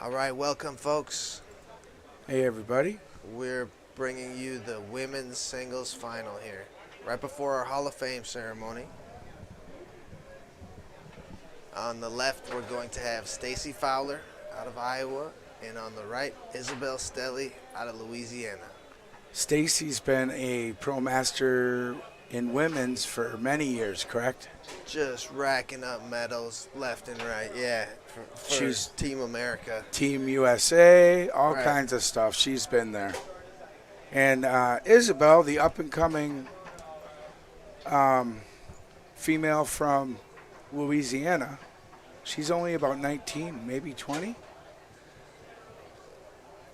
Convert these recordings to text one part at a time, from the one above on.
All right, welcome, folks. Hey, everybody. We're bringing you the women's singles final here, right before our Hall of Fame ceremony. On the left, we're going to have Stacy Fowler out of Iowa, and on the right, Isabel Stelly out of Louisiana. Stacy's been a pro master in women's for many years, correct? Just racking up medals left and right, yeah, for She's Team America. Team USA, all Right. kinds of stuff. She's been there. And Isabel, the up and coming female from Louisiana, she's only about 19, maybe 20.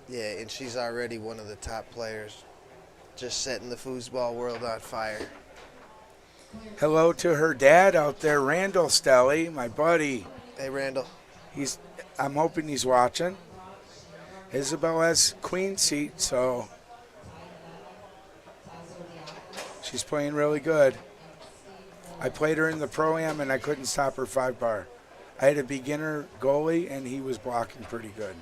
Yeah, and she's already one of the top players, just setting the foosball world on fire. Hello to her dad out there, Randall Stelly, my buddy. Hey, Randall. He's. I'm hoping he's watching. Isabel has queen seat, so she's playing really good. I played her in the Pro-Am, and I couldn't stop her 5-bar. I had a beginner goalie, and he was blocking pretty good.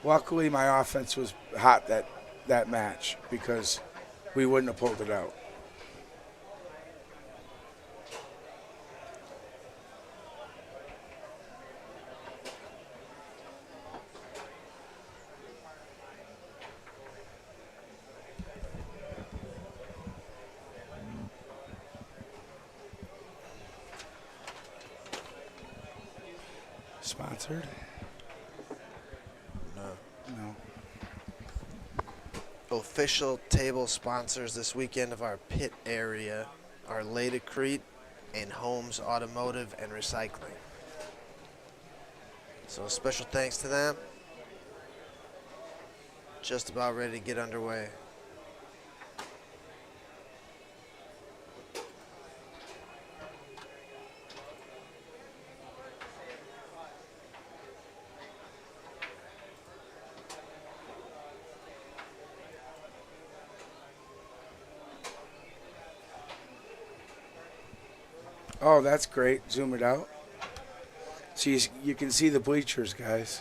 Luckily, my offense was hot that match because we wouldn't have pulled it out. Sponsored? No. No. Official table sponsors this weekend of our pit area are Leda Crete and Holmes Automotive and Recycling. So a special thanks to them. Just about ready to get underway. Oh, that's great. Zoom it out. So you can see the bleachers, guys,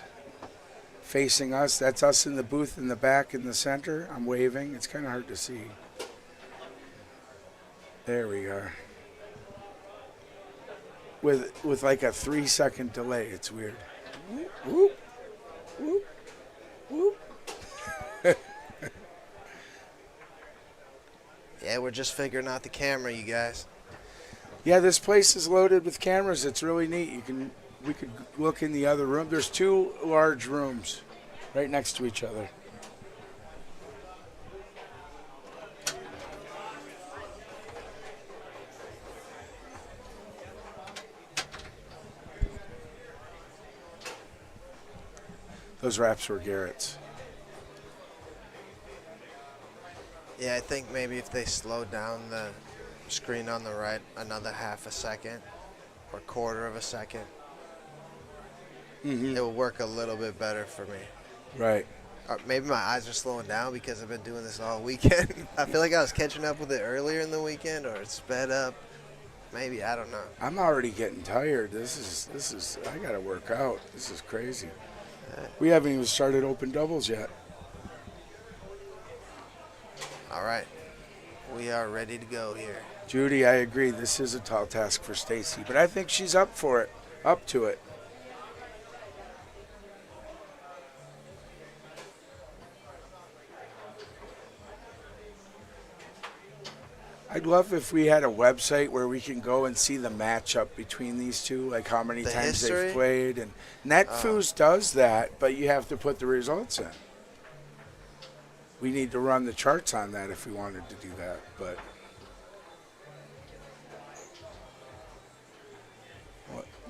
facing us. That's us in the booth in the back in the center. I'm waving. It's kind of hard to see. There we are. With like a 3-second delay. It's weird. Whoop, whoop, whoop. Yeah, we're just figuring out the camera, you guys. Yeah, this place is loaded with cameras. It's really neat. We could look in the other room. There's 2 large rooms right next to each other. Those wraps were Garrett's. Yeah, I think maybe if they slowed down the screen on the right another half a second or quarter of a second, it will work a little bit better for me. Right. Or maybe my eyes are slowing down because I've been doing this all weekend. I feel like I was catching up with it earlier in the weekend, or it sped up. Maybe, I don't know. I'm already getting tired. This is I gotta work out. This is crazy. We haven't even started open doubles yet. All right, we are ready to go here. Judy, I agree. This is a tall task for Stacy, but I think she's up for it, up to it. I'd love if we had a website where we can go and see the matchup between these two, like how many The times history? they've played. And Netfoods does that, but you have to put the results in. We need to run the charts on that if we wanted to do that, but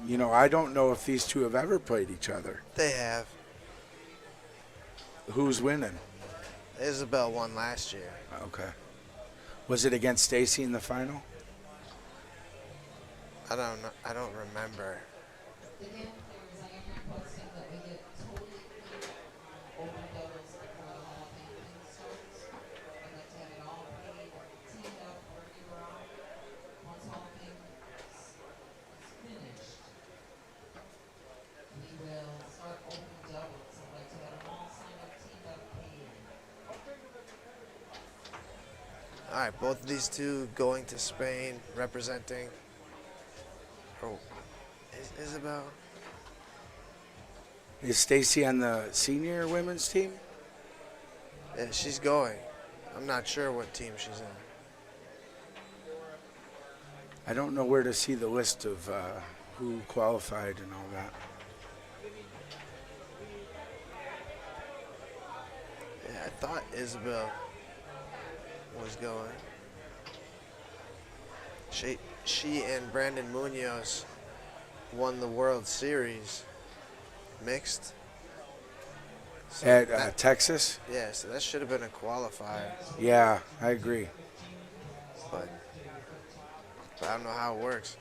I don't know if these two have ever played each other. They have. Who's winning? Isabel won last year. Okay. Was it against Stacy in the final? I don't know. I don't remember. All right, both of these two going to Spain, representing. Oh, Isabel. Is Stacy on the senior women's team? Yeah, she's going. I'm not sure what team she's in. I don't know where to see the list of who qualified and all that. Yeah, I thought Isabel was going. She and Brandon Munoz won the World Series mixed. So At Texas? yeah, so that should have been a qualifier, Yeah, I agree. but I don't know how it works.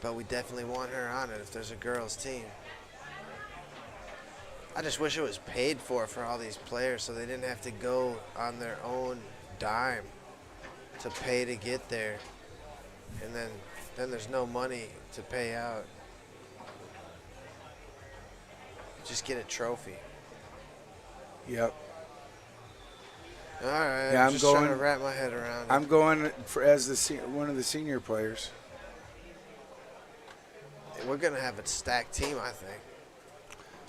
But we definitely want her on it if there's a girls' team. I just wish it was paid for all these players so they didn't have to go on their own dime to pay to get there. And then there's no money to pay out. Just get a trophy. Yep. All right, Yeah, I'm I'm just trying to going- wrap my head around it. I'm going as one of the senior players. We're going to have a stacked team, I think,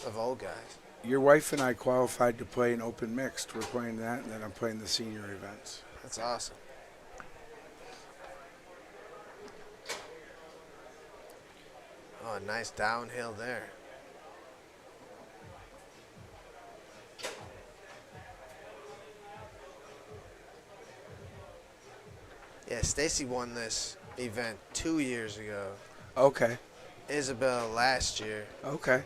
of old guys. Your wife and I qualified to play an open mixed. We're playing that, and then I'm playing the senior events. That's awesome. Oh, nice downhill there. Yeah, Stacy won this event 2 years ago. Okay. Isabel last year. Okay.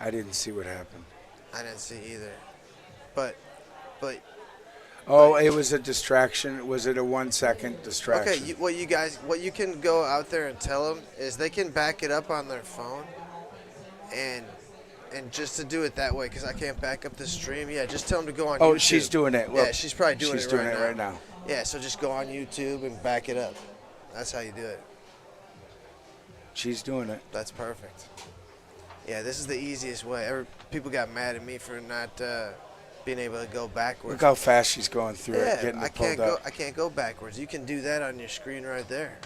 I didn't see what happened. I didn't see either. But Oh, it was a distraction. Was it a 1 second distraction? okay, what you can go out there and tell them is they can back it up on their phone, and just to do it that way, because I can't back up the stream. Yeah, just tell them to go on. Oh, YouTube. she's doing it. Look, yeah, she's probably doing she's it doing right it now. right now. Yeah, so just go on YouTube and back it up. That's how you do it. She's doing it. That's perfect. Yeah, this is the easiest way. People got mad at me for not being able to go backwards. Look how fast she's going through it, Yeah, getting I it pulled can't up. go. I can't go backwards. You can do that on your screen right there.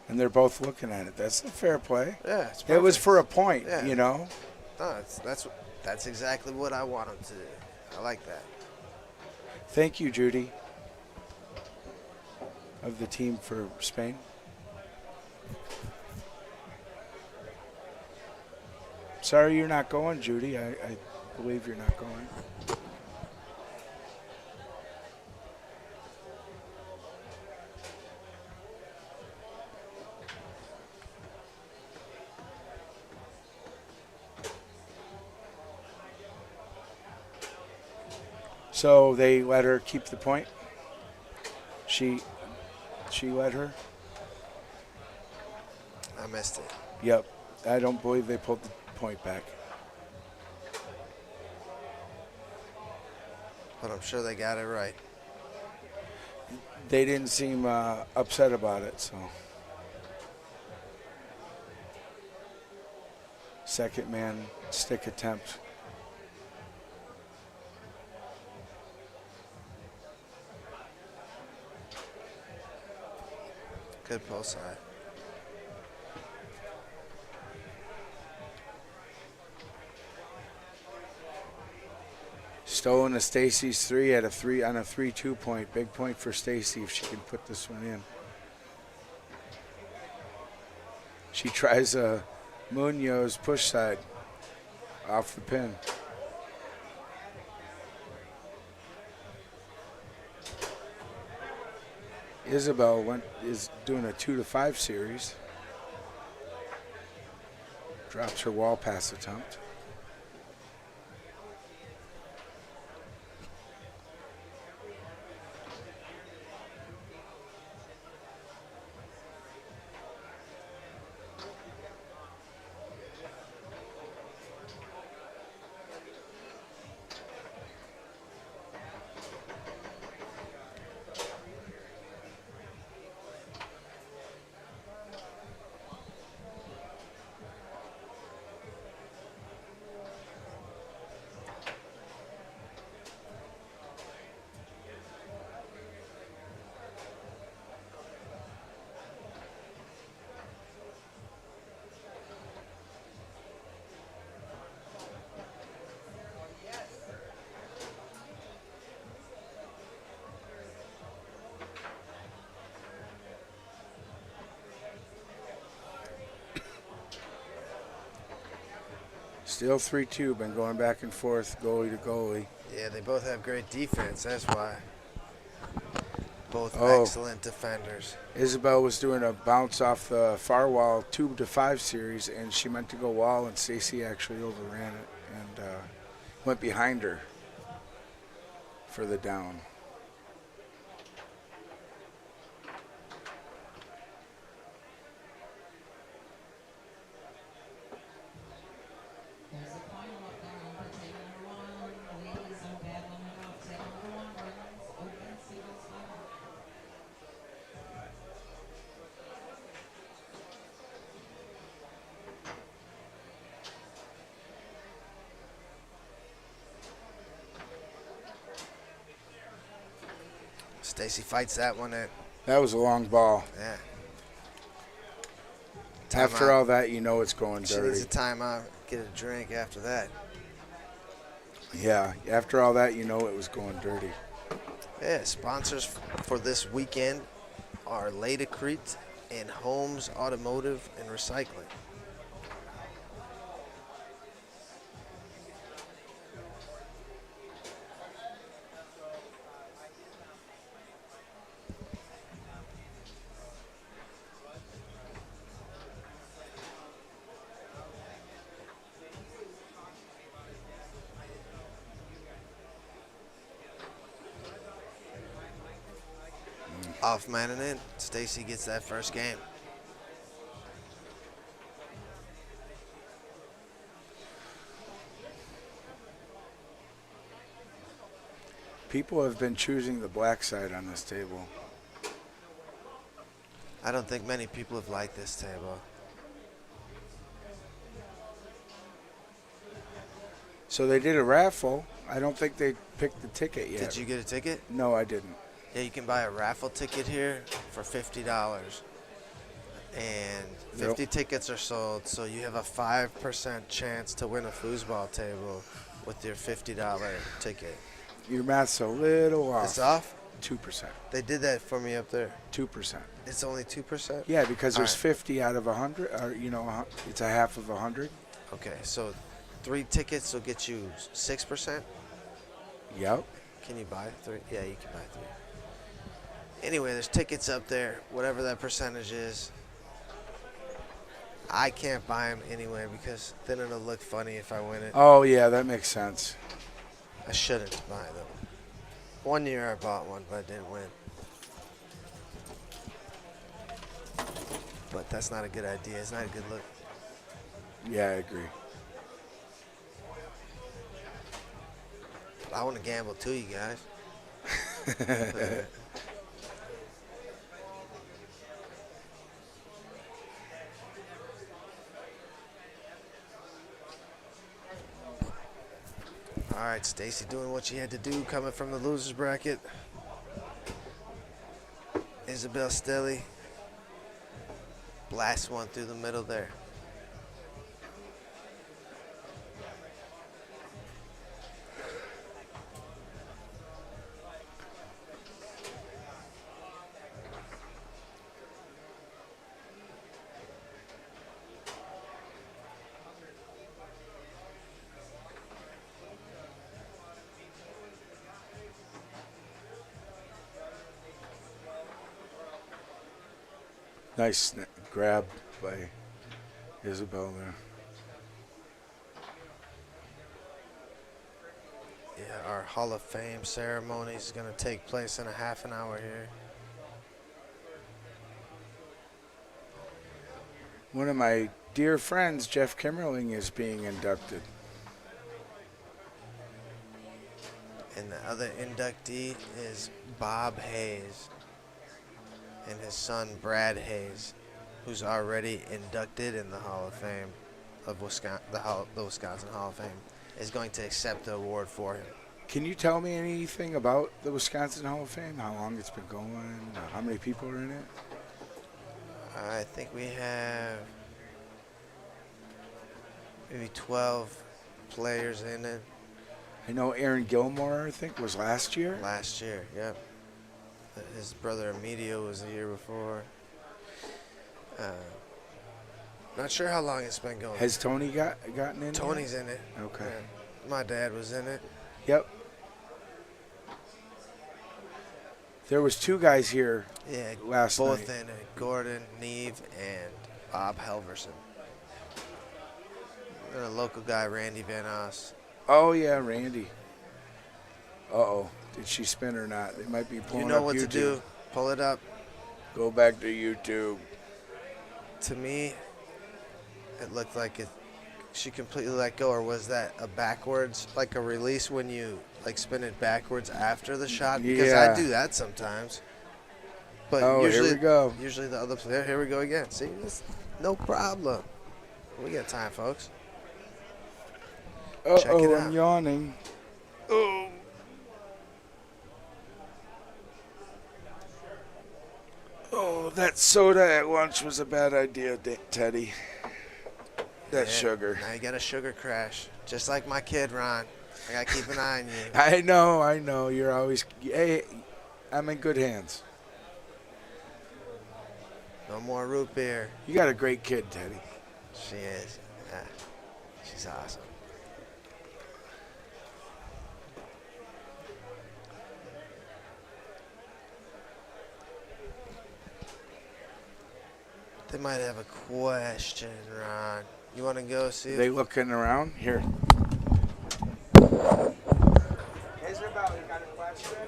And they're both looking at it. That's a fair play. Yeah, it's It was perfect. for a point, Yeah. you know. No, that's exactly what I want them to do. I like that. Thank you, Judy, of the team for Spain. Sorry you're not going, Judy. I believe you're not going. So they let her keep the point? She let her? I missed it. Yep. I don't believe they pulled the point back. But I'm sure they got it right. They didn't seem upset about it, so. Second man stick attempt. Good post side. Stolen to Stacy's three at a 3-2 point. Big point for Stacy if she can put this one in. She tries a Munoz push side off the pin. Isabel is doing a 2-5 series. Drops her wall pass attempt. Still 3-2. Been going back and forth, goalie to goalie. Yeah, they both have great defense. That's why. Both Oh. excellent defenders. Isabel was doing a bounce off the far wall 2-5 series, and she meant to go wall, and Stacy actually overran it and went behind her for the down. Stacy fights that one in. That was a long ball. Yeah. After all that, you know it's going She dirty. needs a timeout. Get a drink after that. Yeah, after all that, you know it was going dirty. Yeah, sponsors for this weekend are Ladecrete and Holmes Automotive and Recycling. Off man and in. Stacy gets that first game. People have been choosing the black side on this table. I don't think many people have liked this table. So they did a raffle. I don't think they picked the ticket yet. Did you get a ticket? No, I didn't. Yeah, you can buy a raffle ticket here for $50. And 50 tickets are sold, so you have a 5% chance to win a foosball table with your $50 ticket. Your math's a little off. It's off? 2%. They did that for me up there. 2%. It's only 2%? Yeah, because there's All right. 50 out of 100, or, you know, it's a half of 100. Okay, so 3 tickets will get you 6%? Yep. Can you buy 3? Yeah, you can buy 3. Anyway, there's tickets up there, whatever that percentage is. I can't buy them anyway because then it'll look funny if I win it. Oh, yeah, that makes sense. I shouldn't buy them. One year I bought one, but I didn't win. But that's not a good idea. It's not a good look. Yeah, I agree. But I want to gamble too, you guys. All right, Stacy doing what she had to do, coming from the losers bracket. Isabel Stelly. Blast one through the middle there. Nice grab by Isabel there. Yeah, our Hall of Fame ceremony is going to take place in a half an hour here. One of my dear friends, Jeff Kimmerling, is being inducted. And the other inductee is Bob Hayes and his son Brad Hayes, who's already inducted in the Hall of Fame of Wisconsin, the Wisconsin Hall of Fame, is going to accept the award for him. Can you tell me anything about the Wisconsin Hall of Fame? How long it's been going? How many people are in it? I think we have maybe 12 players in it. I know Aaron Gilmore, I think, was last year. Last year, yep. His brother Emilio was the year before. Not sure how long it's been going. Has Tony gotten in? Tony's in it. Okay. Yeah. My dad was in it. Yep. There was 2 guys here last night. Both in it. Gordon, Neve, and Bob Helverson. And a local guy, Randy Van Oss. Oh, yeah, Randy. Uh-oh. Did she spin or not? They might be pulling up YouTube. You know what to do. Pull it up. Go back to YouTube. To me, it looked like she completely let go, or was that a backwards, like a release when you like spin it backwards after the shot? Because I do that sometimes. But usually, here we go. Usually the other player, here we go again. See, no problem. We got time, folks. Check it out. I'm yawning. Oh. Oh, that soda at lunch was a bad idea, Teddy. That sugar. Now you got a sugar crash. Just like my kid, Ron. I got to keep an eye on you. I know. You're always. Hey, I'm in good hands. No more root beer. You got a great kid, Teddy. She is. Yeah. She's awesome. They might have a question, Ron. You want to go see? They looking around? Here. Isabel, you got a question?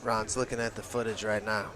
Ron's looking at the footage right now.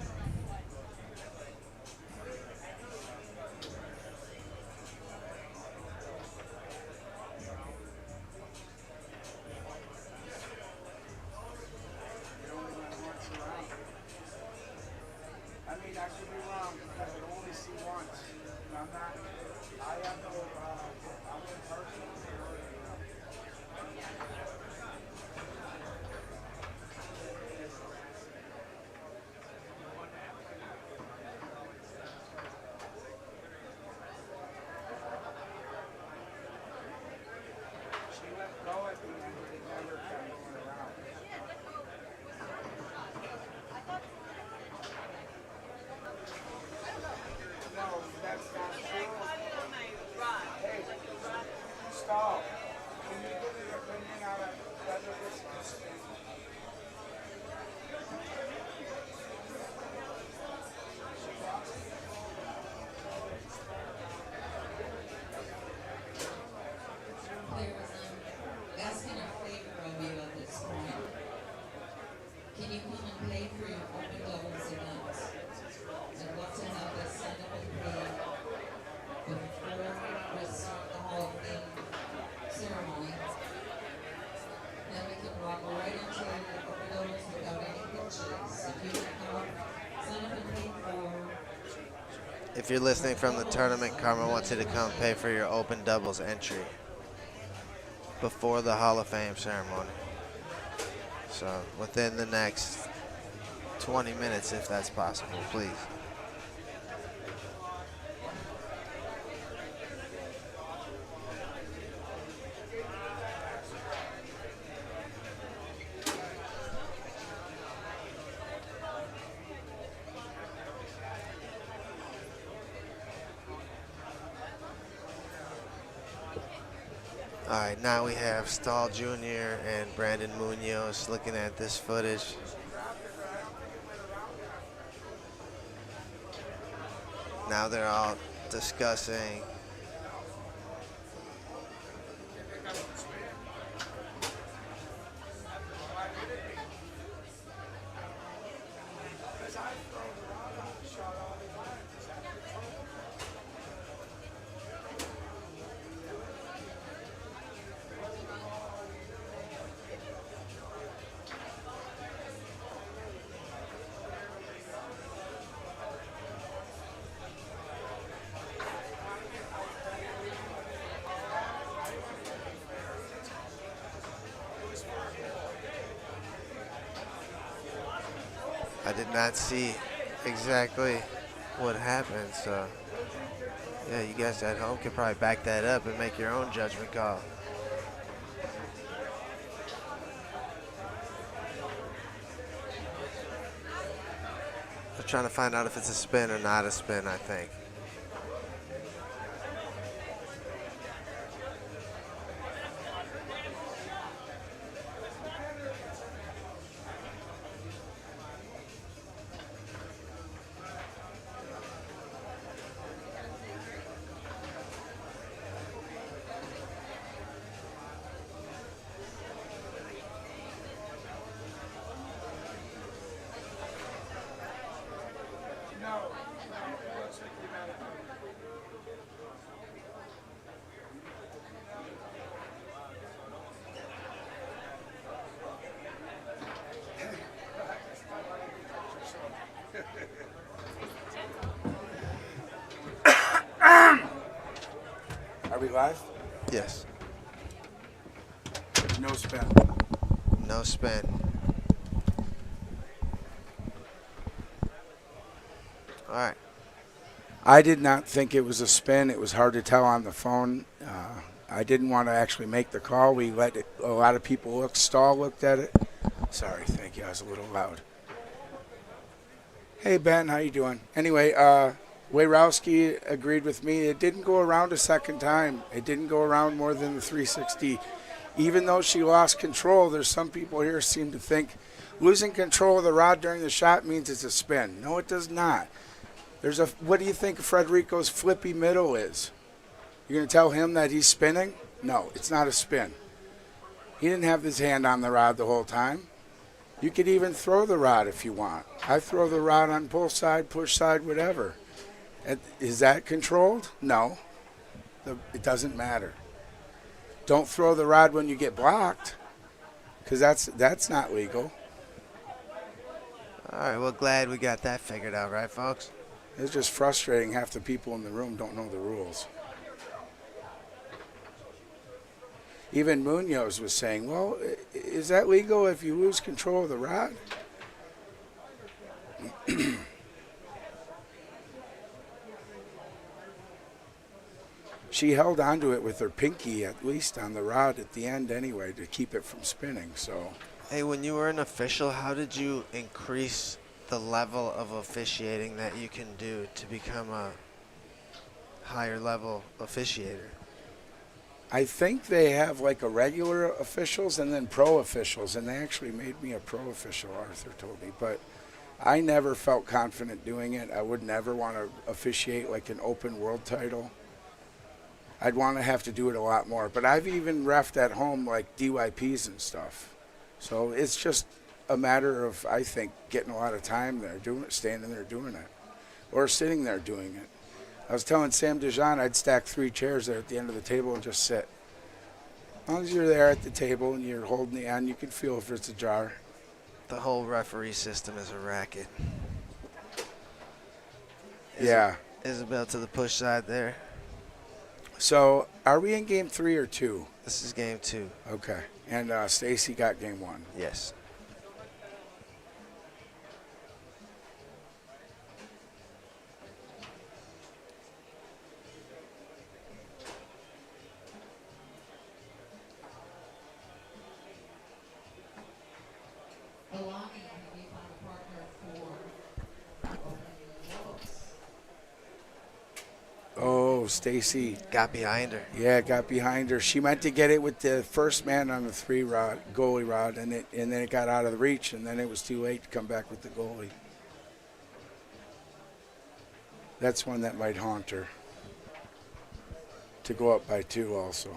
If you're listening from the tournament, Carmen wants you to come pay for your open doubles entry before the Hall of Fame ceremony. So within the next 20 minutes, if that's possible, please. All right, now we have Stahl Jr. and Brandon Munoz looking at this footage. Now they're all discussing. I did not see exactly what happened, so yeah, you guys at home can probably back that up and make your own judgment call. They're trying to find out if it's a spin or not a spin, I think. Are we live? Yes. No spin. No spin. All right. I did not think it was a spin. It was hard to tell on the phone. I didn't want to actually make the call. We let a lot of people look. Stahl looked at it. Sorry, thank you. I was a little loud. Hey, Ben, how you doing? Anyway, Wayrowski agreed with me. It didn't go around a second time. It didn't go around more than the 360. Even though she lost control, there's some people here seem to think losing control of the rod during the shot means it's a spin. No, it does not. What do you think Frederico's flippy middle is? You're going to tell him that he's spinning? No, it's not a spin. He didn't have his hand on the rod the whole time. You could even throw the rod if you want. I throw the rod on pull side, push side, whatever. Is that controlled? No. It doesn't matter. Don't throw the rod when you get blocked, because that's not legal. All right, well, glad we got that figured out, right, folks? It's just frustrating. Half the people in the room don't know the rules. Even Munoz was saying, well, is that legal if you lose control of the rod? She held onto it with her pinky, at least on the rod at the end anyway, to keep it from spinning. So, hey, when you were an official, how did you increase the level of officiating that you can do to become a higher level officiator? I think they have like a regular officials and then pro officials, and they actually made me a pro official, Arthur told me. But I never felt confident doing it. I would never want to officiate like an open world title. I'd want to have to do it a lot more. But I've even reffed at home like DYPs and stuff. So it's just a matter of, I think, getting a lot of time there, standing there doing it, or sitting there doing it. I was telling Sam Dijon I'd stack 3 chairs there at the end of the table and just sit. As long as you're there at the table and you're holding the end, you can feel if it's ajar. The whole referee system is a racket. Yeah. Isabel to the push side there. So are we in game 3 or 2? This is game 2. Okay. And Stacy got game 1. Yes. Oh, Oh, Stacy. Got behind her. Yeah, got behind her. She meant to get it with the first man on the goalie rod, and then it got out of the reach, and then it was too late to come back with the goalie. That's one that might haunt her. To go up by 2 also.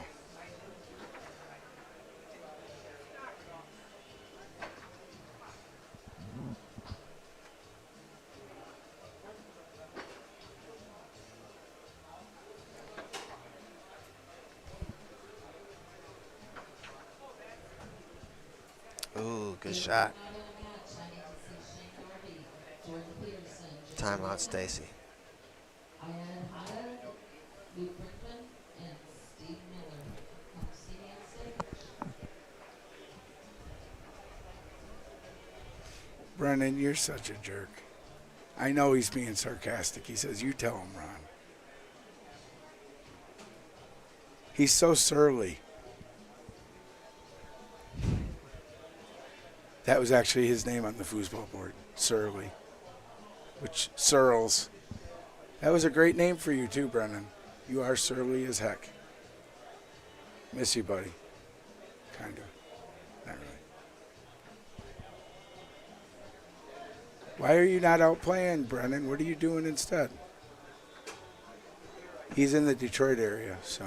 Ooh, good shot. Timeout, Stacy. Brennan, you're such a jerk. I know he's being sarcastic. He says, you tell him, Ron. He's so surly. That was actually his name on the foosball board, Surly, which Searles. That was a great name for you too, Brennan. You are surly as heck. Miss you, buddy. Kind of. Not really. Why are you not out playing, Brennan? What are you doing instead? He's in the Detroit area, so.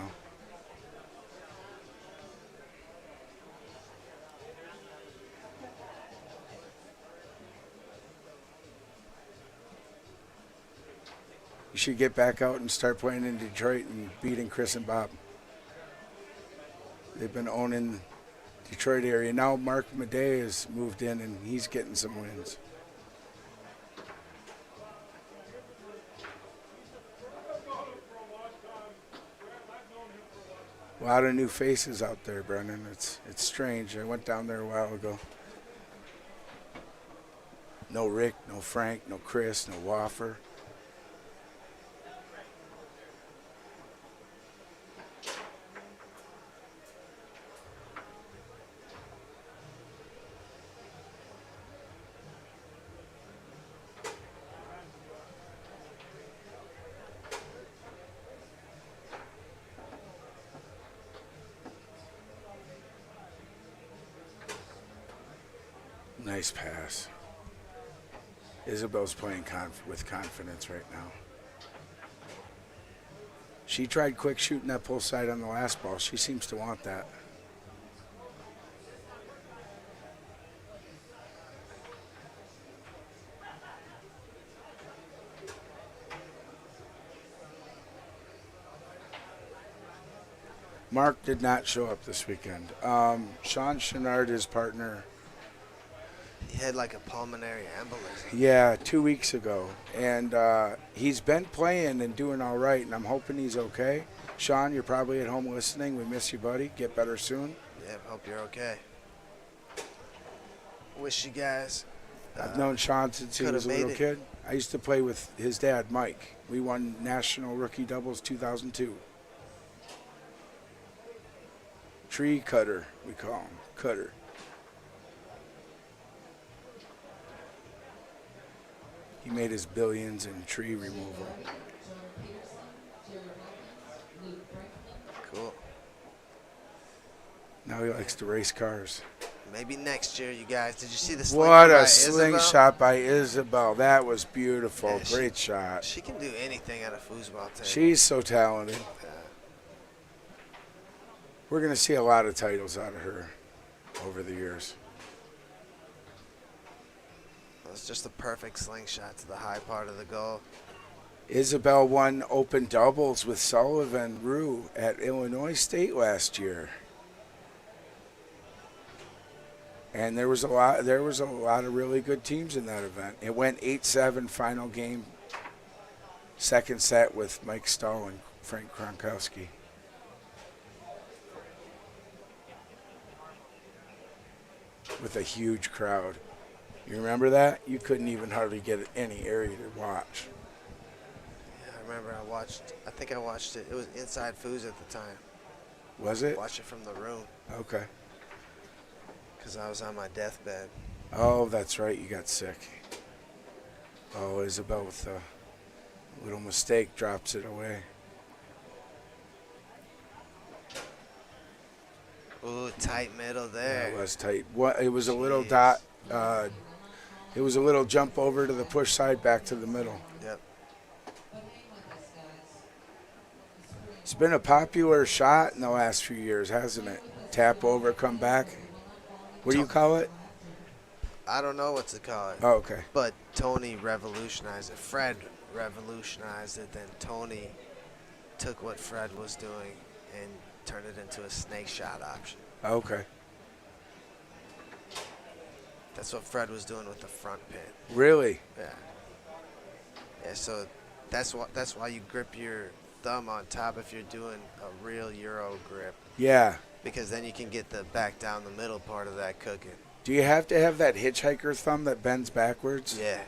You should get back out and start playing in Detroit and beating Chris and Bob. They've been owning the Detroit area. Now Mark Madej has moved in and he's getting some wins. A lot of new faces out there, Brendan. It's strange. I went down there a while ago. No Rick, no Frank, no Chris, no Waffer. Nice pass. Isabel's playing with confidence right now. She tried quick shooting that pull side on the last ball. She seems to want that. Mark did not show up this weekend. Sean Chenard, his partner, He had like a pulmonary embolism. yeah, 2 weeks ago. And he's been playing and doing all right, and I'm hoping he's okay. Sean, you're probably at home listening. We miss you, buddy. Get better soon. Yeah, hope you're okay. Wish you guys. I've known Sean since he was a little kid. I used to play with his dad, Mike. We won National Rookie Doubles 2002. Tree cutter, we call him. Cutter. He made his billions in tree removal. Cool. Now he likes to race cars. Maybe next year, you guys. Did you see the What a Isabel? slingshot by Isabel. That was beautiful. Yeah, Great shot. She can do anything at a foosball team. She's so talented. Yeah. We're going to see a lot of titles out of her over the years. It was just a perfect slingshot to the high part of the goal. Isabel won open doubles with Sullivan Rue at Illinois State last year. And there was a lot of really good teams in that event. It went 8-7 final game. Second set with Mike Stahl and Frank Kronkowski. With a huge crowd. You remember that? You couldn't even hardly get any area to watch. Yeah, I remember I think I watched it. It was Inside Foos at the time. Was it? Watched it from the room. Okay. Because I was on my deathbed. Oh, that's right. You got sick. Oh, Isabel with a little mistake drops it away. Ooh, tight middle Yeah, there. it was tight. It was a little Jeez. dot. It was a little jump over to the push side, back to the middle. Yep. It's been a popular shot in the last few years, hasn't it? Tap over, come back. What do you call it? I don't know what to call it. Oh, okay. But Tony revolutionized it. Fred revolutionized it. Then Tony took what Fred was doing and turned it into a snake shot option. Okay. That's what Fred was doing with the front pin. Really? Yeah. Yeah. So that's why you grip your thumb on top if you're doing a real Euro grip, Yeah. because then you can get the back down the middle part of that cooking. Do you have to have that hitchhiker thumb that bends backwards? Yeah,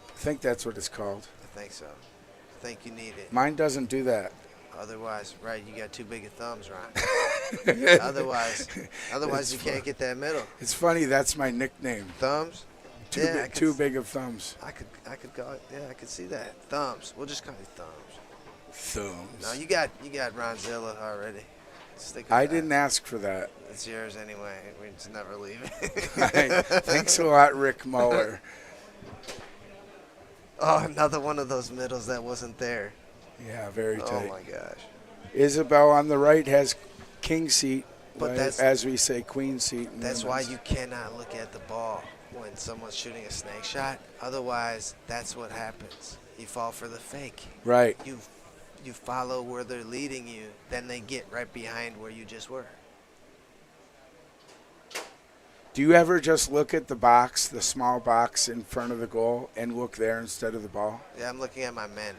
I think that's what it's called. I think so. I think you need it. Mine doesn't do that. Otherwise, right, you got too big of thumbs, Ron. otherwise you can't get that middle. It's funny, that's my nickname. Thumbs? Too big of thumbs. I could call it. Yeah, I could see that. Thumbs. We'll just call you thumbs. Thumbs. No, you got Ronzilla already. Stick with I that. didn't ask for that. It's yours anyway. We're just never leaving. Thanks a lot, Rick Muller. Oh, another one of those middles that wasn't there. Yeah, very Oh tight. my gosh. Isabel on the right has king seat, But but as we say, queen seat. in That's why women's. you cannot look at the ball when someone's shooting a snake shot. Otherwise, that's what happens. You fall for the fake. Right. You follow where they're leading you, then they get right behind where you just were. Do you ever just look at the box, the small box in front of the goal, and look there instead of the ball? Yeah, I'm looking at my men.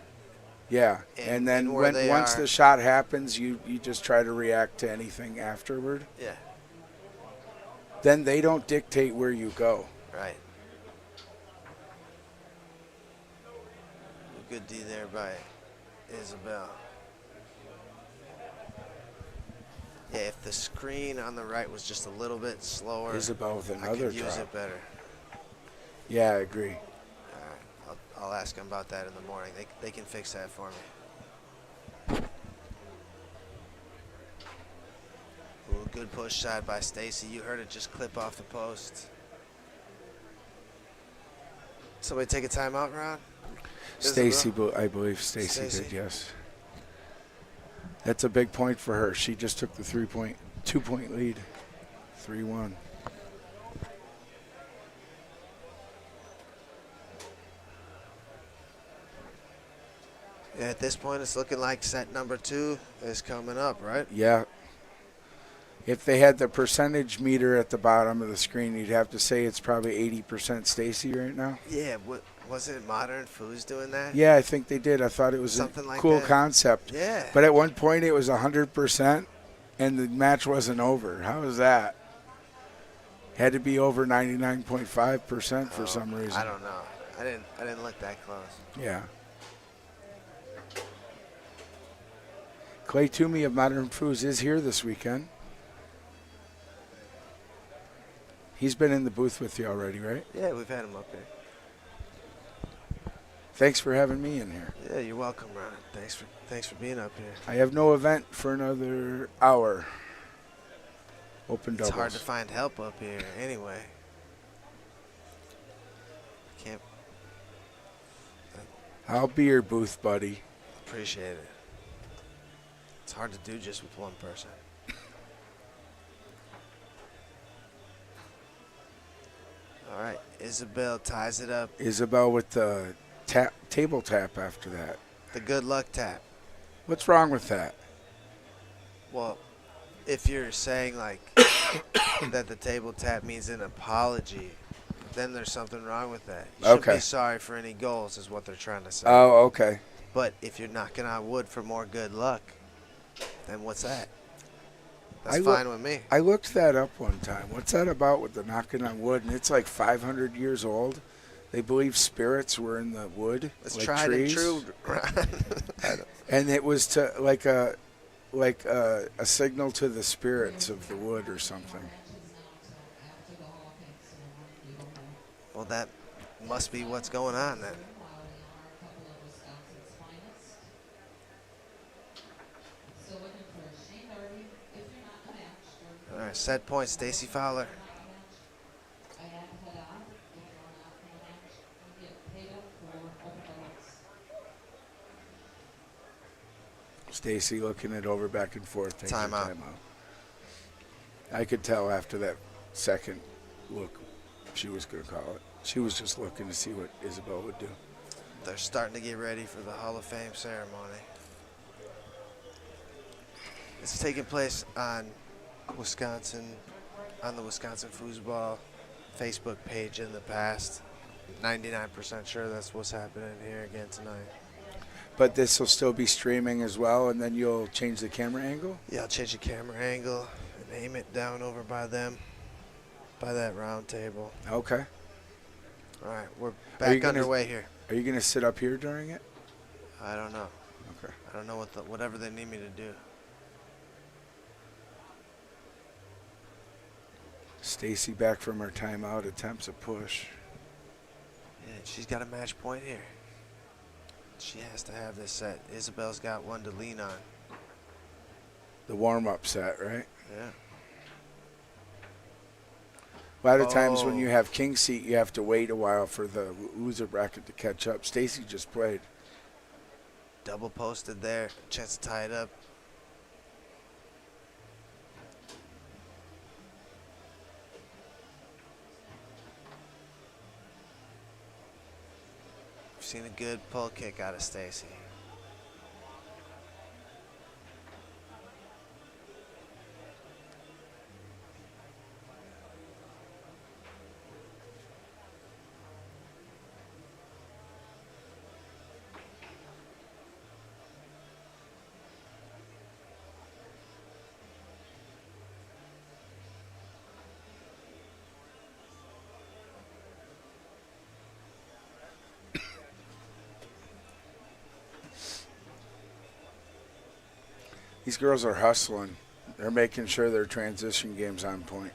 Yeah. And- And then and where they once are. the shot happens, you just try to react to anything afterward. Yeah, Then they don't dictate where you go. right. Good D there by Isabel. Yeah, if the screen on the right was just a little bit slower, Isabel with I another could use drop. it better. Yeah, I agree. All right, I'll ask them about that in the morning. They can fix that for me. Ooh, good push shot by Stacy. You heard it just clip off the post. Somebody take a timeout, Ron? Stacy, I believe Stacy Stacy. did, yes. That's a big point for her. She just took the 2-point lead. 3-1. Yeah, at this point, it's looking like set number 2 is coming up, right? Yeah. If they had the percentage meter at the bottom of the screen, you'd have to say it's probably 80% Stacy right now. Yeah, wasn't it Modern Foos doing that? Yeah, I think they did. I thought it was Something a like cool that. concept. Yeah. But at one point it was 100% and the match wasn't over. How was that? Had to be over 99.5% for some reason. I don't know. I didn't look that close. Yeah. Clay Toomey of Modern Foos is here this weekend. He's been in the booth with you already, right? Yeah, we've had him up here. Thanks for having me in here. Yeah, you're welcome, Ron. Thanks for being up here. I have no event for another hour. Open It's doubles. hard to find help up here anyway. Can't I'll be your booth buddy. appreciate it. It's hard to do just with one person. All right, Isabel ties it up. Isabel with the table tap after that. The good luck tap. What's wrong with that? Well, if you're saying like that the table tap means an apology, then there's something wrong with that. You shouldn't Okay. be sorry for any goals is what they're trying to say. Oh, okay. But if you're knocking on wood for more good luck, then what's that? That's fine with me. I looked that up one time. What's that about with the knocking on wood? And it's like 500 years old. They believe spirits were in the wood, It's like tried trees. and true. And it was to like a signal to the spirits of the wood or something. Well, that must be what's going on then. right, set point, Stacy Fowler. Stacy looking it over back and forth, taking her Timeout. time out. I could tell after that second look she was going to call it. She was just looking to see what Isabel would do. They're starting to get ready for the Hall of Fame ceremony. It's taking place on the Wisconsin Foosball Facebook page in the past. 99% sure that's what's happening here again tonight. But this will still be streaming as well, and then you'll change the camera angle? Yeah, I'll change the camera angle and aim it down over by them, by that round table. Okay. All right, we're back underway here. Are you going to sit up here during it? I don't know. Okay. I don't know whatever they need me to do. Stacy back from her timeout, attempts a push. Yeah, she's got a match point here. She has to have this set. Isabel's got one to lean on. The warm-up set, right? Yeah. A lot of times when you have king seat, you have to wait a while for the loser bracket to catch up. Stacy just played. Double posted there. Chance to tie it up. We've seen a good pull kick out of Stacy. These girls are hustling. They're making sure their transition game's on point.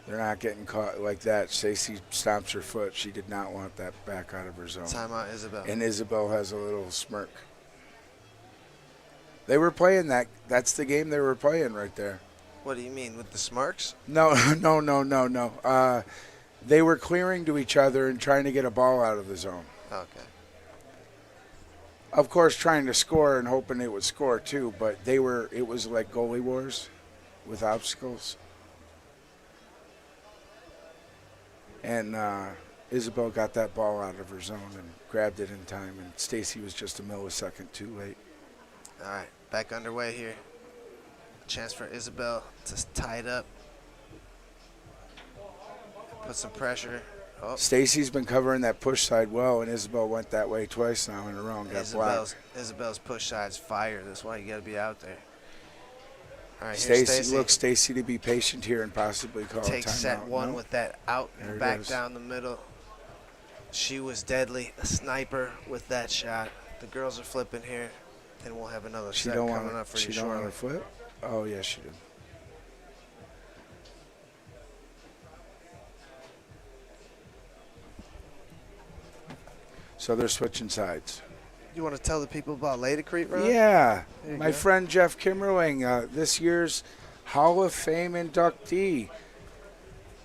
They're not getting caught like that. Stacy stomps her foot. She did not want that back out of her zone. Timeout, Isabel. And Isabel has a little smirk. They were playing that. That's the game they were playing right there. What do you mean, with the smirks? No. They were clearing to each other and trying to get a ball out of the zone. Okay. Of course, trying to score and hoping they would score too, but it was like goalie wars with obstacles. And Isabel got that ball out of her zone and grabbed it in time, and Stacy was just a millisecond too late. All right, back underway here. Chance for Isabel to tie it up. Put some pressure. Oh. Stacy's been covering that push side well, and Isabel went that way twice now in a row and got blocked. Isabel's push side's fire. That's why you got to be out there. All right, Stacy looks Stacy to be patient here and possibly call a timeout. Take set one with that out and back goes. down the middle. She was deadly, a sniper with that shot. The girls are flipping here, and we'll have another set coming up for you shortly. She don't want to flip? Oh, yes, she did. So they're switching sides. You want to tell the people about Ladecrete, Ron? Yeah. My go. friend Jeff Kimmerling, this year's Hall of Fame inductee,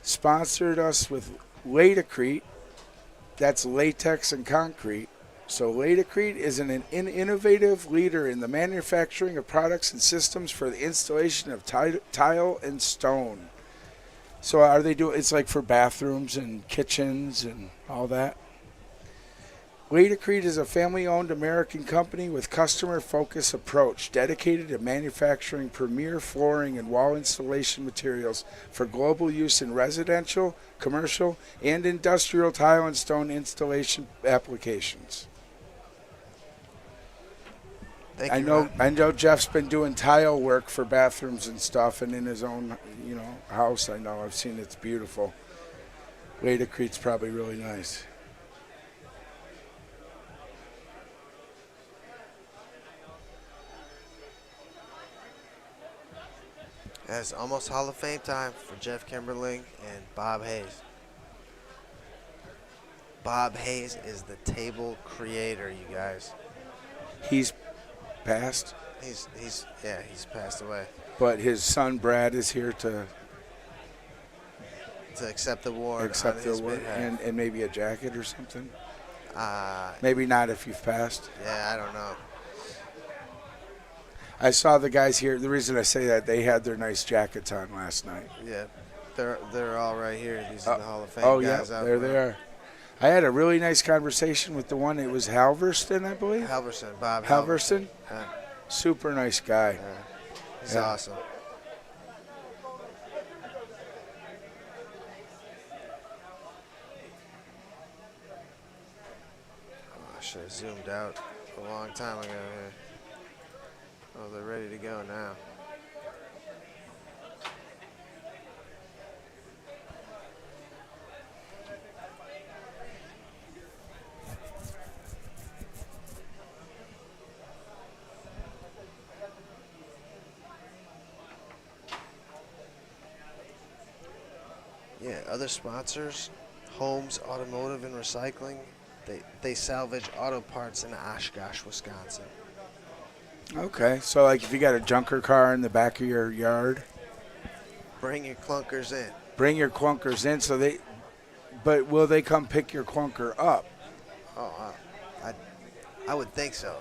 sponsored us with Ladecrete. That's latex and concrete. So Ladecrete is an innovative leader in the manufacturing of products and systems for the installation of tile and stone. So are they doing? It's like for bathrooms and kitchens and all that. Ladecrete is a family-owned American company with customer-focused approach dedicated to manufacturing premier flooring and wall installation materials for global use in residential, commercial, and industrial tile and stone installation applications. Thank you, I know Jeff's been doing tile work for bathrooms and stuff, and in his own, house. I know I've seen it's beautiful. Ladecrete's probably really nice. It's almost Hall of Fame time for Jeff Kimberling and Bob Hayes. Bob Hayes is the table creator, you guys. He's passed? He's passed away. but his son Brad is here to accept the award accept on the his award behalf. and maybe a jacket or something. Uh, Maybe not if you've passed. yeah, I don't know. I saw the guys here. The reason I say that, they had their nice jackets on last night. Yeah, they're all right here. These are the Hall of Fame Oh, guys yeah, out there front. they are. I had a really nice conversation with the one. It was Halverston, I believe. Halverson, Bob Halverson? Yeah, Super nice guy. yeah. He's Yeah. awesome. Oh, I should have zoomed out a long time ago here. Oh, they're ready to go now. Yeah, other sponsors, Holmes Automotive and Recycling. They salvage auto parts in Oshkosh, Wisconsin. Okay, so like if you got a junker car in the back of your yard, Bring your clunkers in. bring your clunkers in. But will they come pick your clunker up? Oh, I would think so.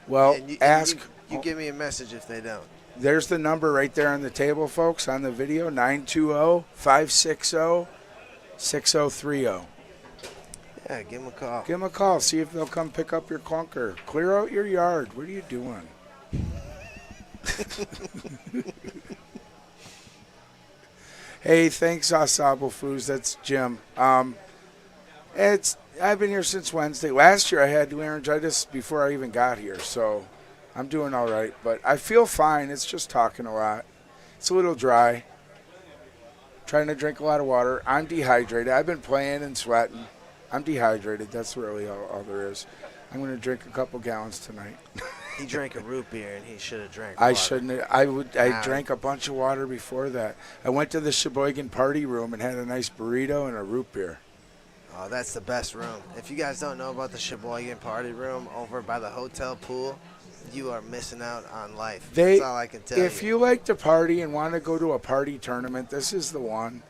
Well, And ask. You give me a message if they don't. There's the number right there on the table, folks, on the video, 920-560-6030. Yeah, give them a call. Give them a call. See if they'll come pick up your clunker. Clear out your yard. What are you doing? Hey, thanks, Asabo Foos. That's Jim. I've been here since Wednesday. Last year I had laryngitis before I even got here, so I'm doing all right. But I feel fine. It's just talking a lot. It's a little dry. Trying to drink a lot of water. I'm dehydrated. I've been playing and sweating. I'm dehydrated. That's really all there is. I'm going to drink a couple gallons tonight. He drank a root beer and he should have drank I water. shouldn't. I drank a bunch of water before that. I went to the Sheboygan party room and had a nice burrito and a root beer. Oh, that's the best room. If you guys don't know about the Sheboygan party room over by the hotel pool, you are missing out on life. That's all I can tell you. If you like to party and want to go to a party tournament, this is the one.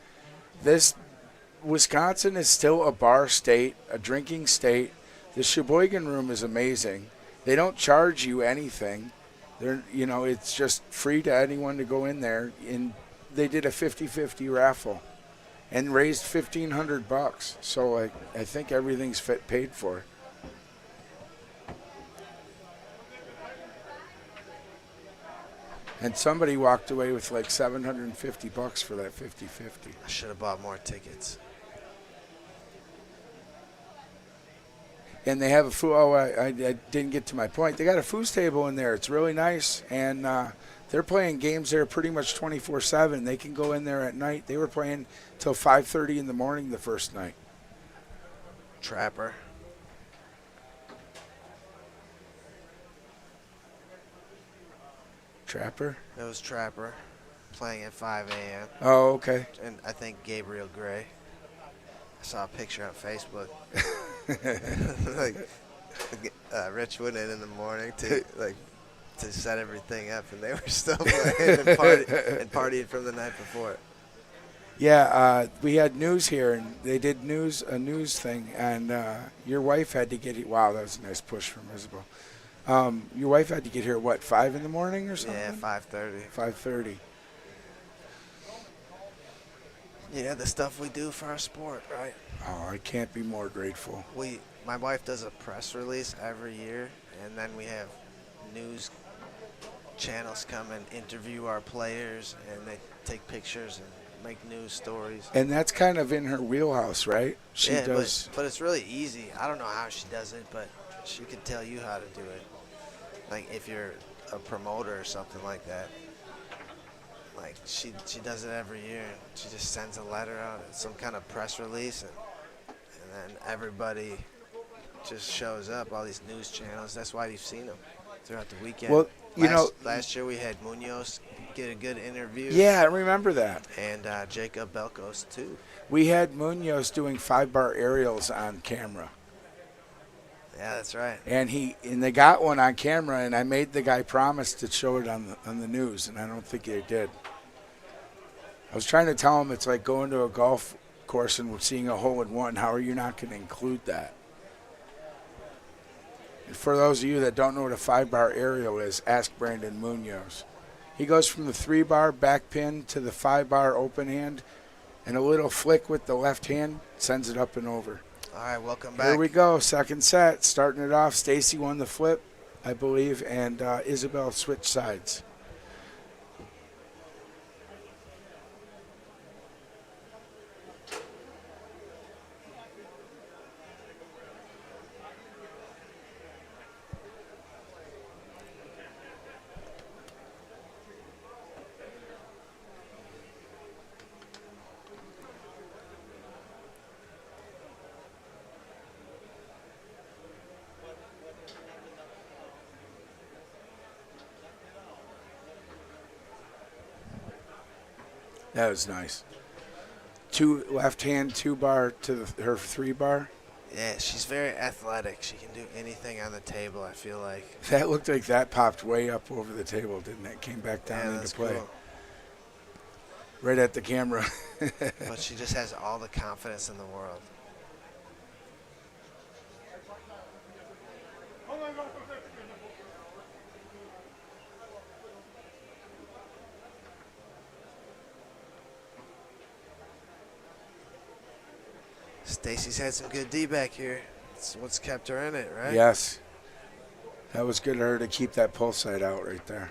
Wisconsin is still a bar state, a drinking state. The Sheboygan room is amazing. They don't charge you anything. It's just free to anyone to go in there. And they did a 50-50 raffle and raised $1,500. So I think everything's paid for. And somebody walked away with like $750 for that 50-50. I should have bought more tickets. And they have a food. Oh, I didn't get to my point. They got a food table in there. It's really nice, and they're playing games there pretty much 24/7. They can go in there at night. They were playing till 5:30 in the morning the first night. Trapper. Trapper? It was Trapper playing at 5 a.m. Oh, okay. And I think Gabriel Gray. I saw a picture on Facebook. Rich went in the morning to set everything up, and they were still playing and partying from the night before. Yeah, we had news here, and they did a news thing, and your wife had to get here. Wow, that was a nice push from Isabel. Your wife had to get here, 5 in the morning or something? Yeah, 5:30. 5:30. Yeah, the stuff we do for our sport, right? Oh, I can't be more grateful. My wife does a press release every year, and then we have news channels come and interview our players, and they take pictures and make news stories. And that's kind of in her wheelhouse, right? She does. But it's really easy. I don't know how she does it, but she can tell you how to do it. Like if you're a promoter or something like that. Like she does it every year, and she just sends a letter out, some kind of press release, and then everybody just shows up, all these news channels. That's why you've seen them throughout the weekend. Well, last year we had Munoz get a good interview. Yeah, I remember that. And Jacob Belkos, too. We had Munoz doing 5-bar aerials on camera. Yeah, that's right. And they got one on camera, and I made the guy promise to show it on the news, and I don't think they did. I was trying to tell him it's like going to a golf course and seeing a hole in one. How are you not going to include that? And for those of you that don't know what a 5-bar aerial is, ask Brandon Munoz. He goes from the 3-bar back pin to the 5-bar open hand, and a little flick with the left hand sends it up and over. All right, welcome back. Here we go, second set. Starting it off, Stacy won the flip, I believe, and Isabel switched sides. That was nice. Two left hand, 2-bar to her 3-bar. Yeah, she's very athletic. She can do anything on the table, I feel like. That looked like that popped way up over the table, didn't it? Came back down into play. Cool. Right at the camera. But she just has all the confidence in the world. Stacy's had some good D back here. That's what's kept her in it, right? Yes. That was good of her to keep that pull side out right there.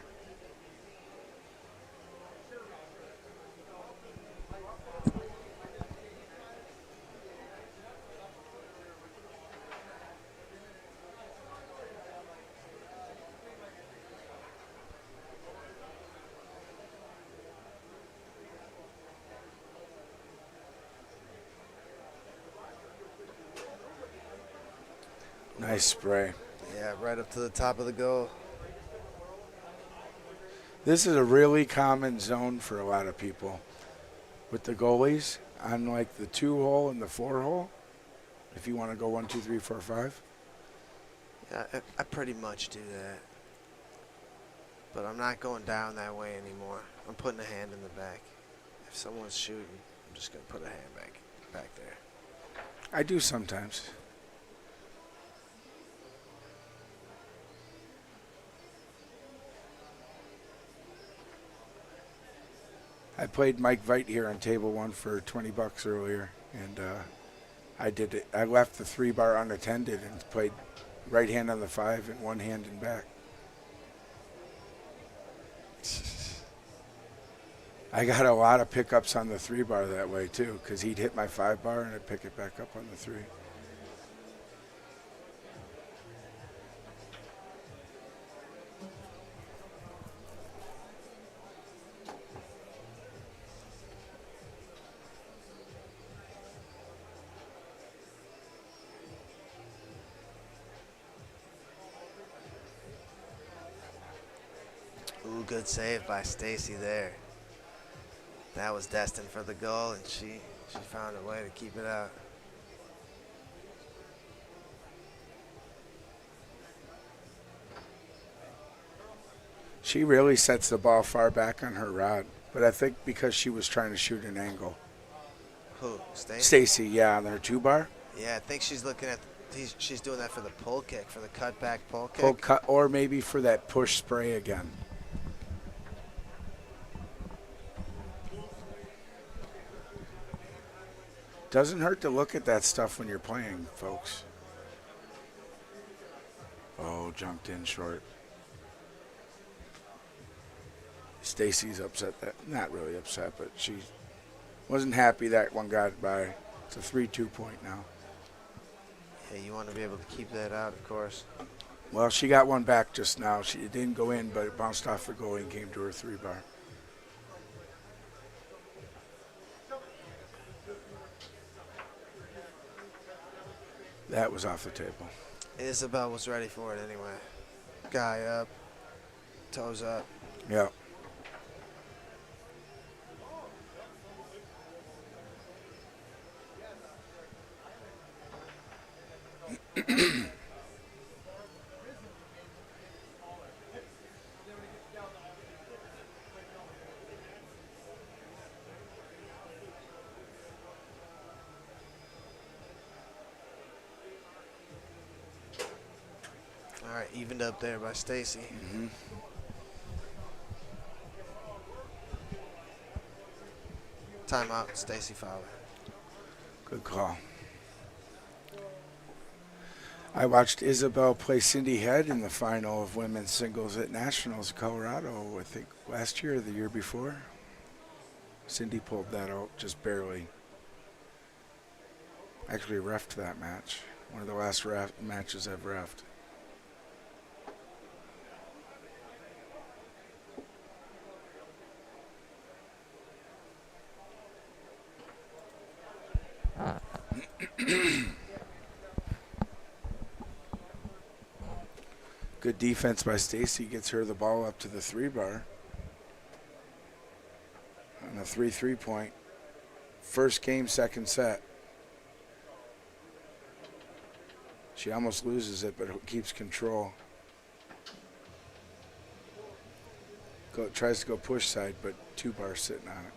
Nice spray. Yeah, right up to the top of the goal. This is a really common zone for a lot of people with the goalies on like the 2-hole and the 4-hole. If you want to go 1, 2, 3, 4, 5. Yeah, I pretty much do that. But I'm not going down that way anymore. I'm putting a hand in the back. If someone's shooting, I'm just going to put a hand back there. I do sometimes. I played Mike Veit here on table 1 for $20 earlier, and I did it. I left the 3-bar unattended and played right hand on the 5 and one hand in back. I got a lot of pickups on the 3-bar that way too, because he'd hit my 5-bar and I'd pick it back up on the 3. Ooh, good save by Stacy there. That was destined for the goal, and she found a way to keep it out. She really sets the ball far back on her rod, but I think because she was trying to shoot an angle. Who, Stacy? Stacy, yeah, on her 2-bar. Yeah, I think she's looking at, she's doing that for the pull kick, for the cutback pull kick. Pull cut, or maybe for that push spray again. Doesn't hurt to look at that stuff when you're playing, folks. Oh, jumped in short. Stacy's upset. Not really upset, but she wasn't happy that one got by. It's a 3-2 point now. Yeah, you want to be able to keep that out, of course. Well, she got one back just now. It didn't go in, but it bounced off the goalie and came to her 3-bar. That was off the table. Isabel was ready for it anyway. Guy up, toes up. Yeah. evened up there by Stacy. Mm-hmm. Timeout, Stacy Fowler. Good call. I watched Isabel play Cindy Head in the final of women's singles at Nationals in Colorado, I think last year or the year before. Cindy pulled that out just barely. Actually reffed that match. One of the last matches I've reffed. Good defense by Stacy gets her the ball up to the 3-bar. On a 3-3 point. First game, second set. She almost loses it, but keeps control. Tries to go push side, but 2-bar sitting on it.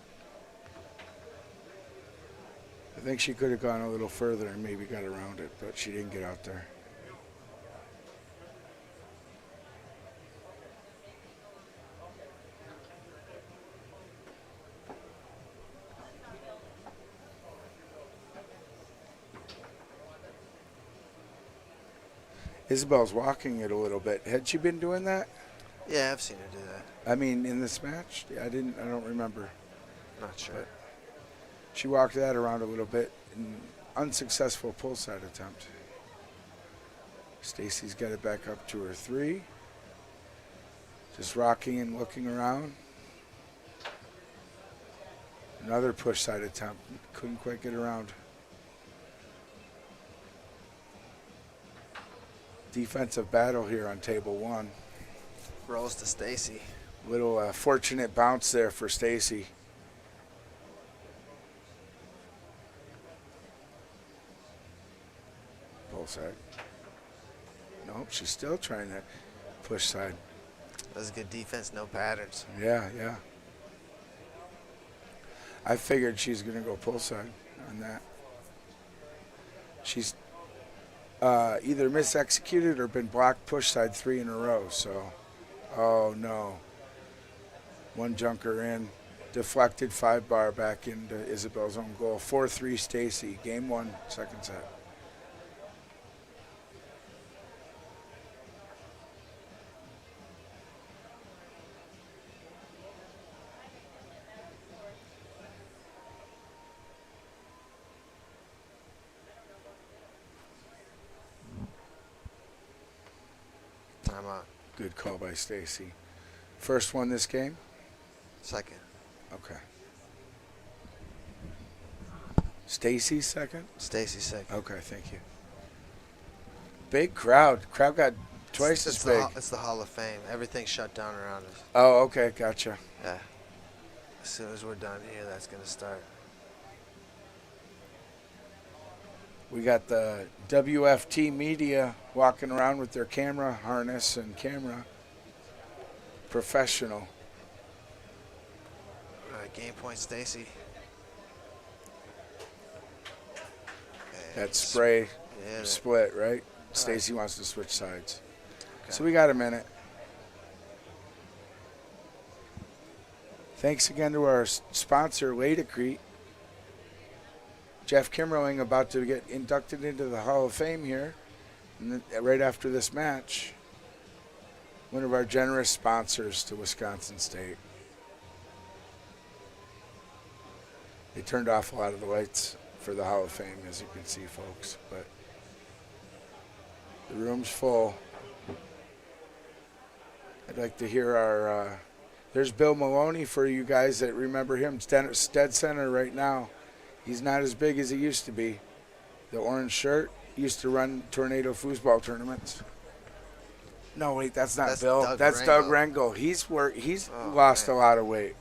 I think she could have gone a little further and maybe got around it, but she didn't get out there. Isabel's walking it a little bit. Had she been doing that? Yeah, I've seen her do that. I mean, in this match? I don't remember. Not sure. But she walked that around a little bit. An unsuccessful pull side attempt. Stacy's got it back up to her 3. Just rocking and looking around. Another push side attempt. Couldn't quite get around. Defensive battle here on table 1. Rolls to Stacy. Little fortunate bounce there for Stacy. Pull side. Nope, she's still trying to push side. That was good defense, no patterns. Yeah, yeah. I figured she's going to go pull side on that. She's either misexecuted or been blocked push side 3 in a row. So, oh no. One junker in. Deflected 5-bar back into Isabel's own goal. 4-3 Stacy. Game 1, second set. Timeout. Good call by Stacy. First one this game? Second. Okay. Stacy's second? Stacy second. Okay, thank you. Big crowd. Crowd got twice as big. It's the Hall of Fame. Everything's shut down around us. Oh, okay, gotcha. Yeah. As soon as we're done here, that's going to start. We got the WFT media walking around with their camera harness and camera. Professional. All right, game point, Stacy. That spray Yeah, split, right? Stacy wants to switch sides. Okay. So we got a minute. Thanks again to our sponsor, Ladecrete. Jeff Kimmerling about to get inducted into the Hall of Fame here, and right after this match. One of our generous sponsors to Wisconsin State. They turned off a lot of the lights for the Hall of Fame, as you can see, folks. But the room's full. I'd like to hear our... there's Bill Maloney for you guys that remember him. Dead center right now. He's not as big as he used to be. The orange shirt used to run Tornado Foosball tournaments. No, wait, that's not Bill. That's Doug Rengel. He's lost a lot of weight.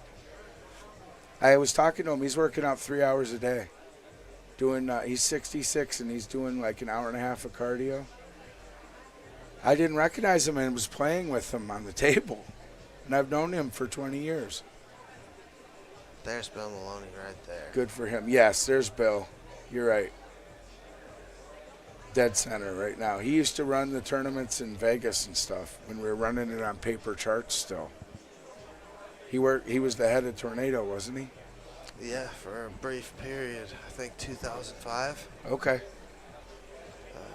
I was talking to him. He's working out 3 hours a day. He's 66 and he's doing like an hour and a half of cardio. I didn't recognize him and was playing with him on the table. And I've known him for 20 years. There's Bill Maloney right there. Good for him. Yes, there's Bill. You're right. dead center right now. He used to run the tournaments in Vegas and stuff when we were running it on paper charts still. He was the head of Tornado, wasn't he? Yeah, for a brief period. I think 2005. Okay.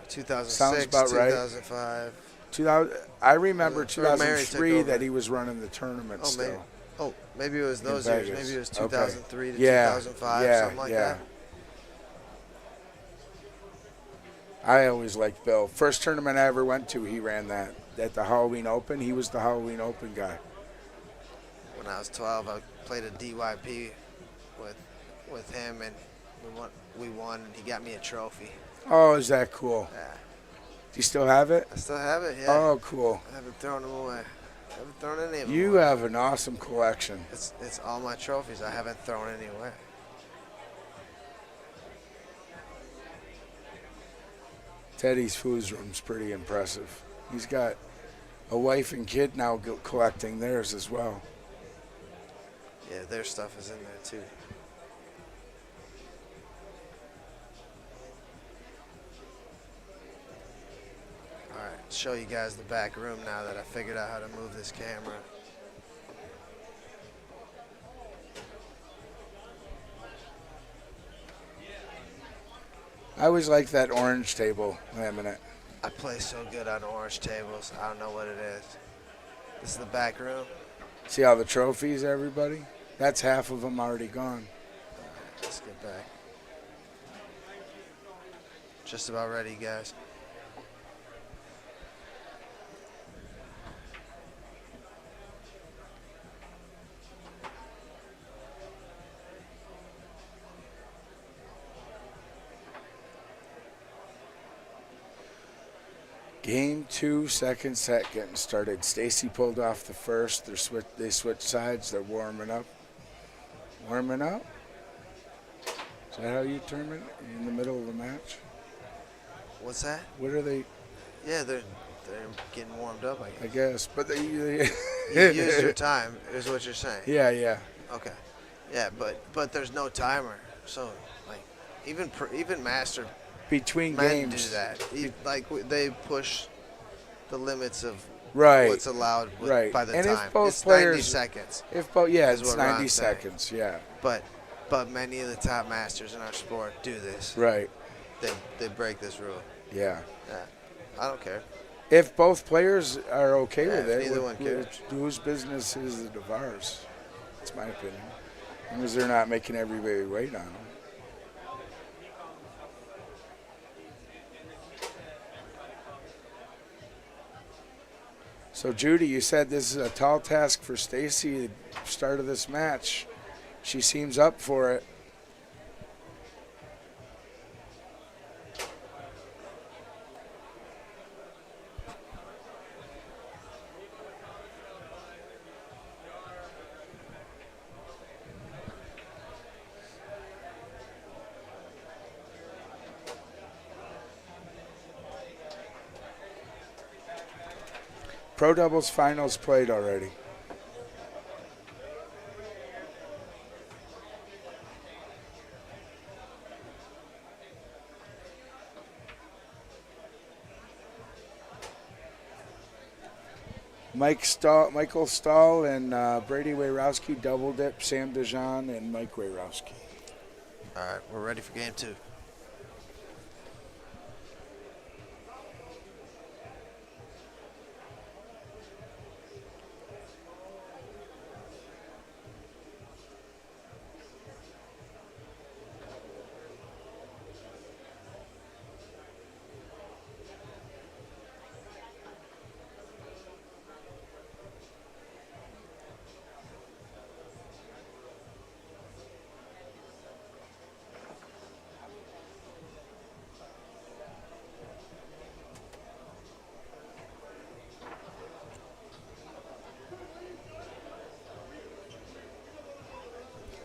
2006, Sounds about right. 2005. 2000, I remember Mary took 2003 over. that he was running the tournament Oh, maybe. still. Oh, maybe it was those in years. Vegas. Maybe it was Okay. 2003 to Yeah, 2005, something like that. I always liked Bill. First tournament I ever went to, he ran that at the Halloween Open. He was the Halloween Open guy. When I was 12, I played a DYP with him, and we won, and he got me a trophy. Oh, is that cool? Yeah. Do you still have it? I still have it, yeah. Oh, cool. I haven't thrown them away. I haven't thrown any of them You away. have an awesome collection. It's all my trophies. I haven't thrown any away. Teddy's food room's pretty impressive. He's got a wife and kid now collecting theirs as well. Yeah, their stuff is in there too. All right, show you guys the back room now that I figured out how to move this camera. I always like that orange table laminate. I play so good on orange tables. I don't know what it is. This is the back room. See all the trophies, everybody? That's half of them already gone. All right, let's get back. Just about ready, guys. Game 2, second set getting started. Stacy pulled off the first. They switched sides. They're warming up. Warming up? Is that how you term it? In the middle of the match? What's that? What are they? Yeah, they're getting warmed up, I I guess. guess. But they You used your time, is what you're saying. Yeah. Okay. Yeah, but there's no timer, so like even master Between men games. do that. They push the limits of Right. what's allowed Right. by the And time. if both it's players, 90 seconds. If both, yeah, is it's what 90 Ron's saying. seconds. Yeah. But many of the top masters in our sport do this. Right. They break this rule. Yeah. Yeah. I don't care. If both players are okay Yeah, with if it, neither one cares. whose business is it of ours? That's my opinion. As long as they're not making everybody wait on them. So, Judy, you said this is a tall task for Stacy at the start of this match. She seems up for it. Pro doubles finals played already. Michael Stahl and Brady Wayrowski double dip Sam DeJean and Mike Wayrowski. All right, we're ready for game 2.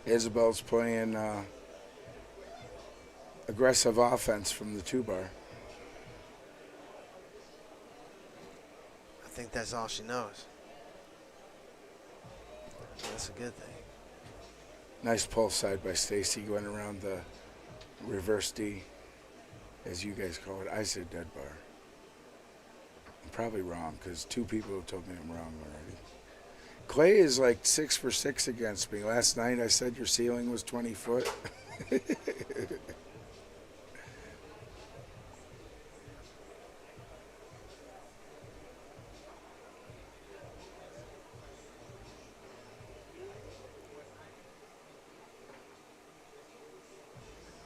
Isabel's playing aggressive offense from the 2-bar. I think that's all she knows. That's a good thing. Nice pull side by Stacy going around the reverse D. as you guys call it. I said dead bar. I'm probably wrong because 2 people have told me I'm wrong already. Clay is like 6 for 6 against me. Last night I said your ceiling was 20 foot.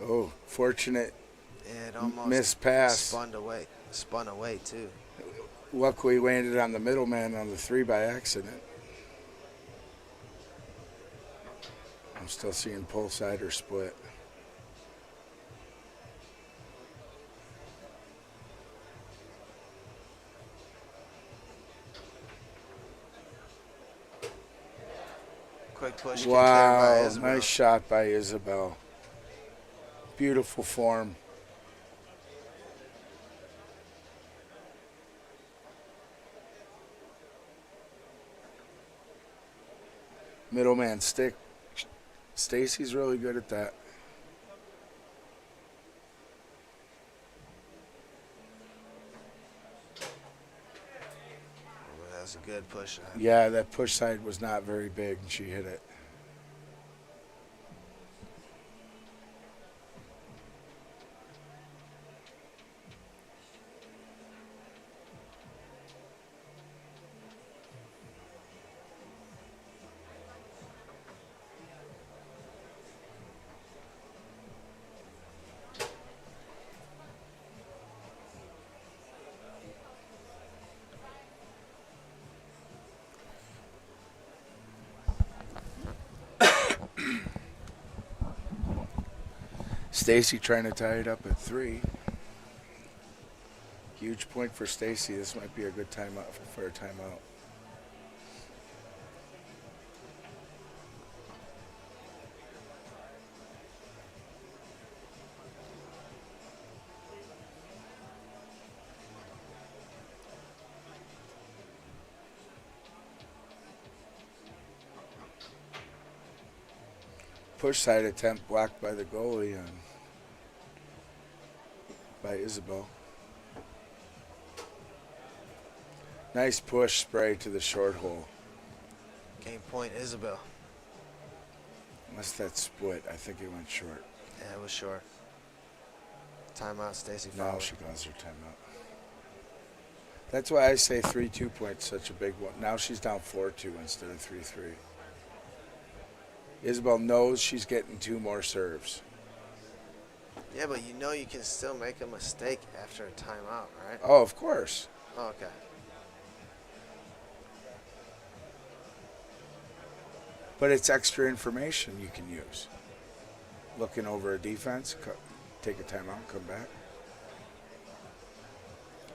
Oh, fortunate It almost missed pass. Spun away too. Luckily landed on the middleman on the 3 by accident. I'm still seeing pull side or split. Quick push. Wow, Kick there by nice shot by Isabel. Beautiful form. Middleman stick. Stacy's really good at that. That's a good push. Yeah, that push side was not very big, and she hit it. Stacy trying to tie it up at 3. Huge point for Stacy. This might be a good timeout for a timeout. Push side attempt blocked by the goalie by Isabel. Nice push spray to the short hole. Game point, Isabel. Unless that split, I think it went short. Yeah, it was short. Timeout, Stacy. Now she calls her timeout. That's why I say 3-2 point's such a big one. Now she's down 4-2 instead of 3-3. Isabel knows she's getting 2 more serves. Yeah, but you know you can still make a mistake after a timeout, right? Oh, of course. Oh, okay. But it's extra information you can use. Looking over a defense, take a timeout, come back.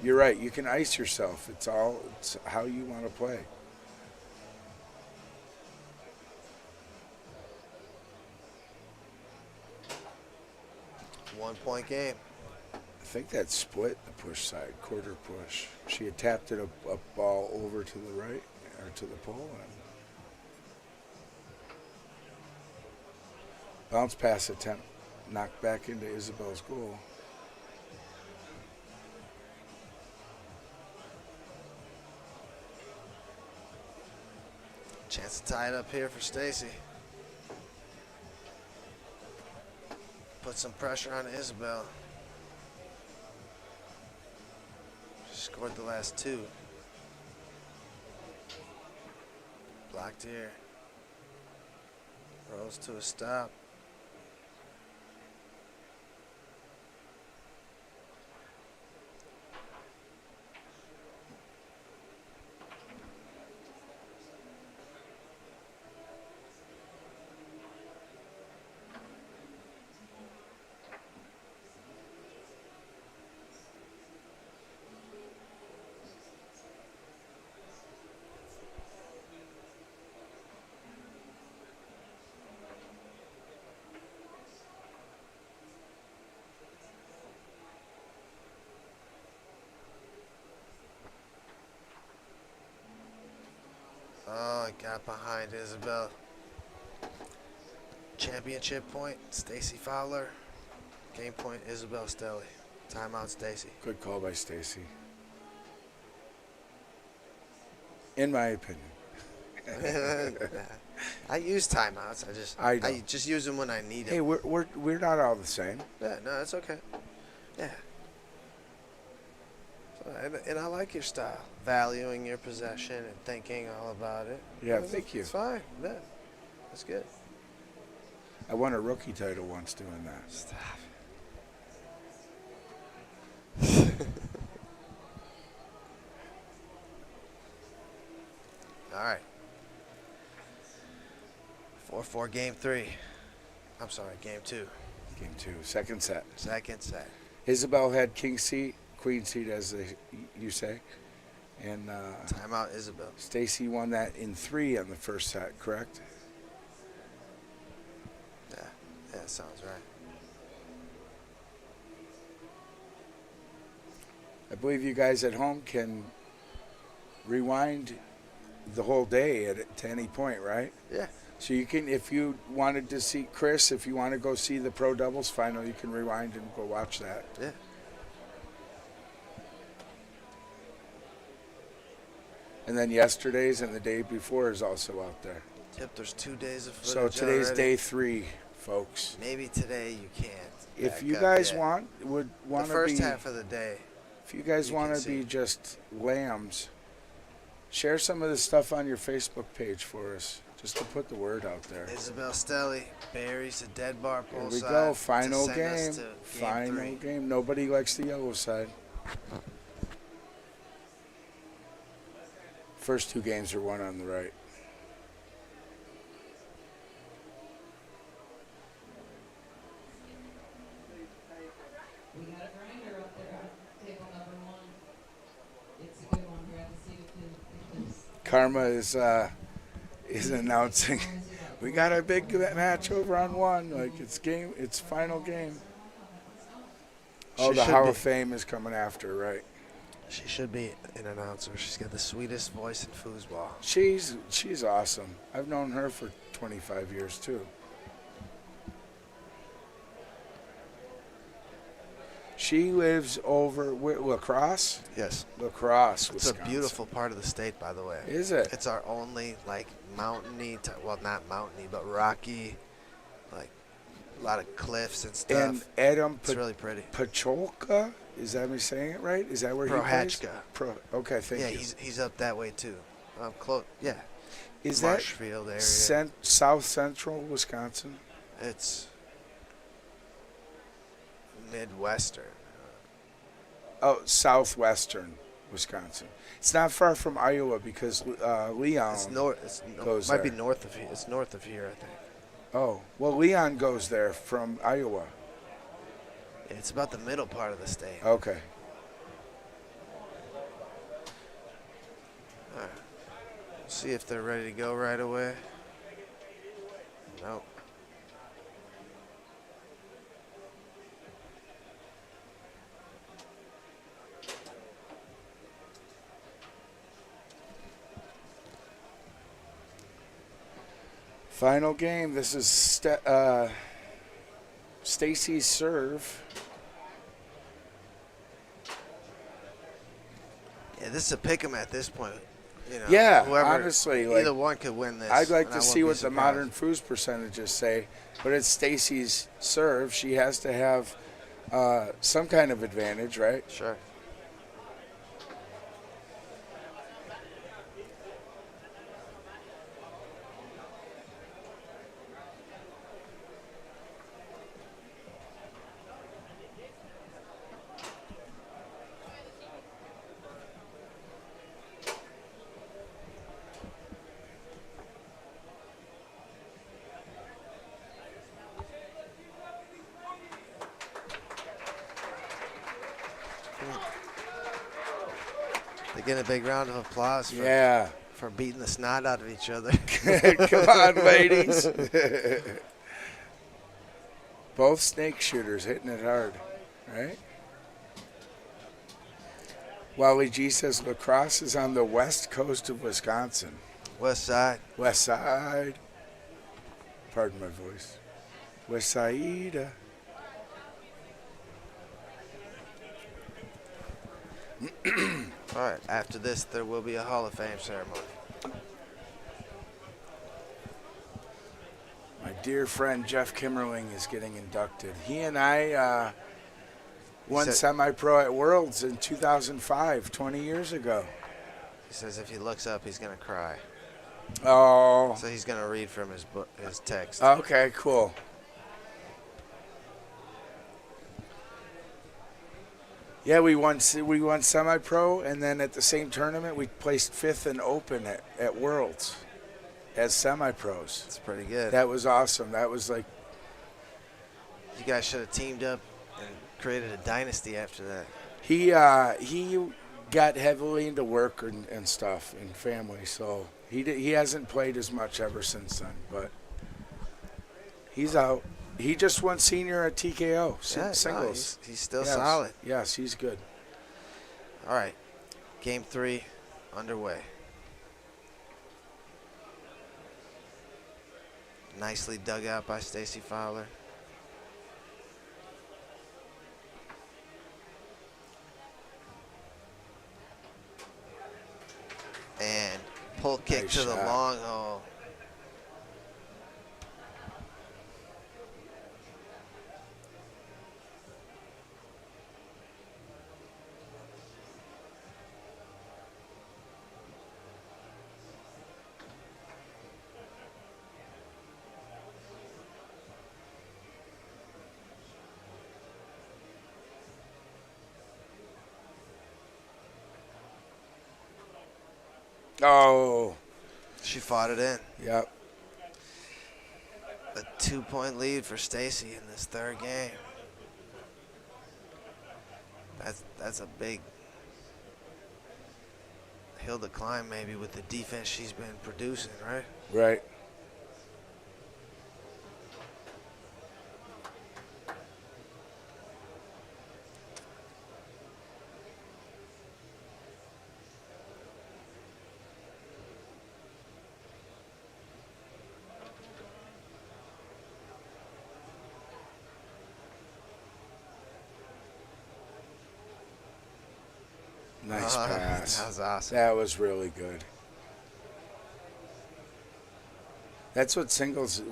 You're right. You can ice yourself. It's how you want to play. One-point game. I think that split the push side, quarter push. She had tapped it a ball over to the right, or to the pole. And bounce pass attempt knocked back into Isabel's goal. Chance to tie it up here for Stacy. Put some pressure on Isabel. She scored the last 2. Blocked here. Rose to a stop. Oh, it got behind Isabel. Championship point, Stacy Fowler. Game point, Isabel Stelly. Timeout, Stacy. Good call by Stacy. In my opinion. I use timeouts. I just use them when I need them. Hey, we're not all the same. Yeah, no, it's okay. Yeah. So, and I like your style, valuing your possession and thinking all about it. Yeah, thank you. It's fine. Yeah, that's good. I won a rookie title once doing that. Stop. All right. 4-4 game 3. I'm sorry, game 2. Game 2, second set. Second set. Isabel had king seat, queen seat, as you say. And Timeout, Isabel. Stacy won that in 3 on the first set, correct? Yeah, sounds right. I believe you guys at home can rewind the whole day to any point, right? Yeah. So you can, if you wanted to see Chris, if you want to go see the pro doubles final, you can rewind and go watch that. Yeah. And then yesterday's and the day before is also out there. Yep, there's 2 days of footage. So today's already. day 3, folks. Maybe today you can't. If back you up guys yet. would want the to be, first half of the day. if you guys you want can to be see. just lambs, share some of this stuff on your Facebook page for us, just to put the word out there. Isabel Stelly buries a dead bar Here pole we side go, to final send us game. to game Final 3. game. Nobody likes the yellow side. First 2 games are won on the right. We got a grinder up there on table number 1. It's a good one. We have to see if there's Karma is announcing we got a big match over on 1. Like it's final game. Oh, She the should Hall be. of Fame is coming after, right? She should be an announcer. She's got the sweetest voice in foosball. She's awesome. I've known her for 25 years too. She lives over La Crosse? Yes. La Crosse, It's a Wisconsin. beautiful part of the state, by the way. Is it? It's our only, like, mountainy, well, not mountainy, but rocky, like, a lot of cliffs and stuff. And Adam It's really pretty. Pacholka? Is that me saying it right? Is that where he plays? Prohatchka. Okay, thank Yeah, you. he's up that way, too. Close. Yeah. Is that Marshfield area. South Central Wisconsin? It's Midwestern. Oh, southwestern Wisconsin. It's not far from Iowa because Leon. It's north. goes Might be there. north of here. It's north of here, I think. Oh, well, Leon goes there from Iowa. It's about the middle part of the state. Okay. All right. See if they're ready to go right away. Nope. Final game. This is Stacy's serve. Yeah, this is a pick 'em at this point. You know, Yeah, whoever, honestly, like, either one could win this. I'd like and I to won't see be what the surprised. modern foos percentages say, but it's Stacy's serve. She has to have some kind of advantage, right? Sure. They get a big round of applause for, Yeah. for beating the snot out of each other. Come on, ladies. Both snake shooters hitting it hard, right? Wally G says La Crosse is on the west coast of Wisconsin. West side. West side. Pardon my voice. West side. All right, after this, there will be a Hall of Fame ceremony. My dear friend Jeff Kimmerling is getting inducted. He and I won said- semi-pro at Worlds in 2005, 20 years ago. He says if he looks up, he's going to cry. Oh, So he's going to read from his book, his text. okay, cool. Yeah, we won semi-pro, and then at the same tournament, we placed 5th in open at Worlds as semi-pros. It's pretty good. That was awesome. That was like, You guys should have teamed up and created a dynasty after that. he got heavily into work and stuff and family, so he hasn't played as much ever since then, but he's out. He just won senior at TKO, Yeah, singles. no, he's still Yes. solid. Yes, he's good. All right, game 3 underway. Nicely dug out by Stacy Fowler. And pull kick Nice to the shot. long hole. Oh, She fought it in. yep. A 2-point lead for Stacy in this third game. That's a big hill to climb maybe with the defense she's been producing, right? Right. Nice pass. That was awesome. That was really good. That's what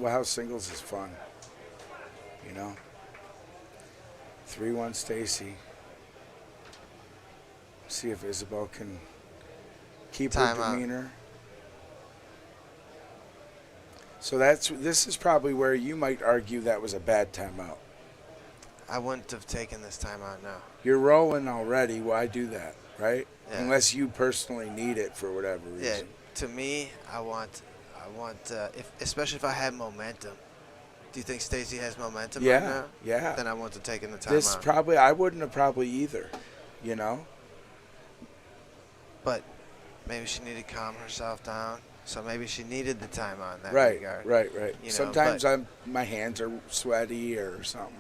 how singles is fun. You know? 3-1 Stacy. See if Isabel can keep her Timeout. demeanor. So this is probably where you might argue that was a bad timeout. I wouldn't have taken this timeout now. You're rolling already. Why do that, right? Yeah. Unless you personally need it for whatever reason. Yeah, to me, I want, especially if I had momentum. Do you think Stacy has momentum right now? Yeah. Then I want to take in the timeout. This probably, I wouldn't have probably either, you know? But maybe she needed to calm herself down. So maybe she needed the timeout in that Right, regard. right. You know, Sometimes but- my hands are sweaty or something.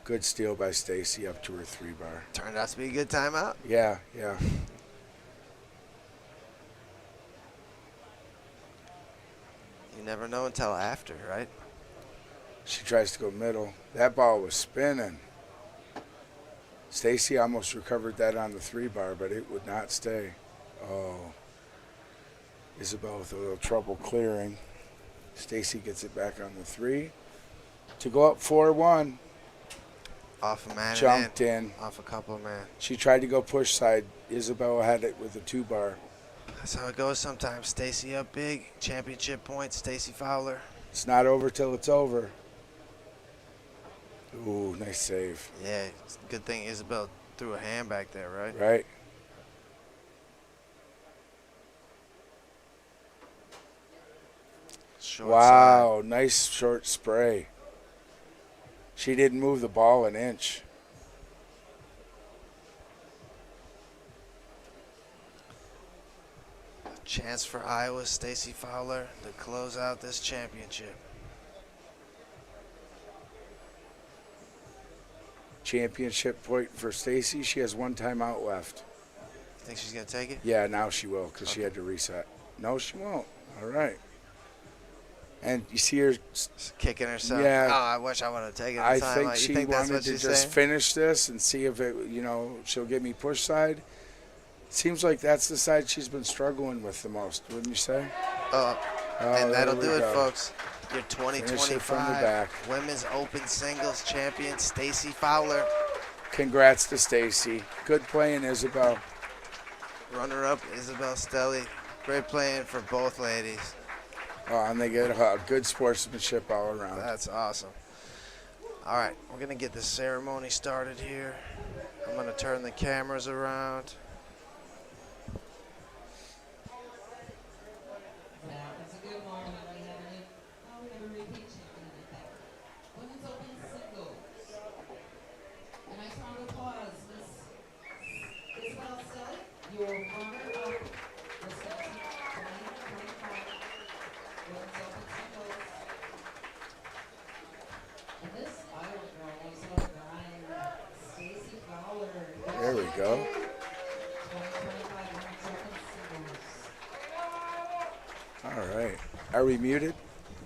Good steal by Stacy up to her 3-bar. Turned out to be a good timeout. Yeah. You never know until after, right? She tries to go middle. That ball was spinning. Stacy almost recovered that on the 3-bar, but it would not stay. Oh. Isabel with a little trouble clearing. Stacy gets it back on the 3. To go up 4-1. Off a man Jumped and in. off a couple of man. She tried to go push side. Isabel had it with a 2-bar. That's how it goes sometimes. Stacy up big. Championship points. Stacy Fowler. It's not over till it's over. Ooh, nice save. Yeah, it's a good thing Isabel threw a hand back there, right? Right? Short Wow, nice short spray. She didn't move the ball an inch. side. Chance for Iowa's Stacy Fowler to close out this championship. Championship point for Stacy. She has 1 timeout left. Think she's going to take it? Yeah, now she will because she had to reset. No, she won't. All right. And you see her, Just kicking herself. Yeah. Oh, I wish I would have taken the I time. think You she think that's wanted what to she's just saying? finish this and see if it, she'll get me push side. Seems like that's the side she's been struggling with the most, wouldn't you say? Oh, Oh, and there that'll we do it, go. folks. Your Finish it from the 2025 back. Women's Open Singles Champion, Stacy Fowler. Congrats to Stacy. Good playing, Isabel. Runner-up, Isabel Stelly. Great playing for both ladies. Oh, and they get good sportsmanship all around. That's awesome. All right, we're going to get the ceremony started here. I'm going to turn the cameras around. That was a good one. We have a repeat champion at that. Women's Open Singles. A nice round of applause, Miss Isabel Stelly, your runner-up, Wisconsin 2025 Women's Open Singles. And this Iowa girl knows how to grind. Stacy Fowler. There we go. 2025 Women's Open Singles. All right. Are we muted?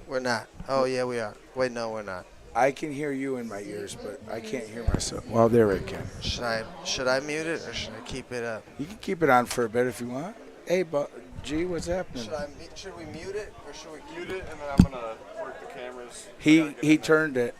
We're not. Oh, yeah, we are. Wait, no, we're not. I can hear you in my ears, but I can't hear myself. Well, there I can. Should I mute it or should I keep it up? You can keep it on for a bit if you want. Hey, G, what's happening? Should we mute it or should we Mute it, and then I'm gonna work the cameras. He turned it.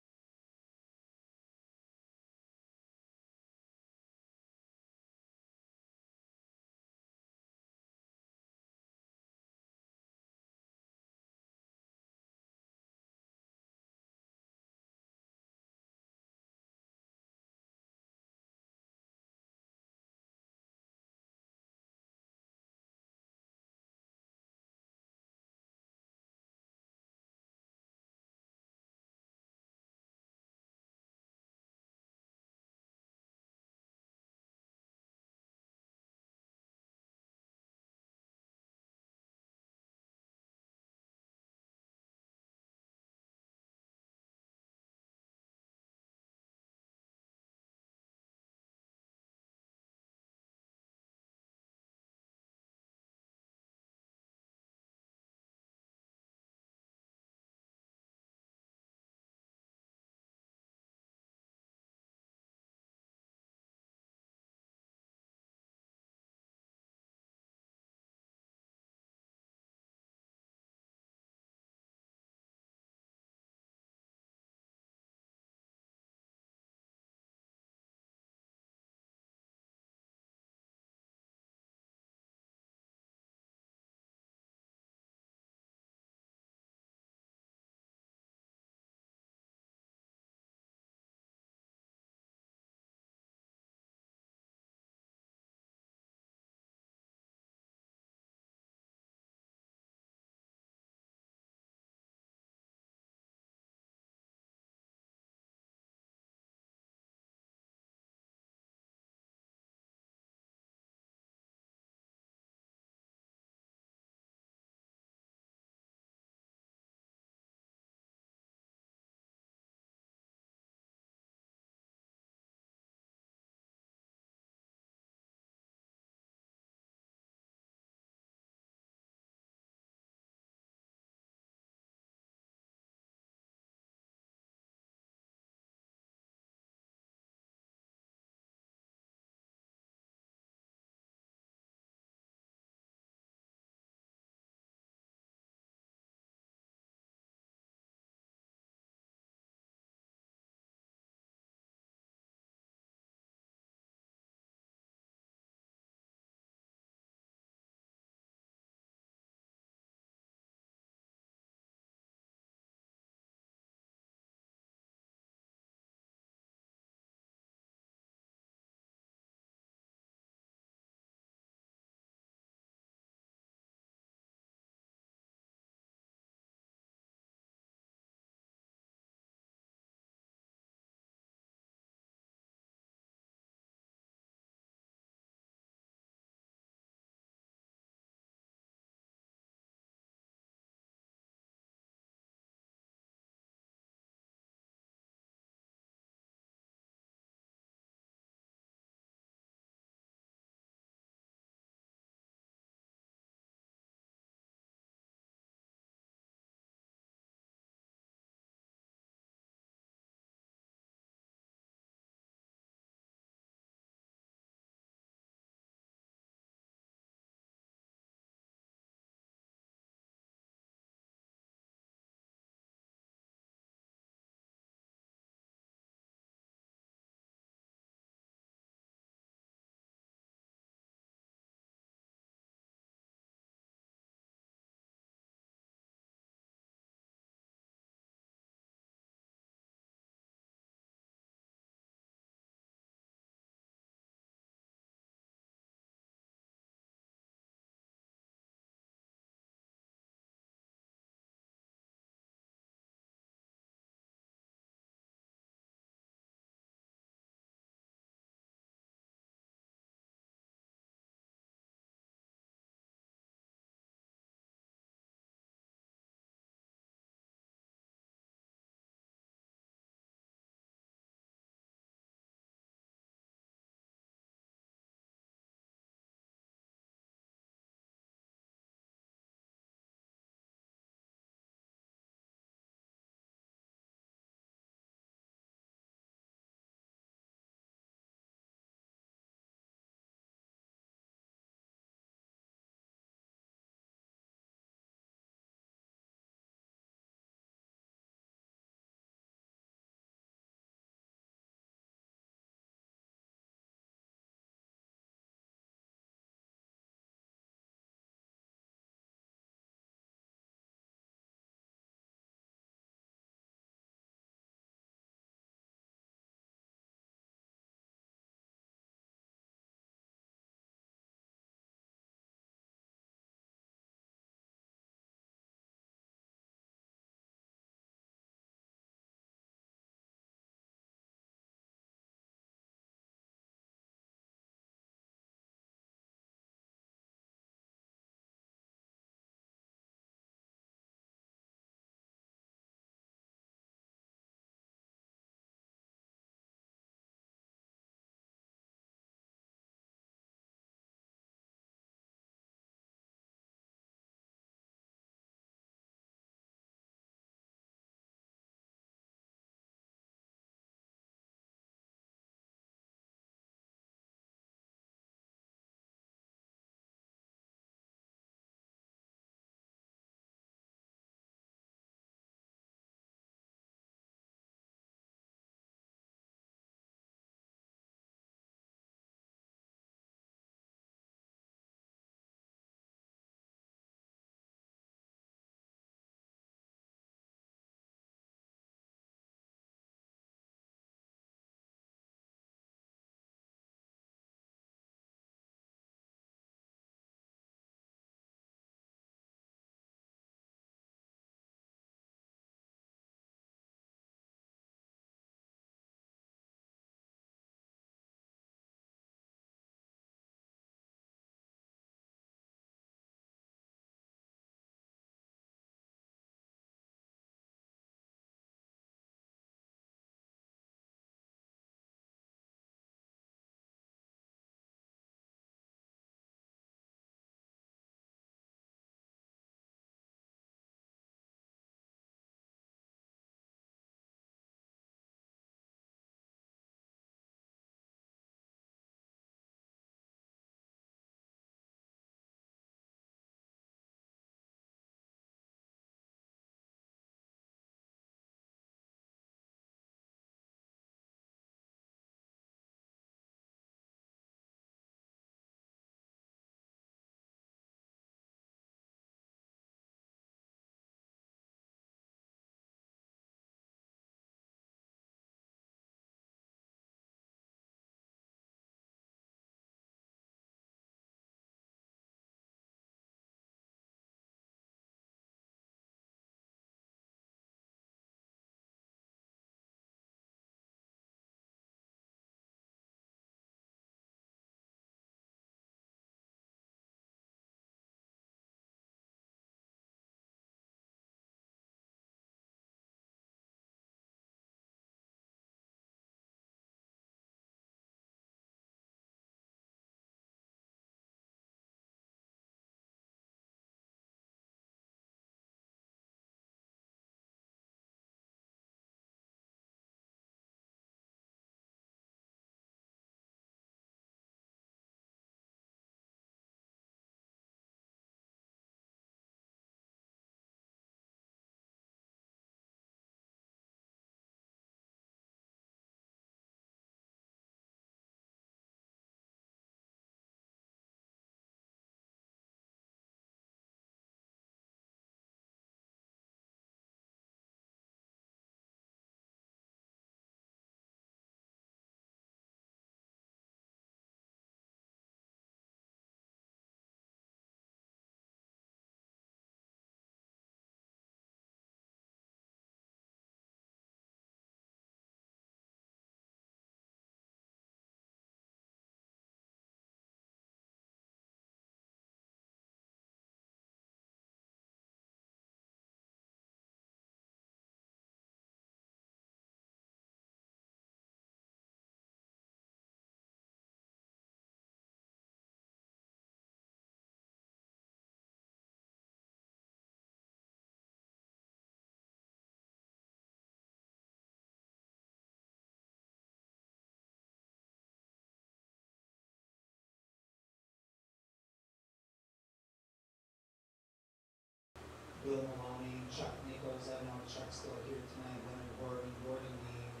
Bill Maloney, Chuck Nichols. I don't know if Chuck's still here tonight. Leonard Gordon, Gordon Neve,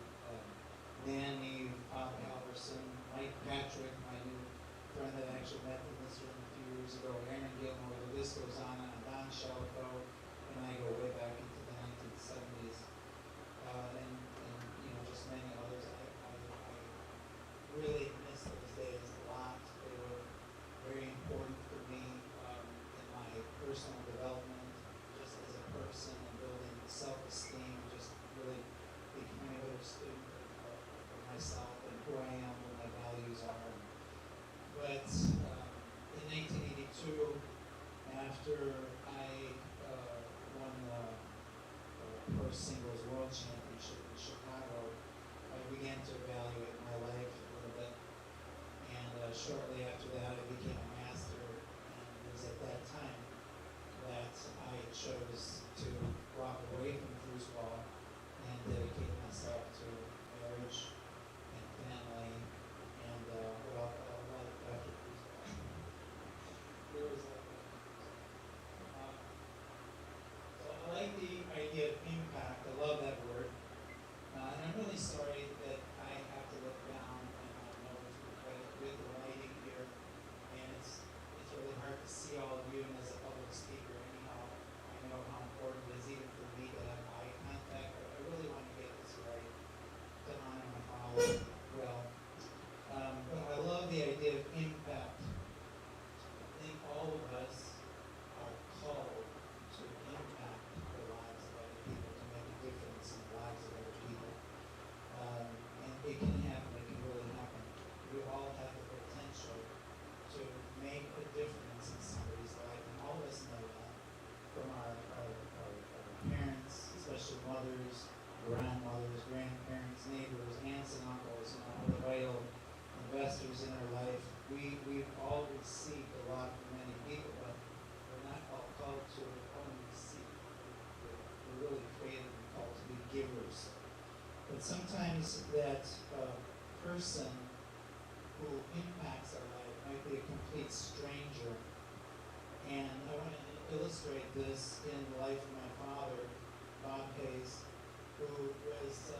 Dan Neve, Bob Halverson, Mike Patrick, my new friend that I actually met in this room a few years ago, Aaron Gilmore. The list goes on. Don Shelko, and I go way back into the 1970s. And just many others. I really miss those days a lot. They were very important for me in my personal development, just as a person, and building self-esteem, just really becoming a better student of myself and who I am, what my values are. But in 1982, after I won the Pro Singles World Championship in Chicago, I began to evaluate my life a little bit. And shortly after that, I became a master. And it was at that time that I chose to walk away from foosball and dedicate myself to marriage and family and life after foosball. There was so I like the idea of impact. I love that word. And I'm really sorry that I have to look down at my notes with the lighting here. And it's really hard to see all of you. And as a public speaker, anyhow, I know how important it is even for me to have eye contact. But I really want to get this right to honor my father well. But I love the idea of impact. I think all of us are called to impact the lives of other people, to make a difference in the lives of other people. And it can happen, it can really happen. We all have the potential to make a difference in somebody's life, and all of us know that from our parents, especially mothers, grandmothers, grandparents, neighbors, aunts and uncles, the vital investors in our life. We've all received a lot from many people, but we're not all called to only receive. We're really created and called to be givers. But sometimes that person who impacts our life might be a complete stranger. And I want to illustrate this in the life of my father, Bob Hayes, who was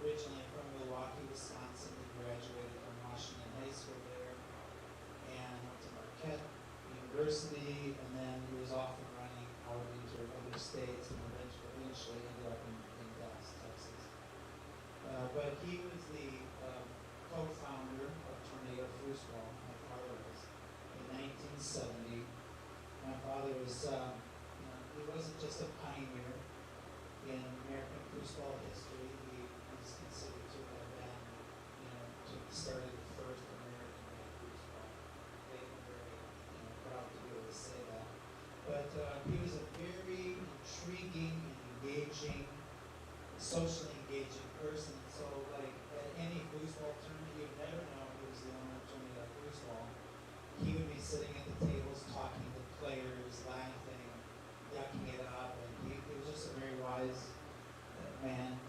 originally from Milwaukee, Wisconsin. He graduated from Washington High School there and went to Marquette University, and then he was off and running out into other states and eventually ended up in Dallas, Texas. But he was the co-founder of Tornado Foosball. My father was in 1970. My father was, he wasn't just a pioneer in American foosball history. He was considered to have been, started the first American made foosball. They were very, proud to be able to say that. But he was a very intriguing and engaging, socially engaging person. So, like at any foosball tournament, you'd never know who was the owner of Tornado Foosball. He would be sitting at the tables talking to players, laughing, yucking it up, and he was just a very wise man.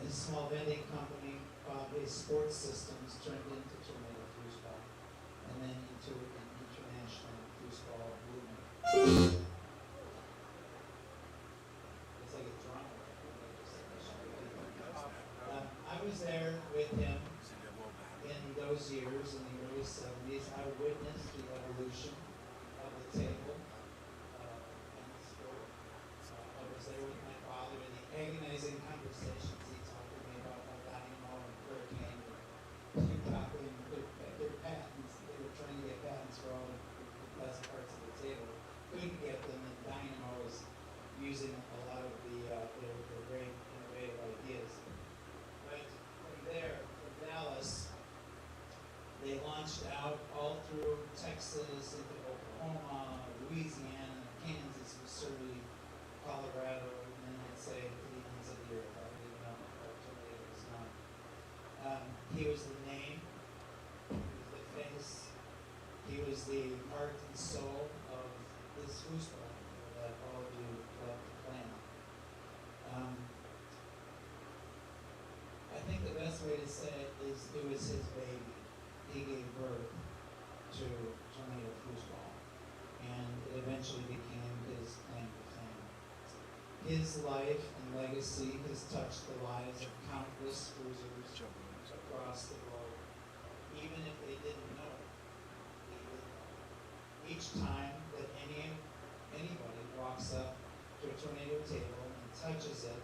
His small vending company, his sports systems, turned into Tornado Foosball, and then into an international foosball movement. It's like a drama. I was there with him in those years, in the early 70s. I witnessed the evolution of the table and the sport. I was there with my father in the agonizing conversations he talked to me about how Dynamo and Hurricane were copying their patents. They were trying to get patents for all the best parts of the table. Couldn't get them, and Dynamo was using a lot of their great innovative ideas. But from there, from Dallas, they launched out all through Texas, into Oklahoma, Louisiana, Kansas, Missouri, Colorado, and then I'd say to the ends of the earth. I don't even know what Tornado was known. He was the name, he was the face, he was the heart and soul of this foosball that all of you love to play on. I think the best way to say it is it was his baby. He gave birth to Tornado Foosball, and it eventually became his claim to fame. His life and legacy has touched the lives of countless cruisers across the globe, even if they didn't know it. He did know. Each time that anybody walks up to a tornado table and touches it,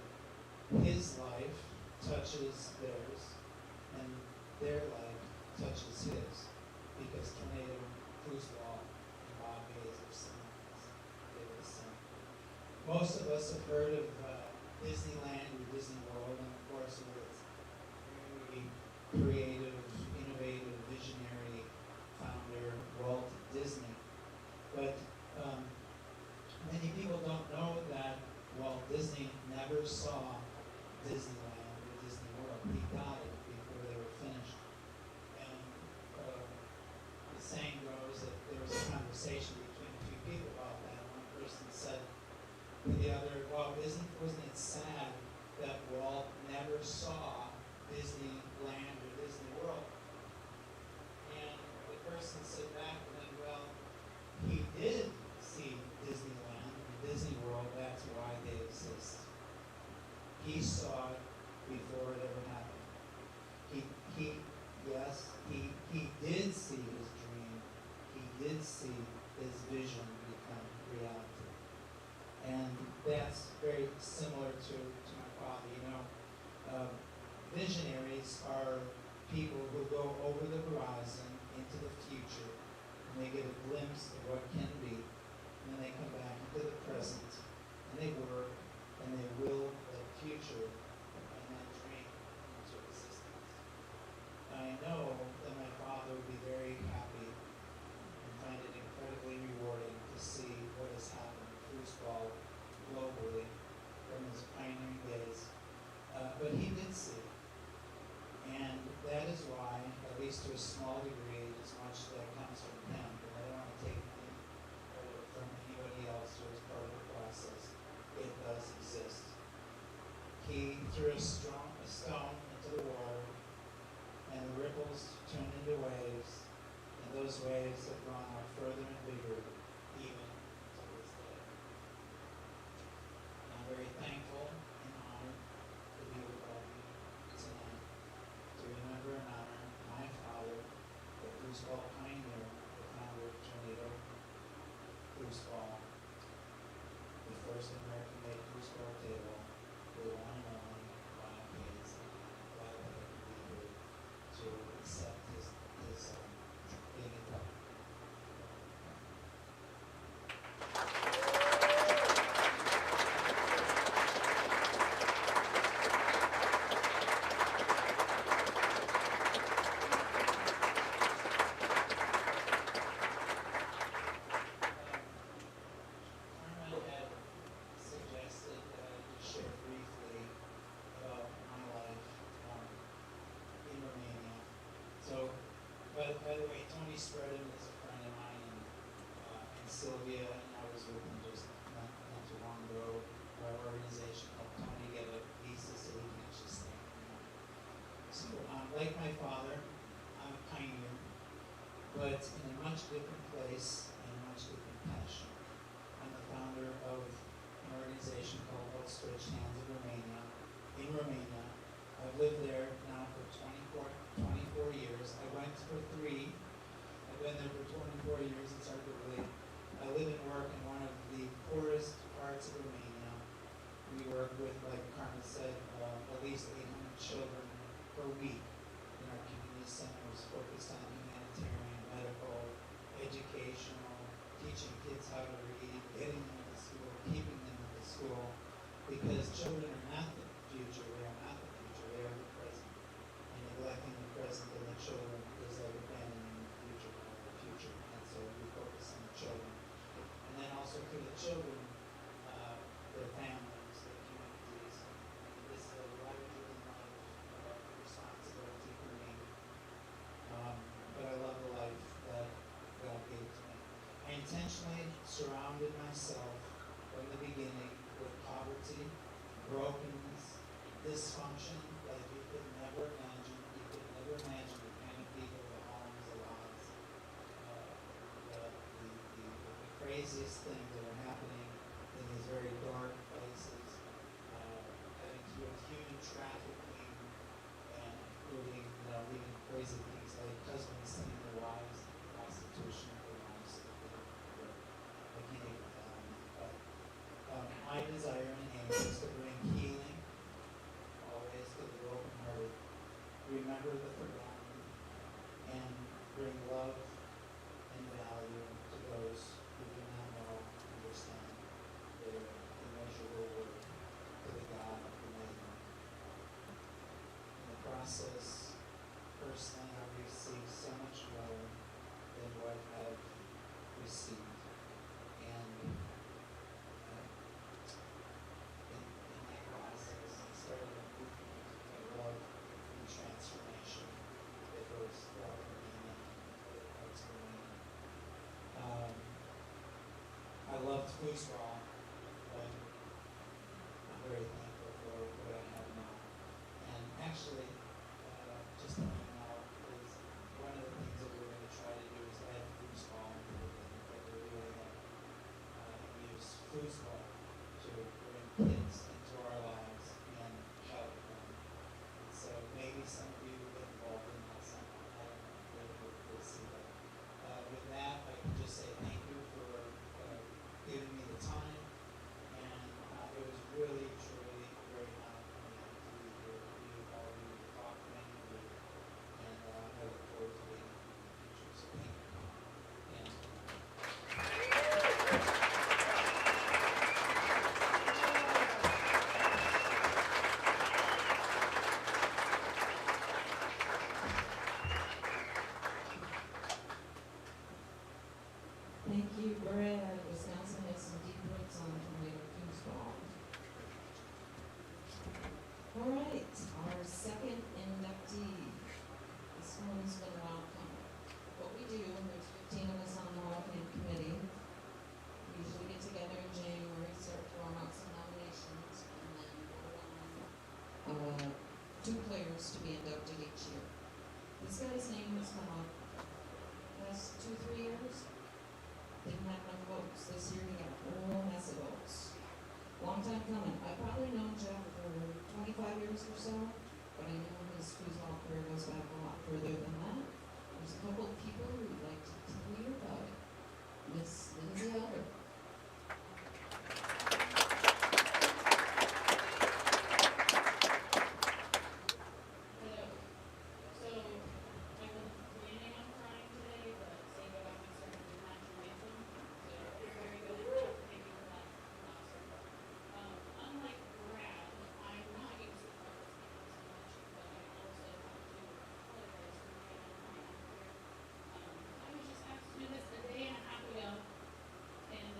his life touches theirs, and their life touches his, because tornado, foosball, and Bob Hayes are synonymous. They were the same. Most of us have heard of Disneyland or Disney World, and of course with its very creative, innovative, visionary founder, Walt Disney. But many people don't know that Walt Disney never saw Disneyland or Disney World. He died before they were finished. And the saying goes that there was a conversation between two people about that. One person said to the other, well, wasn't it sad that Walt never saw Disneyland or Disney World? And the person said back to them, well, he did see Disneyland and Disney World, that's why they exist. He saw it before it ever happened. He did see his dream. He did see his vision become reality. And that's very similar to my father. You know, visionaries are people who go over the horizon into the future, and they get a glimpse of what can be, and then they come back into the present, and they work, and they will that future and that dream into existence. I know that my father would be very happy and find it incredibly rewarding to see what has happened in foosball globally from his pioneering days. But he did see it. And that is why, at least to a small degree, as much that comes from him, and I don't want to take any credit from anybody else who was part of the process, it does exist. He threw a stone into the water, and the ripples turned into waves, and those waves have gone out further and bigger, even to this day. And I'm very thankful and honored to be with all of you tonight, to remember and honor my father, the foosball pioneer, the founder of tornado foosball, the first American-made foosball table, the one and only Bob Hayes. Glad that I could be here to accept his being inducted. Carmen had suggested that I just share briefly about my life in Romania. So, by the way, Tony Spreadham is a friend of mine, and Sylvia, and I was with him just not too long ago. Our organization helped Tony get a visa so he can actually stay in Romania. So, like my father, I'm a pioneer, but in a much different place and a much different passion. I'm the founder of an organization called Outstretched Hands of Romania. In Romania, I've lived there now for 24 years. I went for 3. I've been there for 24 years. It's hard to believe. I live and work in one of the poorest parts of Romania. We work with, like Carmen said, at least 800 children per week in our community centers focused on humanitarian, medical, educational, teaching kids how to read, getting them to school, keeping them at the school, because children are not the future, they are not the future, they are the present. And neglecting the present and the children is like abandoning the future or the future. And so we focus on the children. And then also to the children, their families, their communities. This is a life-driven life responsibility for me. But I love the life that God gave to me. I intentionally surrounded myself from the beginning with poverty, brokenness, dysfunction that you could never imagine. You could never imagine the kind of people, the homes, the lives, the craziest things that are happening in these very dark places. loved foosball, but I'm very thankful for what I have now. And actually, just to hang out is one of the things that we're going to try to do is add foosball into the thing that we're doing and use foosball to bring kids into our lives and help them. And so maybe some of you will get involved in that somehow. I don't know. We'll see that. With that, I can just say thank you for giving me the time, and it was really, truly a great honor for me to be here with you, all of you, to talk to many of you, and I look forward to being here in the future. So thank you. And Thank you, Brad. Wisconsin has some deep roots on tomato foosball. All right, our second inductee. This one's been a while coming. What we do, and there's 15 of us on the Hall-of-Fame committee, we usually get together in January, start throwing out some nominations, and then vote on 2 players to be inducted each year. This guy's name has come up last 2-3 years. Didn't have enough votes. This year he got a whole mess of votes. Long time coming. I've probably known Jeff for 25 years or so, but I know his foosball career goes back a lot further than that. There's a couple of people who'd like to tell you about it. Miss Lindsay Elder. Hello. So, I've been planning on crying today, but seeing what I'm concerned with natural anthem, so it's very good. Thank you for that. Unlike Brad, I'm not used to participating so much, but I also have to apologize for being on my own career. I was just asked to do this a day and a half ago, and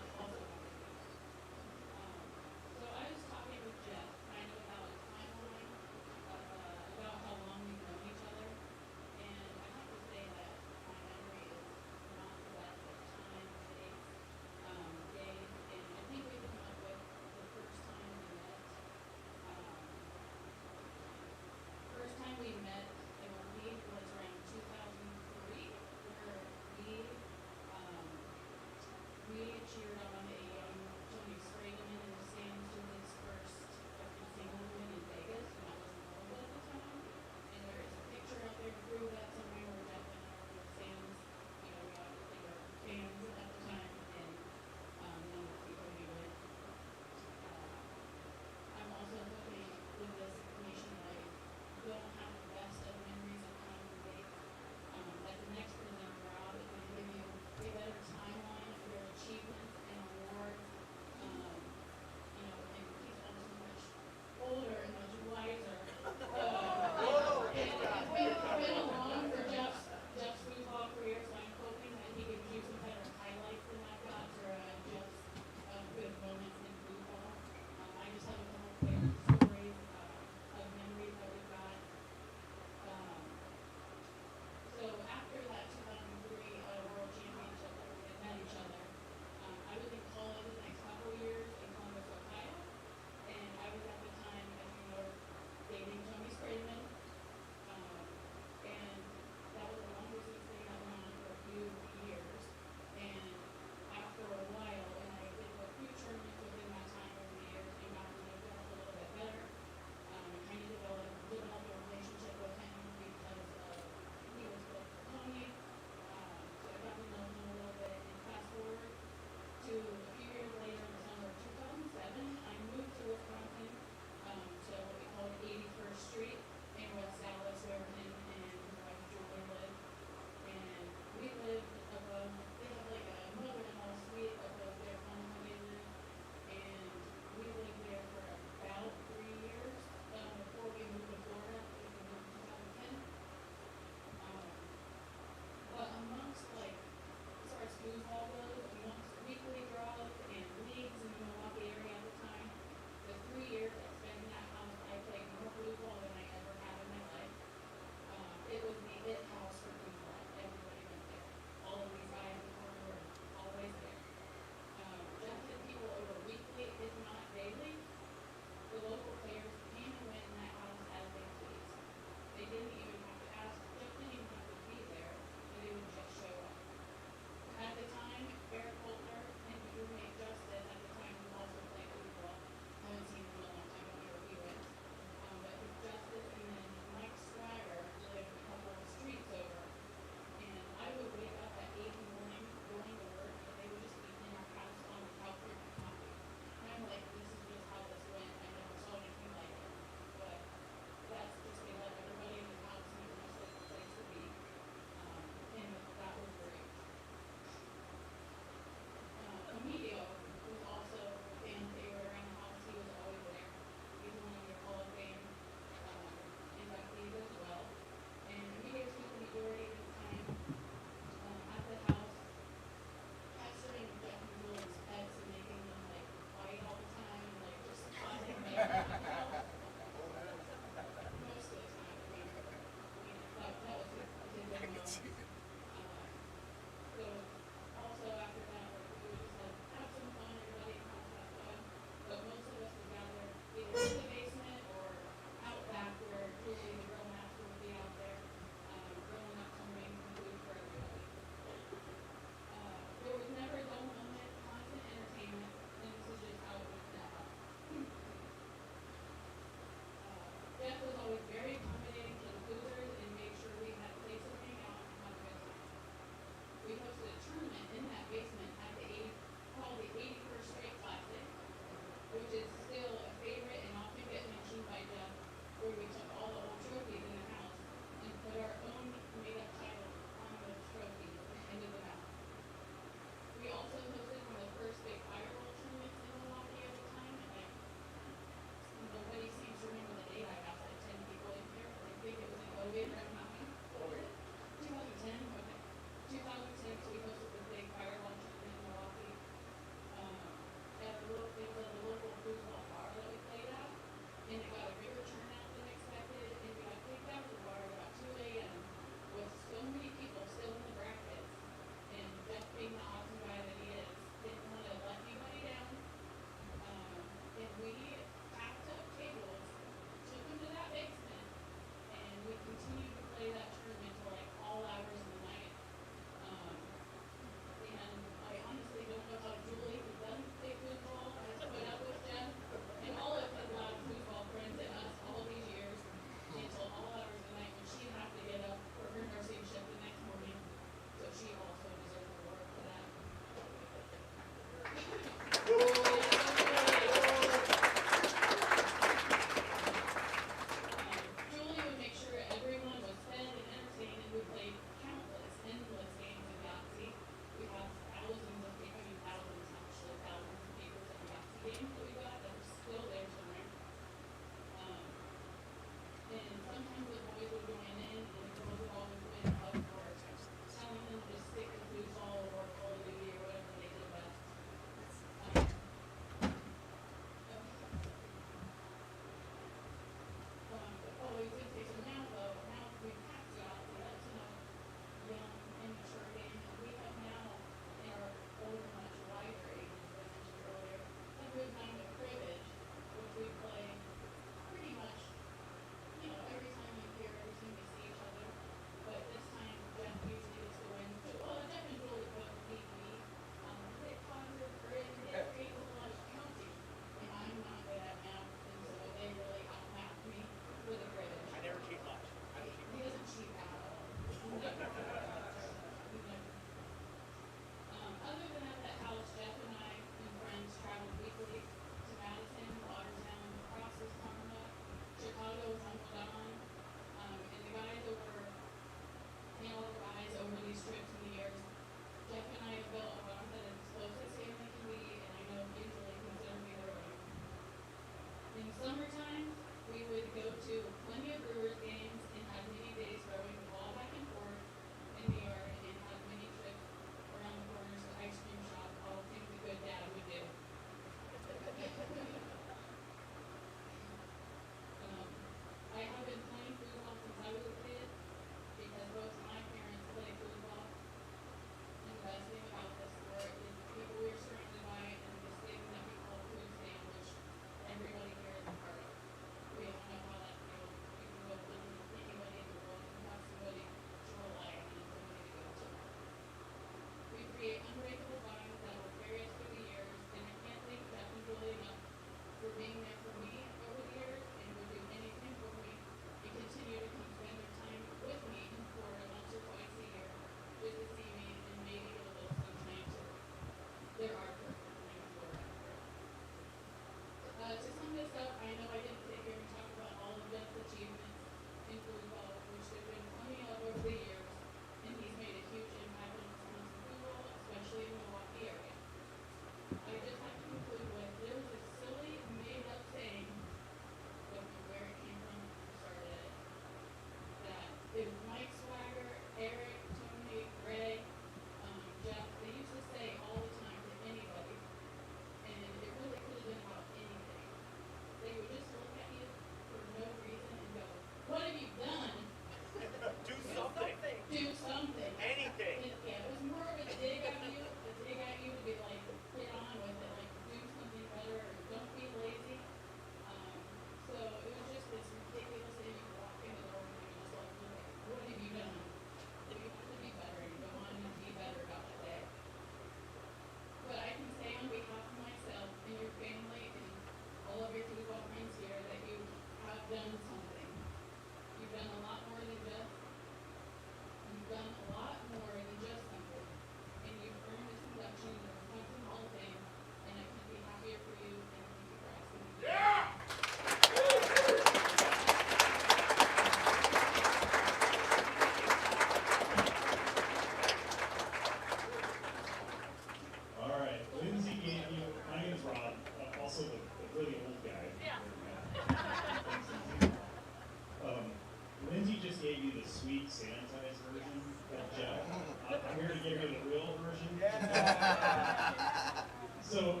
So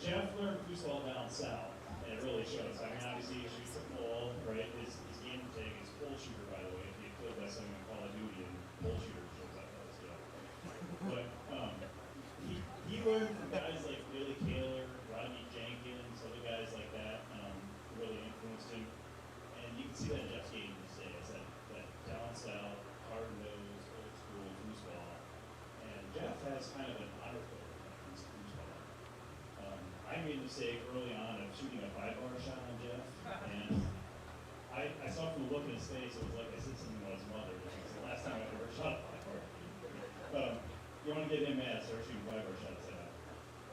Jeff learned foosball down south, and it really shows. I mean, obviously he shoots the pole, right? His game tag is pole shooter, by the way. If you get killed by someone in Call of Duty and pole shooter shows up, that's Jeff. But he learned from guys like Billy Kaler, Rodney Jenkins, other guys like that, who really influenced him. And you can see that in Jeff's game these days, that down south, hard-nosed, old-school foosball. And Jeff has kind of an honor code when it comes to foosball. I made a mistake early on of shooting a 5-bar shot on Jeff, and I saw from the look in his face, it was like I said something about his mother. It was the last time I ever shot a 5-bar. You want to get him mad, start shooting 5-bar shots at him.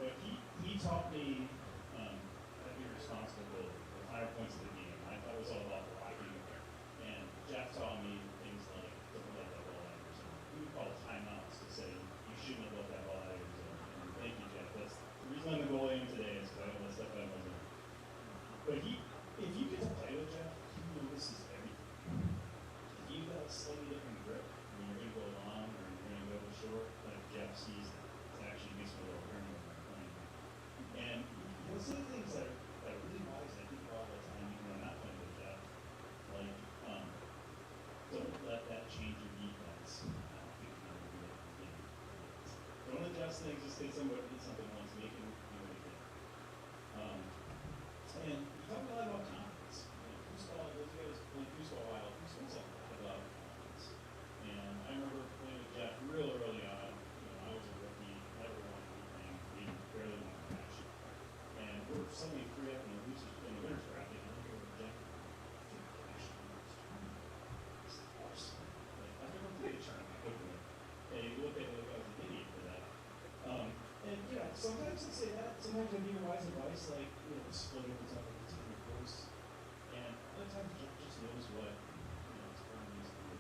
But he taught me to be responsible with higher points of the game. I thought it was all about blocking, and Jeff taught me things like don't let that ball out of your zone. We would call timeouts to say you shouldn't have let that ball out of your zone. And thank you, Jeff. That's the reason I'm the goalie today is because I don't let stuff out of my zone. But if you get to play with Jeff, he notices everything. If you've got a slightly different grip when you're going to go long or you're going to go short, like Jeff sees that. It actually makes me a little learning when I'm playing. And you'll see things that are really wise I think all the time even when I'm not playing with Jeff. Like, don't let that change your defense. I don't think you're going to do that in the game. Don't adjust things just because somebody did something once, make him do it again. And you talk a lot about confidence. You know, foosball, those guys playing foosball a while, foosball's a lot about confidence. And I remember playing with Jeff real early on. You know, I was a rookie, never won anything, we barely won a match. And we're suddenly 3 up in the losers in the winners bracket, and I look over at Jeff. Like, I've never played a tournament, I couldn't win. And you look at it like I was an idiot for that. And yeah, sometimes I say that. Sometimes I give you wise advice, like, you know, split opens up like a team of course. And other times Jeff just knows what, you know, his firm needs to do.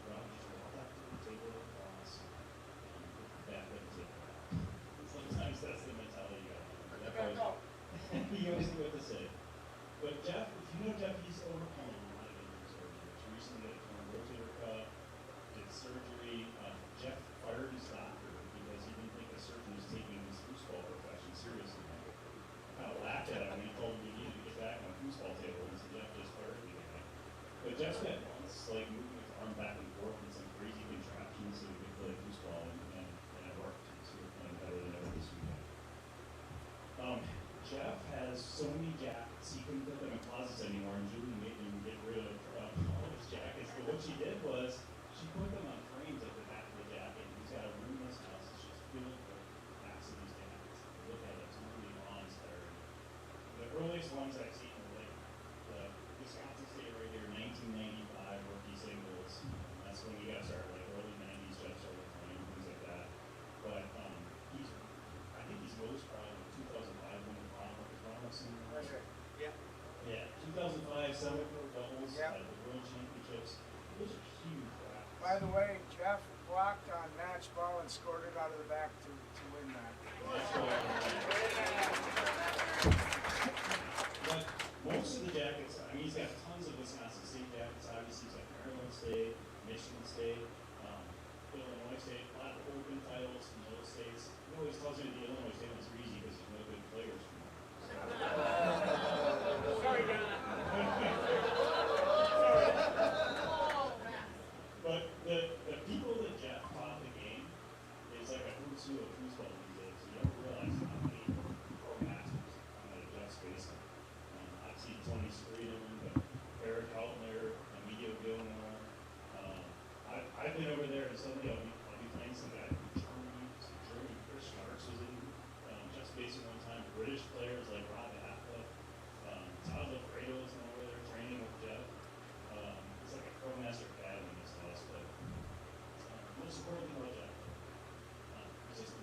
Rob just walk out to the table with the boss and put the back of the table out. And sometimes that's the mentality you got. He always knew what to say. But Jeff, if you know Jeff, he's overcome a lot of injuries over the years. Recently got a torn rotator cuff, did surgery. Jeff fired his doctor because he didn't think a surgeon was taking his foosball profession seriously. I kind of laughed at him when he told me he needed to get back on the foosball table, and so Jeff just fired the guy. But Jeff spent months like moving his arm back and forth in some crazy contraptions so he could play foosball, and it worked. So we're playing better than ever this weekend. Jeff has so many jackets, he couldn't put them in closets anymore, and Julie made him get rid of all of his jackets. But what she did was, she put them on frames at the back of the jacket. He's got a room in his house that's just filled with backs of these jackets. You look at it, it's really awe-inspiring. The earliest ones I've seen are like the Wisconsin State right here, 1995 rookie singles. That's when we got started, like early 90s, Jeff started playing, things like that. But I think he's most proud of the 2005 win with Robinson. Yeah, 2005 semifinal doubles at the World Championships. Those are huge. By the way, Jeff blocked on match ball and scored it out of the back to win that. But most of the jackets, I mean, he's got tons of Wisconsin State jackets. Obviously, he's got Maryland State, Michigan State, Illinois State, a lot of open titles from those states. He always tells me the Illinois State ones are easy because there's no good players from there. Sorry, Dan. But the people that Jeff taught the game is like a who's who of foosball these days. You don't realize how many pro masters come out of Jeff's basement. Obviously Tony Streeton, but Eric Haltner, Emilio Gilmore. I've been over there and suddenly I'll be playing some guy from Germany. Chris Schmarks was in Jeff's basement one time. British players like Rob Apple. Todd Lafredo is over there training with Jeff. It's like a pro master academy in this house, but most important thing about Jeff, resistant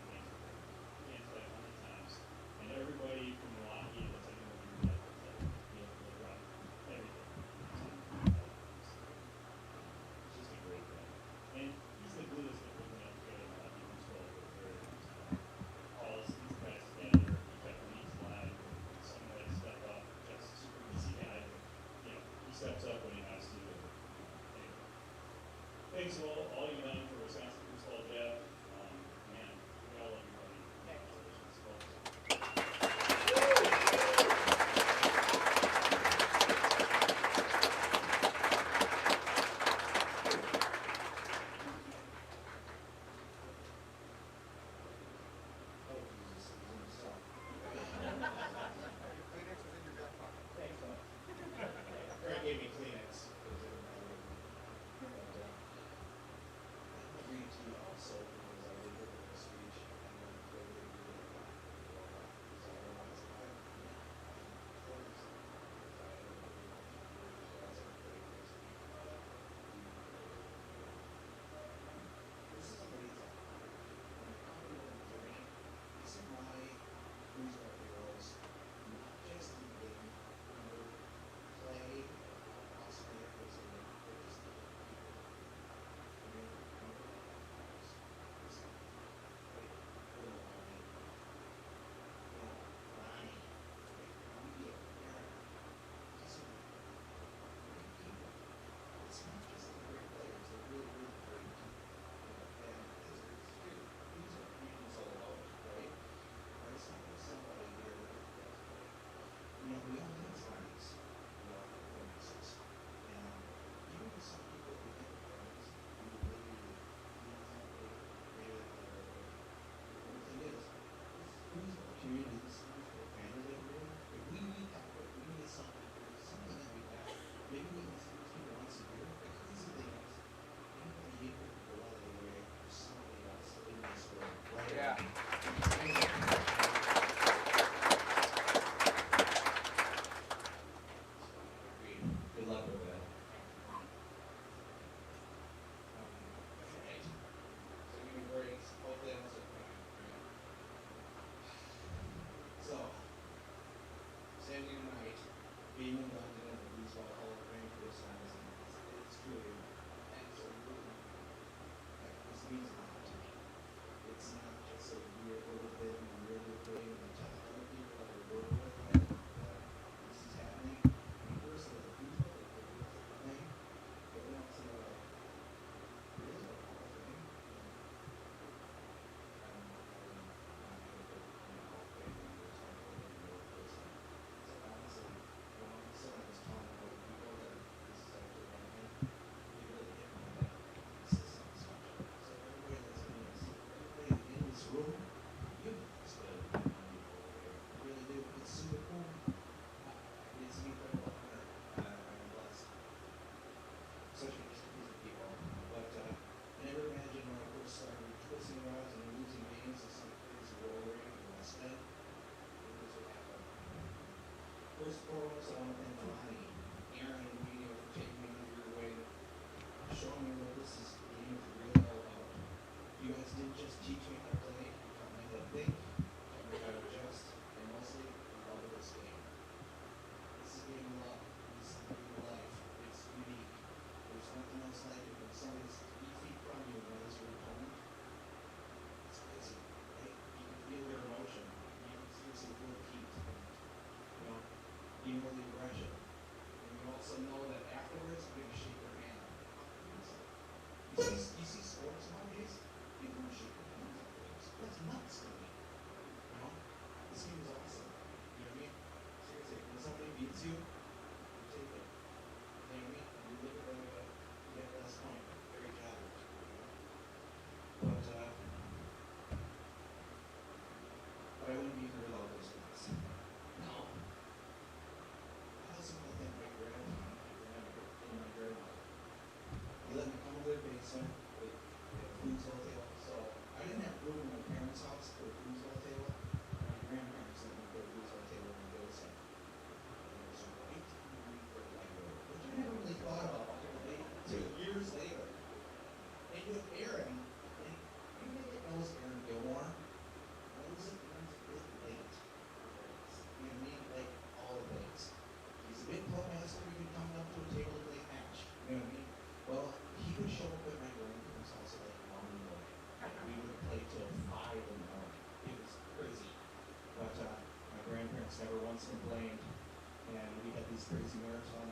these crazy marathon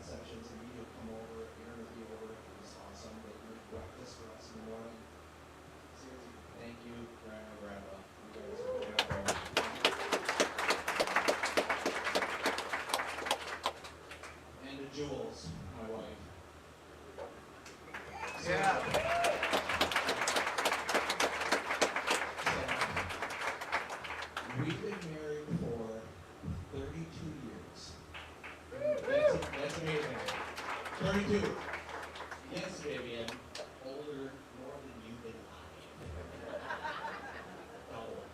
sessions, and media come over, interview over. It was awesome. They made breakfast for us in the morning. Seriously, thank you, Grandma and Grandpa. You guys are way up there. And to Jules, my wife. Yeah. We've been married for 32 years. That's amazing. 32. Yes, Vivian. Older, more than you've been alive. Double.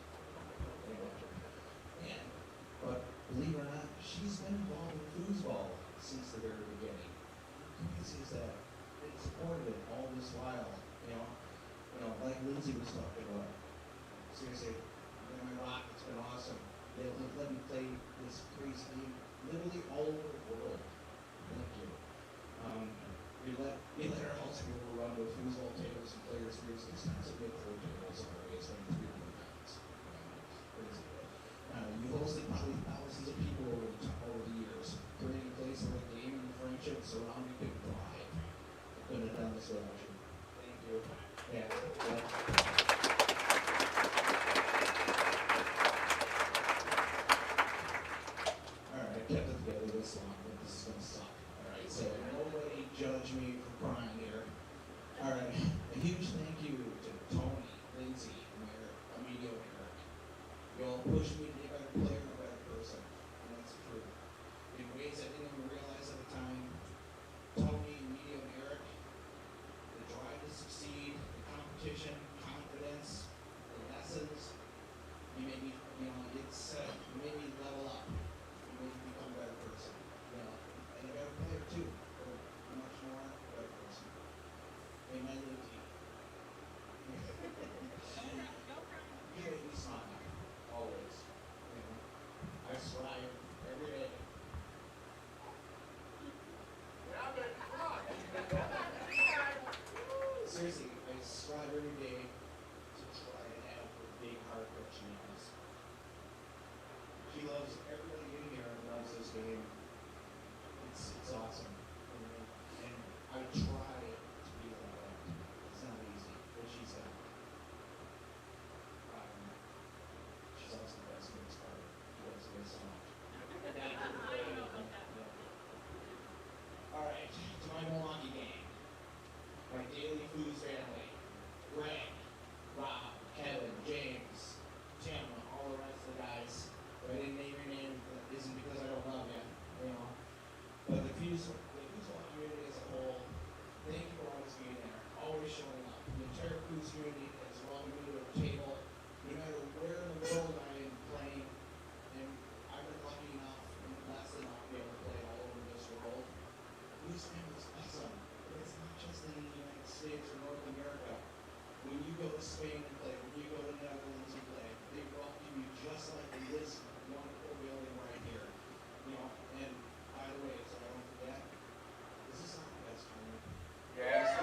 And, but believe it or not, she's been involved in foosball since the very beginning. Crazy is that they supported it all this while, like Lindsay was talking about. Seriously, my rock, it's been awesome. They let me play this crazy game literally all over the world. Thank you. We let our house people run with foosball tables and players seriously expensive big throw tables already. It's like 300 pounds. Crazy. You hosted probably thousands of people over the years, creating a place where game and friendship surrounding big pride. Couldn't have done this without you. Thank you. Yeah. Alright, I kept it together this long, but this is gonna suck. Alright, so nobody judge me for crying here. Alright, a huge thank you to Tony, Lindsay, Emilio, and Eric. You all pushed me to be a better player and a better person, and that's true. In ways I didn't even realize at the time, Tony, Emilio, and Eric, the drive to succeed, the competition, confidence, the lessons, you made me, you made me level up. You made me become a better person, and a better player too, or much more better person. Amen to the team. You make me smile, always. I strive every day. Seriously, I strive every day to try and have a big heart that she has. She loves everybody in here and loves this game. It's awesome. And I try to be like that. It's not easy, but she's also the best in this part. She loves it so much. Alright, to my Milwaukee game. My daily foods family. Greg, Rob, Kevin, James, Tim, all the rest of the guys. If I didn't name your name, it isn't because I don't love you, But the foosball community as a whole, thank you for always being there, always showing up. The entire foos community has welcomed me to their table, no matter where in the world I am playing. And I've been lucky enough and blessed enough to be able to play all over this world. Foos family is awesome, but it's not just in the United States or North America. When you go to Spain and play, when you go to the Netherlands and play, they welcome you just like in this wonderful building right here. And by the way, so I don't forget, this is not the best tournament. Yes.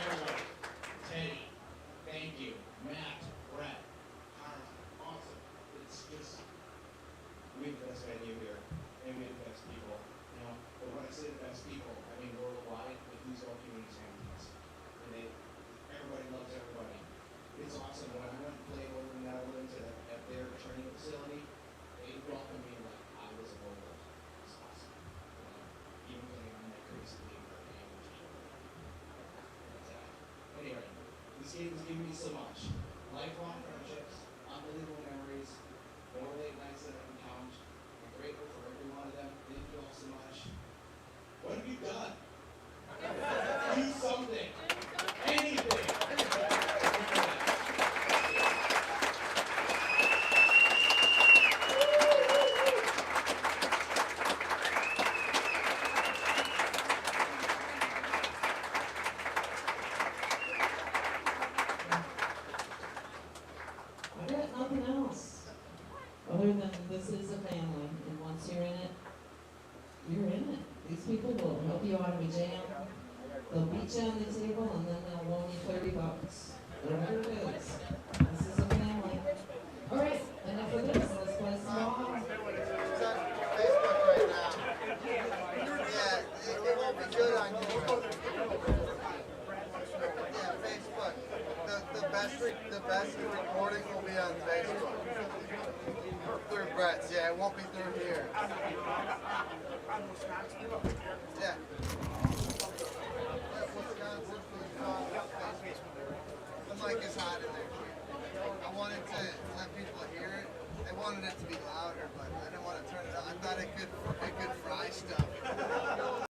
Everybody, Teddy, thank you. Matt, Brett, Carl, awesome. It's just, we have the best venue here, and we have the best people. But when I say the best people, I mean worldwide. The foosball community is fantastic, and everybody loves everybody. It's awesome. When I went and played over in the Netherlands at their training facility, they welcomed me like I was a local. It's awesome. Even playing on that crazy league for a game or two. Anyway, this game has given me so much. Lifelong friendships, unbelievable memories, more late nights that I can count. I'm grateful for every one of them. Thank you all so much. What have you done? Do something. Anything. I got nothing else, other than this is a family, and once you're in it, you're in it. These people will help you out of a jam, they'll beat you on the table, and then they'll loan you $30, whatever it is. This is a family. All right, enough of this. Let's play small. It's on Facebook right now. Yeah, it won't be good on YouTube. Yeah, Facebook. The best recording will be on Facebook. Through Brett's, yeah, it won't be through here. Yeah. Wisconsin Foosball State. The mic is hot in there. I wanted to let people hear it. I wanted it to be louder, but I didn't want to turn it on. I thought it could fry stuff.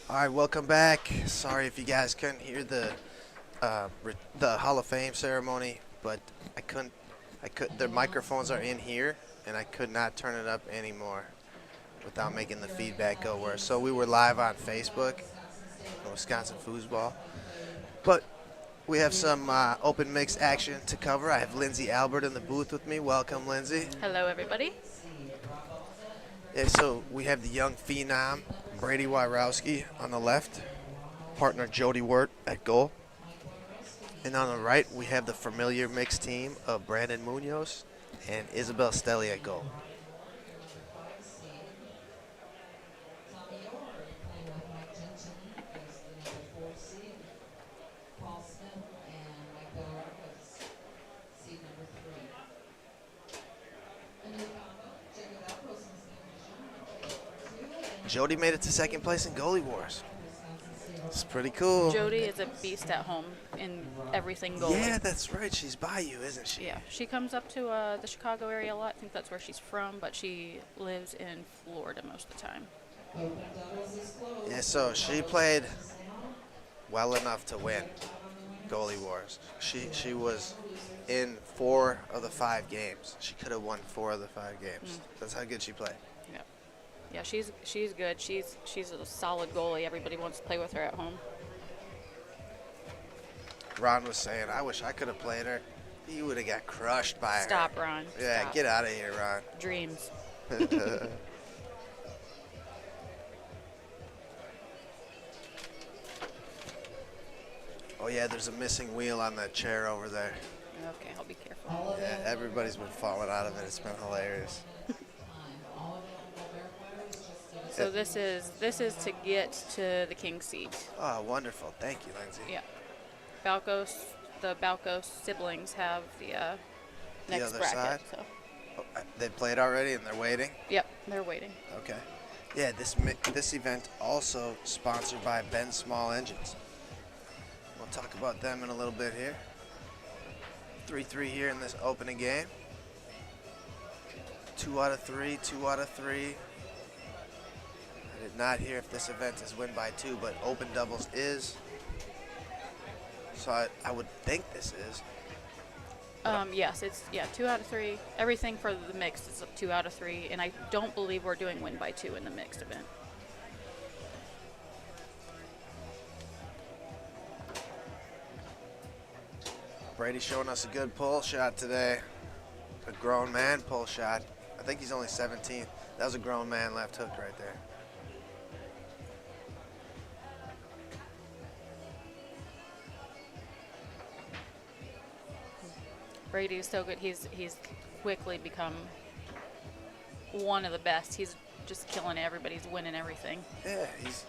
All right, welcome back. Sorry if you guys couldn't hear the Hall of Fame ceremony, but I couldn't. Their microphones are in here, and I could not turn it up anymore without making the feedback go worse. So we were live on Facebook, Wisconsin Foosball, but we have some open mix action to cover. I have Lindsay Albert in the booth with me. Welcome, Lindsay. Hello, everybody. Yeah, so we have the young phenom, Brady Wyrowski on the left, partner Jody Wirt at goal. And on the right, we have the familiar mixed team of Brandon Munoz and Isabel Stelly at goal. Jody made it to second place in goalie wars. It's pretty cool. Jody is a beast at home in everything goalie. Yeah, that's right. She's by you, isn't she? Yeah, she comes up to the Chicago area a lot. I think that's where she's from, but she lives in Florida most of the time. Yeah, so she played well enough to win goalie wars. She was in 4 of the 5 games. She could have won 4 of the 5 games. That's how good she played. Yeah, yeah, she's good. She's a solid goalie. Everybody wants to play with her at home. Ron was saying, I wish I could have played her. He would have got crushed by her. Stop, Ron. Yeah, Stop. get out of here, Ron. Dreams. Oh, yeah, there's a missing wheel on that chair over there. Okay, I'll be careful. Yeah, everybody's been falling out of it. It's been hilarious. So this is to get to the king seat. Oh, wonderful. Thank you, Lindsay. Yeah. The Balcos siblings have the next other bracket. side? So. Oh, they played already and they're waiting? Yep, they're waiting. Okay. Yeah, this event also sponsored by Ben Small Engines. We'll talk about them in a little bit here. 3-3 here in this opening game. 2 out of 3, 2 out of 3. I did not hear if this event is win by 2, but open doubles is. So I would think this is. Yes, it's 2 out of 3. Everything for the mixed is 2 out of 3, and I don't believe we're doing win by 2 in the mixed event. Brady showing us a good pull shot today. A grown man pull shot. I think he's only 17. That was a grown man left hook right there. Brady is so good. He's quickly become one of the best. He's just killing everybody. He's winning everything. Yeah, he's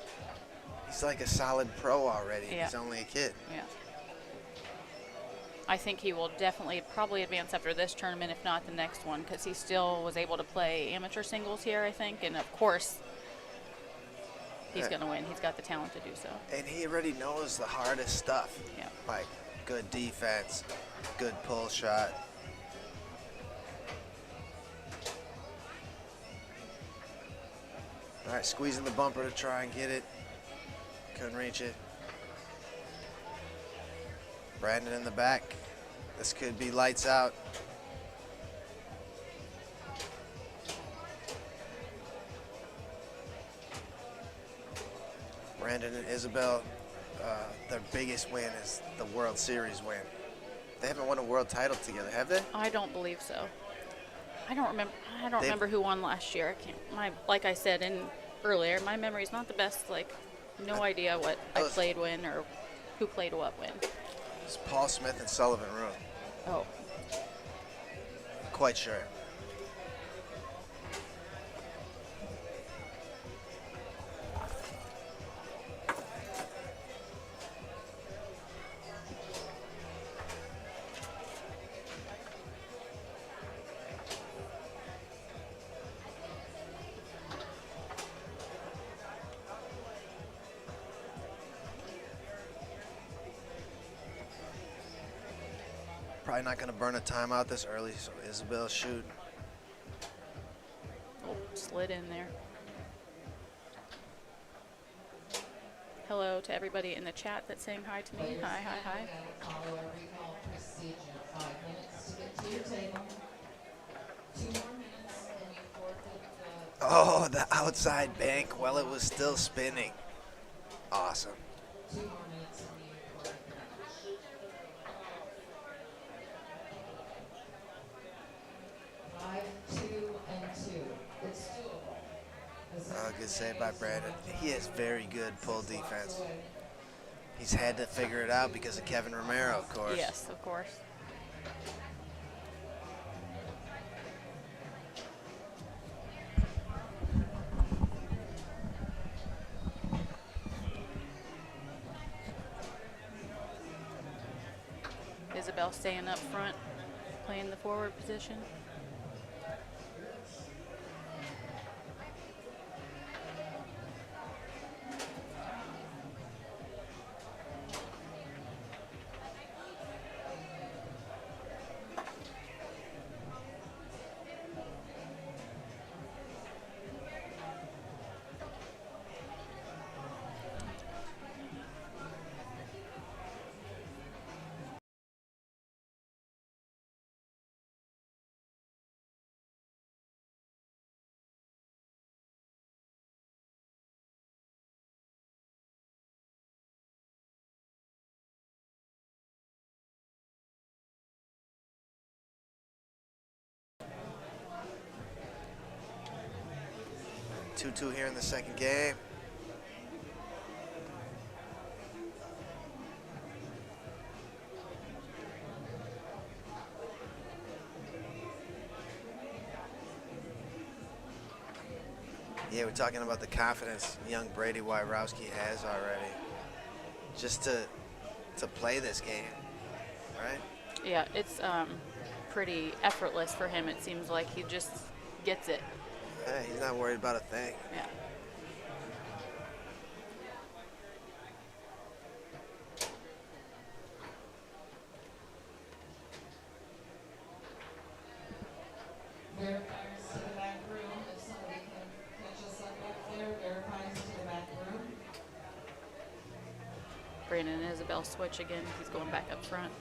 like a solid pro already. Yeah. He's only a kid. Yeah. I think he will definitely probably advance after this tournament, if not the next one, because he still was able to play amateur singles here, I think. And, of course, he's going to win. He's got the talent to do so. And he already knows the hardest stuff. Yeah. Like good defense, good pull shot. All right, squeezing the bumper to try and get it. Couldn't reach it. Brandon in the back. This could be lights out. Brandon and Isabel, their biggest win is the World Series win. They haven't won a world title together, have they? I don't believe so. I don't remember who won last year. I can't. Like I said earlier, my memory's not the best. Like, no idea what I played when or who played what when. It's Paul Smith and Sullivan Room. Oh. Quite sure. Probably not going to burn a timeout this early, so Isabel shoot. Oh, slid in there. hello to everybody in the chat that's saying hi to me. Hi, hi, hi. Follow our recall procedure. 5 minutes to get to your table. 2 more minutes and you forfeit the Oh, the outside bank while it was still spinning. Awesome. 2 more minutes and you forfeit the match. 5, 2, and 2. It's doable. Oh, good save by Brandon. He has very good pull defense. He's had to figure it out because of Kevin Romero, of course. Yes, of course. Isabel staying up front, playing the forward position. Two here in the second game. Yeah, we're talking about the confidence young Brady Wyrowski has already. Just to play this game, right? Yeah, it's pretty effortless for him. It seems like he just gets it. Yeah, he's not worried about a thing. Yeah. Verifiers to the back room. If somebody can catch us up back there, verifiers to the back room. Brandon and Isabel switch again. He's going back up front.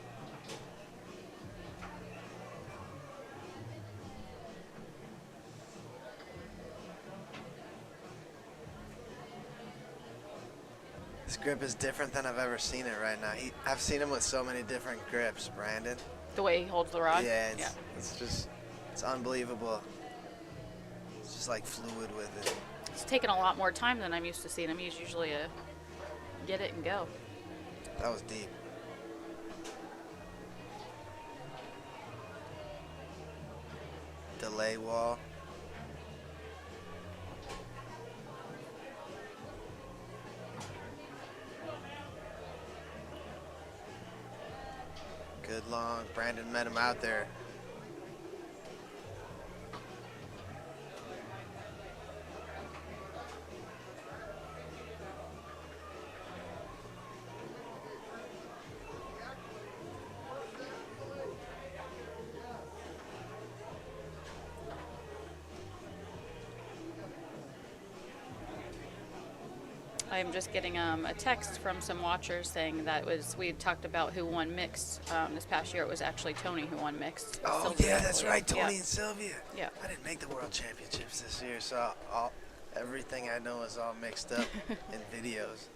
This grip is different than I've ever seen it right now. I've seen him with so many different grips, Brandon. The way he holds the rod. Yeah, it's unbelievable. It's just like fluid with it. It's taken a lot more time than I'm used to seeing him. He's usually a get it and go. That was deep. Delay wall. Good long. Brandon met him out there. I'm just getting a text from some watchers saying that we had talked about who won mixed this past year. It was actually Tony who won mixed. Oh, Sylvia. yeah, that's right, Tony Yeah. and Sylvia. Yeah. I didn't make the World Championships this year, so everything I know is all mixed up in videos.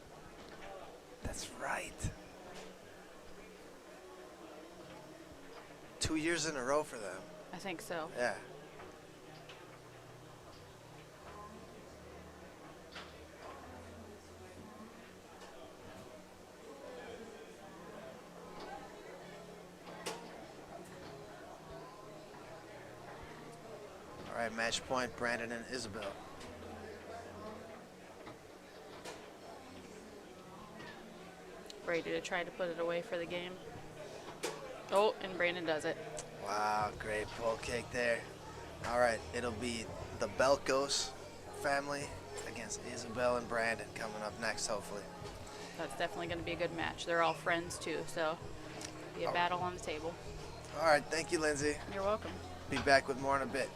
That's right. 2 years in a row for them. I think so. Yeah. All right, match point, Brandon and Isabel. Brady to try to put it away for the game. Oh, and Brandon does it. Wow, great pull kick there. All right, it'll be the Belkos family against Isabel and Brandon coming up next, hopefully. That's definitely going to be a good match. They're all friends too, so be a battle on the table. All right, thank you, Lindsay. You're welcome. Be back with more in a bit.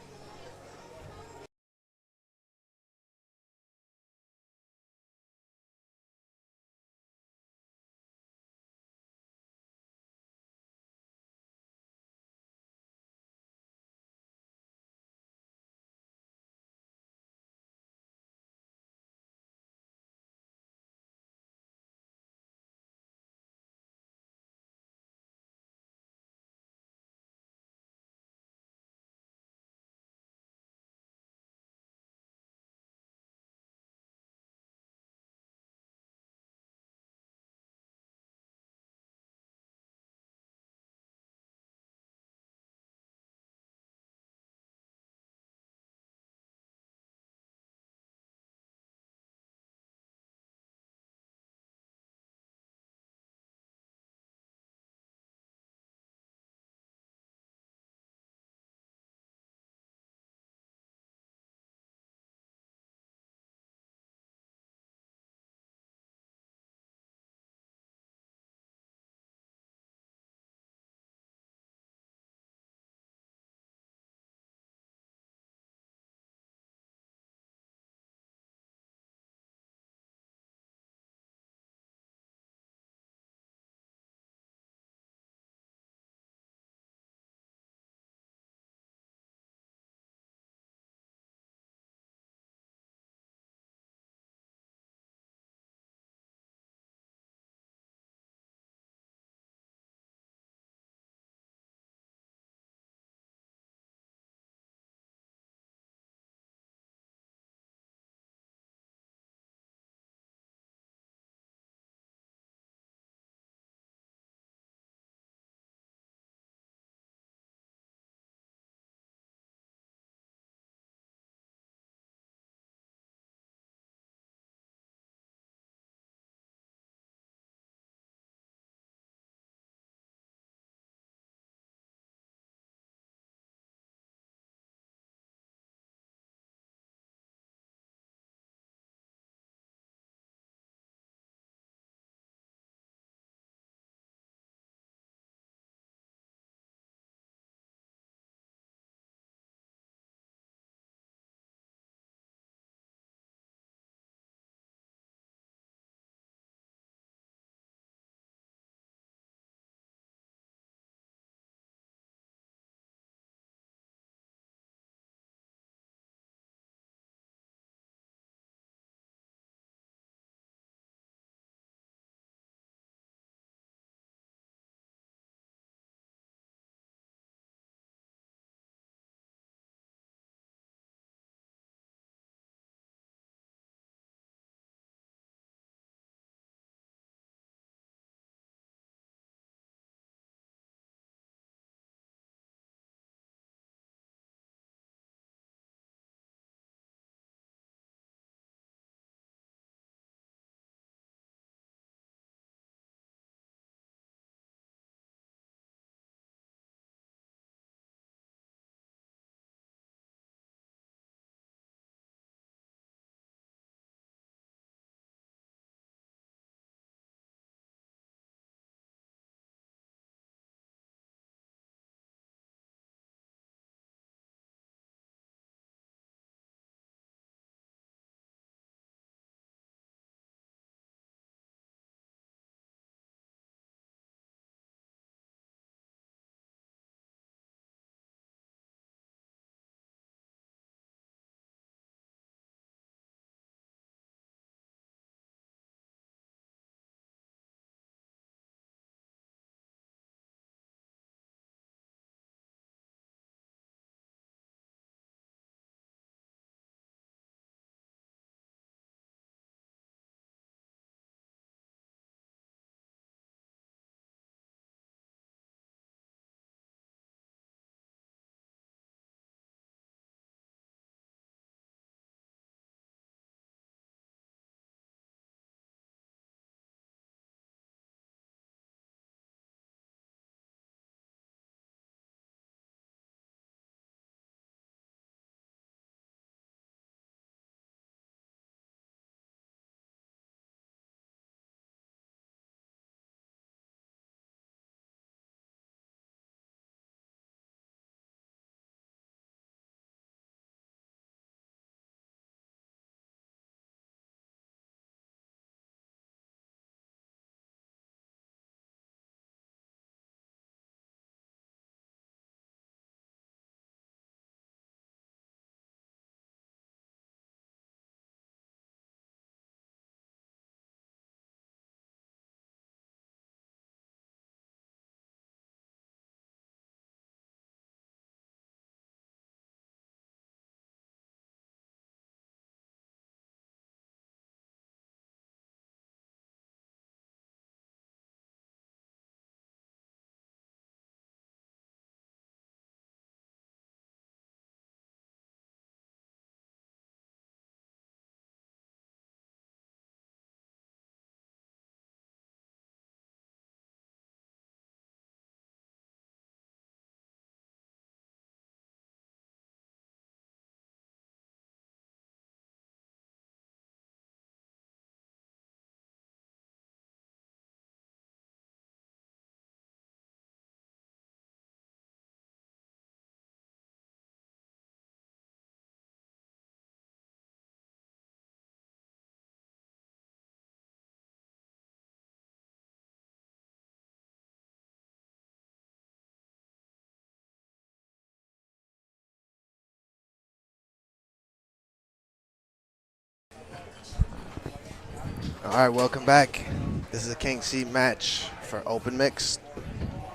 All right, welcome back. This is a king seat match for open mix.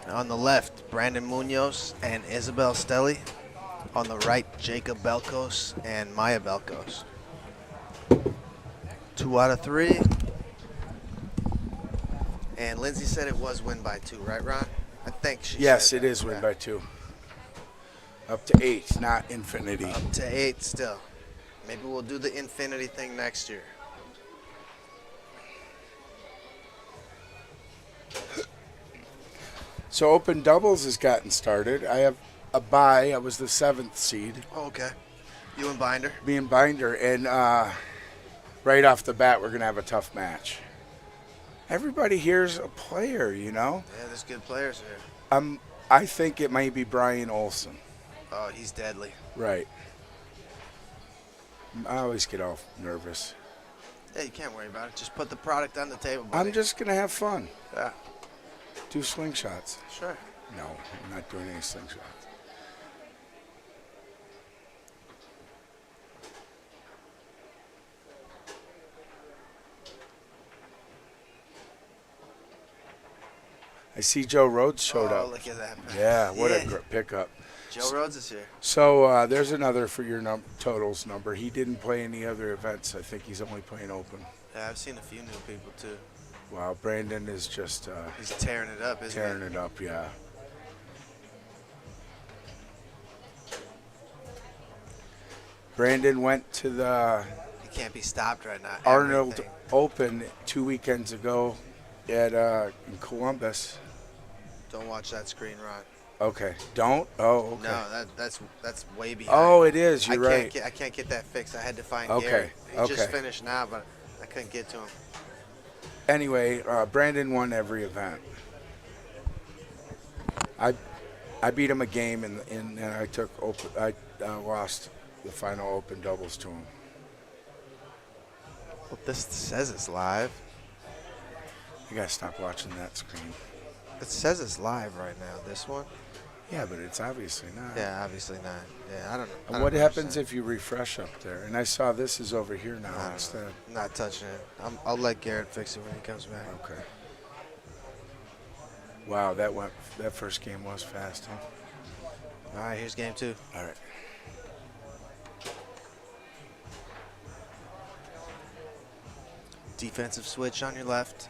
On the left, Brandon Munoz and Isabel Stelly. On the right, Jacob Belkos and Maya Belkos. 2 out of 3. And Lindsay said it was win by 2, right, Ron? I think she Yes, said it that. is win Yeah. by 2. Up to 8, not infinity. Up to 8 still. Maybe we'll do the infinity thing next year. So open doubles has gotten started. I have a bye. I was the 7th seed. Oh, okay. You and Binder? Me and Binder. And right off the bat, we're going to have a tough match. Everybody here's a player, you know? Yeah, there's good players here. I think it might be Brian Olson. Oh, he's deadly. Right. I always get all nervous. Yeah, you can't worry about it. Just put the product on the table, buddy. I'm just going to have fun. Yeah, Do slingshots. sure. No, I'm not doing any slingshots. I see Joe Rhodes showed Oh, up. look at that. Yeah, what Yeah. a pickup. Joe Rhodes is here. So there's another for your totals number. He didn't play any other events. I think he's only playing open. Yeah, I've seen a few new people, too. Wow, Brandon is just He's tearing it up, isn't tearing it up, yeah. Brandon went to the he? He can't be stopped right now. Arnold Everything. Open 2 weekends ago at in Columbus. Don't watch that screen, Ron. Okay, don't? Oh, okay. No, that's way behind. Oh, it is. You're right. I can't get that fixed. I had to find Okay, Gary. He just okay. finished now, but I couldn't get to him. Anyway, Brandon won every event. I beat him a game, and I took open. I lost the final open doubles to him. Well, this says it's live. You gotta stop watching that screen. It says it's live right now. This one? Yeah, but it's obviously not. Yeah, obviously not. Yeah, I don't know. And what happens if you refresh up there? And I saw this is over here now I don't instead. know. I'm not touching it. I'll let Garrett fix it when he comes back. Okay. Wow, that first game was fast, huh? All right, here's game 2. All right. Defensive switch on your left.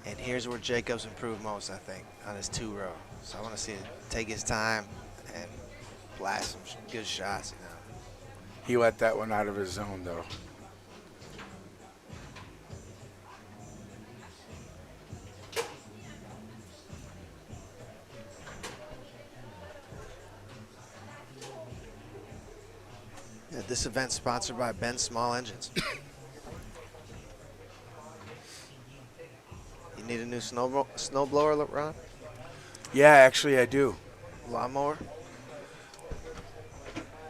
And here's where Jacobs improved most, I think, on his 2-row. So I want to see him take his time and blast some good shots, you know. He let that one out of his zone, though. Yeah, this event's sponsored by Ben Small Engines. You need a new snowblower, Ron? Yeah, actually, I do. Lawnmower?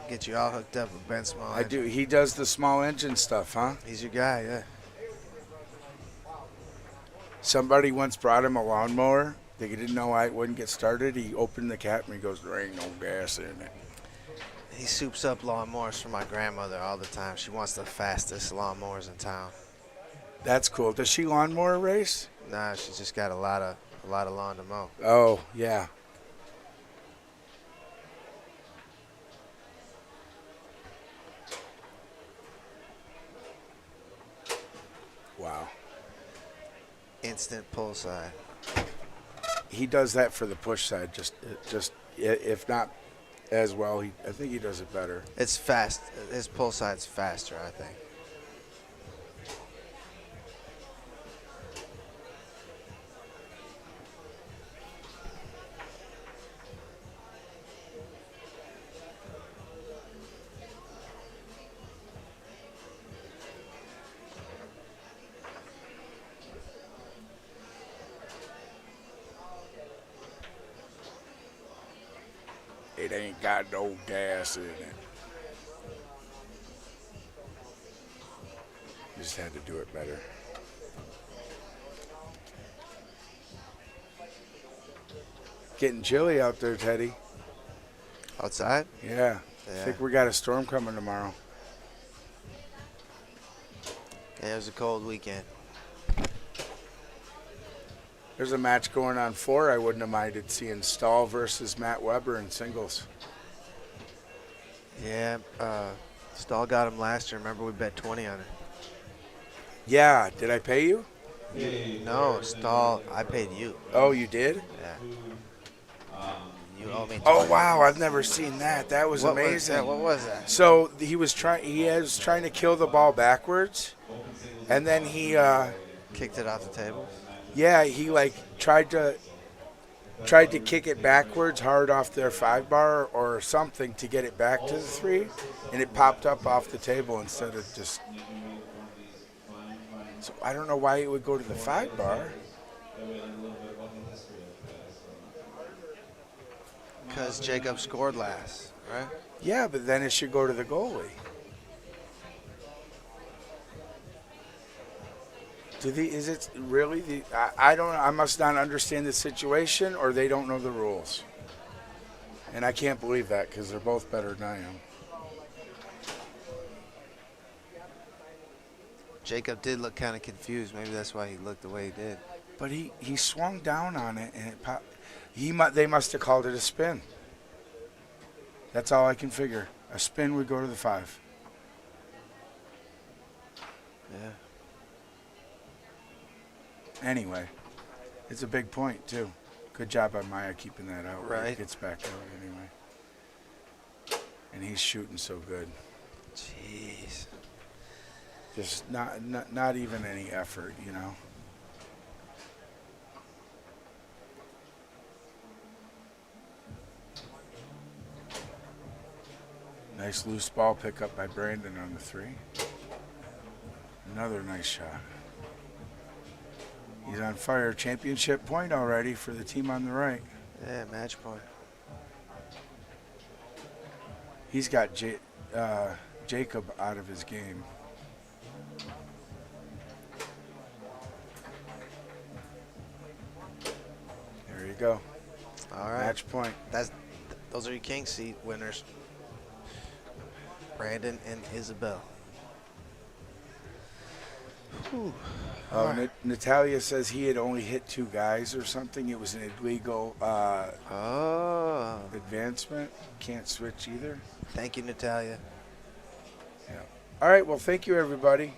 Get you all hooked up with Ben Small I Engines. do. He does the small engine stuff, huh? He's your guy, yeah. Somebody once brought him a lawnmower. They didn't know why it wouldn't get started. He opened the cap and he goes, "There ain't no gas in it." He soups up lawnmowers for my grandmother all the time. She wants the fastest lawnmowers in town. That's cool. Does she lawnmower race? Nah, she's just got a lot of lawn to mow. Oh, yeah. Wow. Instant pull side. He does that for the push side. Just if not as well, I think he does it better. It's fast. His pull side's faster, I think. It ain't got no gas in it. Just had to do it better. Getting chilly out there, Teddy. Outside? Yeah. I Yeah. think we got a storm coming tomorrow. Yeah, it was a cold weekend. There's a match going on 4 I wouldn't have minded seeing. Stahl versus Matt Weber in singles. Yeah, Stahl got him last year. Remember, we bet 20 on it. Yeah, did I pay you? No, Stahl, I paid you. Oh, you did? Yeah. You owe me 20. Oh wow, I've never seen that. That was What amazing. was that? What was that? So he was trying to kill the ball backwards, and then he Kicked it off the table? he like tried to kick it backwards hard off their 5 bar or something to get it back to the 3, and it popped up off the table instead of just. So I don't know why it would go to the 5 bar. Because Jacob scored last, right? Yeah, but then it should go to the goalie. Is it really the? I don't. I must not understand the situation, or they don't know the rules. And I can't believe that because they're both better than I am. Jacob did look kind of confused. Maybe that's why he looked the way he did. But he swung down on it and it popped. They must have called it a spin. That's all I can figure. A spin would go to the 5. Yeah. Anyway, it's a big point too. Good job on Maya keeping that out. Right. It gets back out anyway. And he's shooting so good. Jeez. Just not even any effort, you know. Nice loose ball pickup by Brandon on the 3. Another nice shot. He's on fire. Championship point already for the team on the right. Yeah, match point. He's got Jacob out of his game. There you go. All right. Match point. Those are your king seat winners. Brandon and Isabel. Whew. Oh, All right. Natalia says he had only hit 2 guys or something. It was an illegal advancement. Can't switch either. Thank you, Natalia. Yeah. All right. Well, thank you, everybody.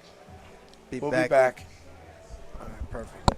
We'll be back. All right, perfect.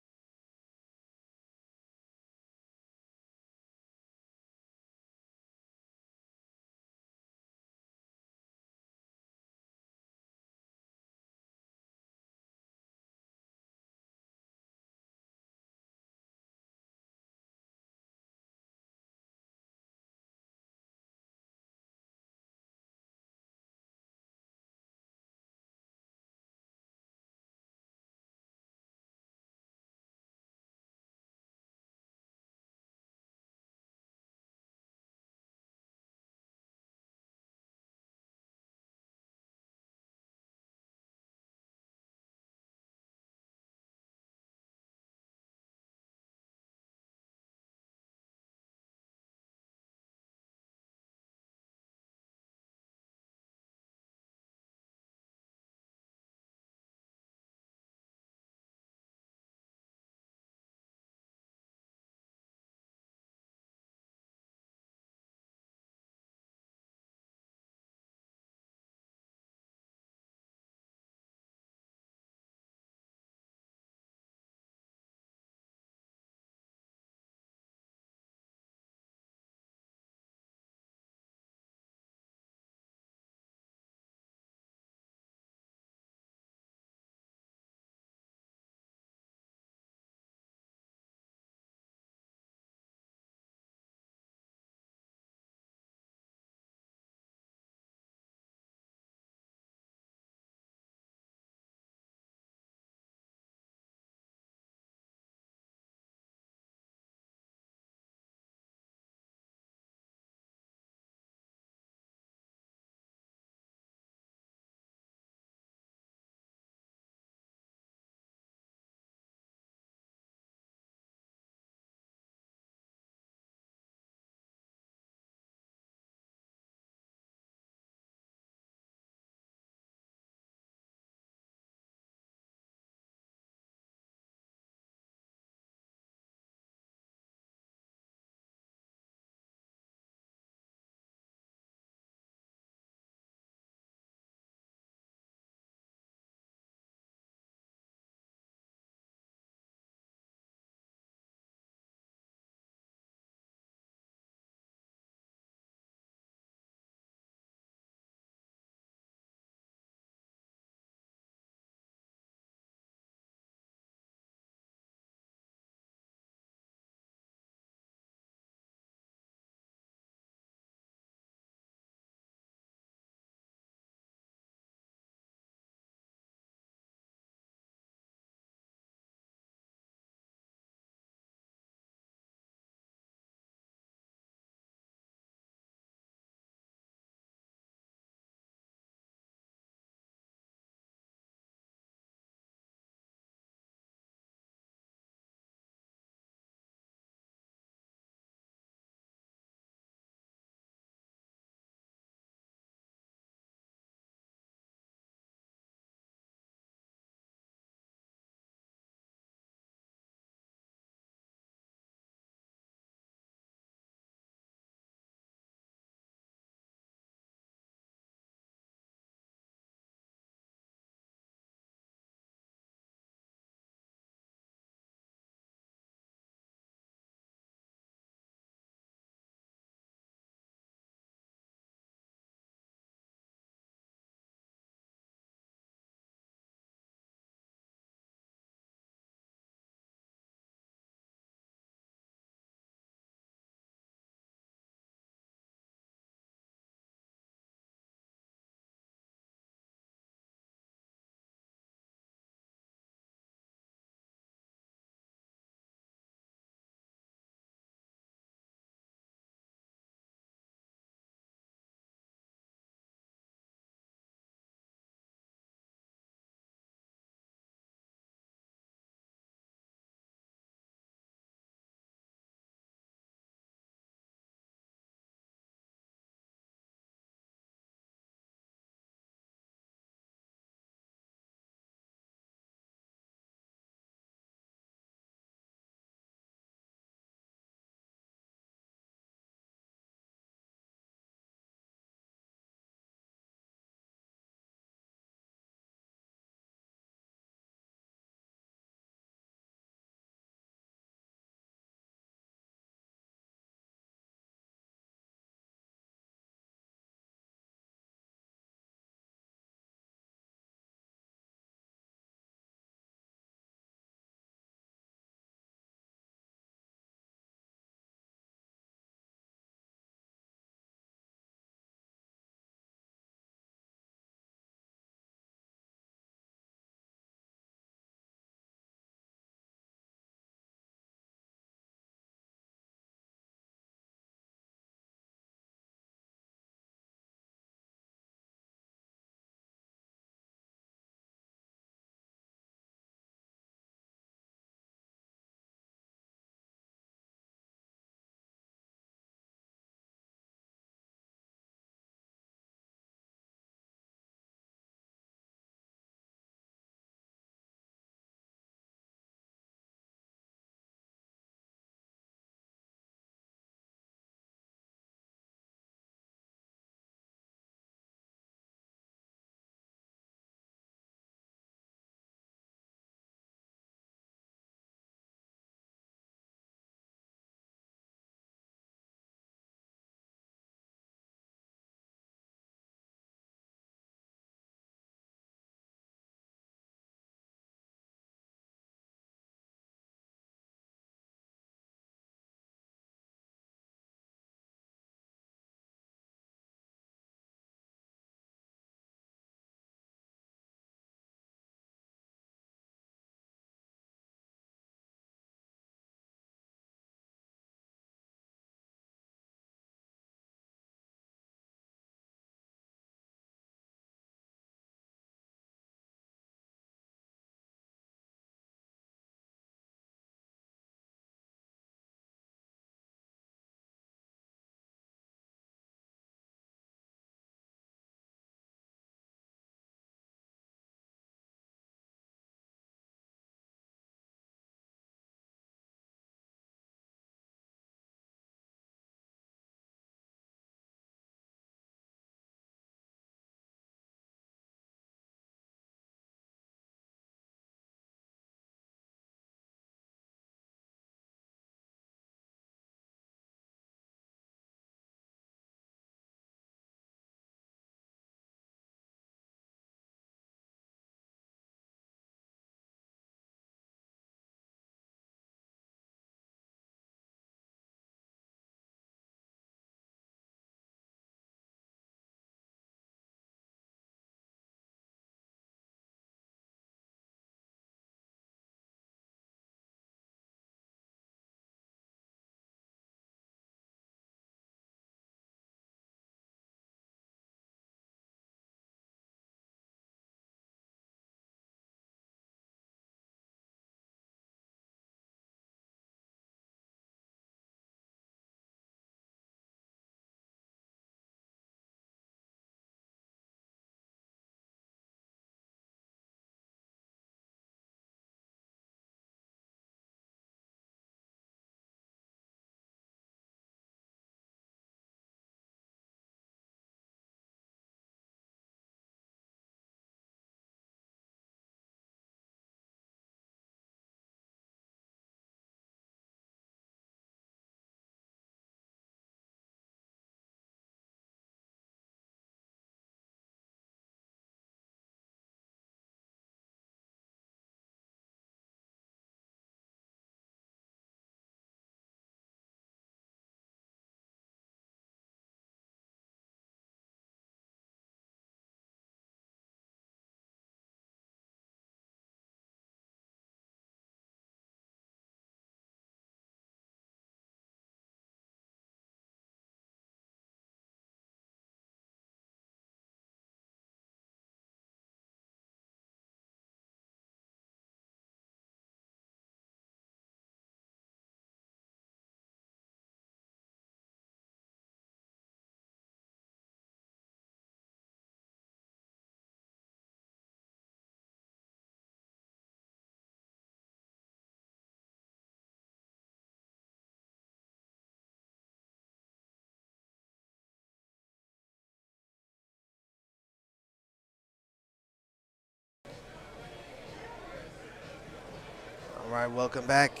All right, welcome back.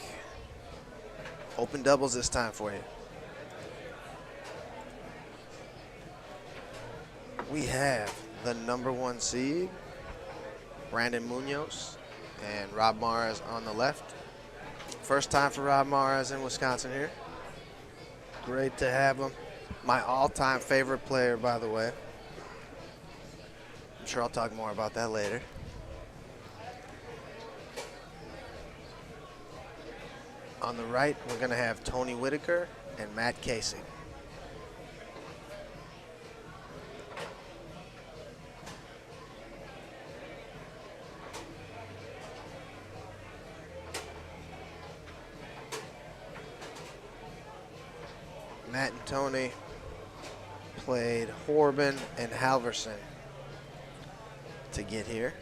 Open doubles this time for you. We have the #1 seed, Brandon Munoz, and Rob Mares on the left. First time for Rob Mares in Wisconsin here. Great to have him. My all-time favorite player, by the way. I'm sure I'll talk more about that later. On the right, we're going to have Tony Whitaker and Matt Casey. Matt and Tony played Horban and Halverson to get here.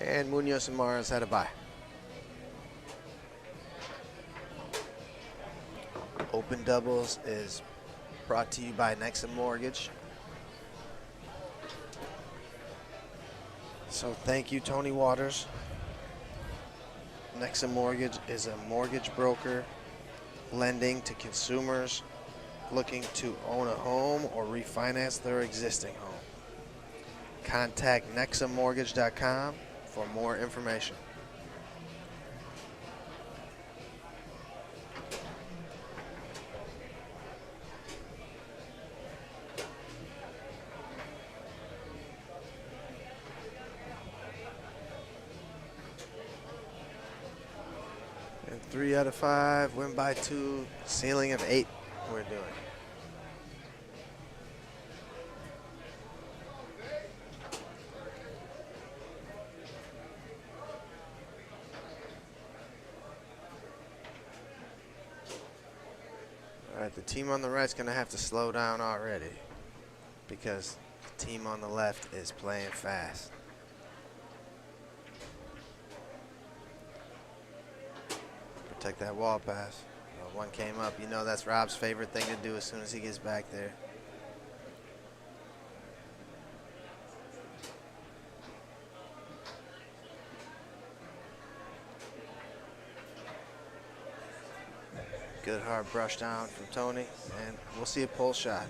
And Munoz and Mares had a bye. Open doubles is brought to you by Nexa Mortgage. So thank you, Tony Waters. Nexa Mortgage is a mortgage broker lending to consumers looking to own a home or refinance their existing home. Contact nexamortgage.com for more information. And 3 out of 5, win by 2, ceiling of 8 we're doing. All right, the team on the right's gonna have to slow down already because the team on the left is playing fast. Protect that wall pass. One came up. You know that's Rob's favorite thing to do as soon as he gets back there. Good hard brush down from Tony, and we'll see a pull shot.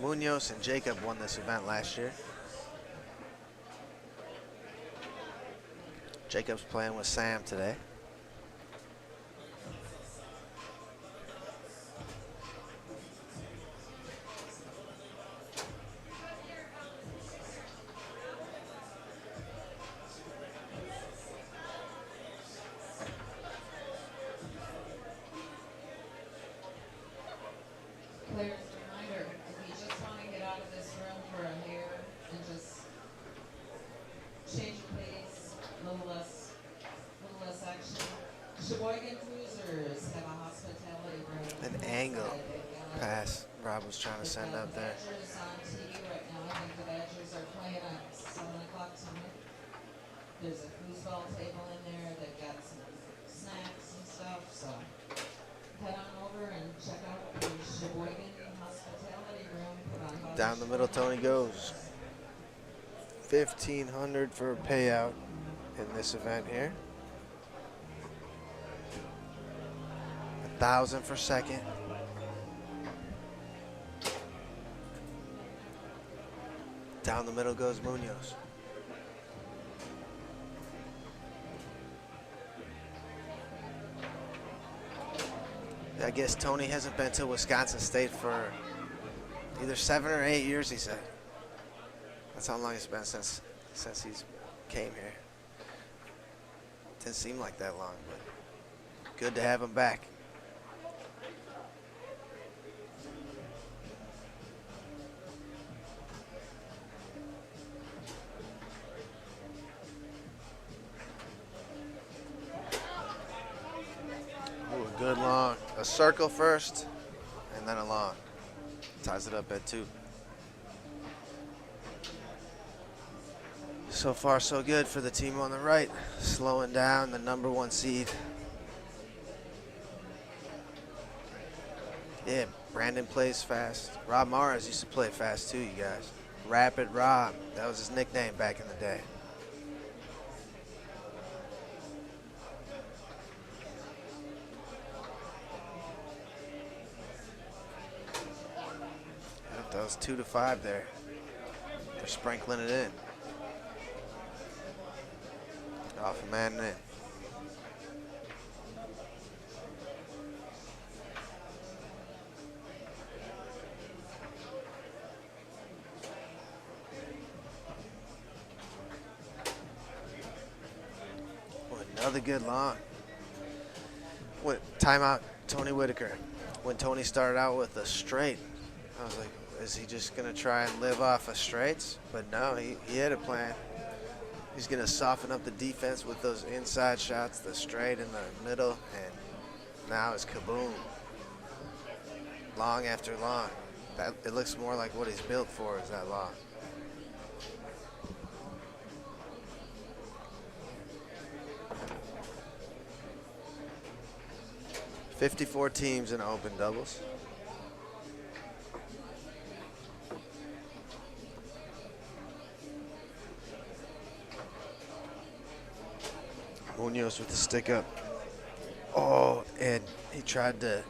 Munoz and Jacob won this event last year. Jacob's playing with Sam today. Players, reminder, if you just want to get out of this room for a hair and just change your pace, a little less action. Sheboygan Cruisers have a hospitality room. An angle pass Rob was trying to send up there. The Badgers on TV right now. I think the Badgers are playing at 7 o'clock tonight. There's a foosball table in there. They've got some snacks and stuff. So head on over and check out the Sheboygan hospitality room put on by Down the middle, Tony goes. 1,500 for a payout in this event here. 1,000 for second. Down the middle goes Munoz. I guess Tony hasn't been to Wisconsin State for either 7 or 8 years, he said. That's how long it's been since he's came here. Didn't seem like that long, but good to have him back. Good long. A circle first, and then a long. Ties it up at 2. So far, so good for the team on the right. Slowing down the number 1 seed. Yeah, Brandon plays fast. Rob Mars used to play fast too, you guys. Rapid Rob. That was his nickname back in the day. Yep, that was 2 to 5 there. They're sprinkling it in. Off a man and in. Another good long. Timeout, Tony Whitaker. When Tony started out with a straight, I was like, is he just going to try and live off of straights? But no, he had a plan. He's going to soften up the defense with those inside shots, the straight in the middle, and now it's kaboom. Long after long. It looks more like what he's built for is that long. $54 teams in open doubles. Munoz with the stick up. Oh, and he tried to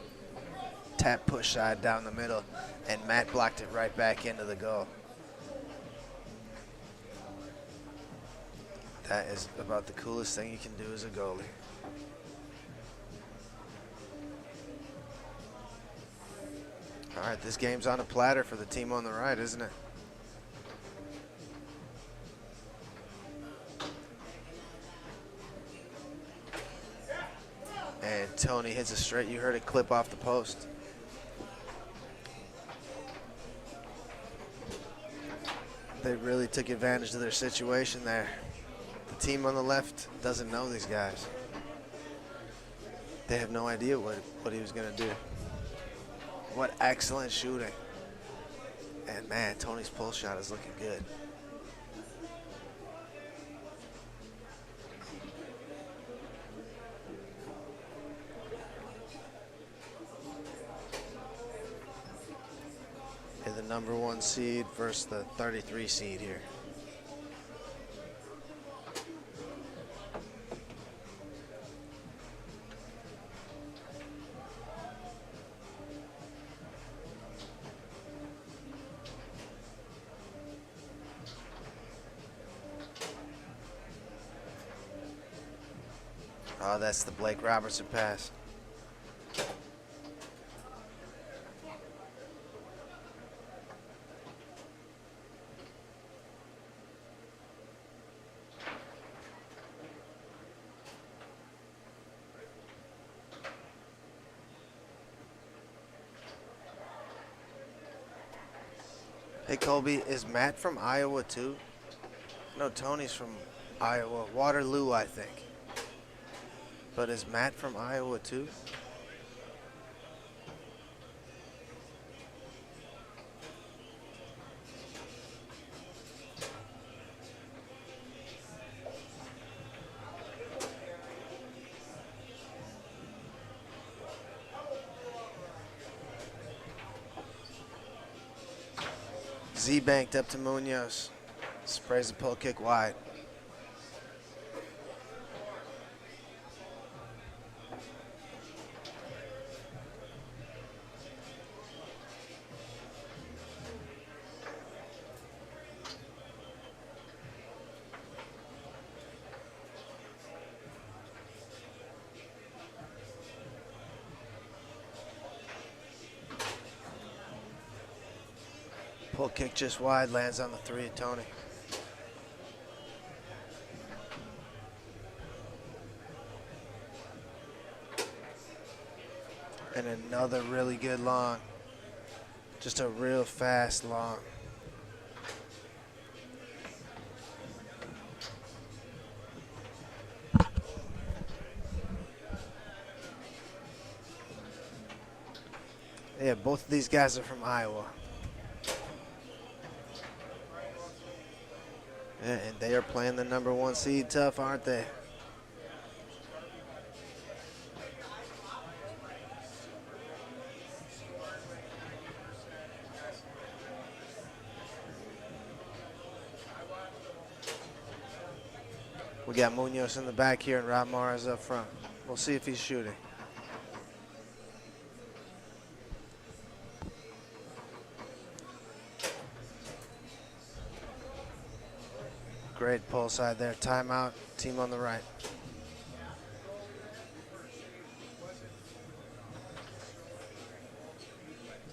tap push side down the middle, and Matt blocked it right back into the goal. That is about the coolest thing you can do as a goalie. All right, this game's on a platter for the team on the right, isn't it? And Tony hits a straight. You heard it clip off the post. They really took advantage of their situation there. The team on the left doesn't know these guys. They have no idea what he was going to do. What excellent shooting. And man, Tony's pull shot is looking good. And the number 1 seed versus the 33 seed here. Oh, that's the Blake Robertson pass. Hey, Colby, is Matt from Iowa too? No, Tony's from Iowa. Waterloo, I think. But is Matt from Iowa too? Z banked up to Munoz. Sprays the pull kick wide. Pull kick just wide, lands on the 3 of Tony. And another really good long. Just a real fast long. Yeah, both of these guys are from Iowa. Yeah, and they are playing the #1 seed tough, aren't they? We got Munoz in the back here and Rob Mars up front. We'll see if he's shooting. Great pull side there. Timeout. Team on the right.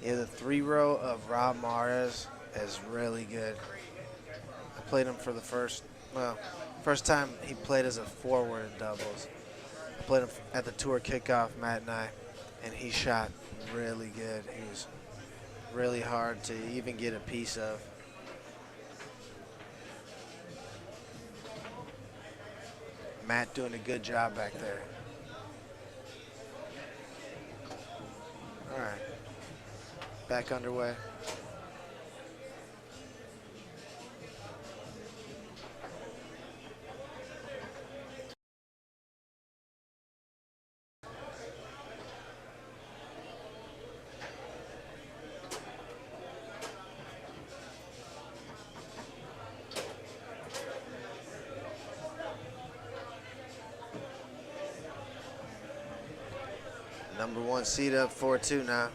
Yeah, the 3-row of Rob Mares is really good. I played him for the first time he played as a forward in doubles. I played him at the tour kickoff, Matt and I, and he shot really good. He was really hard to even get a piece of. Matt doing a good job back there. All right, back underway. #1 seed up 4-2 now.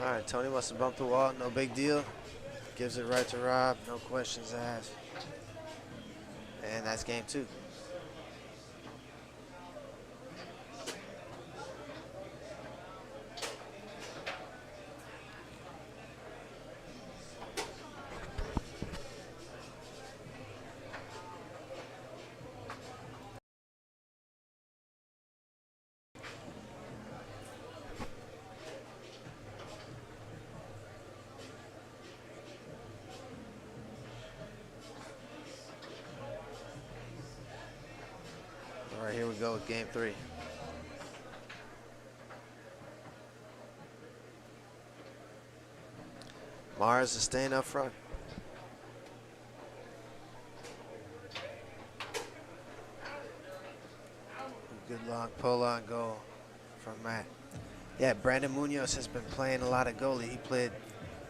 All right, Tony must have bumped the wall. No big deal. Gives it right to Rob. No questions asked. And that's game 2. All right, here we go with game 3. Mars is staying up front. Good long pull on goal from Matt. Yeah, Brandon Munoz has been playing a lot of goalie. He played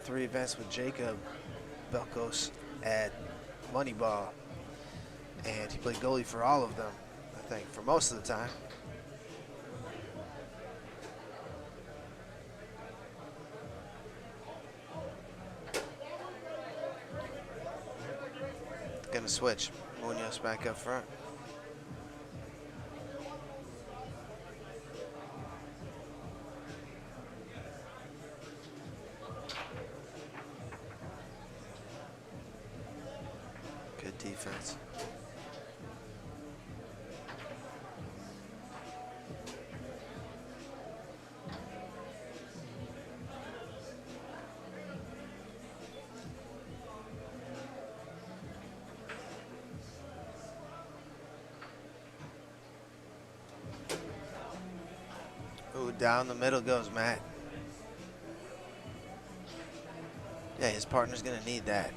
3 events with Jacob Belkos at Moneyball. And he played goalie for all of them, I think, for most of the time. Gonna switch. Munoz back up front. Good defense. Ooh, down the middle goes Matt. Yeah, his partner's gonna need that.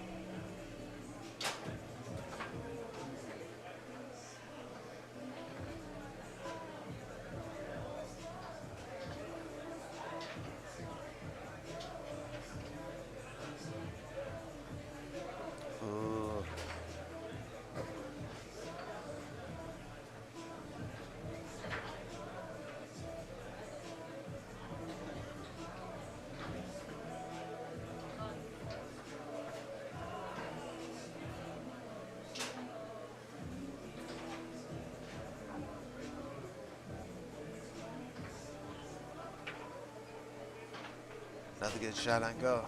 Another good shot on goal.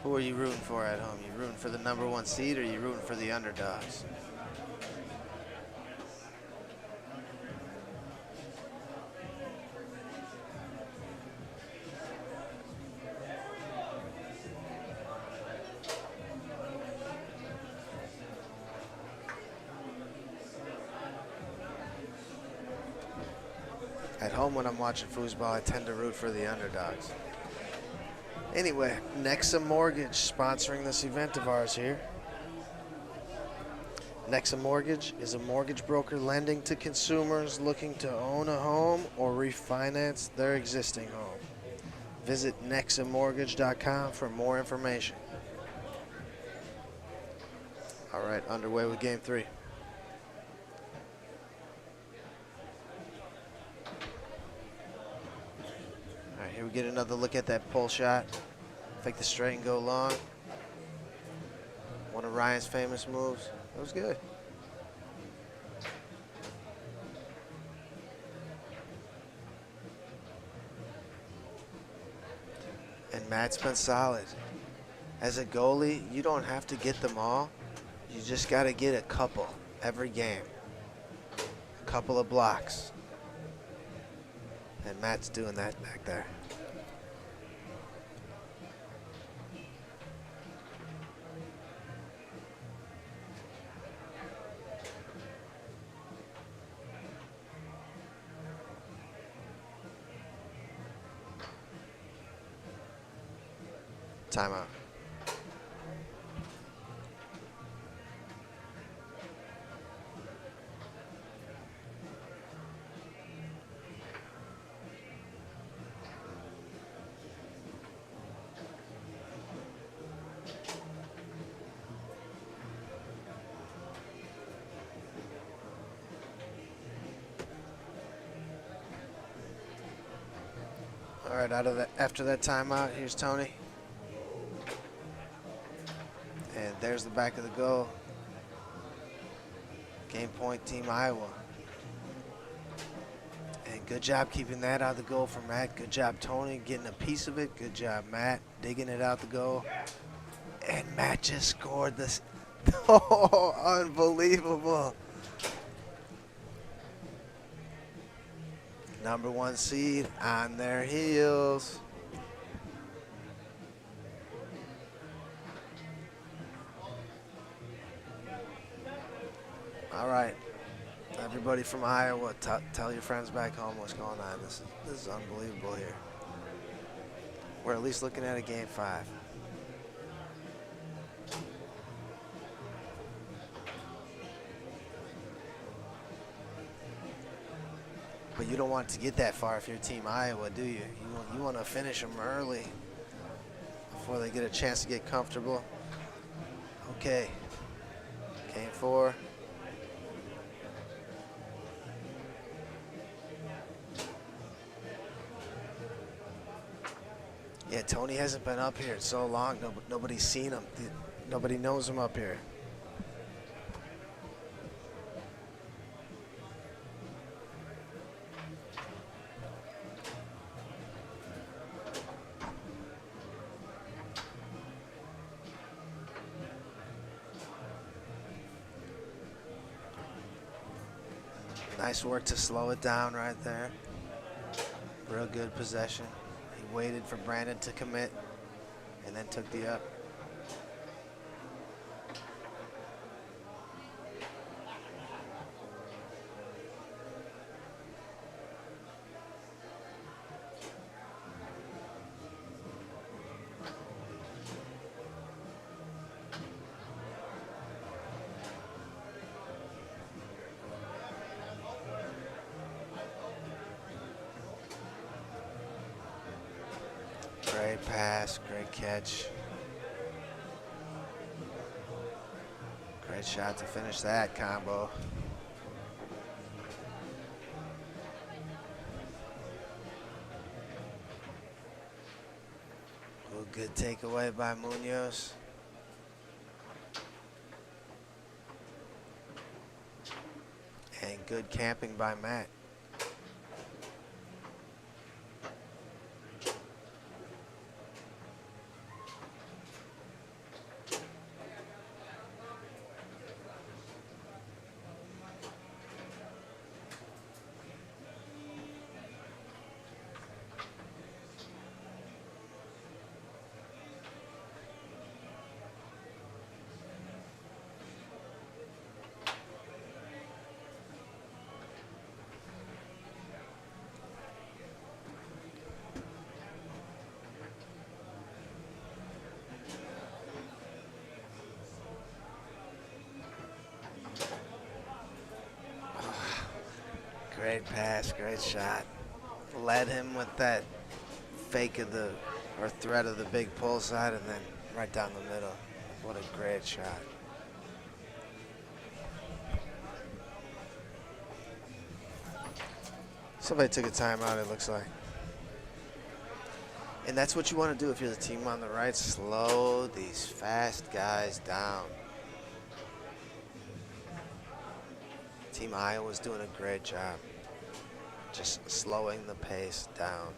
Who are you rooting for at home? You rooting for the #1 seed, or you rooting for the underdogs? At home, when I'm watching foosball, I tend to root for the underdogs. Anyway, Nexa Mortgage sponsoring this event of ours here. Nexa Mortgage is a mortgage broker lending to consumers looking to own a home or refinance their existing home. Visit nexamortgage.com for more information. All right, underway with game 3. All right, here we get another look at that pull shot. Fake the straight and go long. One of Ryan's famous moves. That was good. And Matt's been solid. As a goalie, you don't have to get them all. You just got to get a couple every game. A couple of blocks. And Matt's doing that back there. Timeout. All right, after that timeout, here's Tony. And there's the back of the goal. Game point, Team Iowa. And good job keeping that out of the goal for Matt. Good job, Tony, getting a piece of it. Good job, Matt, digging it out the goal. And Matt just scored this. Oh, unbelievable. #1 seed on their heels. All right, everybody from Iowa, tell your friends back home what's going on. This is unbelievable here. We're at least looking at a game 5. But you don't want to get that far if you're Team Iowa, do you? You want to finish them early before they get a chance to get comfortable. Okay, game 4. Yeah, Tony hasn't been up here in so long. Nobody's seen him. Nobody knows him up here. Nice work to slow it down right there. Real good possession. He waited for Brandon to commit and then took the up. Great pass, great catch. Great shot to finish that combo. Ooh, good takeaway by Munoz. And good camping by Matt. Great pass, great shot. Led him with that fake of the, or threat of the big pull side, and then right down the middle. What a great shot. Somebody took a timeout, it looks like. And that's what you want to do if you're the team on the right. Slow these fast guys down. Team Iowa's doing a great job. Just slowing the pace down.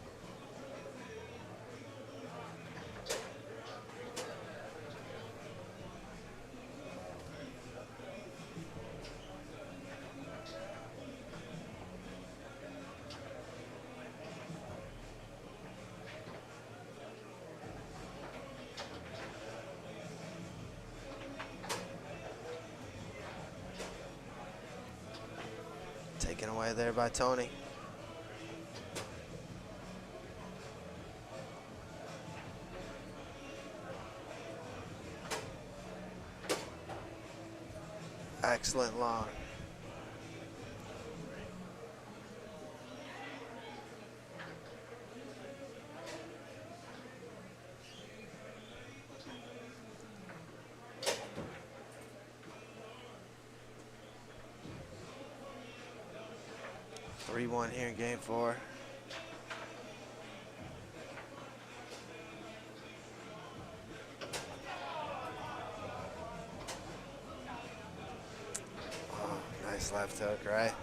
Taken away there by Tony. Excellent long. Three 3-1 here in game 4. Oh, nice left hook, right?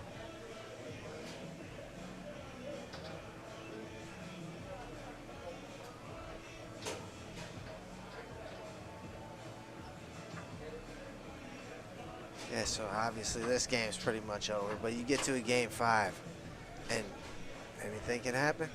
Yeah, so obviously this game's pretty much over, but you get to a game 5 and anything can happen.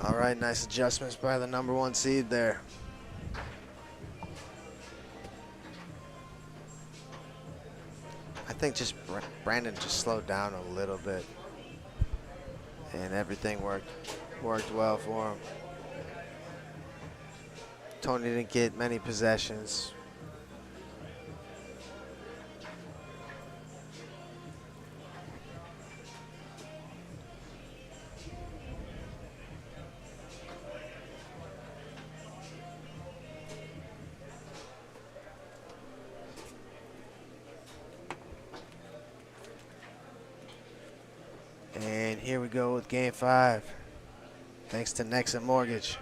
All right, nice adjustments by the #1 seed there. I think just Brandon just slowed down a little bit, and everything worked well for him. Tony didn't get many possessions. And here we go with game 5, thanks to Nexa Mortgage.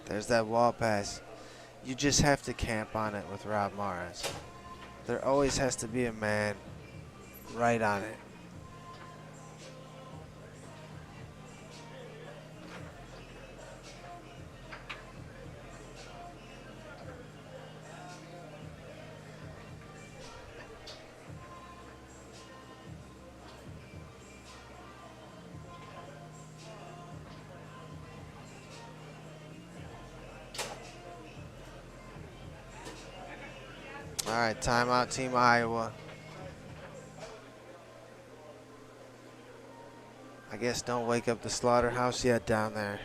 There's that wall pass. You just have to camp on it with Rob Morris. There always has to be a man right on it. All right, timeout, Team Iowa. I guess don't wake up the slaughterhouse yet down there.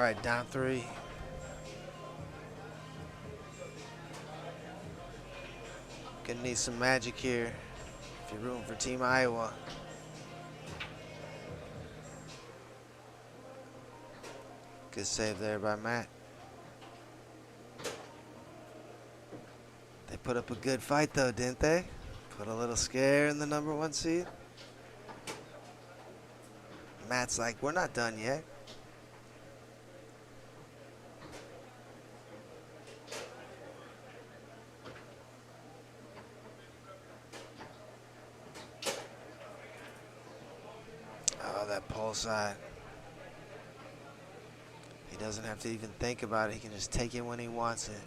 right, down 3. Gonna need some magic here if you're rooting for Team Iowa. Good save there by Matt. They put up a good fight though, didn't they? Put a little scare in the #1 seed. Matt's like, we're not done yet. Oh, that pole side. He doesn't have to even think about it. He can just take it when he wants it.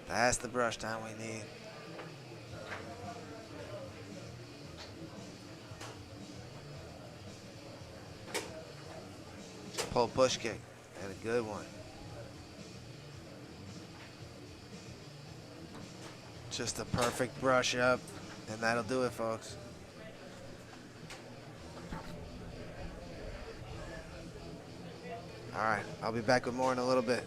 That's the brush down we need. Pull push kick. And a good one. Just a perfect brush up. And that'll do it, folks. All right, I'll be back with more in a little bit.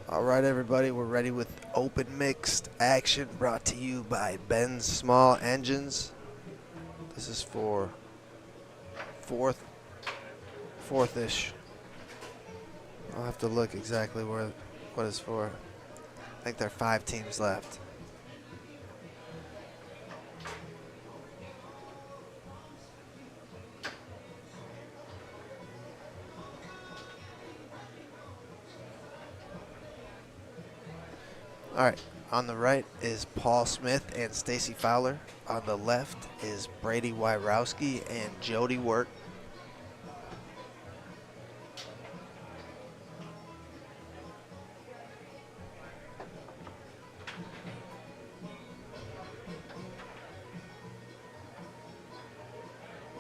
All right, everybody, we're ready with open mixed action brought to you by Ben's Small Engines. This is for fourth-ish. I'll have to look exactly what it's for. I think there are 5 teams left. All right, on the right is Paul Smith and Stacy Fowler. On the left is Brady Wyrowski and Jody Wirt.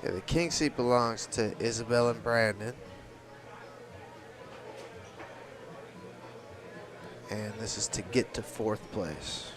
Yeah, the king seat belongs to Isabel and Brandon. And this is to get to 4th place.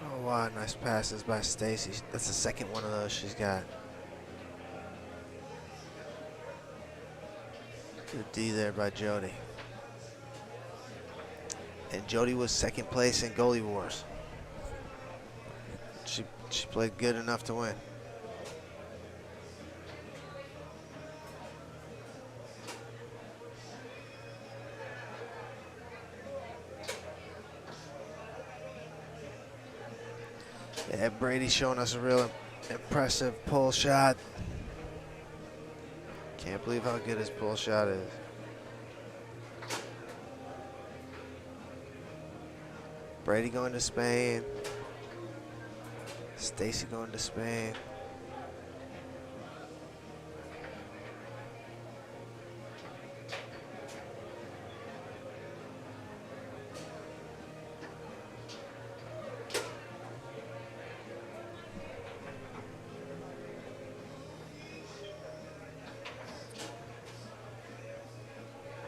Oh, wow, nice passes by Stacy. That's the second one of those she's got. Good D there by Jody. And Jody was 2nd place in goalie wars. She played good enough to win. Yeah, Brady's showing us a real impressive pull shot. Can't believe how good his pull shot is. Brady going to Spain. Stacy going to Spain.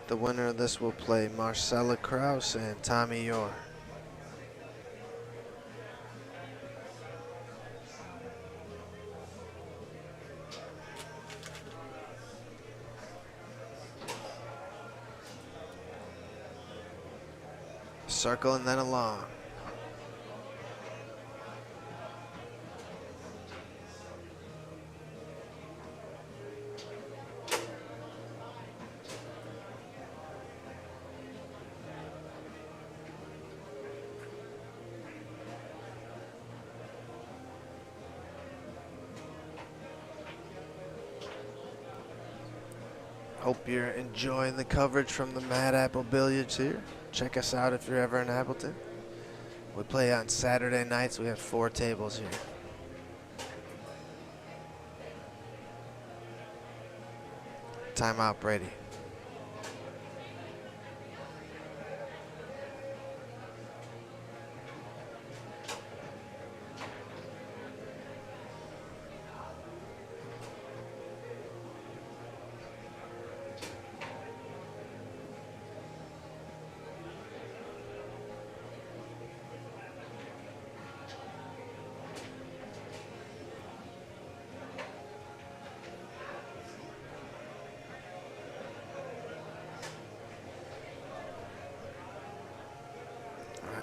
The winner of this will play Marcella Kraus and Tommy Yor. Circle and then along. Hope you're enjoying the coverage from the Mad Apple Billiards here. Check us out if you're ever in Appleton. We play on Saturday nights. We have 4 tables here. Timeout, Brady.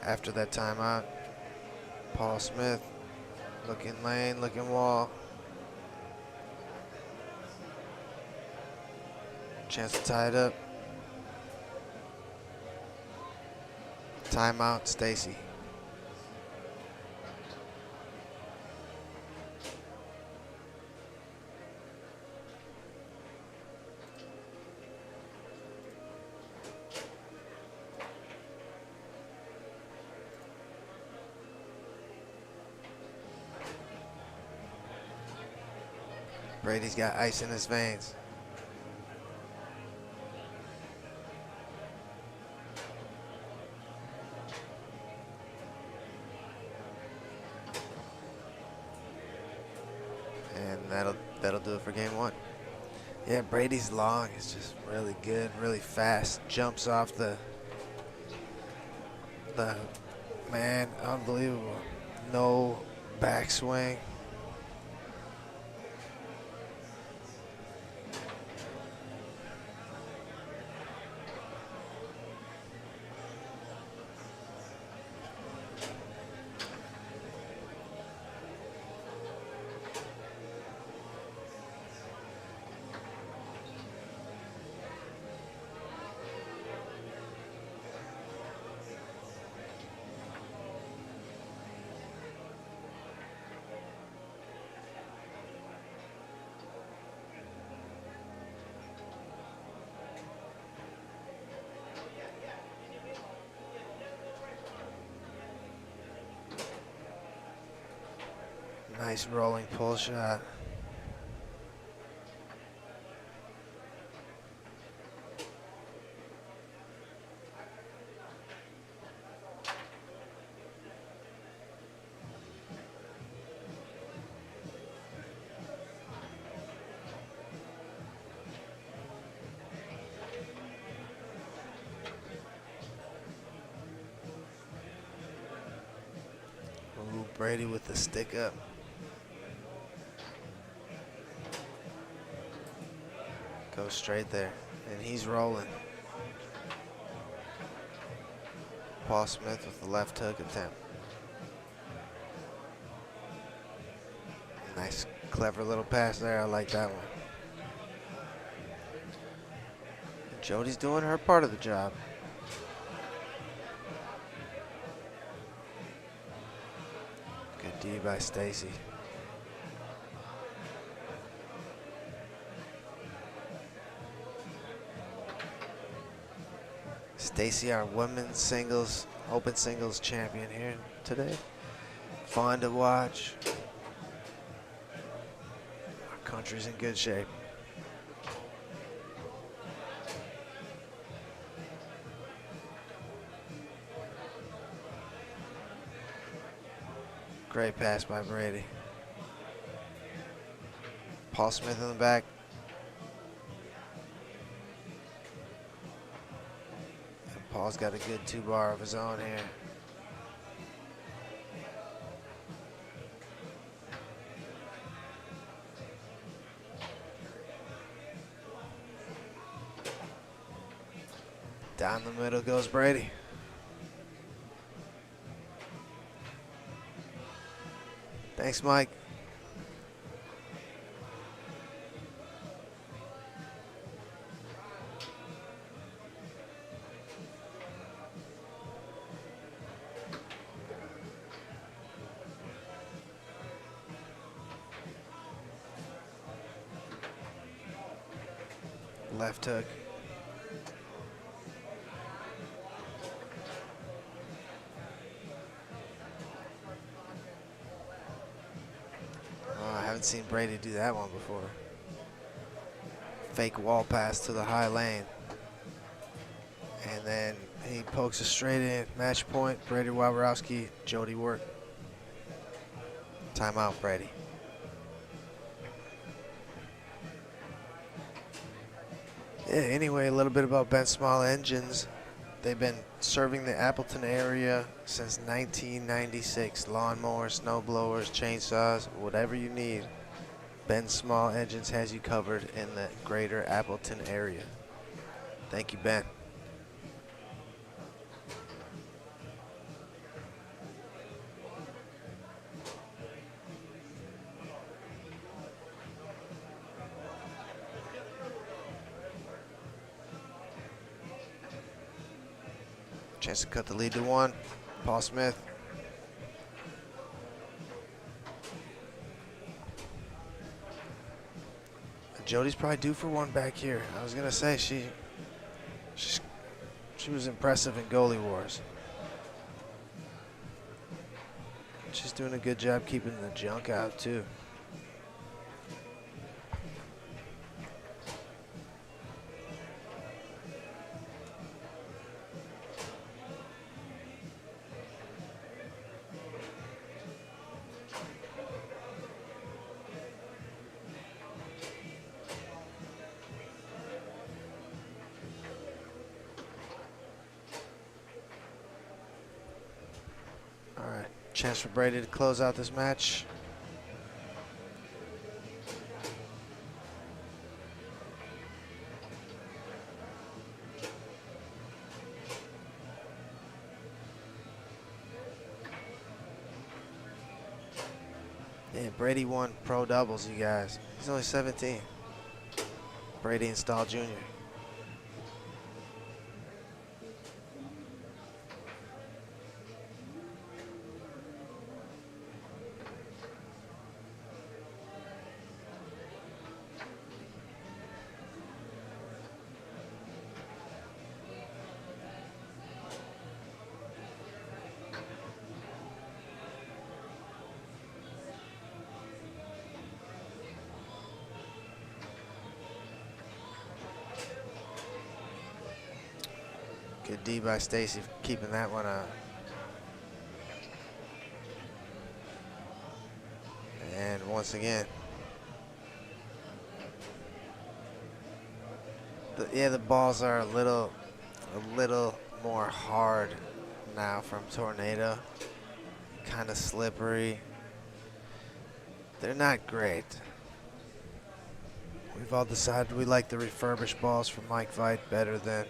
After that timeout, Paul Smith looking lane, looking wall. Chance to tie it up. Timeout, Stacy. Brady's got ice in his veins. And that'll do it for game one. Yeah, Brady's long is just really good, really fast. Jumps off the man, unbelievable. No backswing. Nice rolling pull shot. Ooh, Brady with the stick up. Goes straight there, and he's rolling. Paul Smith with the left hook attempt. Nice, clever little pass there. I like that one. And Jody's doing her part of the job. Good D by Stacy. Stacy, our women's singles, open singles champion here today. Fun to watch. Our country's in good shape. Great pass by Brady. Paul Smith in the back. Paul's got a good 2-bar of his own here. Down the middle goes Brady. Thanks, Mike. Left hook. Oh, I haven't seen Brady do that one before. Fake wall pass to the high lane. And then he pokes it straight in. Match point, Brady Waborowski, Jody work. Timeout, Brady. Yeah, anyway, a little bit about Ben Small Engines. They've been serving the Appleton area since 1996. Lawnmowers, snow blowers, chainsaws, whatever you need. Ben Small Engines has you covered in the greater Appleton area. Thank you, Ben. Chance to cut the lead to 1. Paul Smith. Jody's probably due for one back here. I was gonna say she was impressive in goalie wars. She's doing a good job keeping the junk out too. Chance for Brady to close out this match. Yeah, Brady won pro doubles, you guys. He's only 17. Brady and Stahl Jr. Good D by Stacy, keeping that one out. And once again, the balls are a little more hard now from Tornado. Kind of slippery. They're not great. We've all decided we like the refurbished balls from Mike Veit better than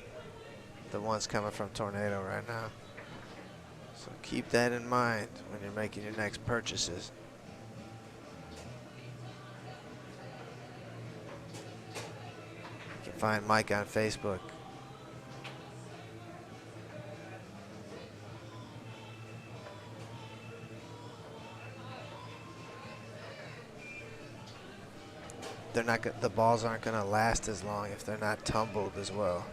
the ones coming from Tornado right now. So keep that in mind when you're making your next purchases. You can find Mike on Facebook. They're not. The balls aren't going to last as long if they're not tumbled as well.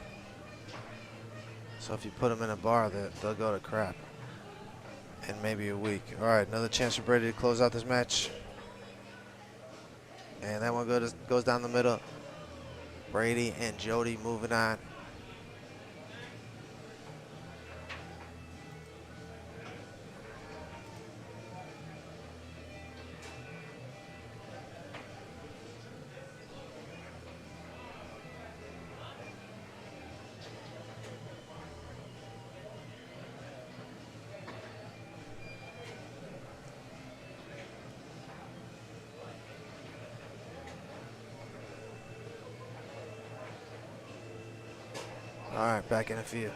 So if you put them in a bar, they'll go to crap in maybe a week. All right, another chance for Brady to close out this match. And that one goes down the middle. Brady and Jody moving on. All right, back in a few.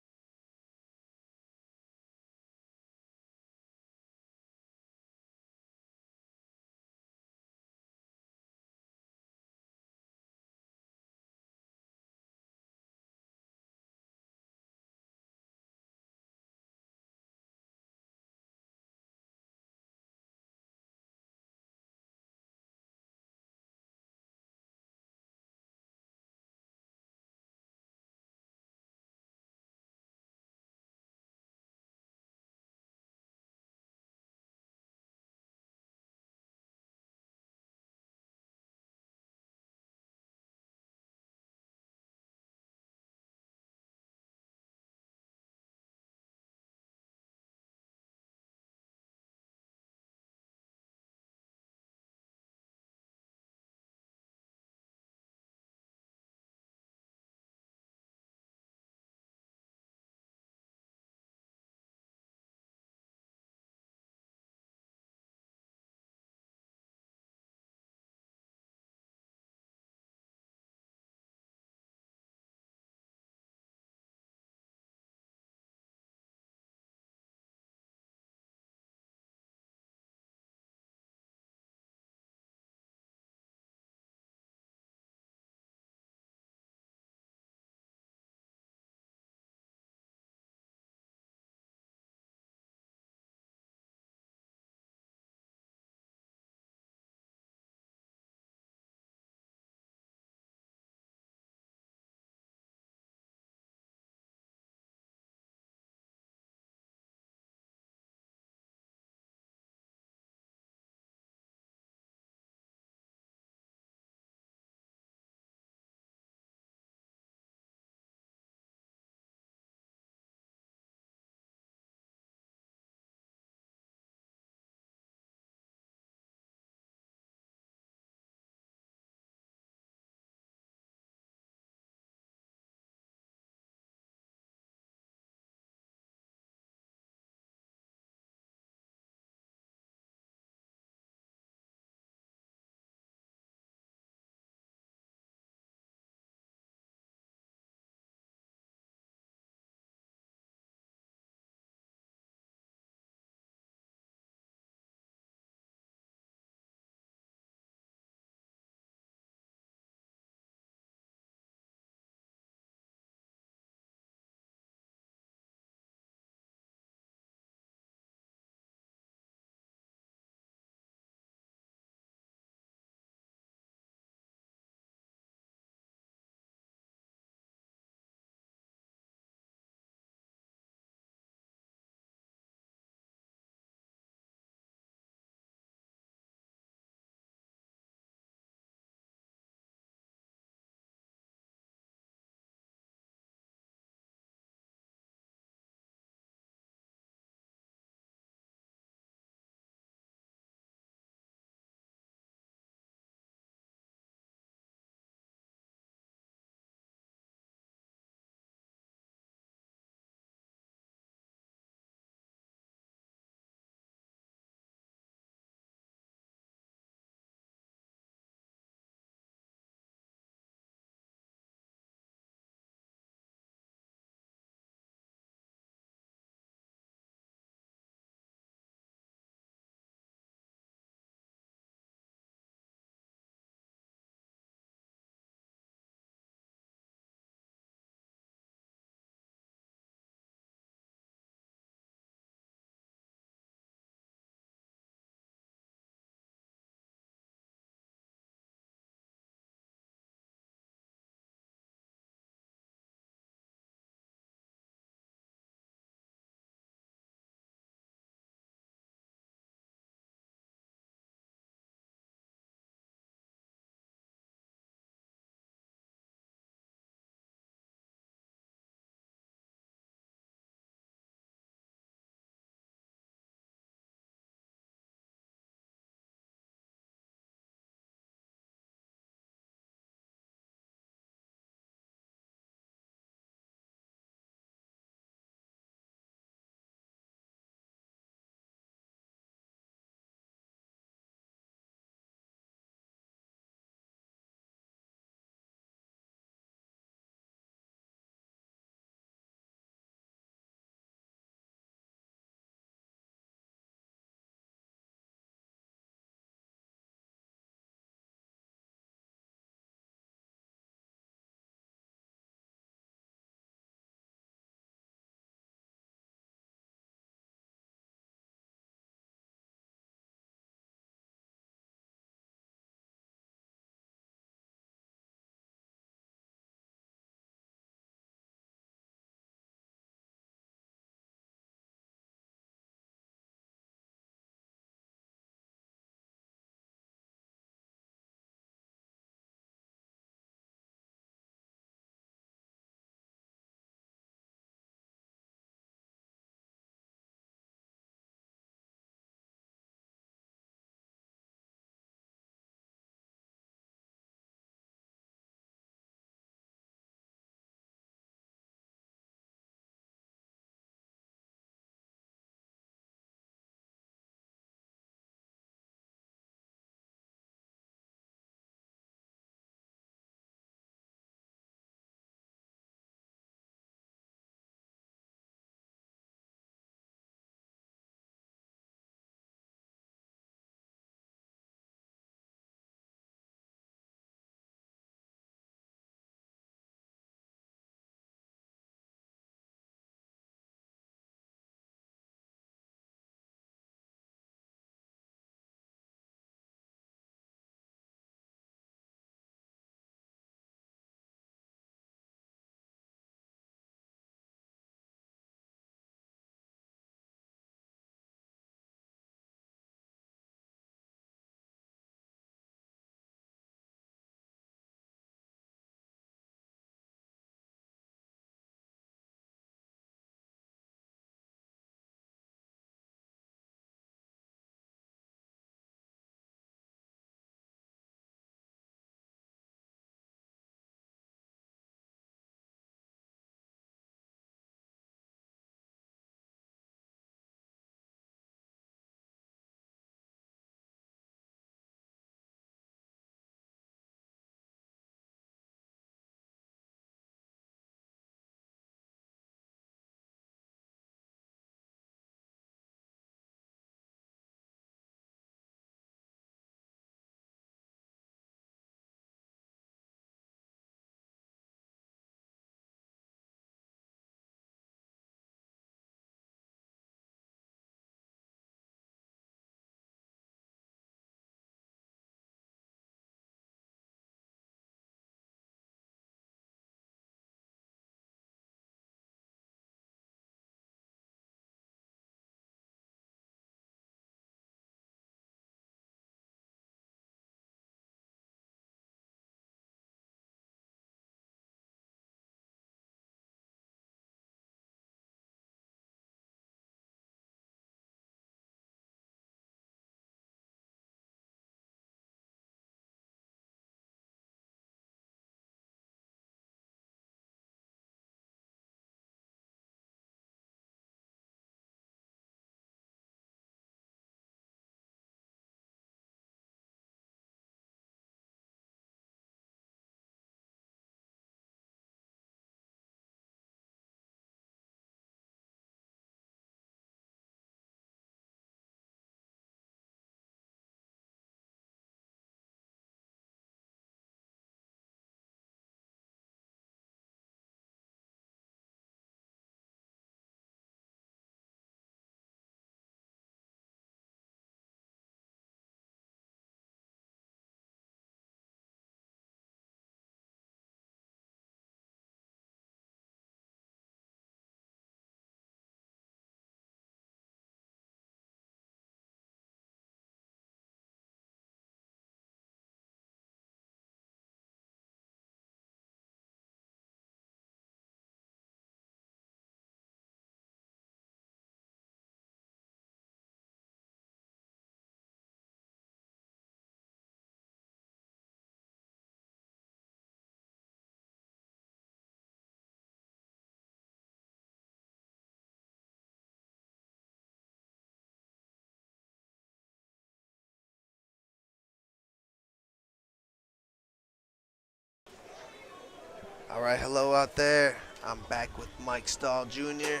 All right, hello out there. I'm back with Mike Stahl Jr.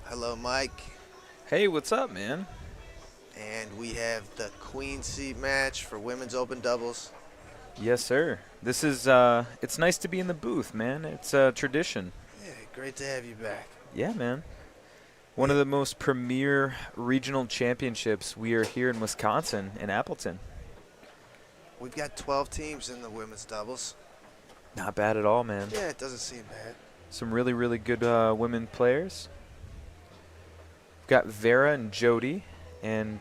Hello, Mike. Hey, what's up, man? And we have the Queen Seat match for women's open doubles. Yes, sir. This is, it's nice to be in the booth, man. It's a tradition. Yeah, great to have you back. Yeah, man. One of the most premier regional championships. We are here in Wisconsin, in Appleton. We've got 12 teams in the women's doubles. Not bad at all, man. Yeah, it doesn't seem bad. Some really, really good women players. Got Vera and Jody, and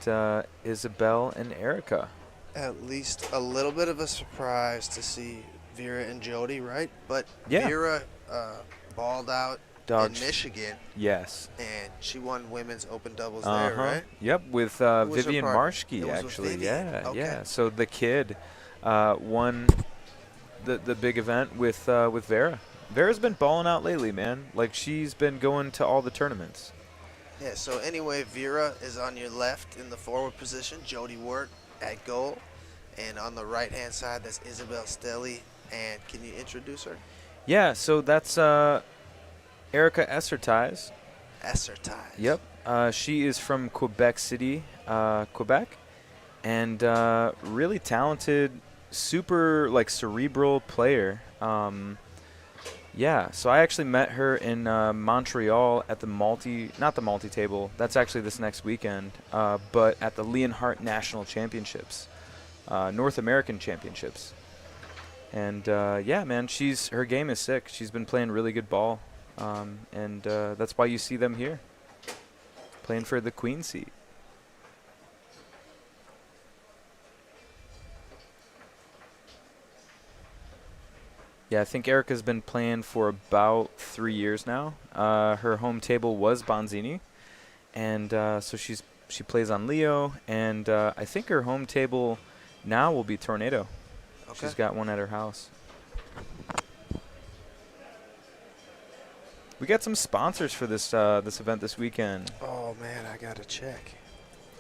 Isabel and Erica. At least a little bit of a surprise to see Vera and Jody, right? But Yeah. Vera balled out Dog in Michigan, Yes. and she won women's open doubles there, right? Yep, with was her Vivian partner? Marschke, It was with actually. Vivian. Yeah, Okay. yeah. So the kid won the big event with Vera. Vera's been balling out lately, man. Like, she's been going to all the tournaments. Yeah, so anyway, Vera is on your left in the forward position, Jody Wirt at goal. And on the right-hand side, that's Isabel Stelly. And can you introduce her? Yeah, so that's Erica Essertise. Essertise. Yep. She is from Quebec City, Quebec. And really talented, super, like, cerebral player. Yeah, so I actually met her in Montreal at the not the multi-table, that's actually this next weekend, but at the Leonhardt National Championships, North American Championships. And yeah, man, her game is sick. She's been playing really good ball, and that's why you see them here, playing for the Queen Seat. Yeah, I think Erica's been playing for about 3 years now. Her home table was Bonzini, and so she plays on Leo, and I think her home table now will be Tornado. Okay. She's got one at her house. We got some sponsors for this event this weekend. Oh, man, I got to check.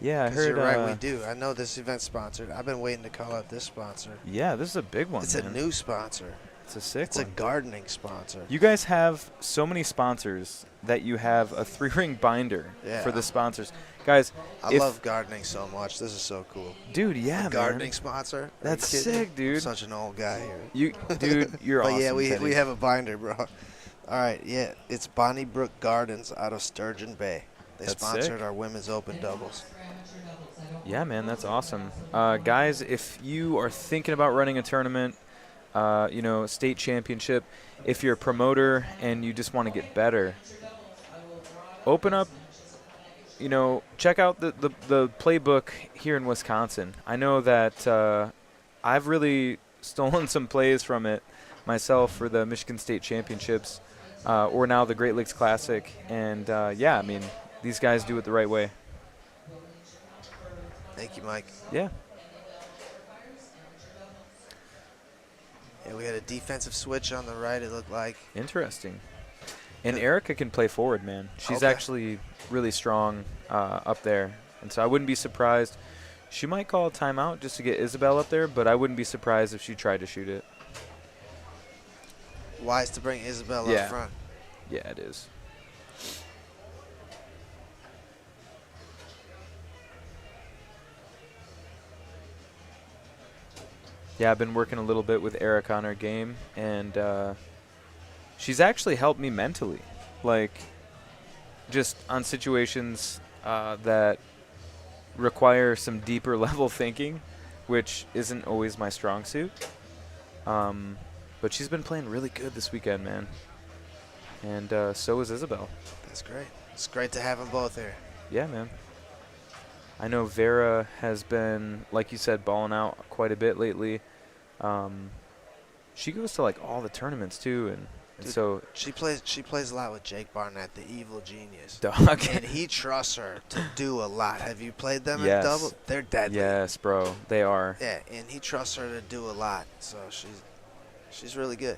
Yeah, I 'Cause heard. you're right, we do. I know this event's sponsored. I've been waiting to call out this sponsor. Yeah, this is a big one. It's man. a new sponsor. It's a sick It's one. a gardening sponsor. You guys have so many sponsors that you have a 3-ring binder Yeah. for the sponsors. Guys, I love gardening so much. This is so cool. Dude, yeah, man. Gardening sponsor? Are you That's kidding me? sick, dude. I'm such an old guy here. Dude, you're But awesome. yeah, we Teddy. have a binder, bro. All right, yeah, it's Bonnybrook Gardens out of Sturgeon Bay. They That's sponsored sick. our women's open doubles. Yeah, man, that's awesome. Guys, if you are thinking about running a tournament, state championship, if you're a promoter and you just want to get better, open up, check out the playbook here in Wisconsin. I know that I've really stolen some plays from it myself for the Michigan State Championships, or now the Great Lakes Classic. And, yeah, I mean, these guys do it the right way. Thank you, Mike. Yeah. Yeah, we had a defensive switch on the right, it looked like. Interesting. And Erica can play forward, man. She's Okay. actually really strong up there. And so I wouldn't be surprised. She might call a timeout just to get Isabel up there, but I wouldn't be surprised if she tried to shoot it. Wise to bring Isabel Yeah. up front. Yeah, it is. Yeah, I've been working a little bit with Erica on her game, and she's actually helped me mentally, like just on situations that require some deeper level thinking, which isn't always my strong suit. But she's been playing really good this weekend, man. And so is Isabel. That's great. It's great to have them both here. Yeah, man. I know Vera has been, like you said, balling out quite a bit lately. She goes to like all the tournaments too, and Dude, so she plays a lot with Jake Barnett, the evil genius. Dog. And he trusts her to do a lot. Have you played them Yes. in double? They're deadly. Yes, bro, they are. Yeah, and he trusts her to do a lot. So she's really good.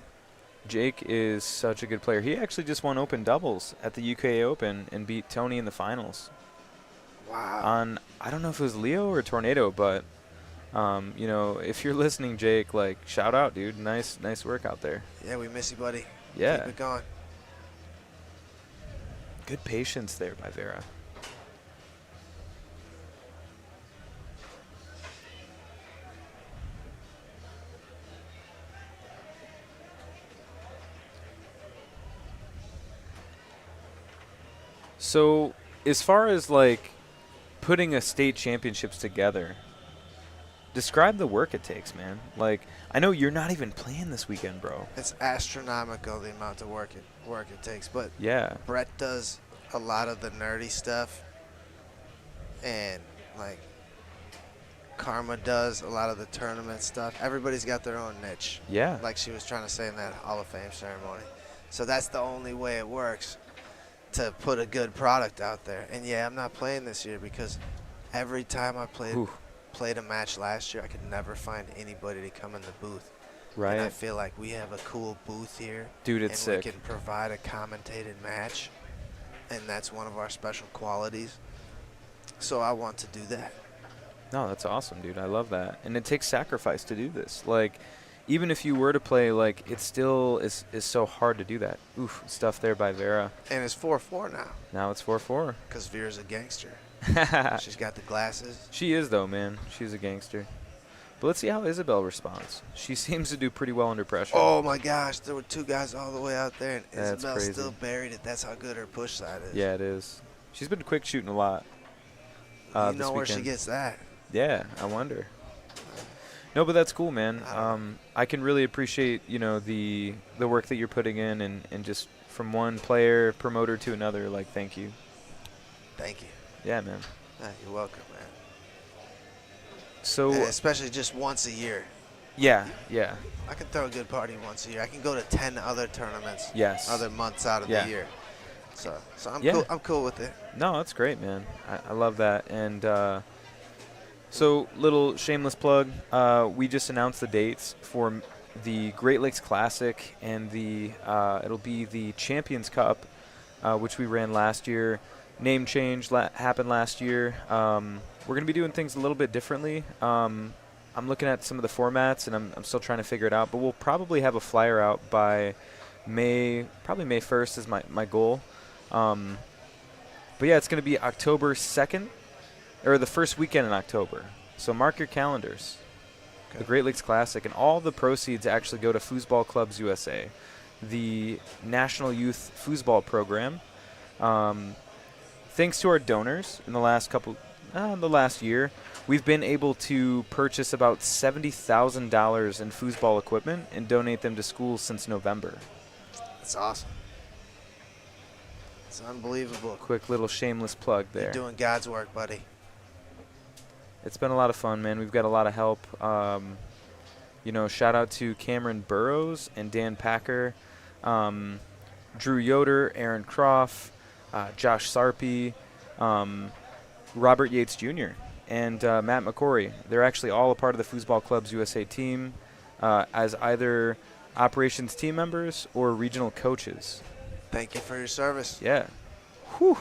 Jake is such a good player. He actually just won open doubles at the UKA Open and beat Tony in the finals. Wow. On, I don't know if it was Leo or Tornado, but You know, if you're listening, Jake, like, shout out, dude. Nice work out there. Yeah, we miss you, buddy. Yeah. Keep it going. Good patience there by Vera. So, as far as like putting a state championships together, describe the work it takes, man. Like, I know you're not even playing this weekend, bro. It's astronomical the amount of work it takes, but Yeah. Brett does a lot of the nerdy stuff, and like Karma does a lot of the tournament stuff. Everybody's got their own niche. Yeah. Like she was trying to say in that Hall of Fame ceremony. So that's the only way it works to put a good product out there. And yeah, I'm not playing this year because every time I played a match last year, I could never find anybody to come in the booth. Right. And I feel like we have a cool booth here. Dude, it's and sick. we can provide a commentated match, and that's one of our special qualities. So I want to do that. No, that's awesome, dude. I love that. And it takes sacrifice to do this. Like, even if you were to play, like, it still is so hard to do that. Oof, stuff there by Vera. And it's 4-4 now. Now it's 4-4. Because Vera's a gangster. She's got the glasses. She is, though, man. She's a gangster. But let's see how Isabel responds. She seems to do pretty well under pressure. Oh, my gosh. There were two guys all the way out there, and That's Isabel crazy. still buried it. That's how good her push side is. Yeah, it is. She's been quick shooting a lot. You this know where she weekend. gets that. Yeah, I wonder. No, but that's cool, man. I can really appreciate, you know, the work that you're putting in, and just from one player, promoter to another, like, thank you. Thank you. Yeah, man. You're welcome, man. So, And especially just once a year. yeah. I can throw a good party once a year. I can go to 10 other tournaments. Yes. Other months out of Yeah. the year. So I'm Yeah. cool. I'm cool with it. No, that's great, man. I love that. And so, little shameless plug. We just announced the dates for the Great Lakes Classic and the it'll be the Champions Cup, which we ran last year. Name change happened last year. We're going to be doing things a little bit differently. I'm looking at some of the formats, and I'm still trying to figure it out. But we'll probably have a flyer out by probably May 1st is my goal. But yeah, it's going to be October 2nd, or the first weekend in October. So mark your calendars. Okay. The Great Lakes Classic, and all the proceeds actually go to Foosball Clubs USA, the National Youth Foosball Program. Thanks to our donors in the last year, we've been able to purchase about $70,000 in foosball equipment and donate them to schools since November. That's awesome. It's unbelievable. Quick little shameless plug there. You're doing God's work, buddy. It's been a lot of fun, man. We've got a lot of help. You know, shout out to Cameron Burrows and Dan Packer, Drew Yoder, Aaron Croft, Josh Sarpy, Robert Yates Jr., and Matt McCory. They're actually all a part of the Foosball Clubs USA team as either operations team members or regional coaches. Thank you for your service. Yeah. Whew.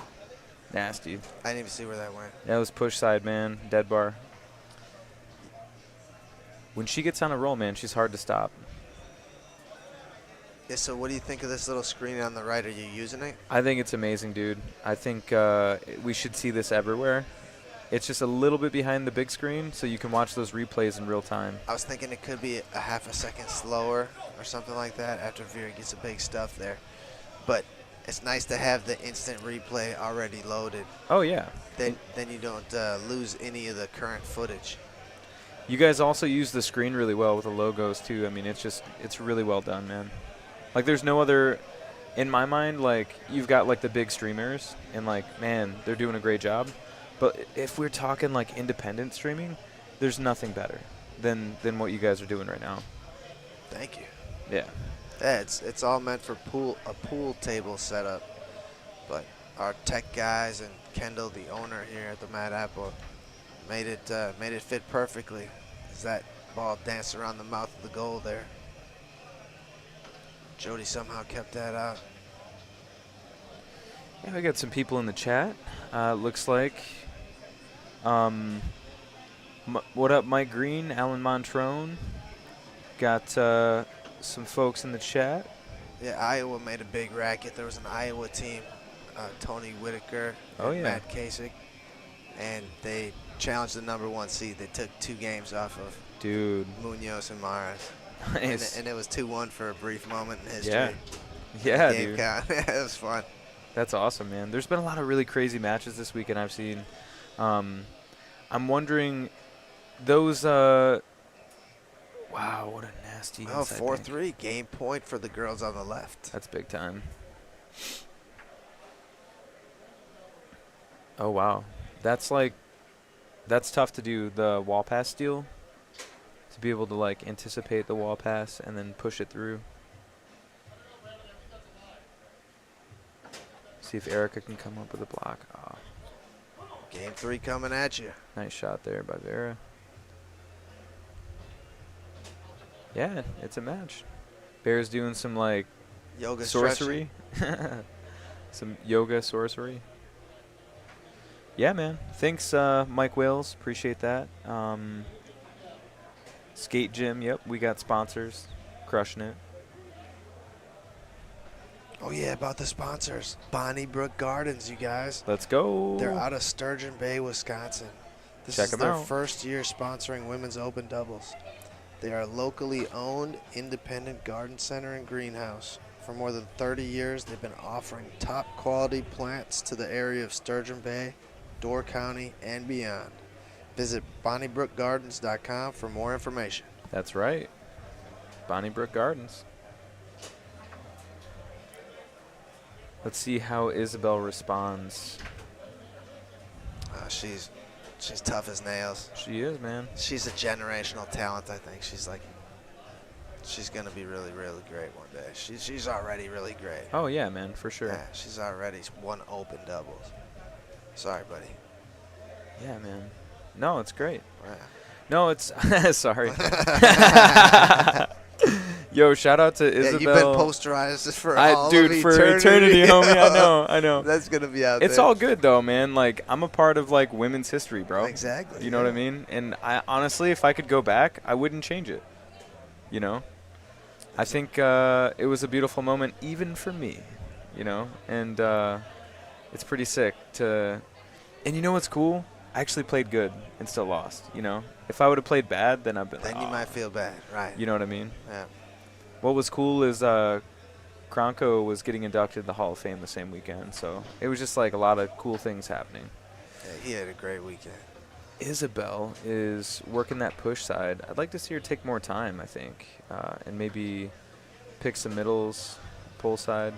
Nasty. I didn't even see where that went. That was push side, man. Dead bar. When she gets on a roll, man, she's hard to stop. Yeah, so what do you think of this little screen on the right? Are you using it? I think it's amazing, dude. I think we should see this everywhere. It's just a little bit behind the big screen, so you can watch those replays in real time. I was thinking it could be a half a second slower or something like that after Vera gets a big stuff there. But it's nice to have the instant replay already loaded. Oh, yeah. Then you don't lose any of the current footage. You guys also use the screen really well with the logos, too. I mean, it's really well done, man. Like, there's no other, in my mind, like, you've got, like, the big streamers, and, like, man, they're doing a great job. But if we're talking, like, independent streaming, there's nothing better than what you guys are doing right now. Thank you. Yeah. Yeah, it's all meant for a pool table setup. But our tech guys and Kendall, the owner here at the Mad Apple, made it fit perfectly as that ball danced around the mouth of the goal there. Jody somehow kept that out. Yeah, we got some people in the chat. Looks like What up, Mike Green, Alan Montrone? Got some folks in the chat. Yeah, Iowa made a big racket. There was an Iowa team, Tony Whitaker Oh, and yeah. Matt Kasich, and they challenged the #1 seed. They took 2 games off of Dude. Munoz and Maras. Nice. And it was 2-1 for a brief moment in history. Yeah. Yeah, The game dude. count. It was fun. That's awesome, man. There's been a lot of really crazy matches this weekend I've seen. I'm wondering, those, wow, what a nasty Oh, inside 4-3. bank. Game point for the girls on the left. That's big time. Oh, wow. That's tough to do, the wall pass steal. To be able to, like, anticipate the wall pass and then push it through. See if Erica can come up with a block. Oh, Game 3 coming at you. nice shot there by Vera. Yeah, it's a match. Vera's doing some, like, Yoga sorcery. Some yoga sorcery. Yeah, man. Thanks, Mike Wales. Appreciate that. Skate Gym. Yep, we got sponsors. Crushing it. Oh, yeah, about the sponsors. Bonnybrook Gardens, you guys. Let's go. They're out of Sturgeon Bay, Wisconsin. This Check is 'em their out. first year sponsoring women's open doubles. They are a locally owned, independent garden center and greenhouse. For more than 30 years, they've been offering top quality plants to the area of Sturgeon Bay, Door County, and beyond. Visit BonnybrookGardens.com for more information. That's right. Bonnybrook Gardens. Let's see how Isabel responds. She's tough as nails. She is, man. She's a generational talent, I think. She's going to be really, really great one day. She's already really great. Oh, yeah, man, for sure. Yeah, she's already won open doubles. Sorry, buddy. Yeah, man. No, it's great. Yeah. No, it's sorry. Yo, shout out to Isabel. Yeah, you've been posterized for all dude, of for eternity, homie. I know. That's gonna be out It's there. all good though, man. Like, I'm a part of like women's history, bro. Exactly. You know what I mean? And I honestly, if I could go back, I wouldn't change it. You know? I think it was a beautiful moment, even for me. You know, and it's pretty sick to. And you know what's cool? I actually played good and still lost. You know, if I would have played bad, then I'd be. Then like, you "Oh." might feel bad, right? You know what I mean? Yeah. What was cool is Kronko was getting inducted to the Hall of Fame the same weekend, so it was just like a lot of cool things happening. Yeah, he had a great weekend. Isabel is working that push side. I'd like to see her take more time, I think, and maybe pick some middles, pull side.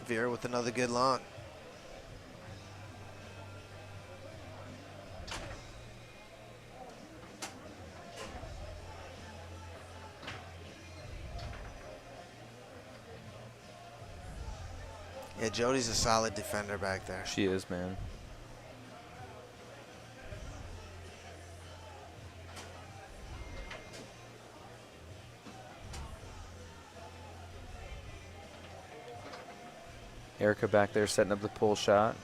Vera with another good long. Yeah, Jody's a solid defender back there. She is, man. Erica back there setting up the pull shot.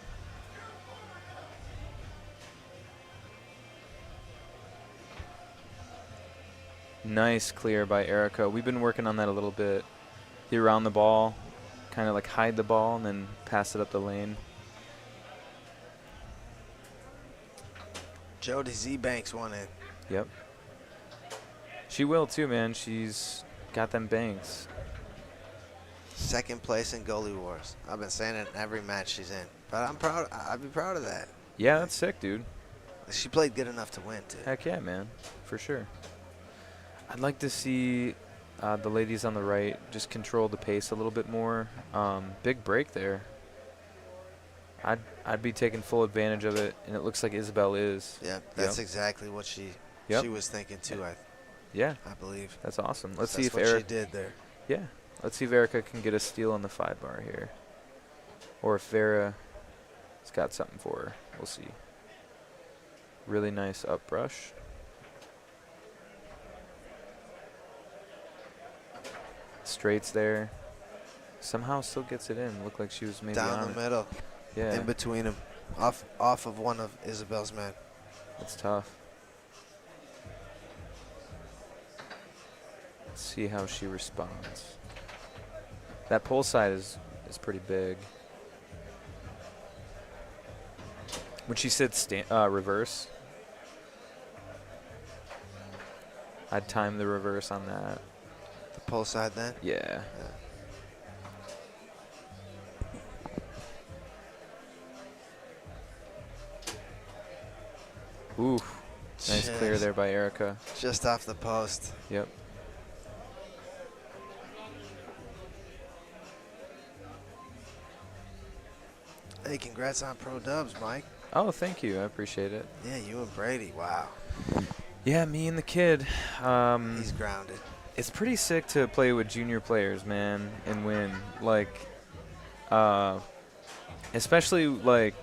Nice clear by Erica. We've been working on that a little bit. The around the ball, kind of like hide the ball and then pass it up the lane. Jody Z Banks won it. Yep. She will too, man. She's got them banks. Second place in goalie wars. I've been saying it in every match she's in. But I'm proud. I'd be proud of that. Yeah, that's sick, dude. She played good enough to win, too. Heck yeah, man. For sure. I'd like to see the ladies on the right just control the pace a little bit more. Big break there. I'd be taking full advantage of it, and it looks like Isabel is. Yeah, that's exactly what she was thinking, too, Yeah. I believe. That's awesome. Let's That's see if what Erica. she did there. Yeah. Let's see if Erica can get a steal on the 5 bar here. Or if Vera's got something for her. We'll see. Really nice up brush. Straights there. Somehow still gets it in. Looked like she was maybe Down on the it. middle, Yeah, in between them, off of one of Isabel's men. that's tough. Let's see how she responds. That pole side is pretty big. When she said reverse, I'd time the reverse on that. The pole side then. Yeah. Ooh, nice clear there by Erica. Just off the post. Yep. Hey, congrats on Pro Dubs, Mike. Oh, thank you. I appreciate it. Yeah, you and Brady. Wow. Yeah, me and the kid. He's grounded. It's pretty sick to play with junior players, man, and win. Like, especially like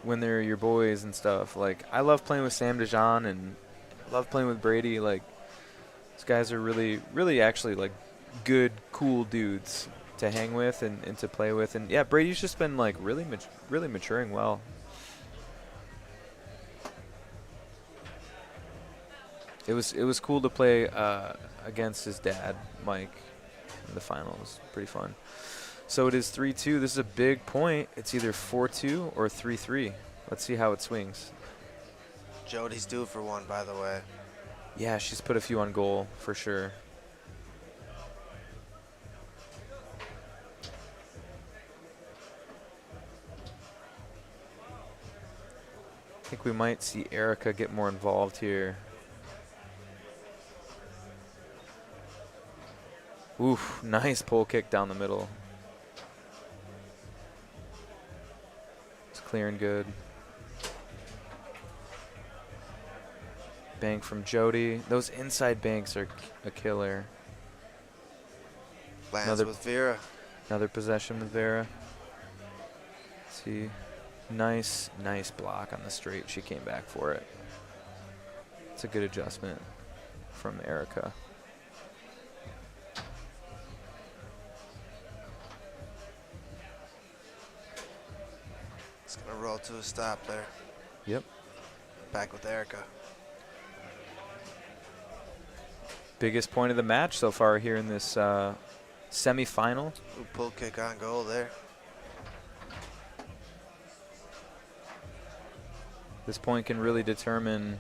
when they're your boys and stuff. Like, I love playing with Sam DeJean and I love playing with Brady. Like, these guys are really, really actually like good, cool dudes to hang with and to play with. And yeah, Brady's just been like really maturing well. It was cool to play against his dad, Mike, in the finals. Pretty fun. So it is 3-2. This is a big point. It's either 4-2 or 3-3. Let's see how it swings. Jody's due for one, by the way. Yeah, she's put a few on goal for sure. I think we might see Erica get more involved here. Oof, nice pole kick down the middle. It's clearing good. Bank from Jody. Those inside banks are a killer. Lands with Vera. Another possession with Vera. Let's see. Nice block on the straight. She came back for it. It's a good adjustment from Erica. It's going to roll to a stop there. Yep. Back with Erica. Biggest point of the match so far here in this semifinal. Ooh, pull kick on goal there. This point can really determine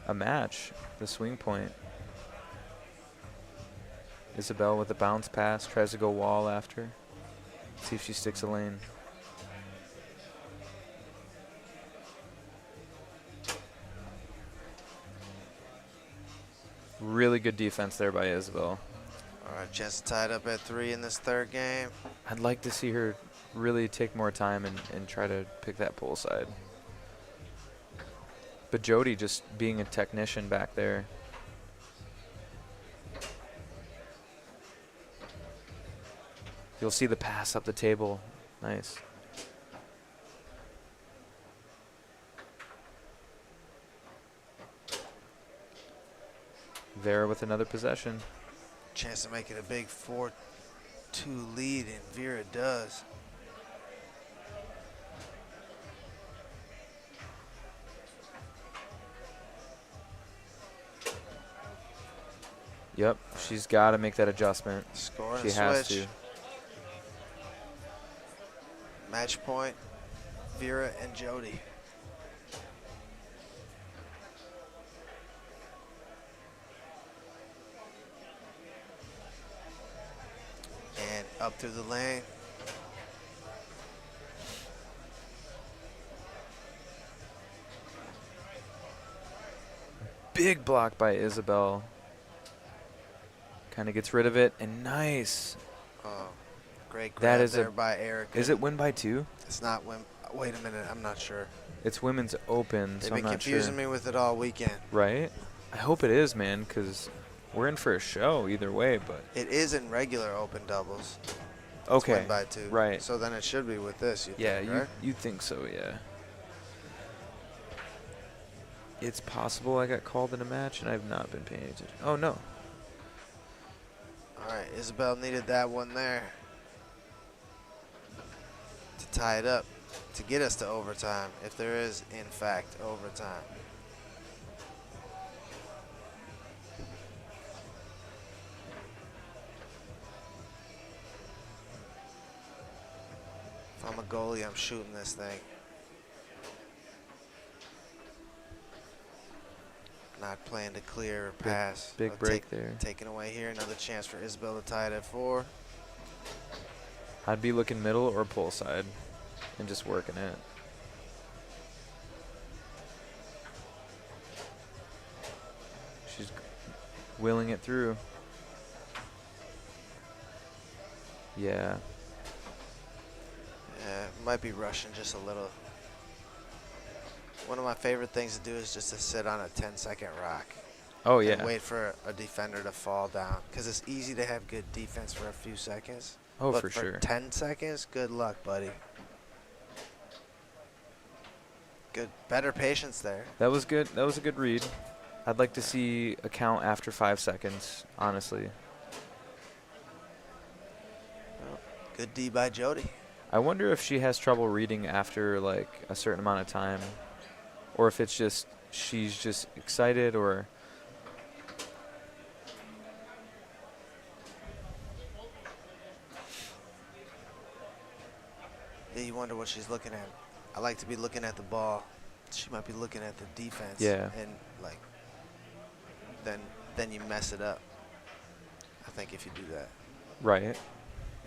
a match, the swing point. Isabel with a bounce pass, tries to go wall after. See if she sticks a lane. Really good defense there by Isabel. All right, chance to tie it up at 3 in this third game. I'd like to see her really take more time and try to pick that pole side. But Jody just being a technician back there. You'll see the pass up the table. Nice. Vera with another possession. Chance to make it a big 4-2 lead, and Vera does. Yep, she's got to make that adjustment. Score She and has switch. to. Match point, Vera and Jody. And up through the lane. Big block by Isabel. Kind of gets rid of it, and nice. Oh, great That grab is there by Erica. Is it win by 2? It's not win. Wait a minute, I'm not sure. It's women's open, They've so I'm been not sure. confusing me with it all weekend. Right? I hope it is, man, because we're in for a show either way, but. It is in regular open doubles. It's Okay. win by 2. Right. So then it should be with this. Yeah, think, right? you think so, yeah. It's possible I got called in a match and I've not been paying attention. Oh, no. All right, Isabel needed that one there to tie it up, to get us to overtime, if there is, in fact, overtime. If I'm a goalie, I'm shooting this thing. Not playing to clear or pass. Big But break there. Taken away here. Another chance for Isabel to tie it at 4. I'd be looking middle or pull side and just working it. She's willing it through. Yeah. Yeah, might be rushing just a little. One of my favorite things to do is just to sit on a 10-second rock. Oh, And yeah. wait for a defender to fall down. Because it's easy to have good defense for a few seconds. Oh, but for sure. 10 seconds, good luck, buddy. Good, better patience there. That was good. That was a good read. I'd like to see a count after 5 seconds, honestly. Well, good D by Jody. I wonder if she has trouble reading after like a certain amount of time, or if it's just she's just excited, or Yeah, you wonder what she's looking at. I like to be looking at the ball. She might be looking at the defense. Yeah. And like, then you mess it up. I think if you do that, right.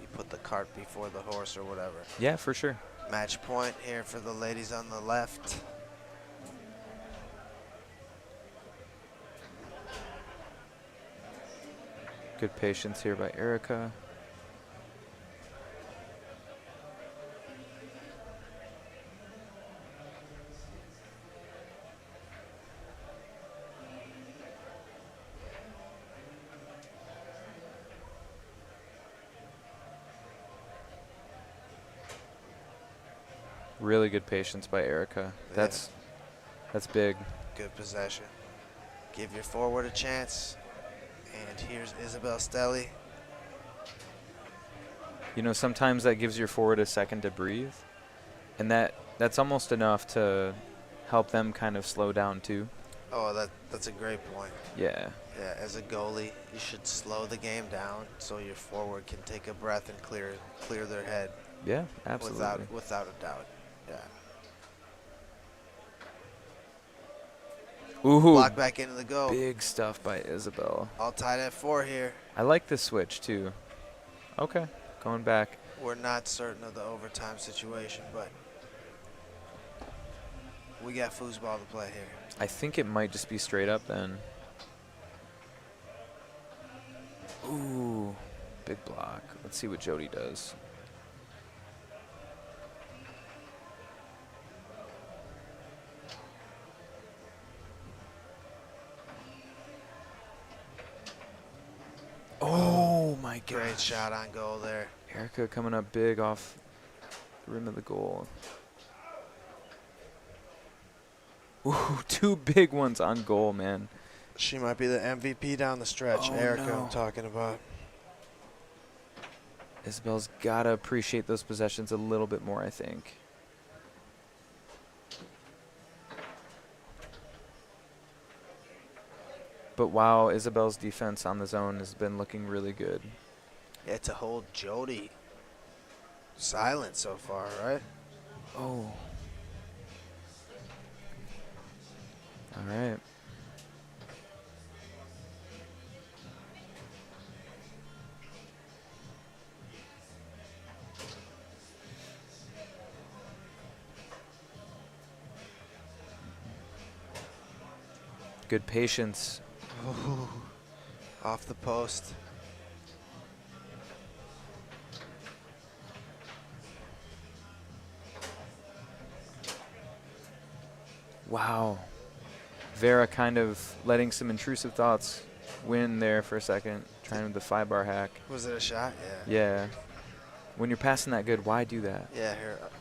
you put the cart before the horse or whatever. Yeah, for sure. Match point here for the ladies on the left. Good patience here by Erica. Really good patience by Erica. That's big. Good possession. Give your forward a chance. And here's Isabel Stelly. You know, sometimes that gives your forward a second to breathe, and that's almost enough to help them kind of slow down too. Oh, that's a great point. Yeah. Yeah, as a goalie, you should slow the game down so your forward can take a breath and clear their head. Yeah, absolutely. Without a doubt. Yeah. Ooh, Block back into the goal. big stuff by Isabel. All tied at 4 here. I like this switch too. Okay, going back. We're not certain of the overtime situation, but we got foosball to play here. I think it might just be straight up then. Ooh, big block. Let's see what Jody does. Oh my god. Great shot on goal there. Erica coming up big off the rim of the goal. Ooh, 2 big ones on goal, man. She might be the MVP down the stretch. Oh, Erica, no. I'm talking about. Isabel's got to appreciate those possessions a little bit more, I think. But wow, Isabel's defense on the zone has been looking really good. Yeah, to hold Jody silent so far, right? Oh. All right. Good patience. Ooh, off the post. Wow. Vera kind of letting some intrusive thoughts win there for a second, trying with the 5-bar hack. Was it a shot? Yeah. Yeah. When you're passing that good, why do that? Yeah,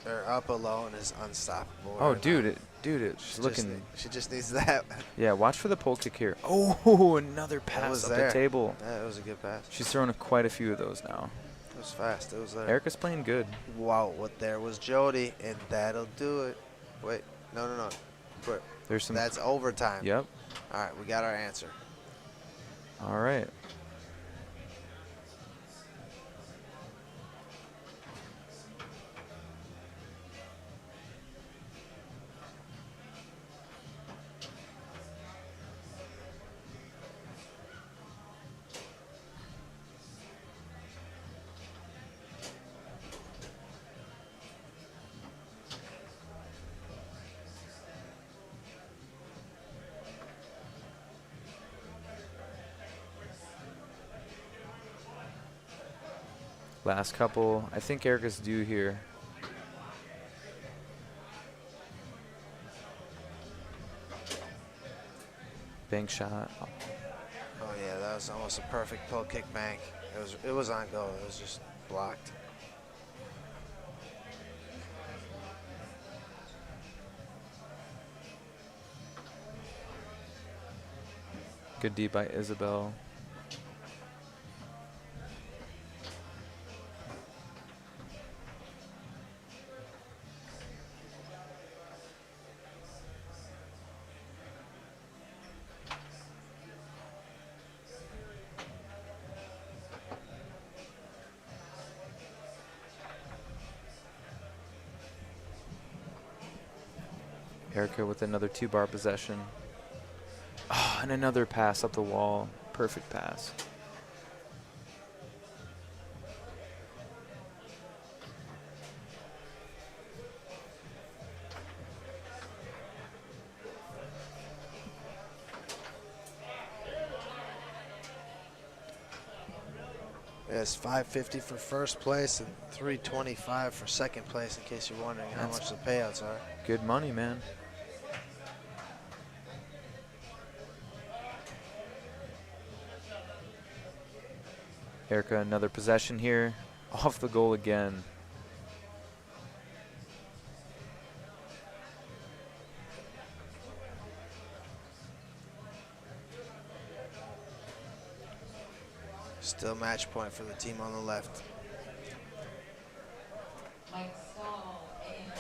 her up alone is unstoppable. Oh, right dude, now. it's looking. She just needs that. Yeah, watch for the pole kick here. Oh, another That pass was up there. the table. Yeah, it was a good pass. She's throwing quite a few of those now. It was fast. It was there. Erica's playing good. Wow, what there was Jody, and that'll do it. Wait, no. But There's some. that's overtime. Yep. All right, we got our answer. All right. Last couple. I think Erica's due here. Bank shot. Oh yeah, that was almost a perfect pull kick bank. It was on goal. It was just blocked. Good D by Isabel. Erica with another 2-bar possession. Oh, and another pass up the wall. Perfect pass. Yeah, it's $550 for first place and $325 for second place. In case you're wondering how That's much the payouts are. good money, man. Erica, another possession here. Off the goal again. Still match point for the team on the left. Mike Stahl and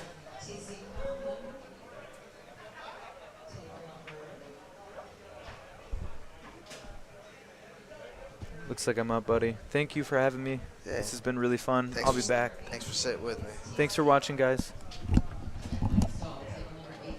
TC Conlon. Table number. Looks like I'm up, buddy. Thank you for having me. Yeah. This has been really fun. Thanks I'll be for- back. Thanks for sitting with me. Thanks for watching, guys. Mike Stahl, table number 18.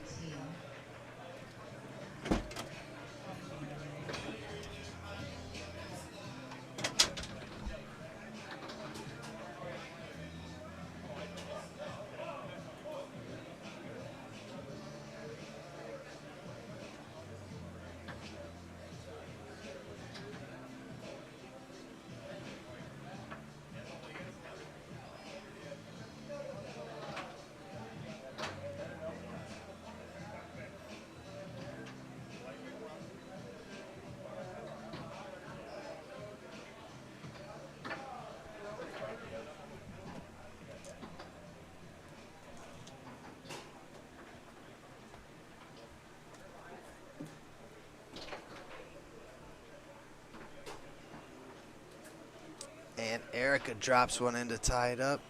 And Erica drops one in to tie it up.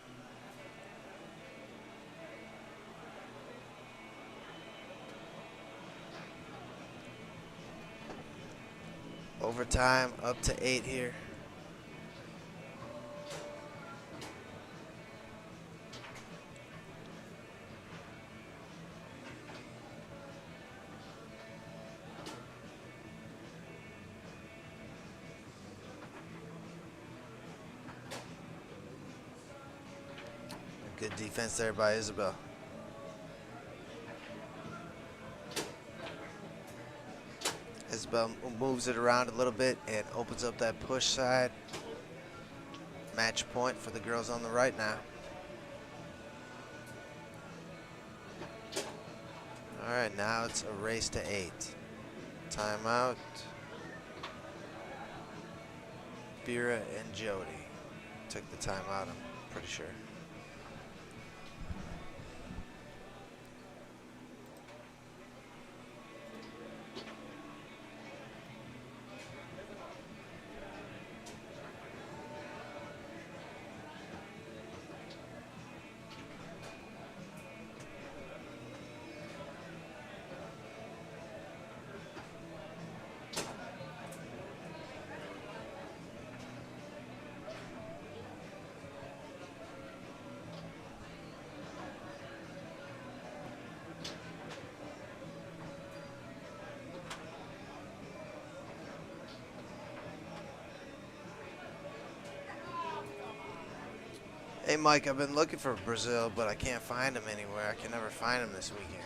Overtime, up to 8 here. Good defense there by Isabel. Isabel moves it around a little bit and opens up that push side. Match point for the girls on the right now. All right, now it's a race to 8. Timeout. Vera and Jody took the timeout. Pretty sure. Hey, Mike, I've been looking for Brazil, but I can't find him anywhere. I can never find him this weekend.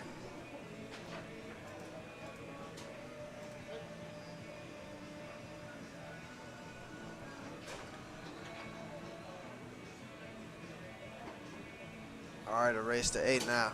All right, a race to 8 now.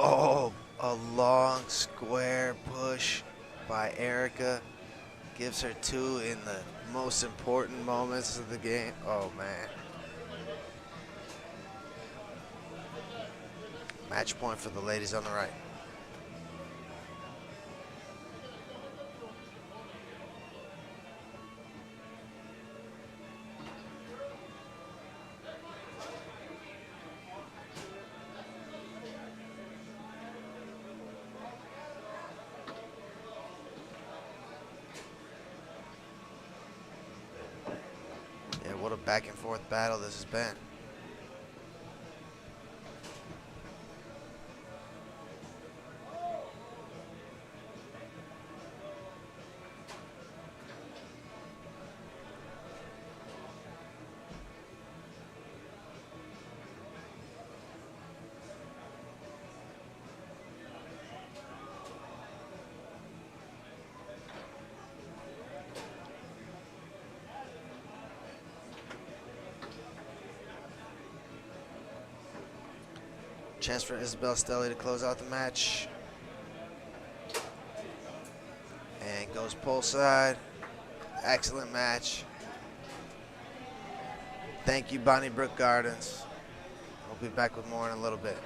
Oh, a long square push by Erica. Gives her 2 in the most important moments of the game. Oh, man. Match point for the ladies on the right. Yeah, what a back and forth battle this has been. Chance for Isabel Stelly to close out the match. And goes pole side. Excellent match. Thank you, Bonnie Brook Gardens. We'll be back with more in a little bit.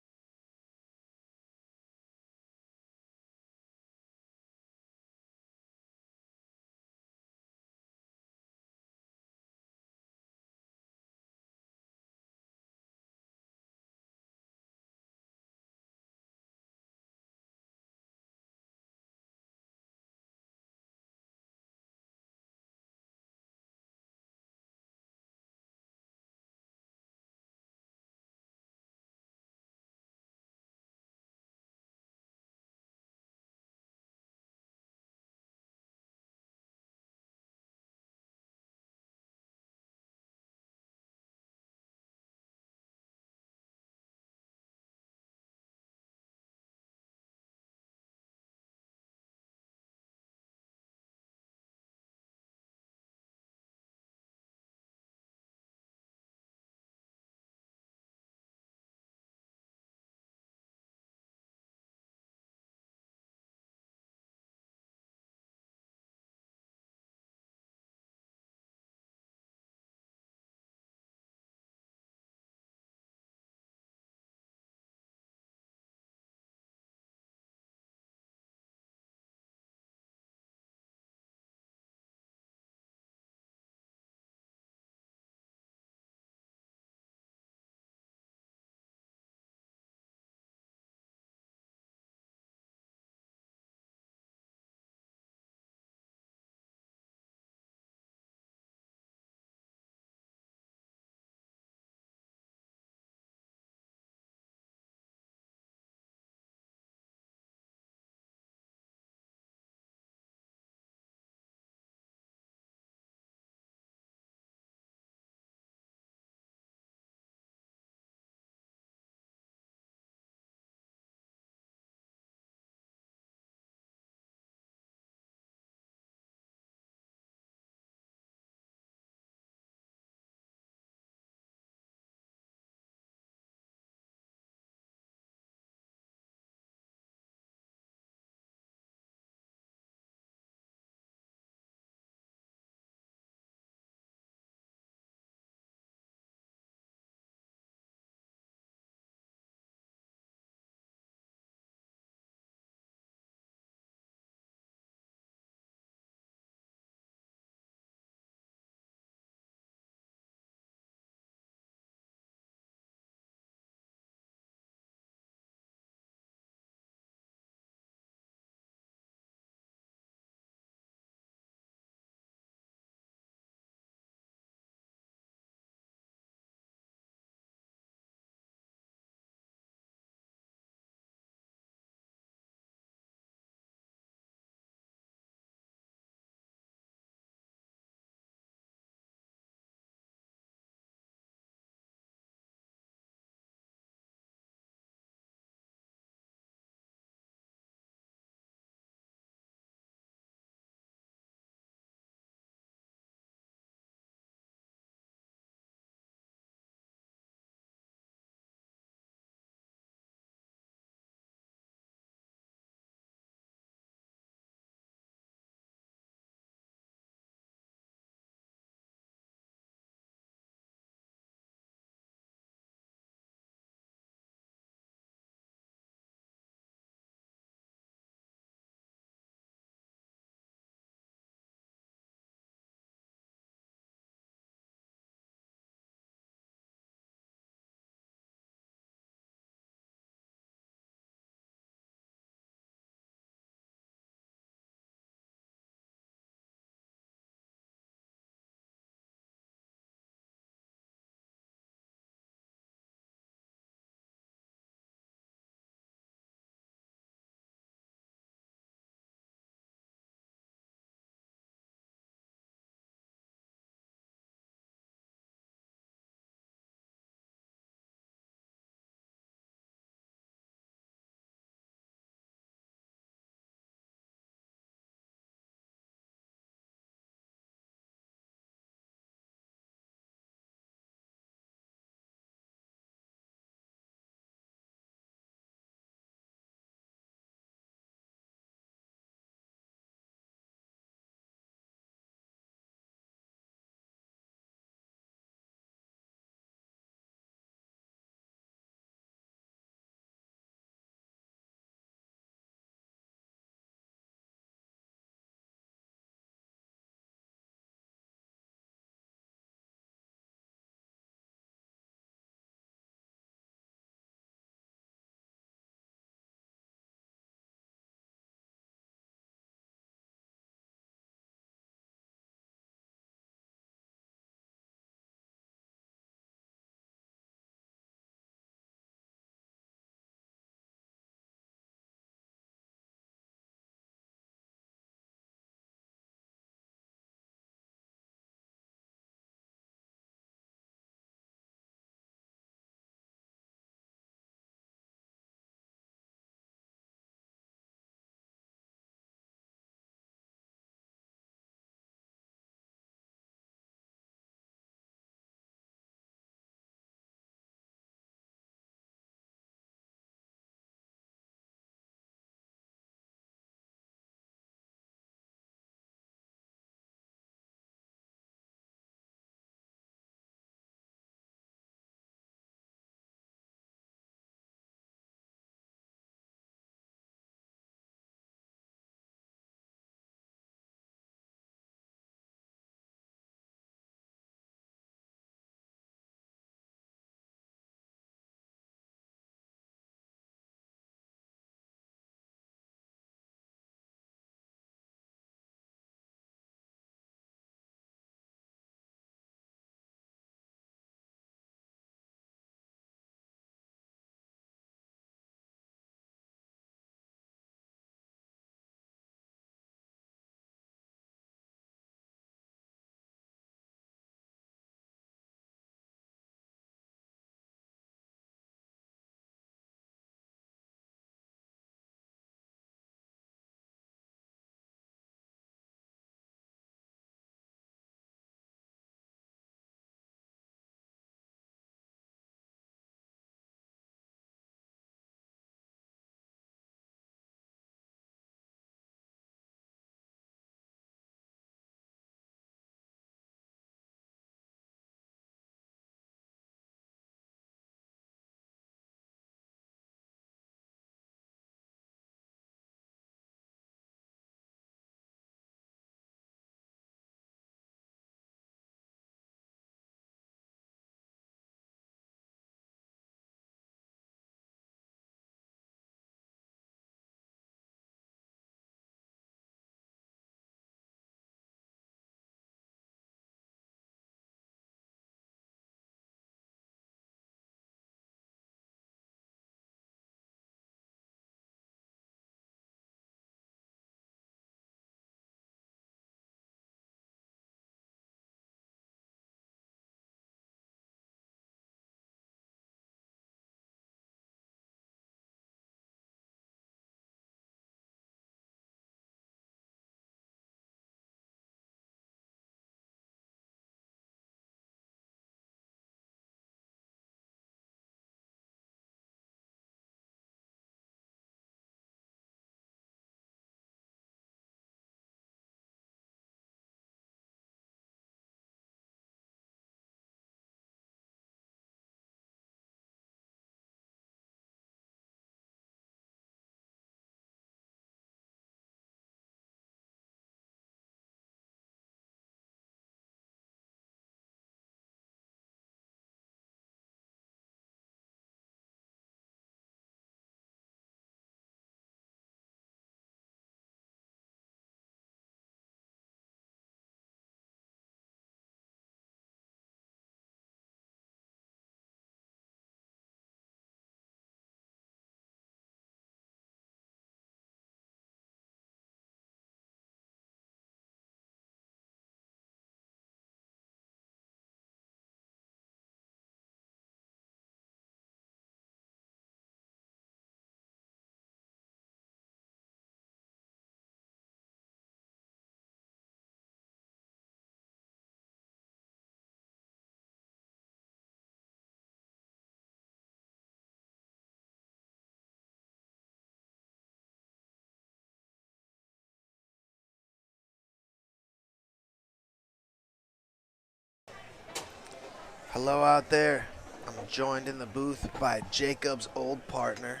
Hello out there. I'm joined in the booth by Jacob's old partner.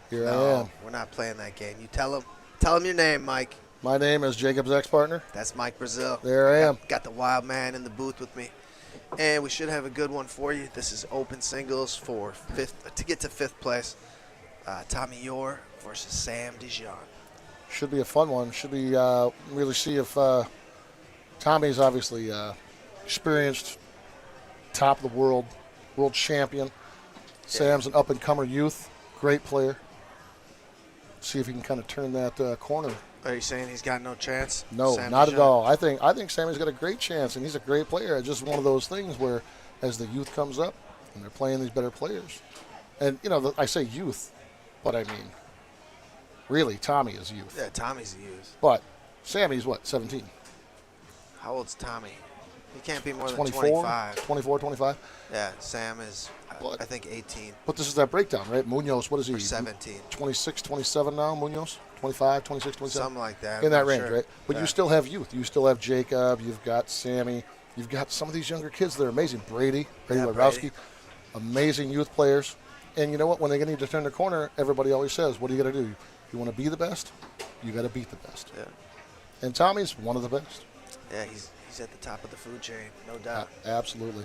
Here I No, am. we're not playing that game. You tell him your name, Mike. My name is Jacob's ex-partner. That's Mike Brazil. There I am. Got the wild man in the booth with me. And we should have a good one for you. This is open singles for to get to fifth place. Tommy Yore versus Sam Dijon. Should be a fun one. Should be really see if Tommy's obviously experienced, top of the world champion. Sam's an up-and-comer youth, great player. See if he can kind of turn that corner. Are you saying he's got no chance? No, Sam not Dijon? at all. I think Sammy's got a great chance, and he's a great player. It's just one of those things where, as the youth comes up, and they're playing these better players, and I say youth, but I mean, really, Tommy is youth. Yeah, Tommy's a youth. But Sammy's what, 17? How old's Tommy? He can't be more 24, than 25. 24, 25. Yeah, Sam is, But- I think, 18 But this is that breakdown, right? Munoz, what is he? or 17. 26, 27 now, Munoz? 25, 26, 27? Something like that. In that I'm range, sure. right? But Yeah. you still have youth. You still have Jacob. You've got Sammy. You've got some of these younger kids that are amazing. Brady Yeah, Wyrowski. Brady. Amazing youth players. And you know what? When they need to turn the corner, everybody always says, what do you got to do? If you want to be the best, you got to beat the best. Yeah. And Tommy's one of the best. Yeah, he's at the top of the food chain, no doubt. Absolutely.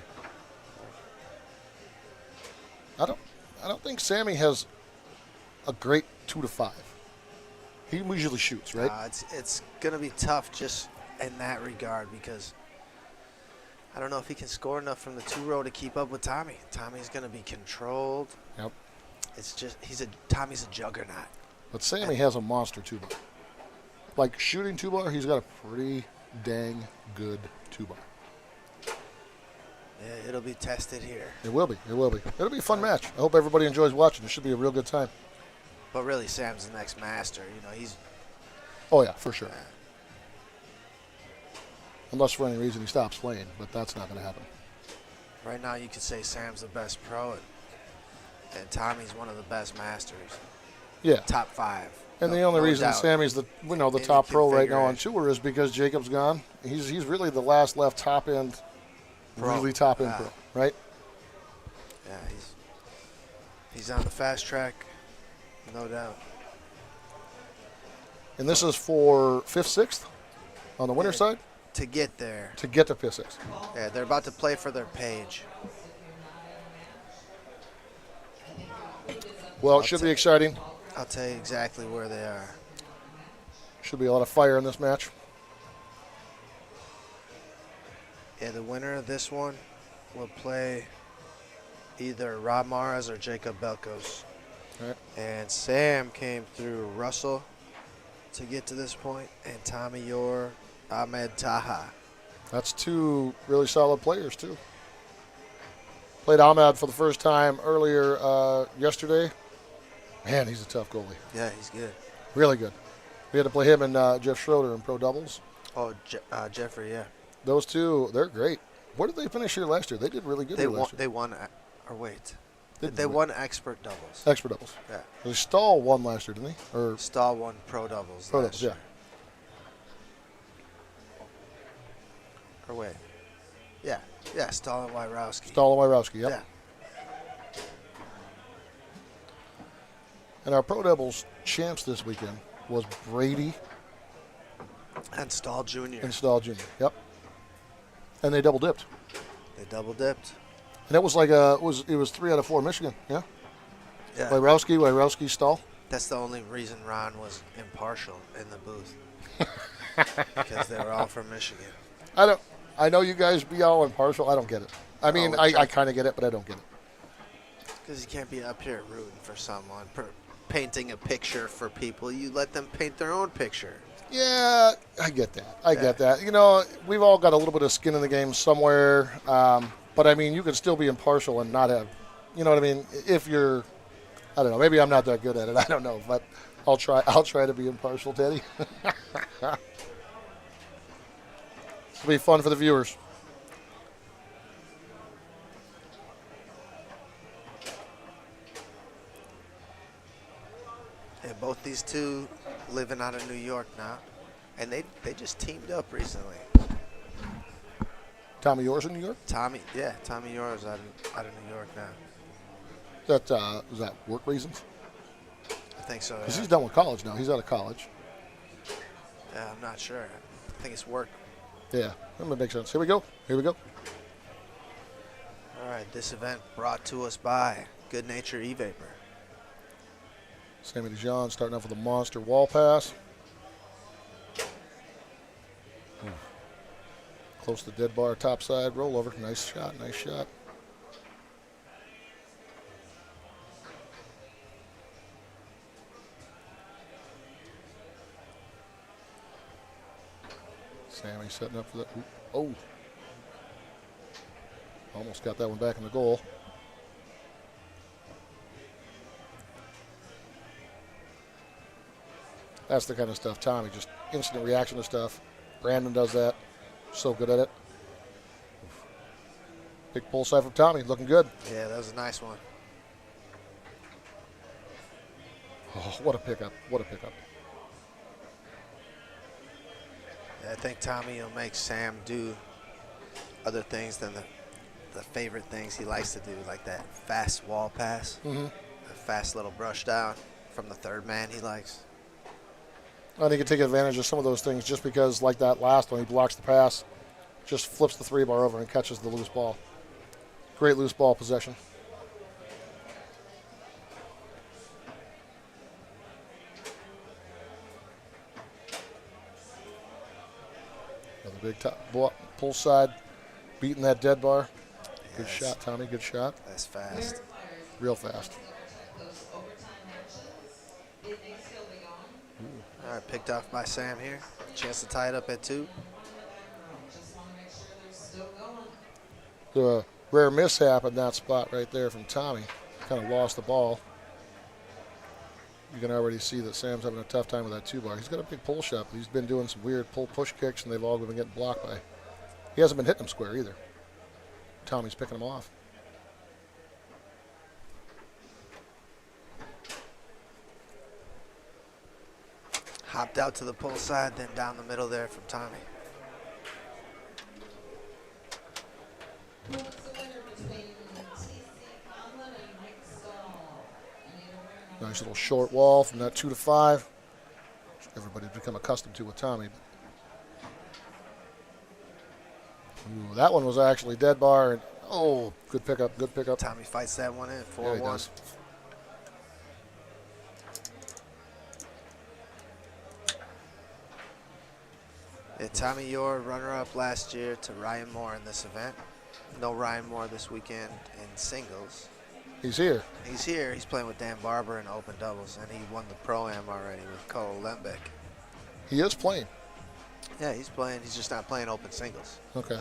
I don't think Sammy has a great 2 to 5. He usually shoots, right? It's going to be tough just in that regard because I don't know if he can score enough from the 2-row to keep up with Tommy. Tommy's going to be controlled. Yep. It's just Tommy's a juggernaut. But Sammy has a monster 2-bar. Like shooting 2-bar, he's got a pretty dang good 2-bar. Yeah, it'll be tested here. It will be. It will be. It'll be a fun match. I hope everybody enjoys watching. It should be a real good time. But really, Sam's the next master. He's Oh, yeah, for sure. Unless for any reason he stops playing, but that's not going to happen. right now. You could say Sam's the best pro, and Tommy's one of the best masters. Yeah. Top 5. And the only reason doubt. Sammy's the Any top pro right now on configuration. tour is because Jacob's gone. He's really the last left top end, Pro. really top end Yeah. pro, right? Yeah, he's on the fast track, no doubt. And this is for 5th, 6th on the winner's side To get there, to get to 5th, 6th. yeah, they're about to play for their page. Well, it should be exciting. I'll tell you exactly where they are. Should be a lot of fire in this match. Yeah, the winner of this one will play either Rob Maras or Jacob Belkos. Right. And Sam came through Russell to get to this point, and Tommy Yore, Ahmed Taha. That's 2 really solid players, too. Played Ahmad for the first time earlier yesterday. Man, he's a tough goalie. Yeah, he's good. Really good. We had to play him and Jeff Schroeder in pro doubles. Oh, Jeffrey, yeah. Those 2, they're great. Where did they finish here last year? They did really good They here won. last year. They won. Or wait, Did they won expert doubles. Expert doubles. Yeah. Stahl won last year, didn't he? Or Stahl won pro doubles. pro last doubles, yeah. year. Or wait. Yeah, Stahl and Wyrowski. Stahl and Wyrowski, yep. Yeah. And our pro doubles champs this weekend was Brady And Stahl Jr. and Stahl Jr. Yep. And they double dipped. They double dipped. And that was like it was 3 out of 4 Michigan, yeah? Yeah. Wyrowski, Stahl. That's the only reason Ron was impartial in the booth. Because they were all from Michigan. I know you guys be all impartial. I don't get it. I mean, Oh, I kind of get it, but I don't get it. Because you can't be up here rooting for someone, painting a picture for people. You let them paint their own picture. Yeah, I get that. I get that. You know, we've all got a little bit of skin in the game somewhere. But, I mean, you can still be impartial and not have, you know what I mean? If you're, I don't know, maybe I'm not that good at it. I don't know. But I'll try to be impartial, Teddy. It'll be fun for the viewers. And both these two living out of New York now. And they just teamed up recently. Tommy, yours in New York? Tommy Yours out of New York now. Is that work reasons? I think so. Because Yeah. he's done with college now. He's out of college. Yeah, I'm not sure. I think it's work. Yeah, that would make sense. Here we go. All right, this event brought to us by Good Nature E-Vapor. Sammy DeJean starting off with a monster wall pass. Close to the dead bar, top side, rollover. Nice shot. Sammy setting up for that. Oh. Almost got that one back in the goal. That's the kind of stuff Tommy, just instant reaction to stuff. Brandon does that. So good at it. Big pull side from Tommy, looking good. Yeah, that was a nice one. Oh, what a pickup. Yeah, I think Tommy will make Sam do other things than the favorite things he likes to do, like that fast wall pass, a fast little brush down from the third man he likes. I think he can take advantage of some of those things just because, like that last one, he blocks the pass, just flips the 3-bar over and catches the loose ball. Great loose ball possession. Another big top pull side, beating that dead bar. Good shot, Tommy. Good shot. That's fast. Real fast. All right, picked off by Sam here. Chance to tie it up at 2. The rare mishap in that spot right there from Tommy. Kind of lost the ball. You can already see that Sam's having a tough time with that 2-bar. He's got a big pull shot, but he's been doing some weird pull-push kicks, and they've all been getting blocked by. He hasn't been hitting them square either. Tommy's picking them off. Hopped out to the pull side, then down the middle there from Tommy. Nice little short wall from that 2 to 5. Everybody's become accustomed to with Tommy. Ooh, that one was actually dead bar. And, oh, good pickup. Tommy fights that one in, 4-1. Yeah, he does. Yeah, Tommy Orr, runner-up last year to Ryan Moore in this event. No Ryan Moore this weekend in singles. He's here. He's here. He's playing with Dan Barber in open doubles, and he won the Pro-Am already with Cole Lembeck. He is playing. Yeah, he's playing. He's just not playing open singles. Okay.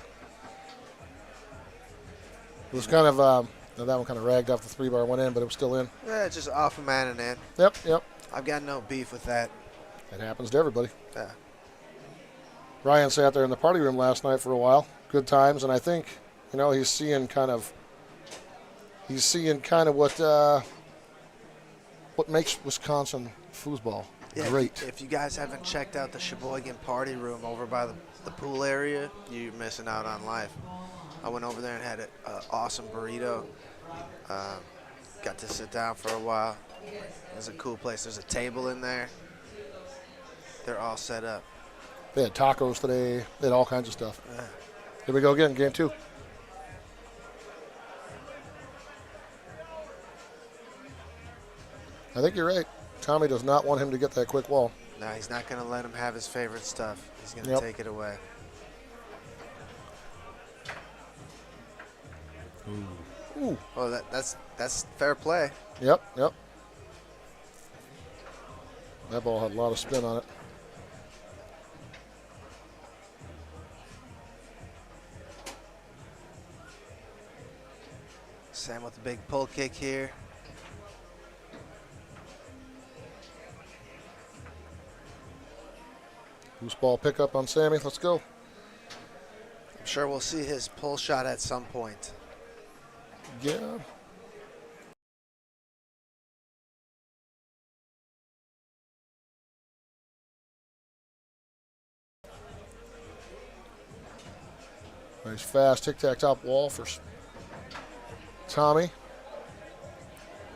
It was kind of, that one kind of ragged off the 3-bar, went in, but it was still in. Yeah, just off a man and in. Yep. I've got no beef with that. It happens to everybody. Yeah. Ryan sat there in the party room last night for a while. Good times, and I think, he's seeing kind of what makes Wisconsin foosball great. If you guys haven't checked out the Sheboygan party room over by the pool area, you're missing out on life. I went over there and had an awesome burrito. Got to sit down for a while. It was a cool place. There's a table in there. They're all set up. They had tacos today. They had all kinds of stuff. Yeah. Here we go again, game 2. I think you're right. Tommy does not want him to get that quick wall. No, he's not going to let him have his favorite stuff. He's going to take it away. Ooh. Oh, that's fair play. Yep. That ball had a lot of spin on it. Sam with the big pull kick here. Loose ball pickup on Sammy. Let's go. I'm sure we'll see his pull shot at some point. Yeah. Nice Nice fast tic-tac-top wall for Tommy.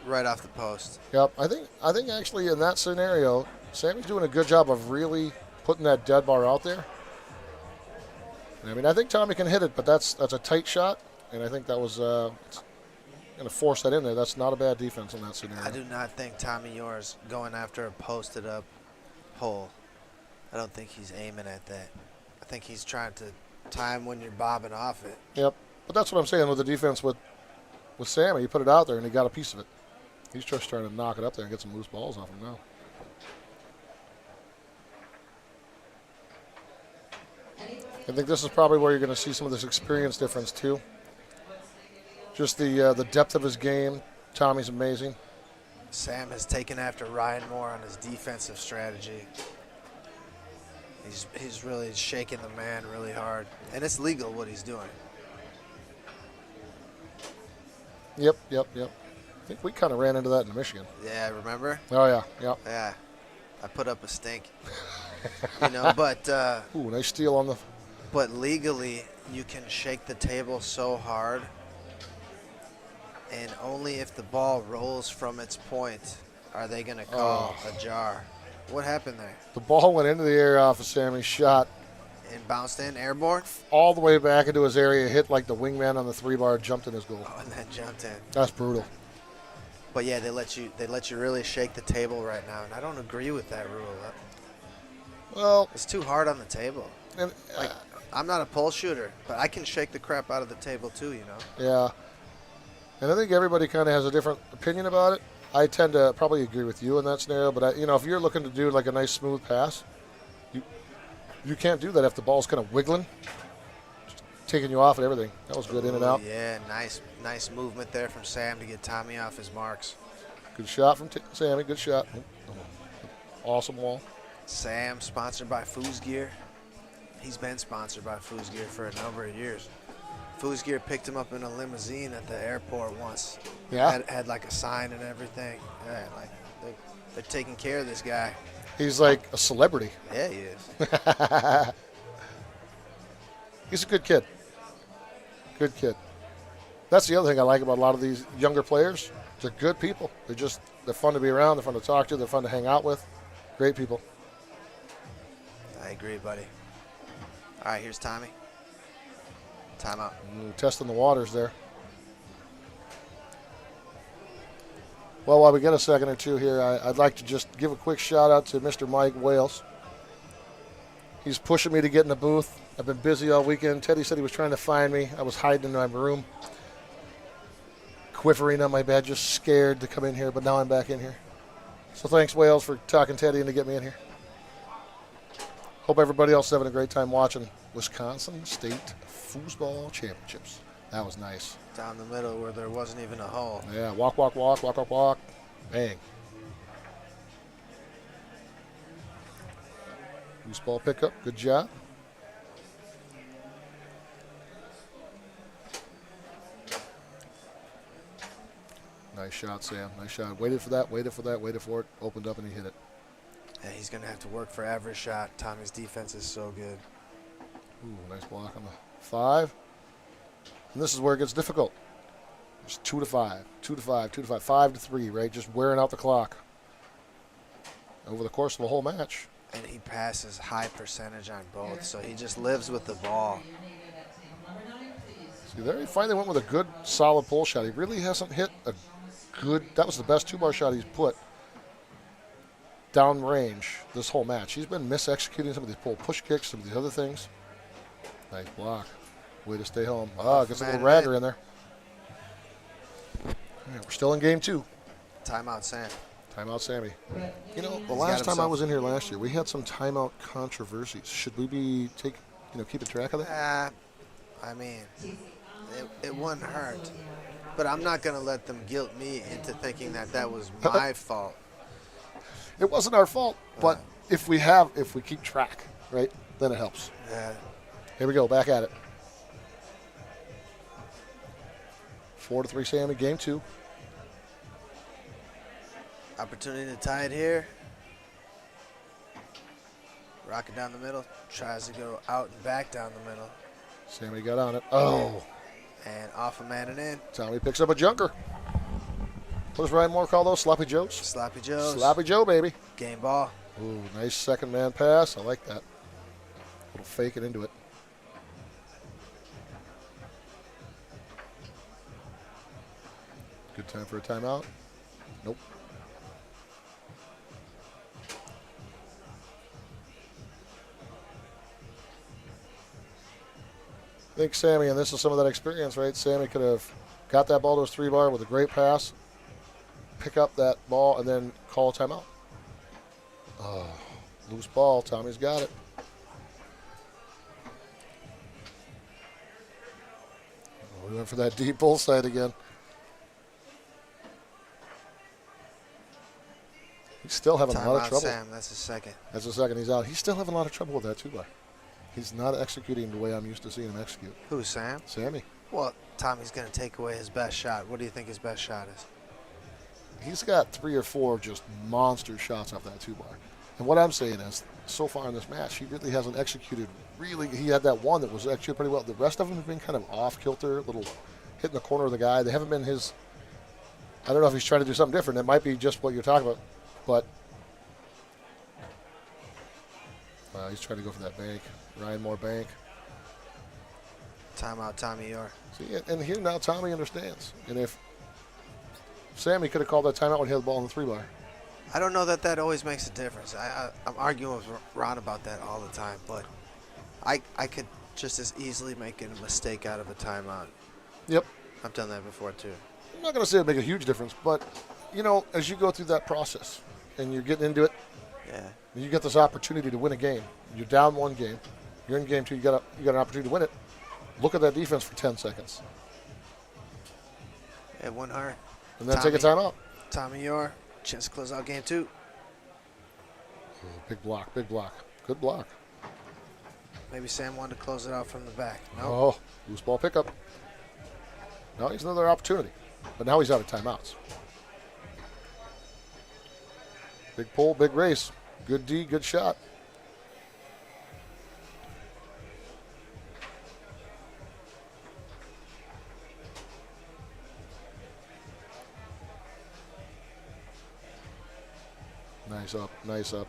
Right off the post. Yep. I think actually in that scenario, Sammy's doing a good job of really putting that dead bar out there. I mean, I think Tommy can hit it, but that's a tight shot, and I think that was going to force that in there. That's not a bad defense in that scenario. I do not think Tommy Yours going after a posted up hole. I don't think he's aiming at that. I think he's trying to time when you're bobbing off it. Yep. But that's what I'm saying with the defense with Sammy. He put it out there, and he got a piece of it. He's just trying to knock it up there and get some loose balls off him now. I think this is probably where you're going to see some of this experience difference too. Just the depth of his game. Tommy's amazing. Sam has taken after Ryan Moore on his defensive strategy. He's really shaking the man really hard. And it's legal what he's doing. Yep. I think we kind of ran into that in Michigan. Yeah, remember? Oh, yeah, yep. Yeah. I put up a stink. You know, but Ooh, nice steal on the... But legally, you can shake the table so hard, and only if the ball rolls from its point are they going to call a jar. What happened there? The ball went into the air off of Sammy's shot. And bounced in, airborne? All the way back into his area, hit like the wingman on the 3-bar, jumped in his goal. Oh, and then jumped in. That's brutal. But yeah, they let you really shake the table right now, and I don't agree with that rule. Well, it's too hard on the table. And I'm not a pole shooter, but I can shake the crap out of the table too, you know. Yeah. And I think everybody kind of has a different opinion about it. I tend to probably agree with you in that scenario, but if you're looking to do like a nice smooth pass, you can't do that if the ball's kind of wiggling, just taking you off and everything. That was good in and out. Yeah, nice movement there from Sam to get Tommy off his marks. Good shot from Sammy. Good shot. Awesome wall. Sam, sponsored by Foos Gear. He's been sponsored by Foos Gear for a number of years. Foos Gear picked him up in a limousine at the airport once. Yeah. Had like a sign and everything. Yeah, like they're taking care of this guy. He's like a celebrity. Yeah, he is. He's a good kid. Good kid. That's the other thing I like about a lot of these younger players. They're good people. They're fun to be around. They're fun to talk to. They're fun to hang out with. Great people. I agree, buddy. All right, here's Tommy. Timeout. Testing the waters there. Well, while we get a second or two here, I'd like to just give a quick shout out to Mr. Mike Wales. He's pushing me to get in the booth. I've been busy all weekend. Teddy said he was trying to find me. I was hiding in my room, quivering on my bed, just scared to come in here, but now I'm back in here. So thanks, Wales, for talking Teddy into get me in here. Hope everybody else is having a great time watching Wisconsin State Foosball Championships. That was nice. Down the middle where there wasn't even a hole. Yeah, walk. Bang. Loose ball pickup. Good job. Nice shot, Sam. Nice shot. Waited for it. Opened up and he hit it. Yeah, he's going to have to work for every shot. Tommy's defense is so good. Ooh, nice block on the 5. And this is where it gets difficult. It's 2 to 5, 2 to 5, 2 to 5, 5 to 3, right? Just wearing out the clock over the course of a whole match. And he passes high percentage on both, so he just lives with the ball. See, there he finally went with a good, solid pull shot. He really hasn't hit a good, that was the best 2-bar shot he's put down range this whole match. He's been mis-executing some of these pull push kicks, some of these other things. Nice block. Way to stay home. Gets a little ragger in there. All right, we're still in game 2. Timeout, Sam. Timeout, Sammy. You know, the last time I was in here last year, we had some timeout controversies. Should we be keeping track of that? I mean, it wouldn't hurt. But I'm not going to let them guilt me into thinking that was my fault. It wasn't our fault, but if we keep track, right, then it helps. Yeah. Here we go, back at it. 4 to 3, Sammy, game 2. Opportunity to tie it here. Rocket down the middle. Tries to go out and back down the middle. Sammy got on it. Oh. And off a man and in. Tommy picks up a junker. What does Ryan Moore call those? Sloppy Joes? Sloppy Joes. Sloppy Joe, baby. Game ball. Ooh, nice second man pass. I like that. Little fake it into it. Good time for a timeout. Nope. I think Sammy, and this is some of that experience, right? Sammy could have got that ball to his 3-bar with a great pass, pick up that ball, and then call a timeout. Oh, loose ball. Tommy's got it. Oh, we went for that deep bull side again. He's still having a lot of Timeout, trouble. Sam. That's his second. That's the second he's out. He's still having a lot of trouble with that 2-bar. He's not executing the way I'm used to seeing him execute. Who's Sam? Sammy. Well, Tommy's going to take away his best shot. What do you think his best shot is? He's got 3 or 4 just monster shots off that 2-bar. And what I'm saying is, so far in this match, he really hasn't executed he had that one that was executed pretty well. The rest of them have been kind of off-kilter, little hitting the corner of the guy. They haven't been his, I don't know if he's trying to do something different. It might be just what you're talking about, but he's trying to go for that bank. Ryan Moore bank. Timeout, Tommy York. See, and here now Tommy understands. And if Sammy could have called that timeout when he had the ball in the 3-bar. I don't know that always makes a difference. I'm arguing with Ron about that all the time, but I could just as easily make a mistake out of a timeout. Yep. I've done that before too. I'm not going to say it make a huge difference, but, you know, as you go through that process and you're getting into it, Yeah. you get this opportunity to win a game. You're down 1 game. You're in game 2. You got an opportunity to win it. Look at that defense for 10 seconds. It wouldn't hurt. And then take a timeout. Tommy York, chance to close out game 2. Oh, big block, big block. Good block. Maybe Sam wanted to close it out from the back. No. Oh, loose ball pickup. Now he's another opportunity. But now he's out of timeouts. Big pull, big race. Good D, good shot. Nice up, nice up.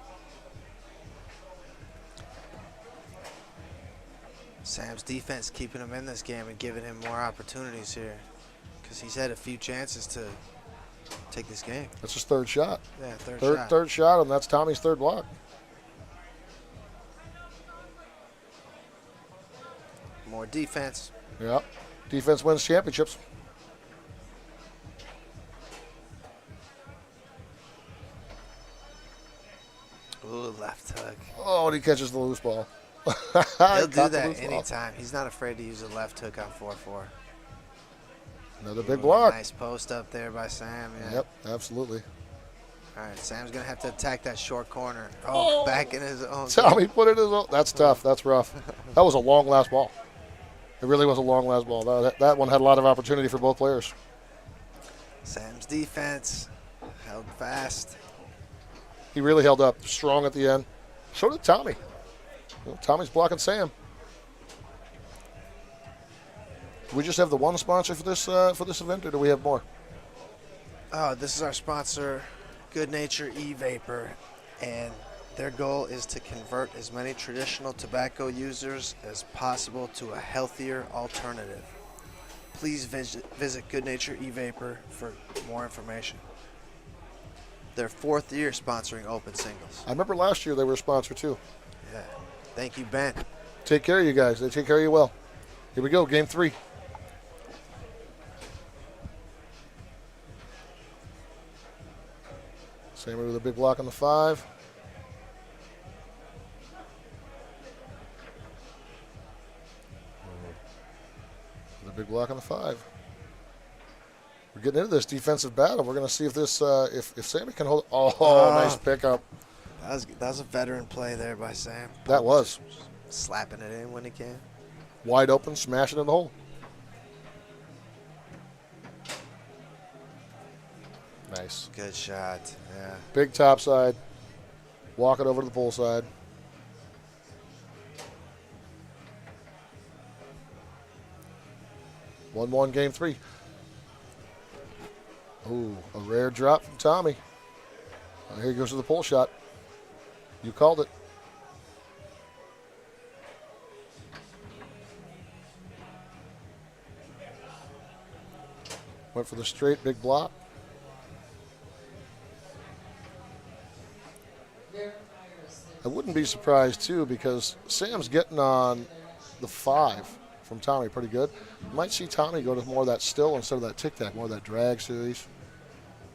Sam's defense keeping him in this game and giving him more opportunities here because he's had a few chances to take this game. That's his 3rd shot. Yeah, third shot. Third shot, and that's Tommy's 3rd block. More defense. Yeah. Defense wins championships. Ooh, left hook. Oh, and he catches the loose ball. He'll do that anytime. He's not afraid to use a left hook on 4-4. Another big block. Nice post up there by Sam. Yeah. Yep, absolutely. All right, Sam's going to have to attack that short corner. Oh, back in his own. Tommy put it in his own. That's tough. That's rough. That was a long last ball. It really was a long last ball. That one had a lot of opportunity for both players. Sam's defense held fast. He really held up strong at the end. So did Tommy. Well, Tommy's blocking Sam. Do we just have the one sponsor for this event, or do we have more? Oh, this is our sponsor, Good Nature E-Vapor, and their goal is to convert as many traditional tobacco users as possible to a healthier alternative. Please visit Good Nature E-Vapor for more information. Their 4th year sponsoring Open Singles. I remember last year they were a sponsor too. Yeah. Thank you, Ben. Take care of you guys. They take care of you well. Here we go, game 3. Sammy with a big block on the 5. With a big block on the 5. We're getting into this defensive battle. We're going to see if this, if Sammy can hold. Oh, nice pickup. That was a veteran play there by Sam. That was. Slapping it in when he can. Wide open, smashing in the hole. Nice. Good shot. Yeah. Big top side. Walk it over to the pull side. 1-1 game 3. Ooh, a rare drop from Tommy. Here he goes to the pull shot. You called it. Went for the straight, big block. I wouldn't be surprised, too, because Sam's getting on the 5 from Tommy pretty good. You might see Tommy go to more of that still instead of that tic-tac, more of that drag series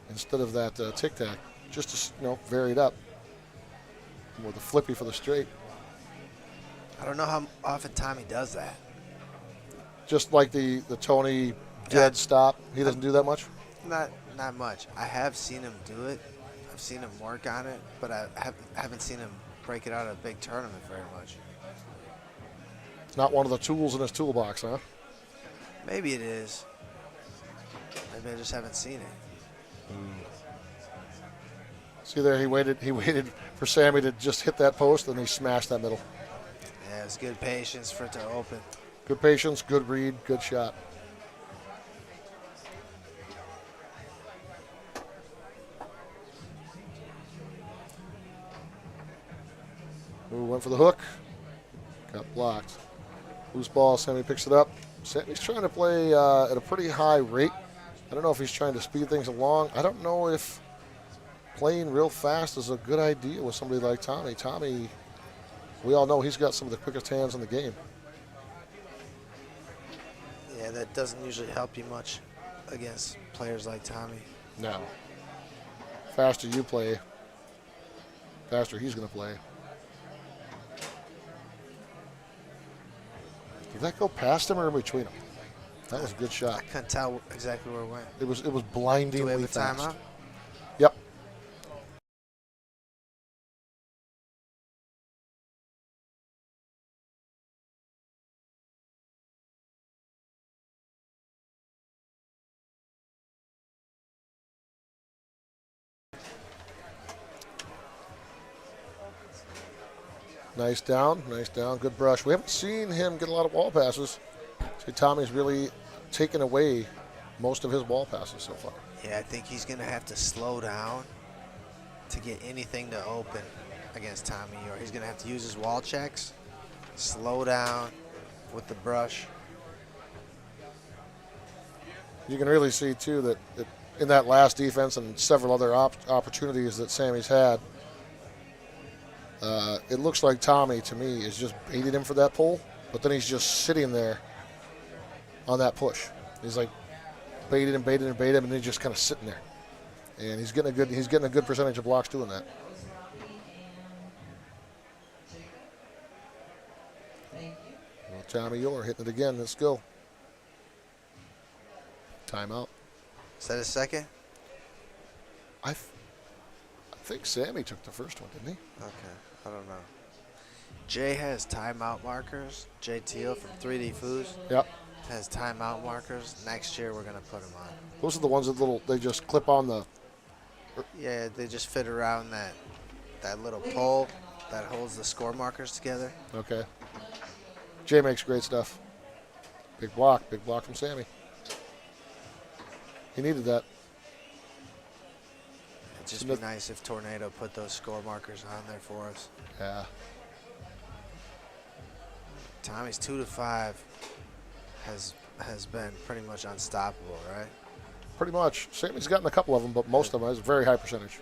instead of that tic-tac, just to, vary it up. More the flippy for the straight. I don't know how often Tommy does that. Just like the Tony dead stop. He doesn't do that much? Not much. I have seen him do it. I've seen him work on it, but I haven't seen him break it out at a big tournament very much. It's not one of the tools in his toolbox, huh? Maybe it is. Maybe I just haven't seen it. See there, he waited for Sammy to just hit that post, and he smashed that middle. Yeah, it's good patience for it to open. Good patience, good read, good shot. Ooh, went for the hook. Got blocked. Loose ball, Sammy picks it up. Sammy's trying to play at a pretty high rate. I don't know if he's trying to speed things along. I don't know if playing real fast is a good idea with somebody like Tommy. Tommy, we all know he's got some of the quickest hands in the game. Yeah, that doesn't usually help you much against players like Tommy. No. Faster you play, faster he's going to play. Did that go past him or in between him? That was a good shot. I couldn't tell exactly where it went. It was blindingly Do we have a fast. timeout? Yep. Nice down, good brush. We haven't seen him get a lot of wall passes. See, Tommy's really taken away most of his wall passes so far. Yeah, I think he's going to have to slow down to get anything to open against Tommy, or he's going to have to use his wall checks, slow down with the brush. You can really see, too, that in that last defense and several other opportunities that Sammy's had, it looks like Tommy, to me, is just baiting him for that pull, but then he's just sitting there on that push. He's like baiting him, and then he's just kind of sitting there. And he's getting a good percentage of blocks doing that. Well, Tommy Orr hitting it again. Let's go. Timeout. Is that a second? I think Sammy took the first one, didn't he? Okay, I don't know. Jay has timeout markers. Jay Teal from 3D Foos Yep. has timeout markers. Next year we're going to put them on. Those are the ones that they just clip on the. Yeah, they just fit around that little pole that holds the score markers together. Okay. Jay makes great stuff. Big block from Sammy. He needed that. It'd just be nice if Tornado put those score markers on there for us. Yeah. Tommy's 2-5 has been pretty much unstoppable, right? Pretty much. Sammy's gotten a couple of them, but most of them has a very high percentage.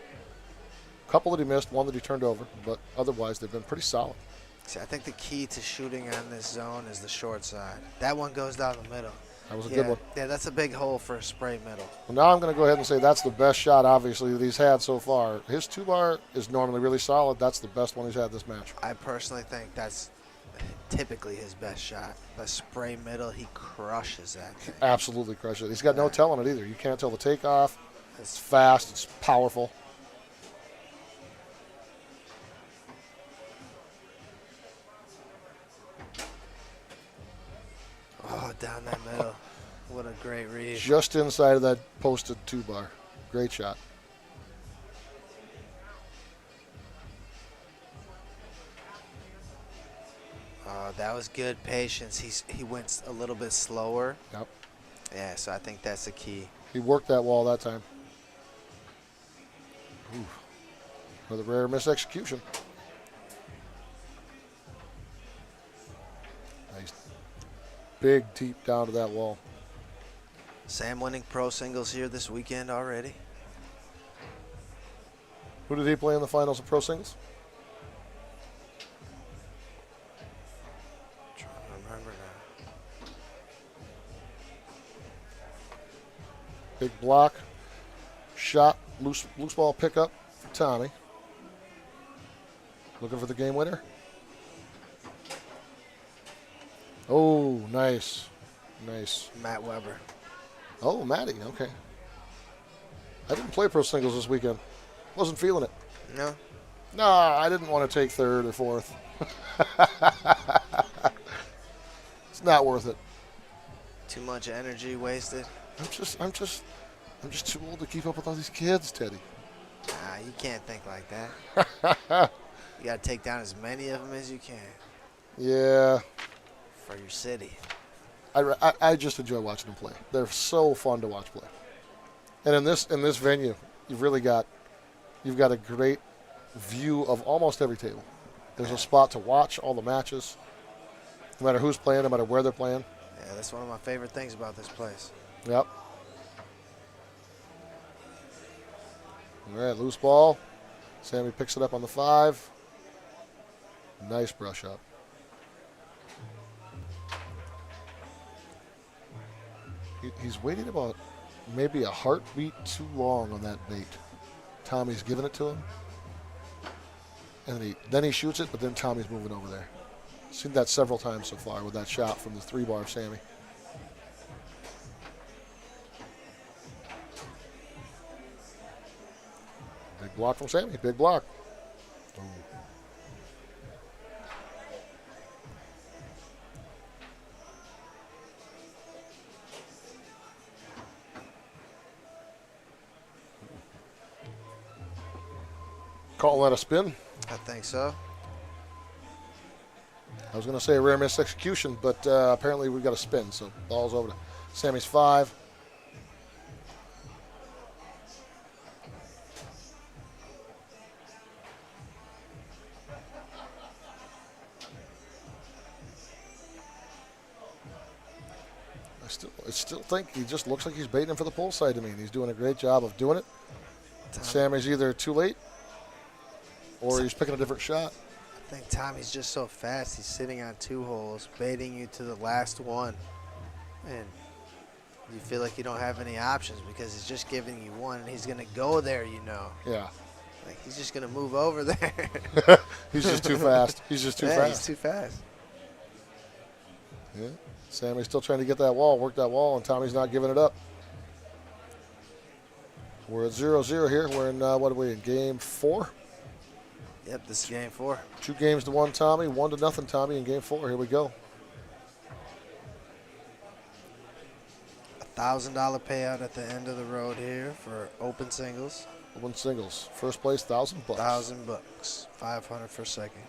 A couple that he missed, one that he turned over, but otherwise they've been pretty solid. See, I think the key to shooting on this zone is the short side. That one goes down the middle. That was a good one. Yeah, that's a big hole for a spray middle. Well, now I'm going to go ahead and say that's the best shot, obviously, that he's had so far. His 2-bar is normally really solid. That's the best one he's had this match. I personally think that's typically his best shot. The spray middle, he crushes that thing. Absolutely crushes it. He's got no telling it either. You can't tell the takeoff. It's fast. It's powerful. Oh, down that middle. What a great read. Just inside of that posted 2-bar. Great shot. That was good patience. He went a little bit slower. Yep. Yeah, so I think that's the key. He worked that wall that time. Ooh. Another rare miss execution. Nice. Big deep down to that wall. Sam winning pro singles here this weekend already. Who did he play in the finals of pro singles? Trying to remember now. Big block. Shot. Loose ball pickup for Tommy. Looking for the game winner. Oh, nice. Nice. Matt Weber. Oh, Matty. Okay. I didn't play pro singles this weekend. Wasn't feeling it. No? Nah, I didn't want to take third or fourth. It's not worth it. Too much energy wasted. I'm just too old to keep up with all these kids, Teddy. Nah, you can't think like that. You got to take down as many of them as you can Yeah. for your city. I just enjoy watching them play. They're so fun to watch play. And in this venue, you've got a great view of almost every table. There's a spot to watch all the matches, no matter who's playing, no matter where they're playing. Yeah, that's one of my favorite things about this place. Yep. All right, loose ball. Sammy picks it up on the 5. Nice brush up. He's waiting about maybe a heartbeat too long on that bait. Tommy's giving it to him. And then he shoots it, but then Tommy's moving over there. Seen that several times so far with that shot from the 3-bar of Sammy. Big block from Sammy. Big block. Ooh. Calling that a spin. I think so. I was going to say a rare miss execution, but apparently we got a spin, so ball's over to Sammy's 5. I still think he just looks like he's baiting for the pull side to me, and he's doing a great job of doing it. Sammy's either too late or he's picking a different shot. I think Tommy's just so fast. He's sitting on 2 holes, baiting you to the last one. And you feel like you don't have any options because he's just giving you one, and he's going to go there, you know. Yeah. Like, he's just going to move over there. He's just too fast. He's just too fast. He's too fast. Yeah. Sammy's still trying to get that wall, work that wall, and Tommy's not giving it up. We're at 0-0 here. We're in, what are we in, game 4? Yep, this is game 4. 2 games to 1 Tommy, 1-0 Tommy in game 4. Here we go. $1,000 payout at the end of the road here for open singles. Open singles. First place, $1,000. $1,000. 500 for second.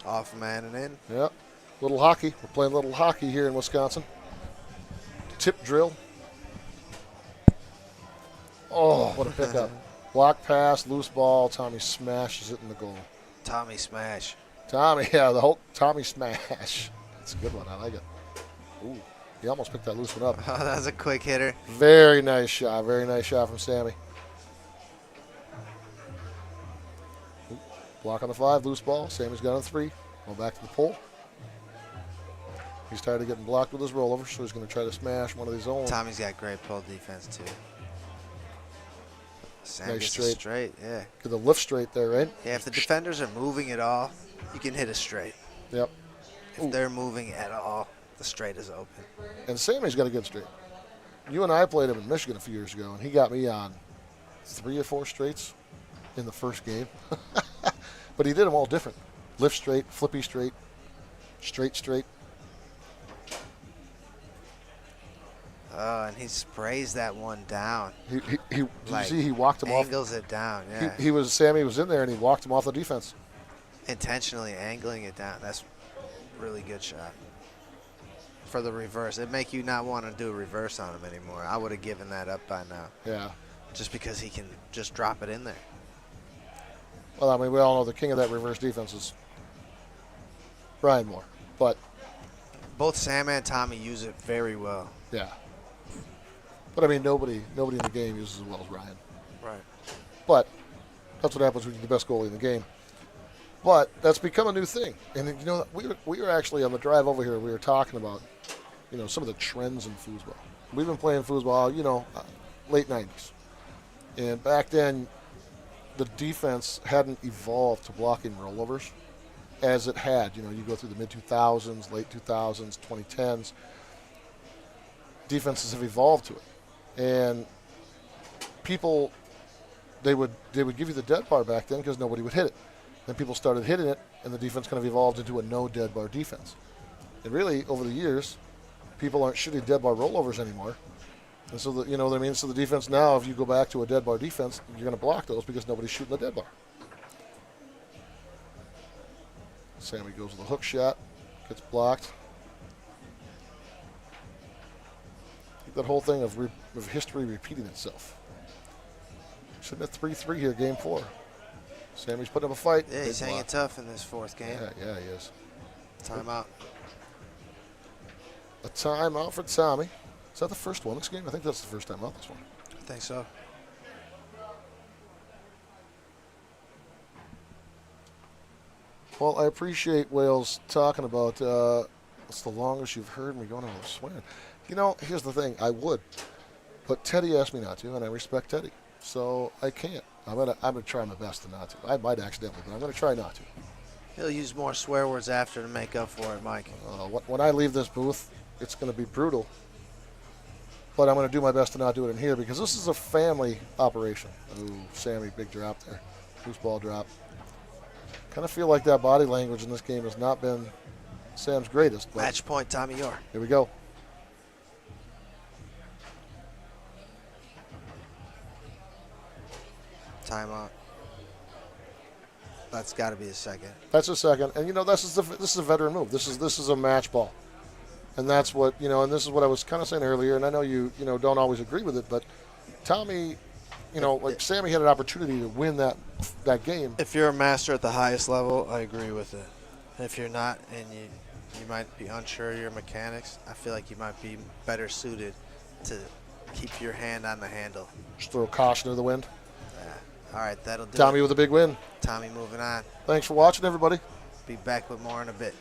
Off man and in. Yep. Little hockey. We're playing little hockey here in Wisconsin. Tip drill. Oh, what a pickup. Block pass, loose ball. Tommy smashes it in the goal. Tommy smash. Tommy, yeah, the whole Tommy smash. That's a good one. I like it. Ooh, he almost picked that loose one up. Oh, that was a quick hitter. Very nice shot. Very nice shot from Sammy. Ooh, block on the 5, loose ball. Sammy's got on 3. Going back to the pole. He's tired of getting blocked with his rollover, so he's going to try to smash one of these own. Tommy's got great pole defense, too. Sam Nice gets straight. a straight, yeah. Get the lift straight there, right? Yeah, if the defenders are moving at all, you can hit a straight. Yep. If they're moving at all, the straight is open. And Sammy's got a good straight. You and I played him in Michigan a few years ago, and he got me on 3 or 4 straights in the first game. But he did them all different. Lift straight, flippy straight, straight. Oh, and he sprays that one down. Did you Like, see he walked him off? Angles it down, yeah. Sammy was in there, and he walked him off the defense. Intentionally angling it down. That's a really good shot. for the reverse. It make you not want to do a reverse on him anymore. I would have given that up by now. Yeah. Just because he can just drop it in there. Well, I mean, we all know the king of that reverse defense is Brian Moore. But, Both Sam and Tommy use it very well. yeah. But, I mean, nobody in the game uses as well as Ryan. Right. But that's what happens when you're the best goalie in the game. But that's become a new thing. And, you know, we were actually on the drive over here, we were talking about, you know, some of the trends in foosball. We've been playing foosball, you know, late 90s. And back then, the defense hadn't evolved to blocking rollovers as it had. You know, you go through the mid-2000s, late 2000s, 2010s. Defenses have evolved to it. And people, they would give you the dead bar back then because nobody would hit it. Then people started hitting it, and the defense kind of evolved into a no dead bar defense. And really, over the years, people aren't shooting dead bar rollovers anymore. And so, you know what I mean? So the defense now, if you go back to a dead bar defense, you're going to block those because nobody's shooting the dead bar. Sammy goes with a hook shot, gets blocked. I think that whole thing of history repeating itself. Sitting at 3-3 here, game 4. Sammy's putting up a fight. Yeah, he's hanging tough in this fourth game. Yeah, he is. Timeout. A timeout for Tommy. Is that the first one this game? I think that's the first time out this one. I think so. Well, I appreciate Wales talking about it's the longest you've heard me going on a swearing. You know, here's the thing. I would. But Teddy asked me not to, and I respect Teddy. So I can't. I'm gonna try my best to not to. I might accidentally, but I'm going to try not to. He'll use more swear words after to make up for it, Mike. When I leave this booth, it's going to be brutal. But I'm going to do my best to not do it in here because this is a family operation. Ooh, Sammy, big drop there. Foosball drop. Kind of feel like that body language in this game has not been Sam's greatest. But Match point, Tommy Orr. here we go. Timeout. That's got to be a second. That's a second, and you know this is a veteran move. This is a match ball, and that's what you know. And this is what I was kind of saying earlier. And I know you don't always agree with it, but Tommy, you know, like Sammy had an opportunity to win that game. If you're a master at the highest level, I agree with it. If you're not, and you might be unsure of your mechanics, I feel like you might be better suited to keep your hand on the handle. Just throw caution to the wind. All right, that'll do Tommy it. with a big win. Tommy moving on. Thanks for watching, everybody. Be back with more in a bit.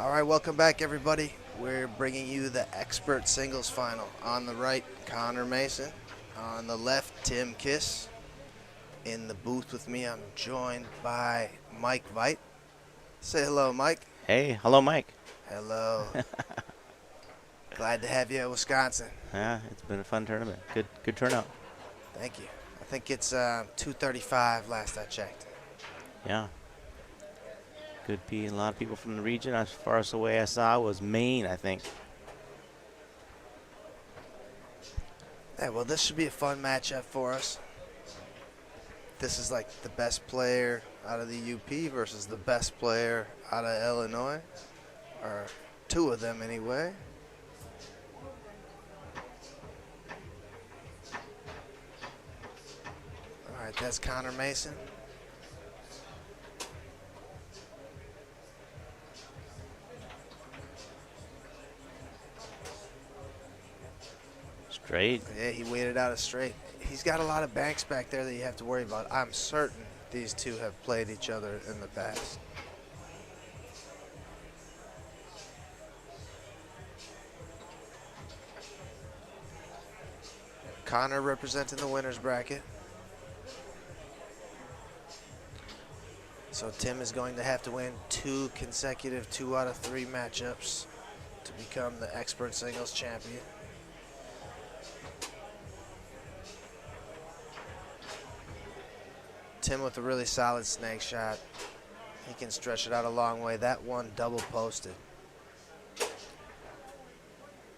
All right, welcome back, everybody. We're bringing you the expert singles final. On the right, Connor Mason. On the left, Tim Kiss. In the booth with me, I'm joined by Mike Veit. Say hello, Mike. Hey, hello, Mike. Hello. Glad to have you at Wisconsin. Yeah, it's been a fun tournament. Good turnout. Thank you. I think it's 235 last I checked. Yeah. Could be a lot of people from the region. As far as the way I saw was Maine, I think. Yeah, well, this should be a fun matchup for us. This is like the best player out of the UP versus the best player out of Illinois, or two of them anyway. All right, that's Connor Mason. Straight. Yeah, he waited out a straight. He's got a lot of banks back there that you have to worry about. I'm certain these two have played each other in the past. Connor representing the winner's bracket. So Tim is going to have to win 2 consecutive 2 out of 3 matchups to become the expert singles champion. Tim with a really solid snake shot. He can stretch it out a long way. That one double posted.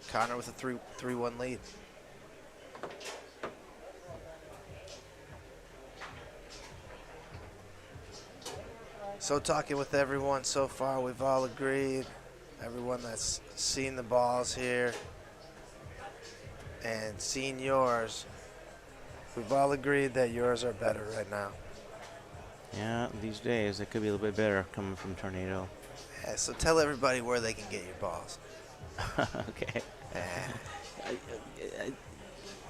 Connor with a 3-1 lead. So talking with everyone so far, we've all agreed, everyone that's seen the balls here and seen yours, we've all agreed that yours are better right now. Yeah, these days it could be a little bit better coming from Tornado. Yeah, so tell everybody where they can get your balls. Okay. Yeah.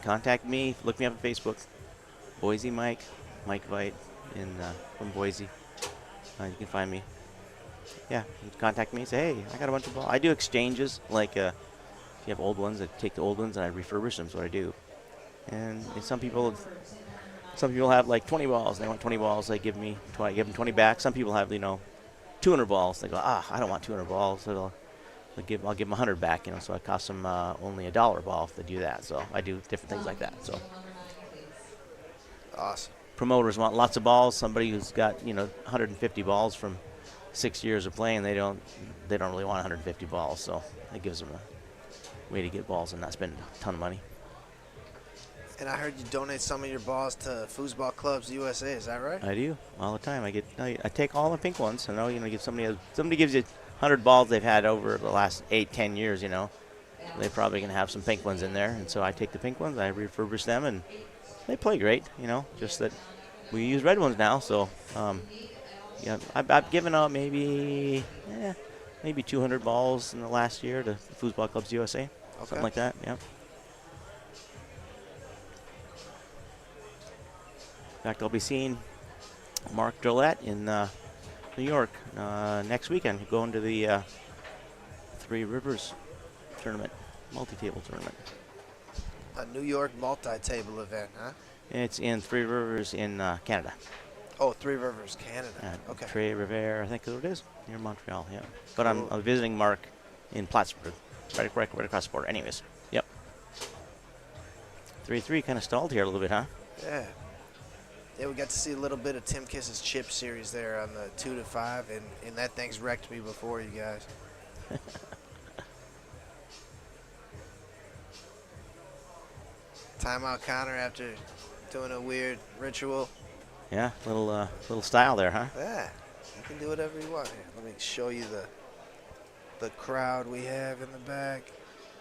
Contact me. Look me up on Facebook. Boise Mike Veit from Boise. You can find me. Yeah, you can contact me. Say, hey, I got a bunch of balls. I do exchanges. Like, if you have old ones, I take the old ones and I refurbish them. That's what I do. And some people have like 20 balls. They want 20 balls. They give me 20. I give them 20 back. Some people have 200 balls. They go, I don't want 200 balls. So I'll give them 100 back. So it costs them only $1 a ball if they do that. So I do different things like that. So Awesome. promoters want lots of balls. Somebody who's got 150 balls from 6 years of playing, they don't really want 150 balls. So it gives them a way to get balls and not spend a ton of money. And I heard you donate some of your balls to Foosball Clubs USA. Is that right? I do all the time. I take all the pink ones. I know give somebody gives you 100 balls they've had over the last 8-10 years. They probably gonna have some pink ones in there, and so I take the pink ones, I refurbish them, and they play great. Just that we use red ones now. So yeah, I've given out maybe 200 balls in the last year to Foosball Clubs USA, something like that. Yeah. In fact, I'll be seeing Mark Drillette in New York next weekend, going to the Three Rivers tournament, multi-table tournament. A New York multi-table event, huh? It's in Three Rivers in Canada. Oh, Three Rivers, Canada. Okay. Tres Rivières, I think it is, near Montreal, yeah. But I'm visiting Mark in Plattsburgh, right across the border. Anyways, yep. 3-3 kind of stalled here a little bit, huh? Yeah. Yeah, we got to see a little bit of Tim Kiss's chip series there on the 2-5, and that thing's wrecked me before, you guys. Timeout Connor after doing a weird ritual. Yeah, little style there, huh? Yeah, you can do whatever you want here. Let me show you the crowd we have in the back.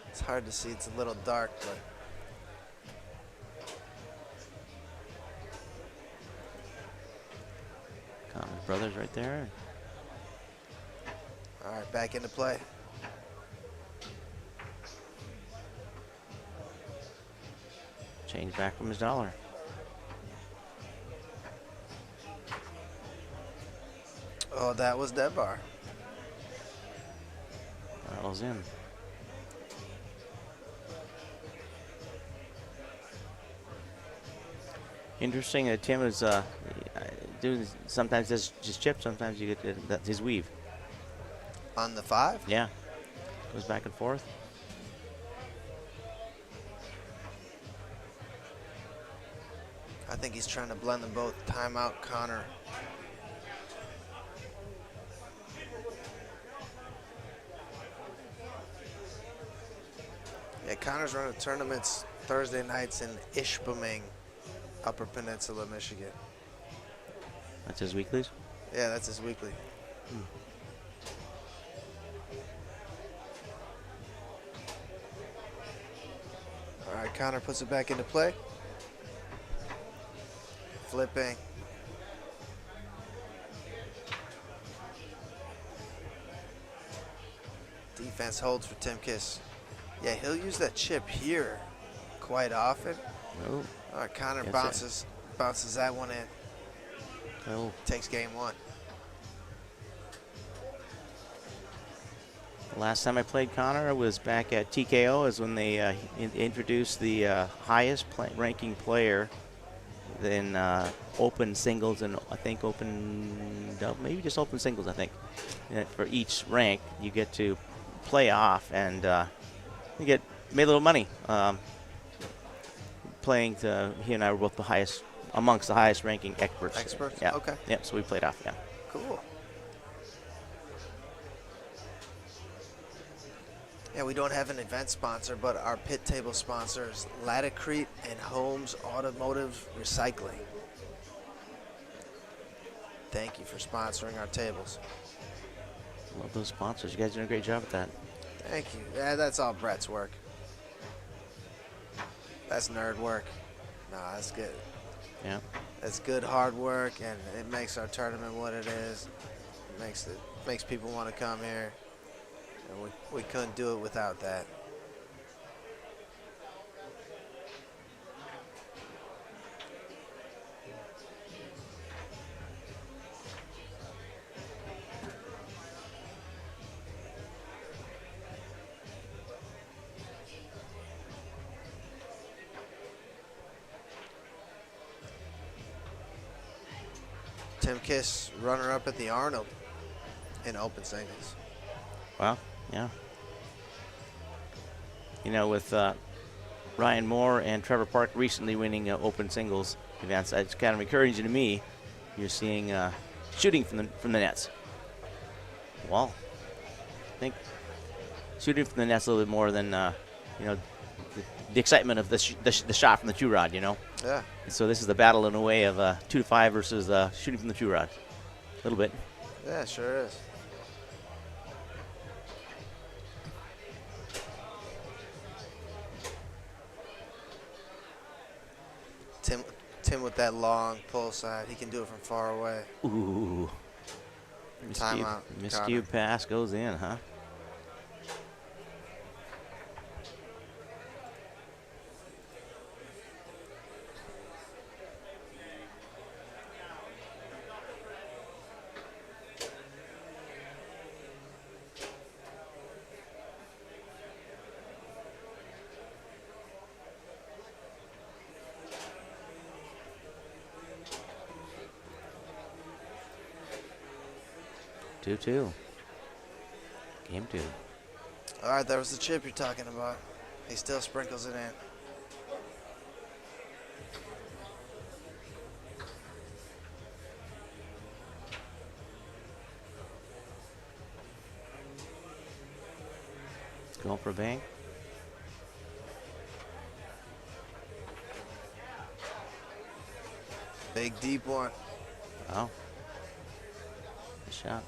It's hard to see, it's a little dark, but Connor's brothers right there. all right, back into play. Change back from his dollar. Oh, that was dead bar. falls in. Interesting that Tim is doing sometimes does just chip, sometimes you get that's his weave. On the 5? Yeah, goes back and forth. I think he's trying to blend them both. Timeout, Connor. Yeah, Connor's running tournaments Thursday nights in Ishpeming, Upper Peninsula, Michigan. That's his weeklies? Yeah, that's his weekly. All right, Connor puts it back into play. Flipping. Defense holds for Tim Kiss. Yeah, he'll use that chip here quite often. Oh. All right, Connor Gets bounces that one in. Oh. Takes game 1. Last time I played Connor was back at TKO, is when they introduced the highest ranking player in open singles and I think open double, maybe just open singles, I think. And for each rank, you get to play off and you made a little money playing. He and I were both the highest, amongst the highest ranking experts. Experts? Yeah. Okay. Yeah, so we played off, yeah. Cool. Yeah, we don't have an event sponsor, but our pit table sponsors, Latacrete and Holmes Automotive Recycling. Thank you for sponsoring our tables. Love those sponsors. You guys are doing a great job with that. Thank you. Yeah, that's all Brett's work. That's nerd work. No, that's good. Yeah. It's good hard work, and it makes our tournament what it is. It makes people want to come here. And we couldn't do it without that. Tim Kiss, runner-up at the Arnold in open singles. Wow, yeah. You know, with Ryan Moore and Trevor Park recently winning open singles events, it's kind of encouraging to me. You're seeing shooting from the nets. Well, I think shooting from the nets a little bit more than you know, the excitement of the shot from the 2-rod. You know. Yeah. And so this is the battle in a way of 2-5 versus shooting from the 2-rod. A little bit. Yeah, sure is. Tim with that long pull side. He can do it from far away. Ooh. Timeout. Miscue pass goes in, huh? Two. Game 2. All right, that was the chip you're talking about. He still sprinkles it in. Going for a bang. Big deep one. Wow. Good shot.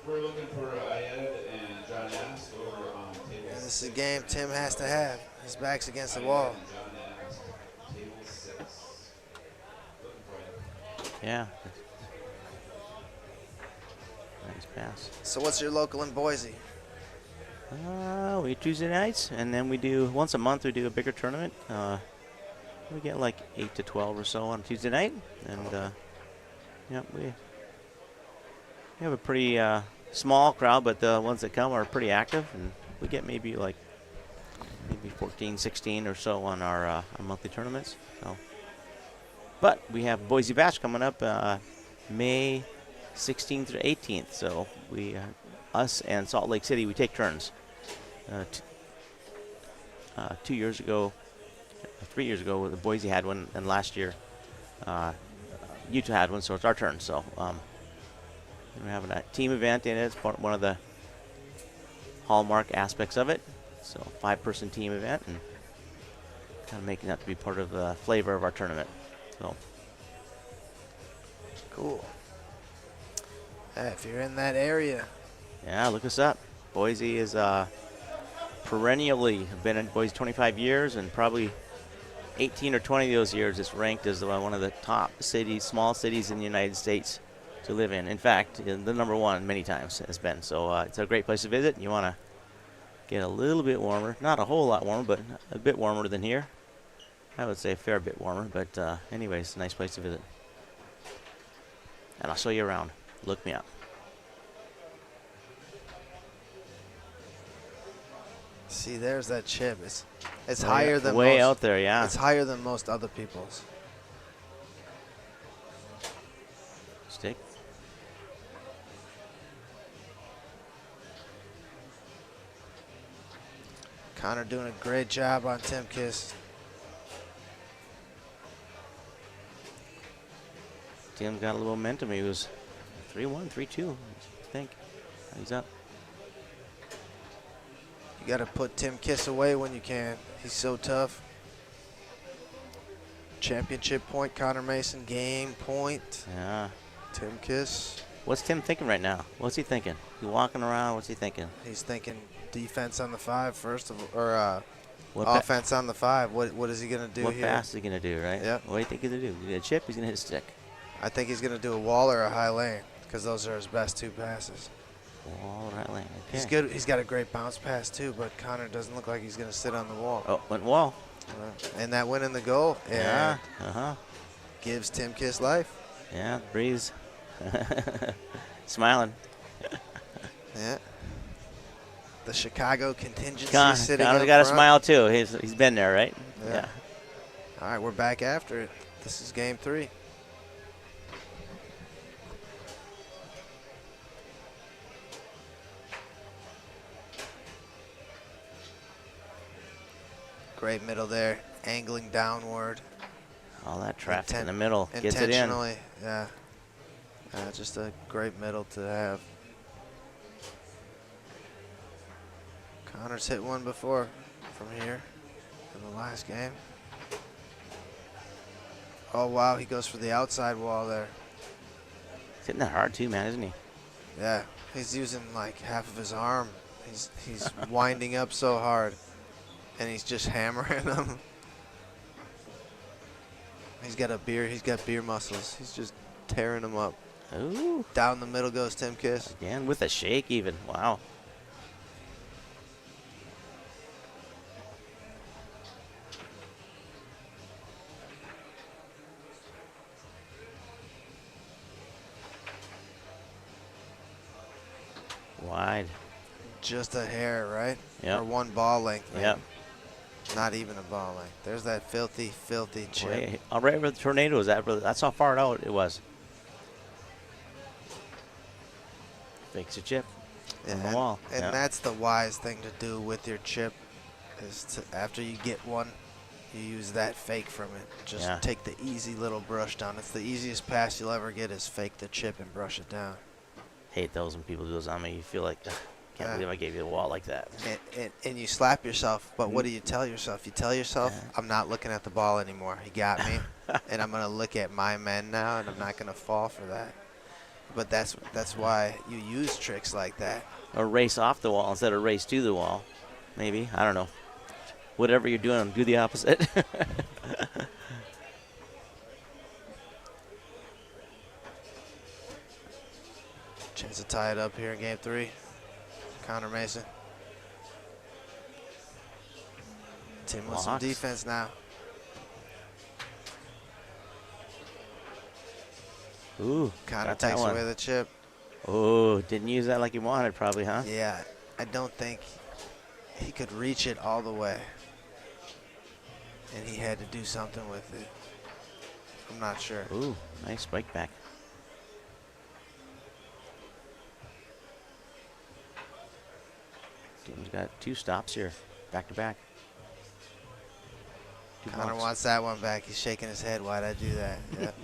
We're looking for Ayed and John Ass over on table And this 6. is a game Tim has to have. His back's against the wall. And John Ass, table 6. Looking for you. Yeah. Nice pass. So what's your local in Boise? We Tuesday nights, and then we do once a month. We do a bigger tournament. We get like 8 to 12 or so on Tuesday night, and yeah, we we have a pretty small crowd, but the ones that come are pretty active, and we get maybe 14, 16 or so on our monthly tournaments. So, but we have Boise Bash coming up May 16th to 18th. So we, us and Salt Lake City, we take turns. 2 years ago, 3 years ago, the Boise had one, and last year Utah had one. So it's our turn. So we're having a team event in it. It's one of the hallmark aspects of it. So 5-person team event, and kind of making that to be part of the flavor of our tournament. So Cool. If you're in that area, yeah, look us up. Boise is perennially been in Boise 25 years, and probably 18 or 20 of those years it's ranked as one of the top cities, small cities in the United States to live in. In fact, the number one many times has been. So it's a great place to visit. You want to get a little bit warmer, not a whole lot warmer, but a bit warmer than here. I would say a fair bit warmer, but anyways, it's a nice place to visit. And I'll show you around. Look me up. see, there's that chip. It's higher than way most, out there, yeah. It's higher than most other people's. Stick. Connor doing a great job on Tim Kiss. Tim got a little momentum. He was 3-1, 3-2, I think. He's up. You got to put Tim Kiss away when you can. He's so tough. Championship point, Connor Mason. Game point. Yeah. Tim Kiss. What's Tim thinking right now? What's he thinking? He walking around. What's he thinking? He's thinking defense on the 5 first of all, or What offense on the 5. What is he gonna do What here? pass is he going to do, right? Yep. What do you think he's going to do? He's going to chip, he's going to hit a stick. I think he's gonna do a wall or a high lane because those are his best 2 passes. Wall, right lane. Okay. He's good. He's got a great bounce pass too, but Connor doesn't look like he's gonna sit on the wall. Oh, went wall. And that went in the goal. Yeah. And gives Tim Kiss life. Yeah, Breeze. Smiling. Yeah. The Chicago contingency sitting Connor's up got a front. smile too. He's been there, right? Yeah. All right, we're back after it. This is game 3. Great middle there, angling downward. All that traffic in the middle gets it in. Intentionally, yeah. Just a great middle to have. Connor's hit one before from here in the last game. Oh, wow, he goes for the outside wall there. He's hitting that hard too, man, isn't he? Yeah, he's using like half of his arm. He's winding up so hard, and he's just hammering them. He's got beer muscles. He's just tearing them up. Ooh. Down the middle goes Tim Kiss. Again, with a shake even. Wow. Wide. Just a hair, right? Yep. Or 1 ball length. Maybe. Yep. Not even a ball length. There's that filthy, filthy chip. Right where the tornado was at, that's how far out it was. Fakes a chip on the wall. And that's the wise thing to do with your chip is to, after you get one, you use that fake from it. Just take the easy little brush down. It's the easiest pass you'll ever get is fake the chip and brush it down. Hate those when people do those on me. You feel like, can't believe I gave you a wall like that. And you slap yourself, but what do you tell yourself? You tell yourself, I'm not looking at the ball anymore. He got me, and I'm going to look at my men now, and I'm not going to fall for that. But that's why you use tricks like that. Or race off the wall instead of race to the wall. Maybe. I don't know. Whatever you're doing, do the opposite. Chance to tie it up here in game 3. Connor Mason. Tim with some defense now. Ooh. Connor takes away the chip. Oh, didn't use that like he wanted, probably, huh? Yeah, I don't think he could reach it all the way. And he had to do something with it. I'm not sure. Ooh, nice spike back. Tim's got 2 stops here, back to back. Connor wants that one back. He's shaking his head. Why'd I do that? Yep.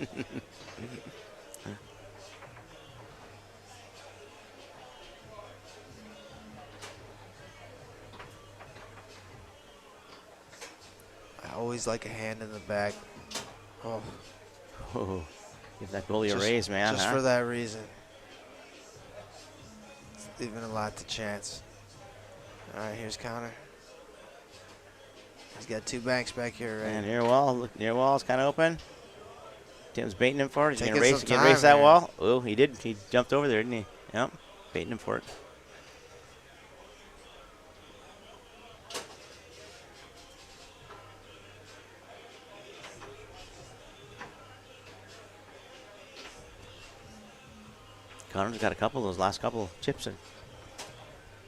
I always like a hand in the back. Oh. Oh, give that goalie a raise, man. Just huh? for that reason. It's leaving a lot to chance. All right, here's Connor. He's got 2 banks back here, right? And near wall, look, near wall's kind of open. Tim's baiting him for it. He's Taking gonna race, some gonna race time that here. wall. Oh, he did. He jumped over there, didn't he? Yep, baiting him for it. Connor's got a couple of those last couple chips in.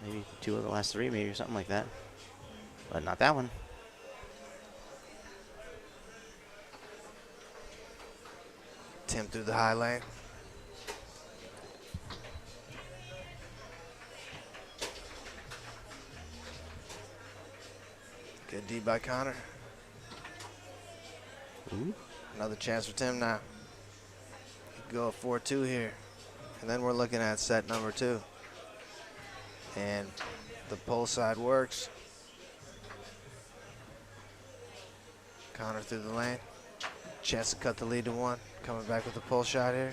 Maybe 2 of the last 3, maybe, or something like that. But not that one. Tim through the high lane. Good D by Connor. Ooh. Another chance for Tim now. He could go 4-2 here. And then we're looking at set number 2. And the pull side works. Connor through the lane. Chance to cut the lead to 1. Coming back with a pull shot here.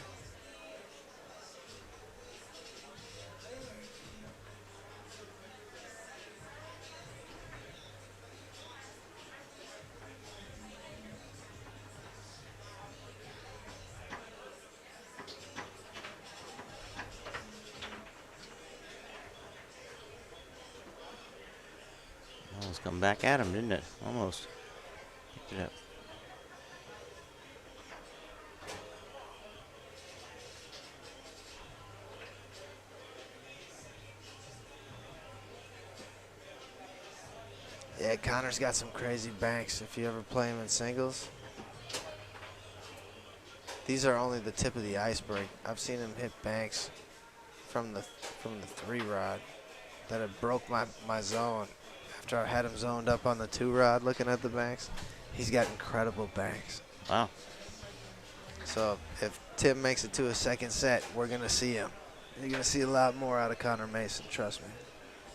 Almost come back at him, didn't it? Almost. Picked it up. Yeah, Connor's got some crazy banks if you ever play him in singles. These are only the tip of the iceberg. I've seen him hit banks from the 3 rod that have broke my zone. After I had him zoned up on the 2 rod looking at the banks, he's got incredible banks. Wow. So if Tim makes it to a second set, we're going to see him. You're going to see a lot more out of Connor Mason, trust me.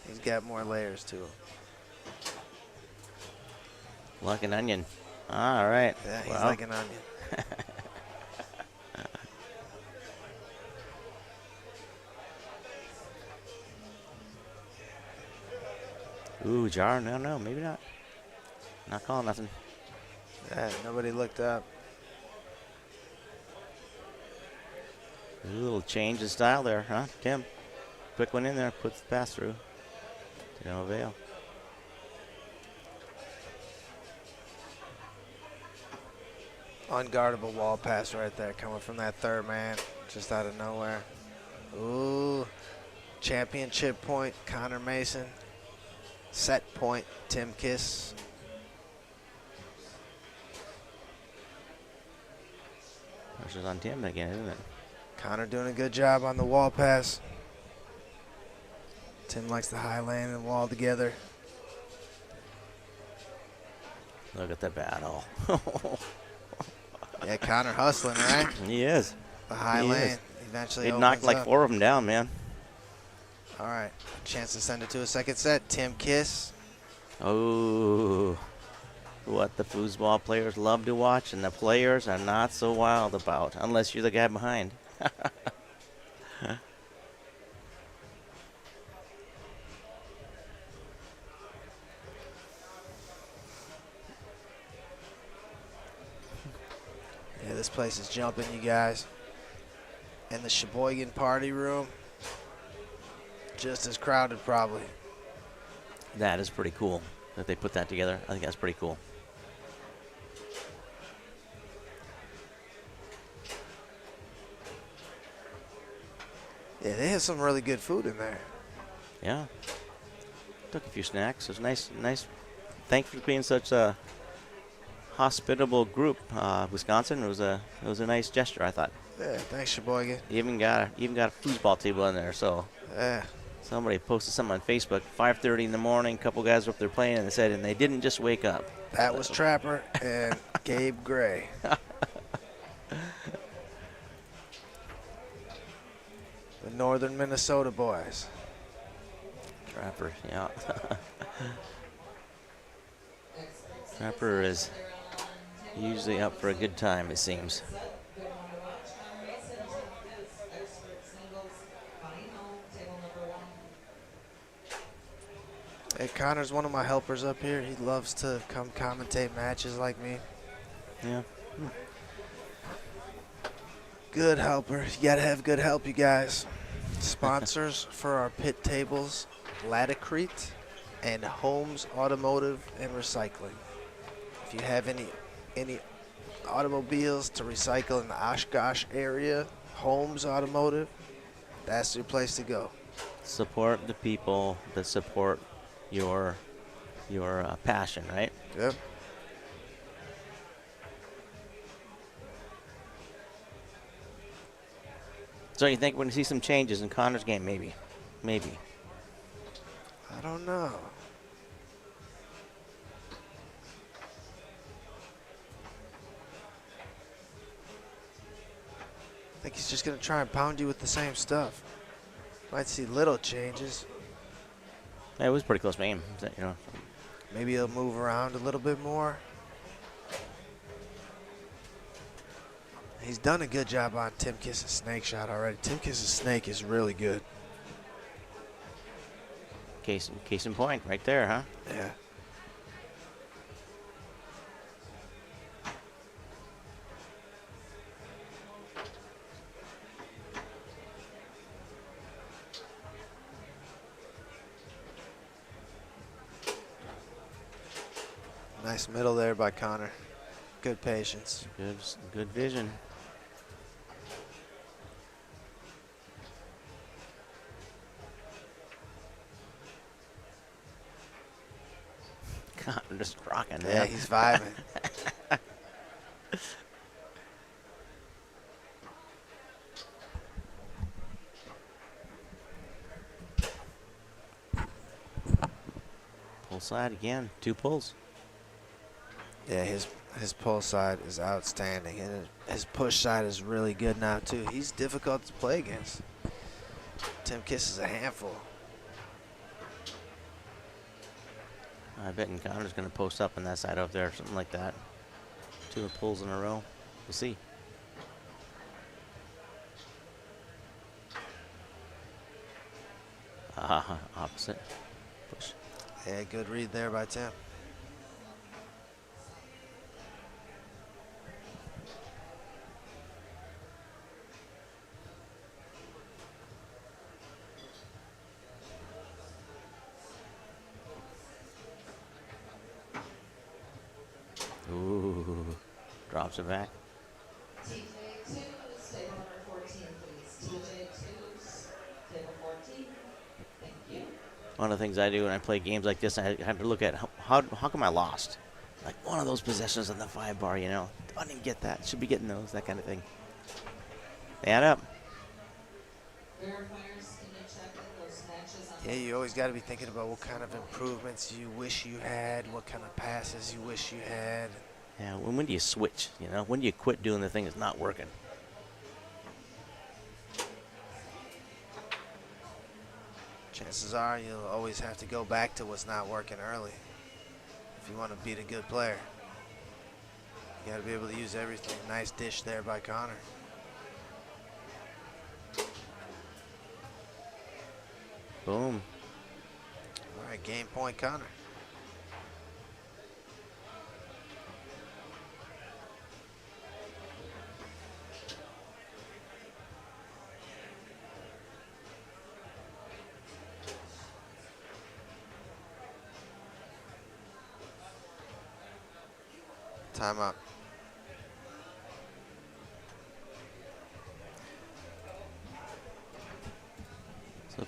He's got more layers to him. Like an onion. All right. Yeah, he's Wow. like an onion. Ooh, jar. No, maybe not. Not calling nothing. Yeah, nobody looked up. A little change in style there, huh, Tim? Quick one in there, puts the pass through. To no avail. Unguardable wall pass right there coming from that 3rd man, just out of nowhere. Ooh, championship point, Connor Mason. Set point, Tim Kiss. Pressure's on Tim again, isn't it? Connor doing a good job on the wall pass. Tim likes the high lane and wall together. Look at the battle. Yeah, Connor hustling, right? He is. The high He lane is. eventually He opens knocked like up. 4 of them down, man. All right, chance to send it to a second set. Tim Kiss. Oh, what the foosball players love to watch, and the players are not so wild about, unless you're the guy behind. Yeah, this place is jumping, you guys. And the Sheboygan party room, just as crowded probably. That is pretty cool that they put that together. I think that's pretty cool. Yeah, they have some really good food in there. Yeah. Took a few snacks. It was nice. Thanks for being such a hospitable group, Wisconsin. It was a nice gesture, I thought. Yeah, thanks, Sheboygan. You even got a foosball table in there. So Yeah. somebody posted something on Facebook. 5:30 in the morning. A couple guys were up there playing, and they didn't just wake up. That was Trapper and Gabe Gray. The Northern Minnesota boys. Trapper, yeah. Trapper is usually up for a good time, it seems. Hey, Connor's one of my helpers up here. He loves to come commentate matches like me. Yeah. Good helper. You got to have good help, you guys. Sponsors for our pit tables, Latacrete and Holmes Automotive and Recycling. If you have any automobiles to recycle in the Oshkosh area, Holmes Automotive, that's your place to go. Support the people that support your passion, right? Yep. So you think we're going to see some changes in Connor's game? Maybe. I don't know. I think he's just going to try and pound you with the same stuff. Might see little changes. Yeah, it was a pretty close game. Maybe he'll move around a little bit more. He's done a good job on Tim Kiss's snake shot already. Tim Kiss's snake is really good. Case in point, right there, huh? Yeah. Nice middle there by Connor. Good patience. Good vision. God, I'm just rocking. Yeah, man. he's vibing. Pull side again. 2 pulls. Yeah, his pull side is outstanding, and his push side is really good now too. He's difficult to play against. Tim Kiss is a handful. I bet Connor's going to post up on that side over there, something like that. 2 pulls in a row. We'll see. Opposite. Push. Yeah, good read there by Tim. Ooh, drops it back. TJ 2, table number 14, please. TJ 2, table 14. Thank you. One of the things I do when I play games like this, I have to look at how come I lost? Like one of those possessions on the 5 bar, you know. I didn't get that. Should be getting those, that kind of thing. They add up. Verifiers, can you check that those matches on Yeah, you always got to be thinking about what kind of improvements you wish you had, what kind of passes you wish you had. Yeah, when do you switch, you know? When do you quit doing the thing that's not working? Chances are you'll always have to go back to what's not working early if you want to beat a good player. You got to be able to use everything. Nice dish there by Connor. Boom. All right, game point, Connor. Time up.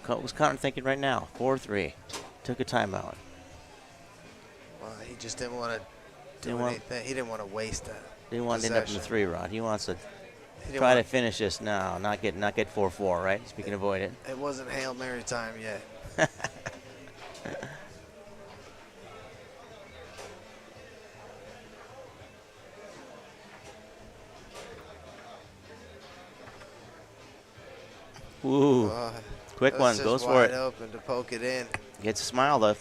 What's Connor thinking right now? 4-3. Took a timeout. Well, he just didn't want to Didn't do want- anything. He didn't want to waste that. Didn't want to end up in the 3 rod. He wants to He didn't try to want- finish this now, not get 4-4, right? So we can avoid it. It wasn't Hail Mary time yet. Ooh. Quick That's one. just Goes for wide it. open to poke it in. Gets a smile, though.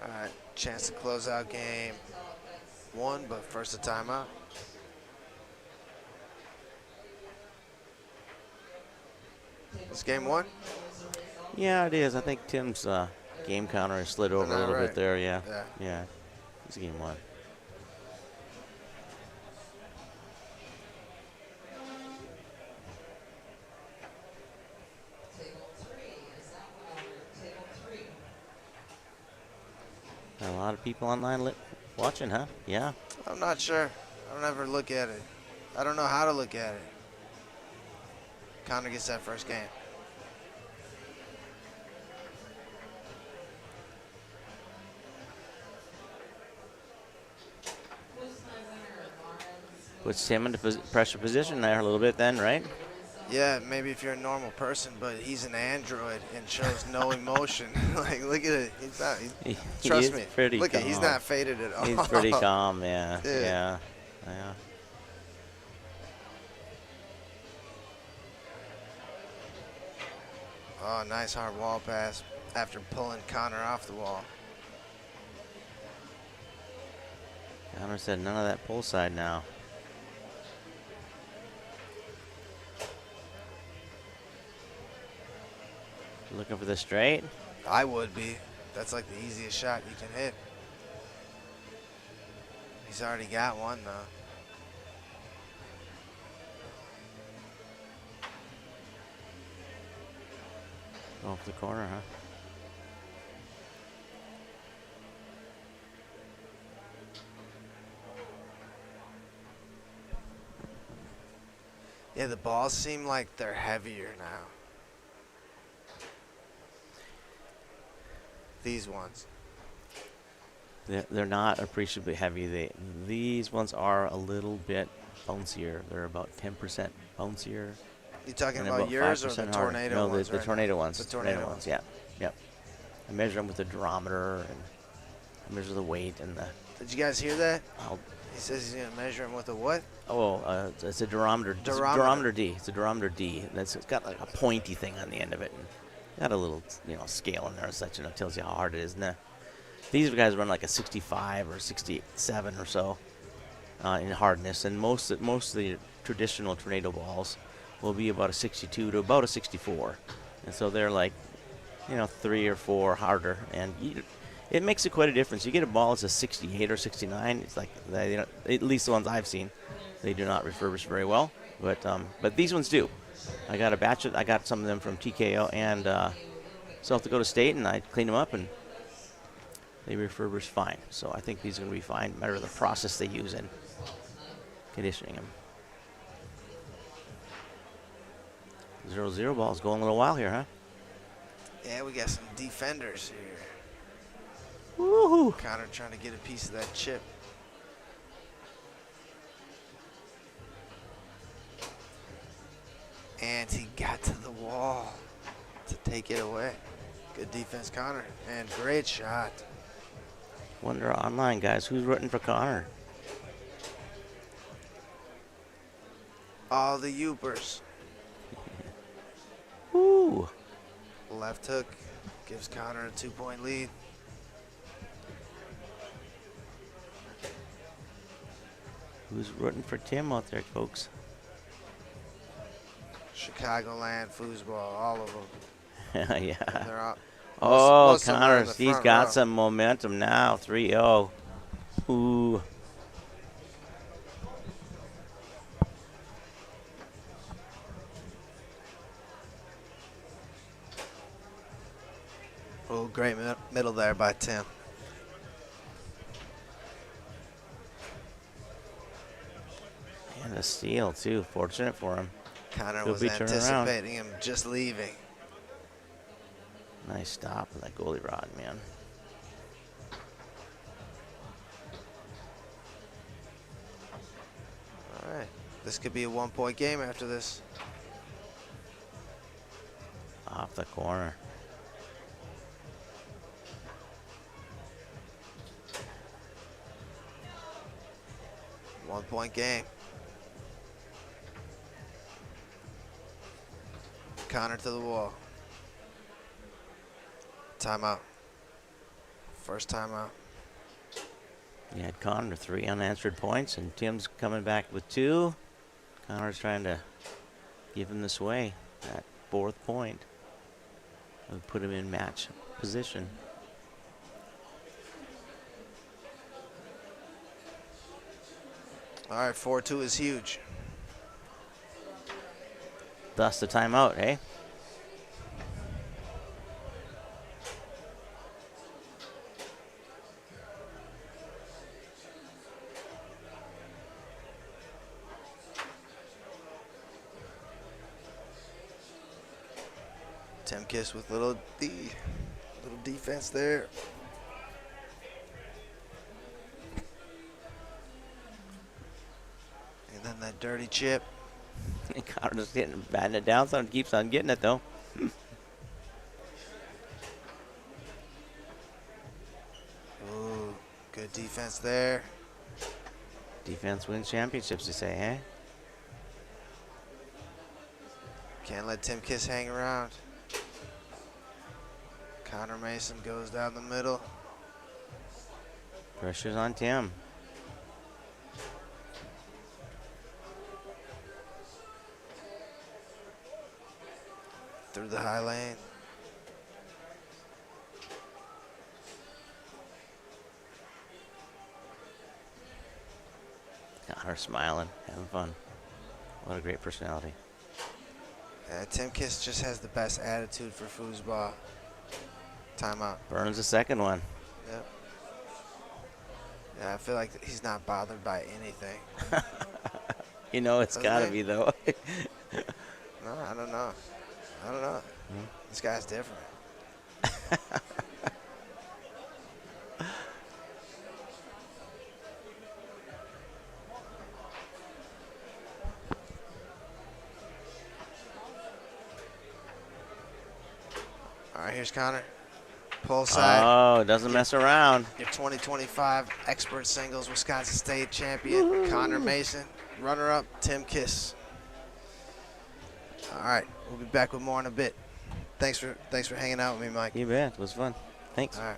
All right, chance to close out game 1, but first a timeout. It's game 1? Yeah, it is. I think Tim's game counter has slid over a little bit there. Yeah. Yeah. Yeah. It's game 1. A lot of people online watching, huh? Yeah. I'm not sure. I don't ever look at it. I don't know how to look at it. Connor gets that first game. Puts Tim into pressure position there a little bit then, right? Yeah, maybe if you're a normal person, but he's an android and shows no emotion. Like, look at it. He's not. He Trust is me. pretty Look at. He's calm. not faded at all. He's pretty calm. Yeah. Yeah. Yeah. Yeah. Oh, nice hard wall pass after pulling Connor off the wall. Connor said none of that pull side now. Looking for the straight. I would be. That's like the easiest shot you can hit. He's already got one though. Off the corner, huh? Yeah, the balls seem like they're heavier now. These ones. They're not appreciably heavy. These ones are a little bit bouncier. They're about 10% bouncier. You talking and about yours or 5% the harder. tornado no, ones? the right tornado now? ones. The tornado ones. Yeah. Yep. I measure them with the durometer and I measure the weight and the. Did you guys hear that? I'll, He says he's gonna measure him with a what? Oh, it's a durometer. It's a durometer D. It's a durometer D. It's got like a pointy thing on the end of it. And got a little, scale in there and such, and it tells you how hard it is. And these guys run like a 65 or 67 or so in hardness, and most of the traditional tornado balls will be about a 62 to about a 64, and so they're like, 3 or 4 harder, and it makes quite a difference. You get a ball that's a 68 or 69. It's like at least the ones I've seen, they do not refurbish very well, but these ones do. I got a batch I got some of them from TKO and South Dakota State, and I cleaned them up and they refurbish fine. So I think these are going to be fine, matter of the process they use in conditioning them. 0-0 ball's going a little while here, huh? Yeah, we got some defenders here. Woohoo! Connor trying to get a piece of that chip. And he got to the wall to take it away. Good defense, Connor, and great shot. Wonder online, guys, who's rooting for Connor? All the Yoopers. Woo! Left hook gives Connor a 2-point lead. Who's rooting for Tim out there, folks? Chicagoland foosball, all of them. And Yeah. they're all, Oh, most of them are in Connors, the he's front got row. some momentum now. 3-0. Ooh. Oh, great middle there by Tim. And a steal, too. Fortunate for him. Connor He'll was be turning around. anticipating him just leaving. Nice stop with that goalie rod, man. All right. This could be a 1-point game after this. Off the corner. One-point game. Connor to the wall. Timeout. First timeout. You had Connor 3 unanswered points, and Tim's coming back with 2. Connor's trying to give him this way. That 4th point would put him in match position. All right, 4-2 is huge. Thus the timeout, eh? Tim Kiss with little defense there. And then that dirty chip. Connor's batting it down, so keeps on getting it though. Ooh, good defense there. Defense wins championships, you say, eh? Can't let Tim Kiss hang around. Connor Mason goes down the middle. Pressure's on Tim. Through the high lane. Connor smiling, having fun. What a great personality. Yeah, Tim Kiss just has the best attitude for foosball. Timeout. Burns the second one. Yep. Yeah, I feel like he's not bothered by anything. You know it's Doesn't gotta he? be though. No, I don't know. I don't know. This guy's different. All right, here's Connor. Pull side. Oh, doesn't mess around. Your 2025 expert singles Wisconsin State champion, Connor Mason. Runner-up, Tim Kiss. All right, we'll be back with more in a bit. Thanks for hanging out with me, Mike. You bet. It was fun. Thanks. All right.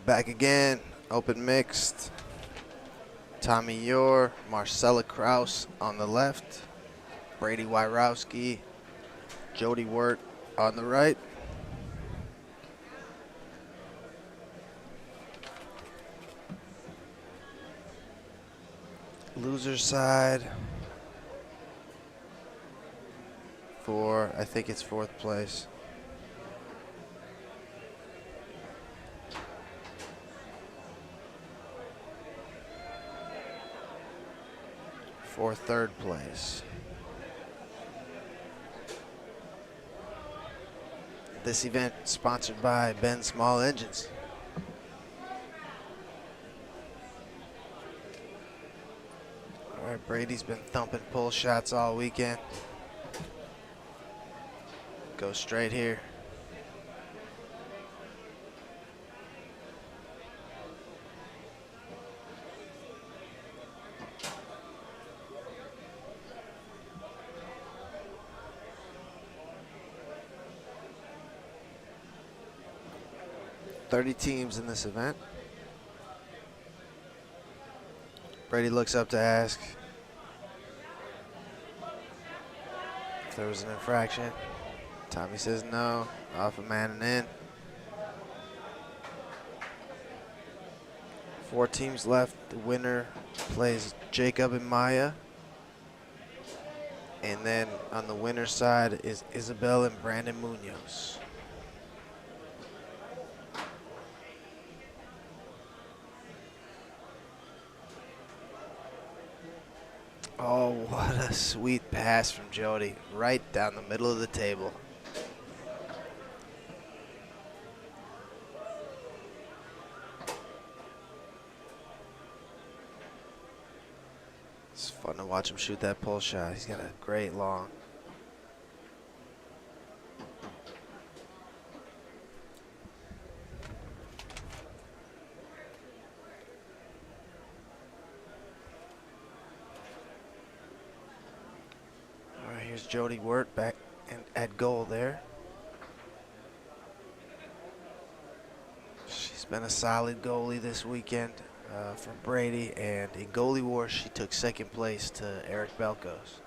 Back again, open mixed. Tommy Yor, Marcella Kraus on the left. Brady Wyrowski, Jody Wirt on the right. Loser side for, I think it's 4th place. For 3rd place. This event sponsored by Ben Small Engines. All right, Brady's been thumping pull shots all weekend. Go straight here. .30 teams in this event. Brady looks up to ask if there was an infraction. Tommy says no, off a man and in. 4 teams left. The winner plays Jacob and Maya. And then on the winner's side is Isabel and Brandon Munoz. Oh, what a sweet pass from Jody, right down the middle of the table. It's fun to watch him shoot that pull shot. He's got a great long. Here's Jody Wirt back at goal there. She's been a solid goalie this weekend for Brady, and in goalie wars she took 2nd place to Eric Belkos.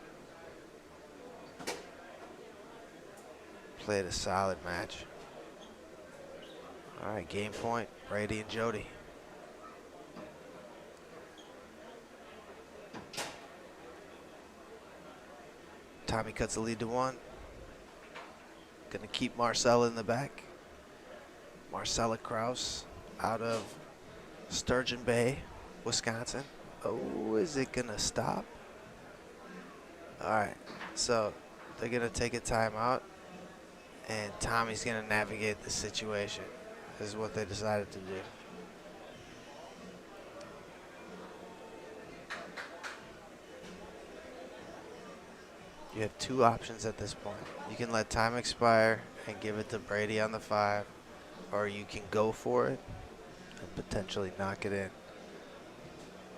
Played a solid match. All right, game point, Brady and Jody. Tommy cuts the lead to 1. Gonna keep Marcella in the back. Marcella Kraus out of Sturgeon Bay, Wisconsin. Oh, is it gonna stop? All right, so they're gonna take a timeout, and Tommy's gonna navigate the situation. This is what they decided to do. You have 2 options at this point. You can let time expire and give it to Brady on the 5, or you can go for it and potentially knock it in.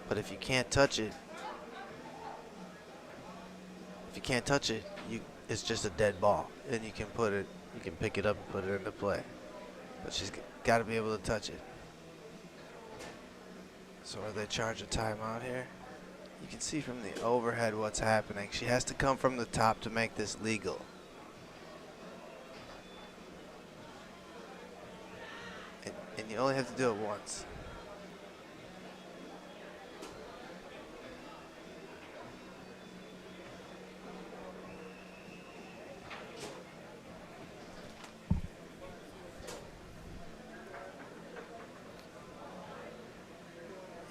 But if you can't touch it, it's just a dead ball, and you can pick it up and put it into play. But she's got to be able to touch it. So are they charge a timeout here? You can see from the overhead what's happening. She has to come from the top to make this legal. And you only have to do it once.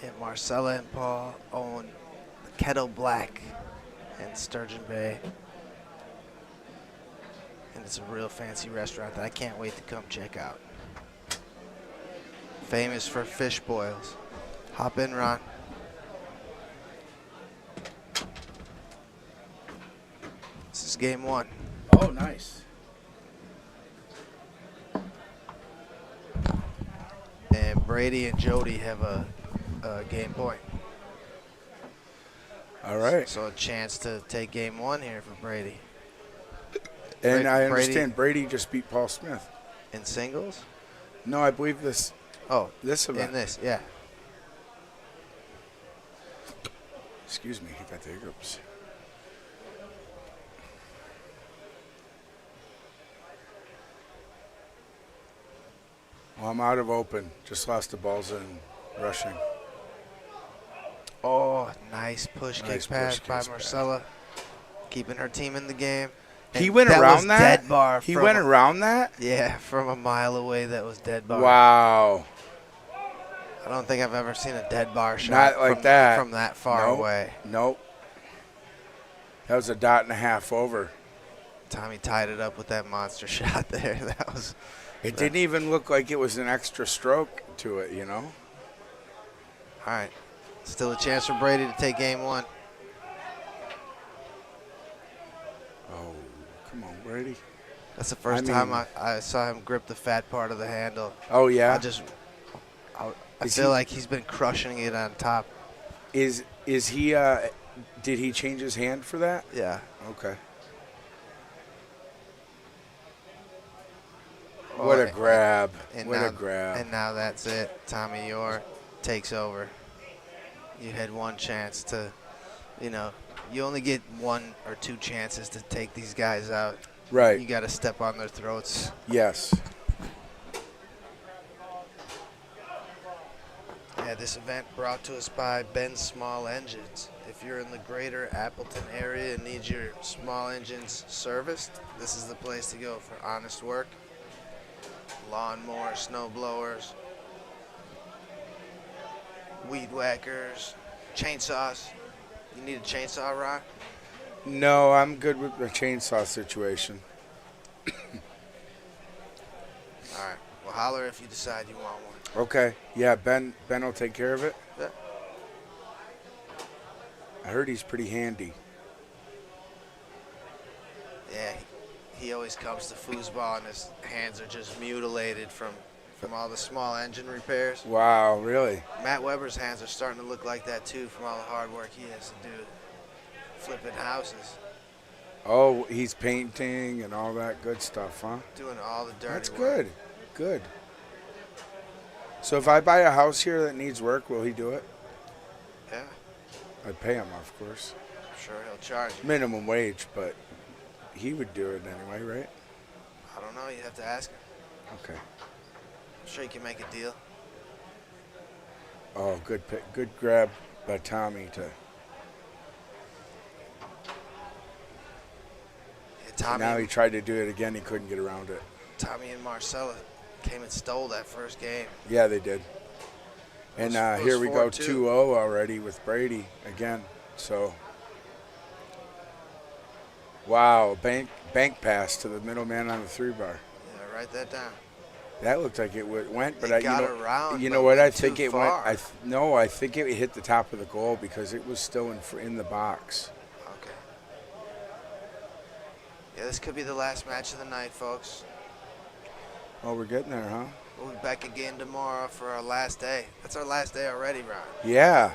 And Marcella and Paul own Kettle Black in Sturgeon Bay. And it's a real fancy restaurant that I can't wait to come check out. Famous for fish boils. Hop in, Ron. This is game 1. Oh, nice. And Brady and Jody have a game point. All right. So a chance to take game 1 here for Brady. And I understand Brady just beat Paul Smith. In singles? No, I believe this Oh, This event. in this, yeah. Excuse me, I got the hiccups. Well, I'm out of open. Just lost the balls in rushing. Oh, nice push Nice kick pass push by kick Marcella, keeping her team in the game. He And went that around was that? Dead bar. He from went a- around that? Yeah, from a mile away. That was dead bar. Wow. I don't think I've ever seen a dead bar shot Not like from, that. from that far Nope. away. Nope. That was a dot and a half over. Tommy tied it up with that monster shot there. That was. It didn't even look like it was an extra stroke to it, you know? All right. Still a chance for Brady to take game one. Oh, come on, Brady. That's the first time I saw him grip the fat part of the handle. Oh, yeah? I feel like he's been crushing it on top. Is he, did he change his hand for that? Yeah. Okay. What a grab. What a grab. And now that's it. Tommy Orr takes over. You had one chance to, you only get 1 or 2 chances to take these guys out. Right. You got to step on their throats. Yes. Yeah, this event brought to us by Ben Small Engines. If you're in the greater Appleton area and need your small engines serviced, this is the place to go for honest work. Lawnmowers, snow blowers, weed whackers, chainsaws. You need a chainsaw, Ron? No, I'm good with the chainsaw situation. All right. Well, holler if you decide you want one. Okay. Yeah, Ben will take care of it. Yeah. I heard he's pretty handy. Yeah, he always comes to foosball and his hands are just mutilated from all the small engine repairs. Wow, really? Matt Weber's hands are starting to look like that too from all the hard work he has to do flipping houses. Oh, he's painting and all that good stuff, huh? Doing all the dirty That's work. good. Good. So if I buy a house here that needs work, will he do it? Yeah, I'd pay him, of course. I'm sure he'll charge you. Minimum wage, but he would do it anyway, right? I don't know. You have to ask him. Okay. I'm sure you can make a deal. Oh, good grab by Tommy to. Yeah, Tommy, Now he tried to do it again. He couldn't get around it. Tommy and Marcella came and stole that first game. Yeah, they did. And It was here we go, 4-2. 2-0 already with Brady again. So, wow, bank pass to the middleman on the 3-bar. Yeah, write that down. That looked like it went, but It got around, you but know what? I went think too it far. went. No, I think it hit the top of the goal because it was still in the box. Okay. Yeah, this could be the last match of the night, folks. Oh, we're getting there, huh? We'll be back again tomorrow for our last day. That's our last day already, Ron. Yeah.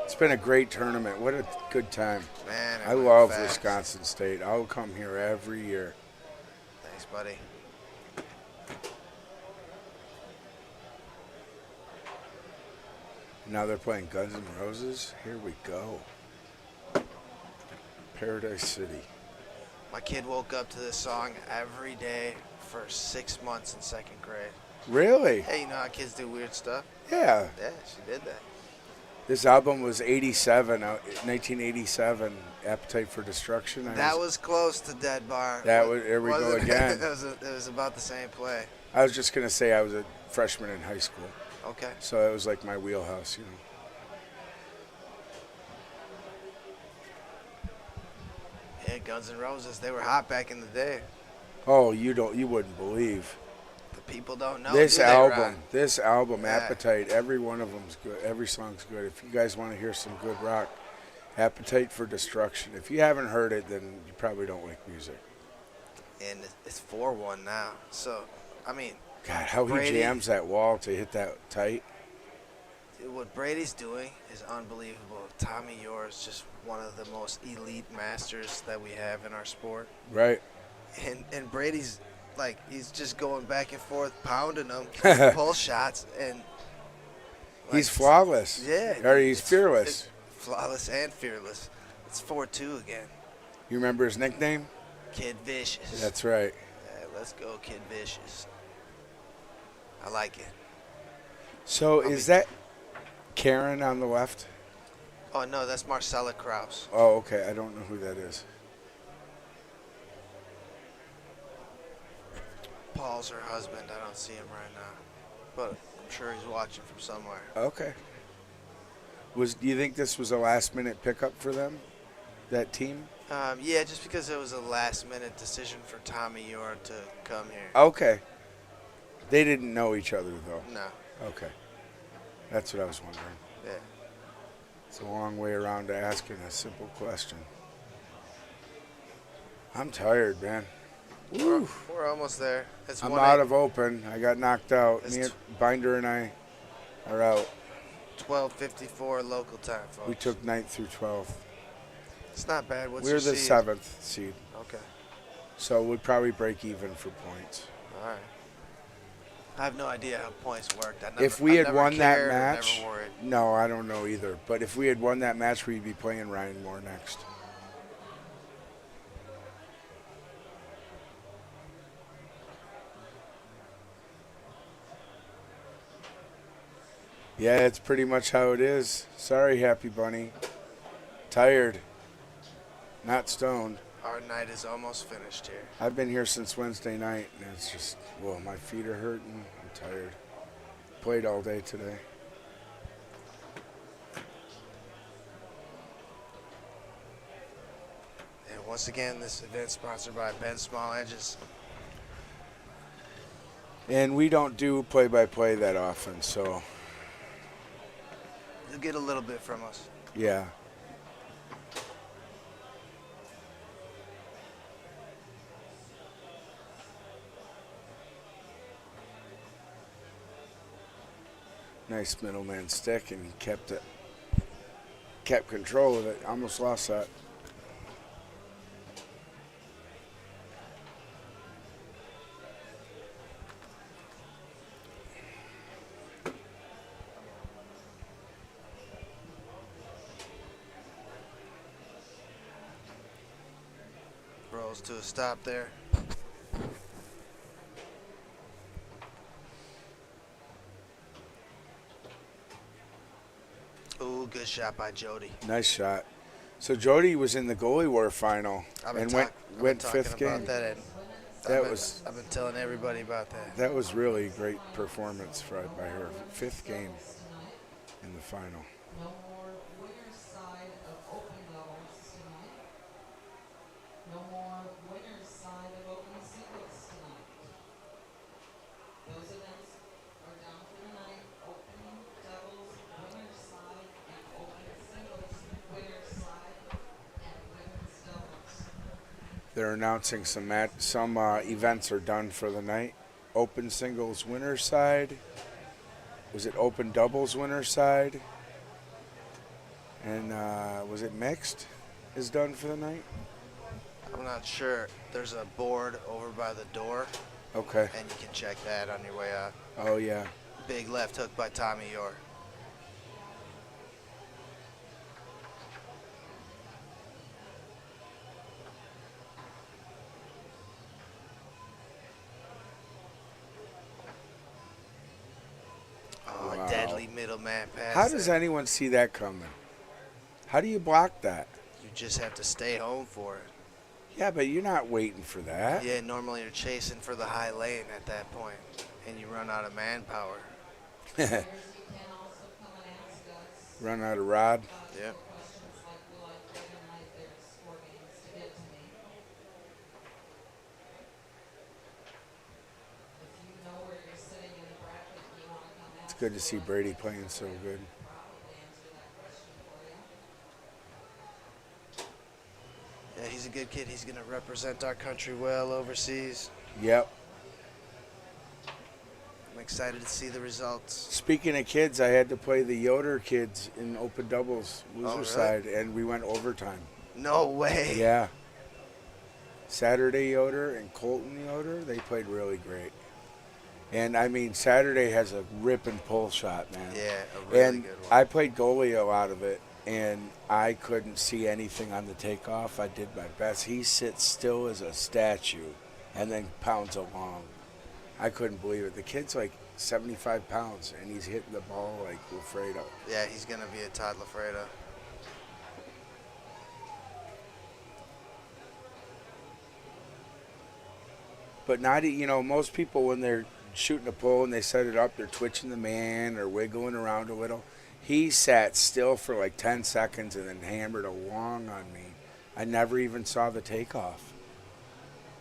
It's been a great tournament. What a good time. Man, it I went love fast. Wisconsin State. I'll come here every year. Thanks, buddy. Now they're playing Guns N' Roses. Here we go. Paradise City. My kid woke up to this song every day for 6 months in 2nd grade. Really? Hey, you know how kids do weird stuff? Yeah. Yeah, she did that. This album was 1987, Appetite for Destruction. That was close to Dead Bar. There we go Wasn't it? again. it was about the same play. I was just going to say I was a freshman in high school. Okay. So it was like my wheelhouse, you know. Yeah, Guns N' Roses, they were hot back in the day. Oh, you wouldn't believe. The people don't know. This do they, album, Ron? Yeah. Appetite, every one of them's good. Every song's good. If you guys want to hear some good rock, Appetite for Destruction. If you haven't heard it, then you probably don't like music. And it's 4-1 now. So, I mean, God, how Brady, he jams that wall to hit that tight. what Brady's doing is unbelievable. Tommy Orr is just one of the most elite masters that we have in our sport. Right. And Brady's like he's just going back and forth, pounding them, pull shots, and He's flawless. Yeah. Or he's fearless. It's flawless and fearless. It's 4-2 again. You remember his nickname? Kid Vicious. That's right. Yeah, let's go, Kid Vicious. I like it. So is that Karen on the left? Oh, no, that's Marcella Kraus. Oh, okay. I don't know who that is. Paul's her husband. I don't see him right now. But I'm sure he's watching from somewhere. Okay. Do you think this was a last-minute pickup for them, that team? Yeah, just because it was a last-minute decision for Tommy Yor to come here. Okay. They didn't know each other, though. No. Okay. That's what I was wondering. Yeah. It's a long way around to asking a simple question. I'm tired, man. Woo. We're almost there. It's I'm 1-8. out of open. I got knocked out. It's Binder and I are out. 12:54 local time, folks. We took 9th through 12th. It's not bad. What's We're your the seed? 7th seed. Okay. So we'd probably break even for points. All right. I have no idea how points worked. If we I've had never won that cared or match, never worried. no, I don't know either. But if we had won that match, we'd be playing Ryan Moore next. Yeah, it's pretty much how it is. Sorry, Happy Bunny. Tired. Not stoned. Our night is almost finished here. I've been here since Wednesday night, and it's just, well, my feet are hurting. I'm tired. Played all day today. And once again, this event sponsored by Ben Small Edges. And we don't do play-by-play that often, so You'll get a little bit from us. yeah. Nice middleman stick, and he kept control of it. Almost lost that. Rolls to a stop there. Ooh, good shot by Jody. Nice shot. So Jody was in the goalie war final I've been and I've been went talking fifth about game. that. And I've been telling everybody about that. That was really a great performance by her. Fifth game in the final. No more winner's side of open doubles tonight. No more winner's side of open singles tonight. Those events are down for the night. Open doubles, winner's side, and open singles, winner's side, and women's doubles. They're announcing some events are done for the night. Open singles winner's side. Was it open doubles winner's side? And was it mixed is done for the night? I'm not sure. There's a board over by the door, Okay. and you can check that on your way out. Oh, yeah. Big left hook by Tommy Yor. Oh, Wow. a deadly middleman pass. How does there. anyone see that coming? How do you block that? You just have to stay home for it. Yeah, but you're not waiting for that. Yeah, normally you're chasing for the high lane at that point, and you run out of manpower. Players, you can also come and ask us Run out of rod. Yeah. questions like, will I play tonight? There's 4 games to get to me. If you know where you're sitting in the bracket and you want to come ask It's good to see Brady playing so good. probably answer that question for you. Yeah, he's a good kid. He's going to represent our country well overseas. Yep. I'm excited to see the results. Speaking of kids, I had to play the Yoder kids in open doubles, loser really? side, and we went overtime. No way. Yeah. Saturday Yoder and Colton Yoder, they played really great. And, I mean, Saturday has a rip and pull shot, man. Yeah, a really And good one. I played goalie a lot of it, and I couldn't see anything on the takeoff. I did my best. He sits still as a statue and then pounds along. I couldn't believe it. The kid's like 75 pounds, and he's hitting the ball like Lafredo. Yeah, he's going to be a Todd Lafredo. But not, most people when they're shooting a pull and they set it up, they're twitching the man or wiggling around a little. He sat still for like 10 seconds and then hammered along on me. I never even saw the takeoff.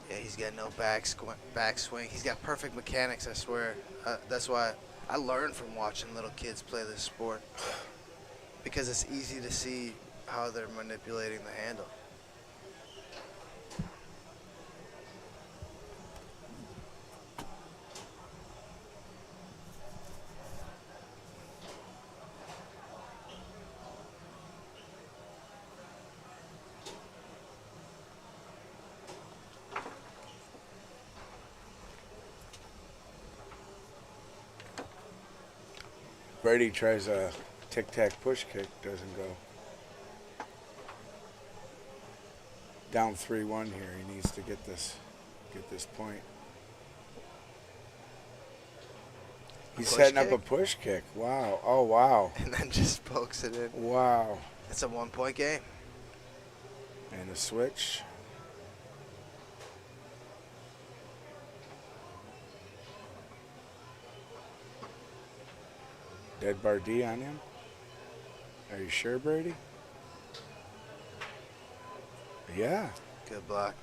Yeah, he's got no backswing. He's got perfect mechanics, I swear. That's why I learned from watching little kids play this sport. Because it's easy to see how they're manipulating the handle. Brady tries a tic-tac push kick, doesn't go. Down 3-1 here. He needs to get this point. He's setting up a push kick. Wow. Oh, wow. And then just pokes it in. Wow. It's a 1-point game. And a switch. Dead bar D on him. Are you sure, Brady? Yeah. Good block.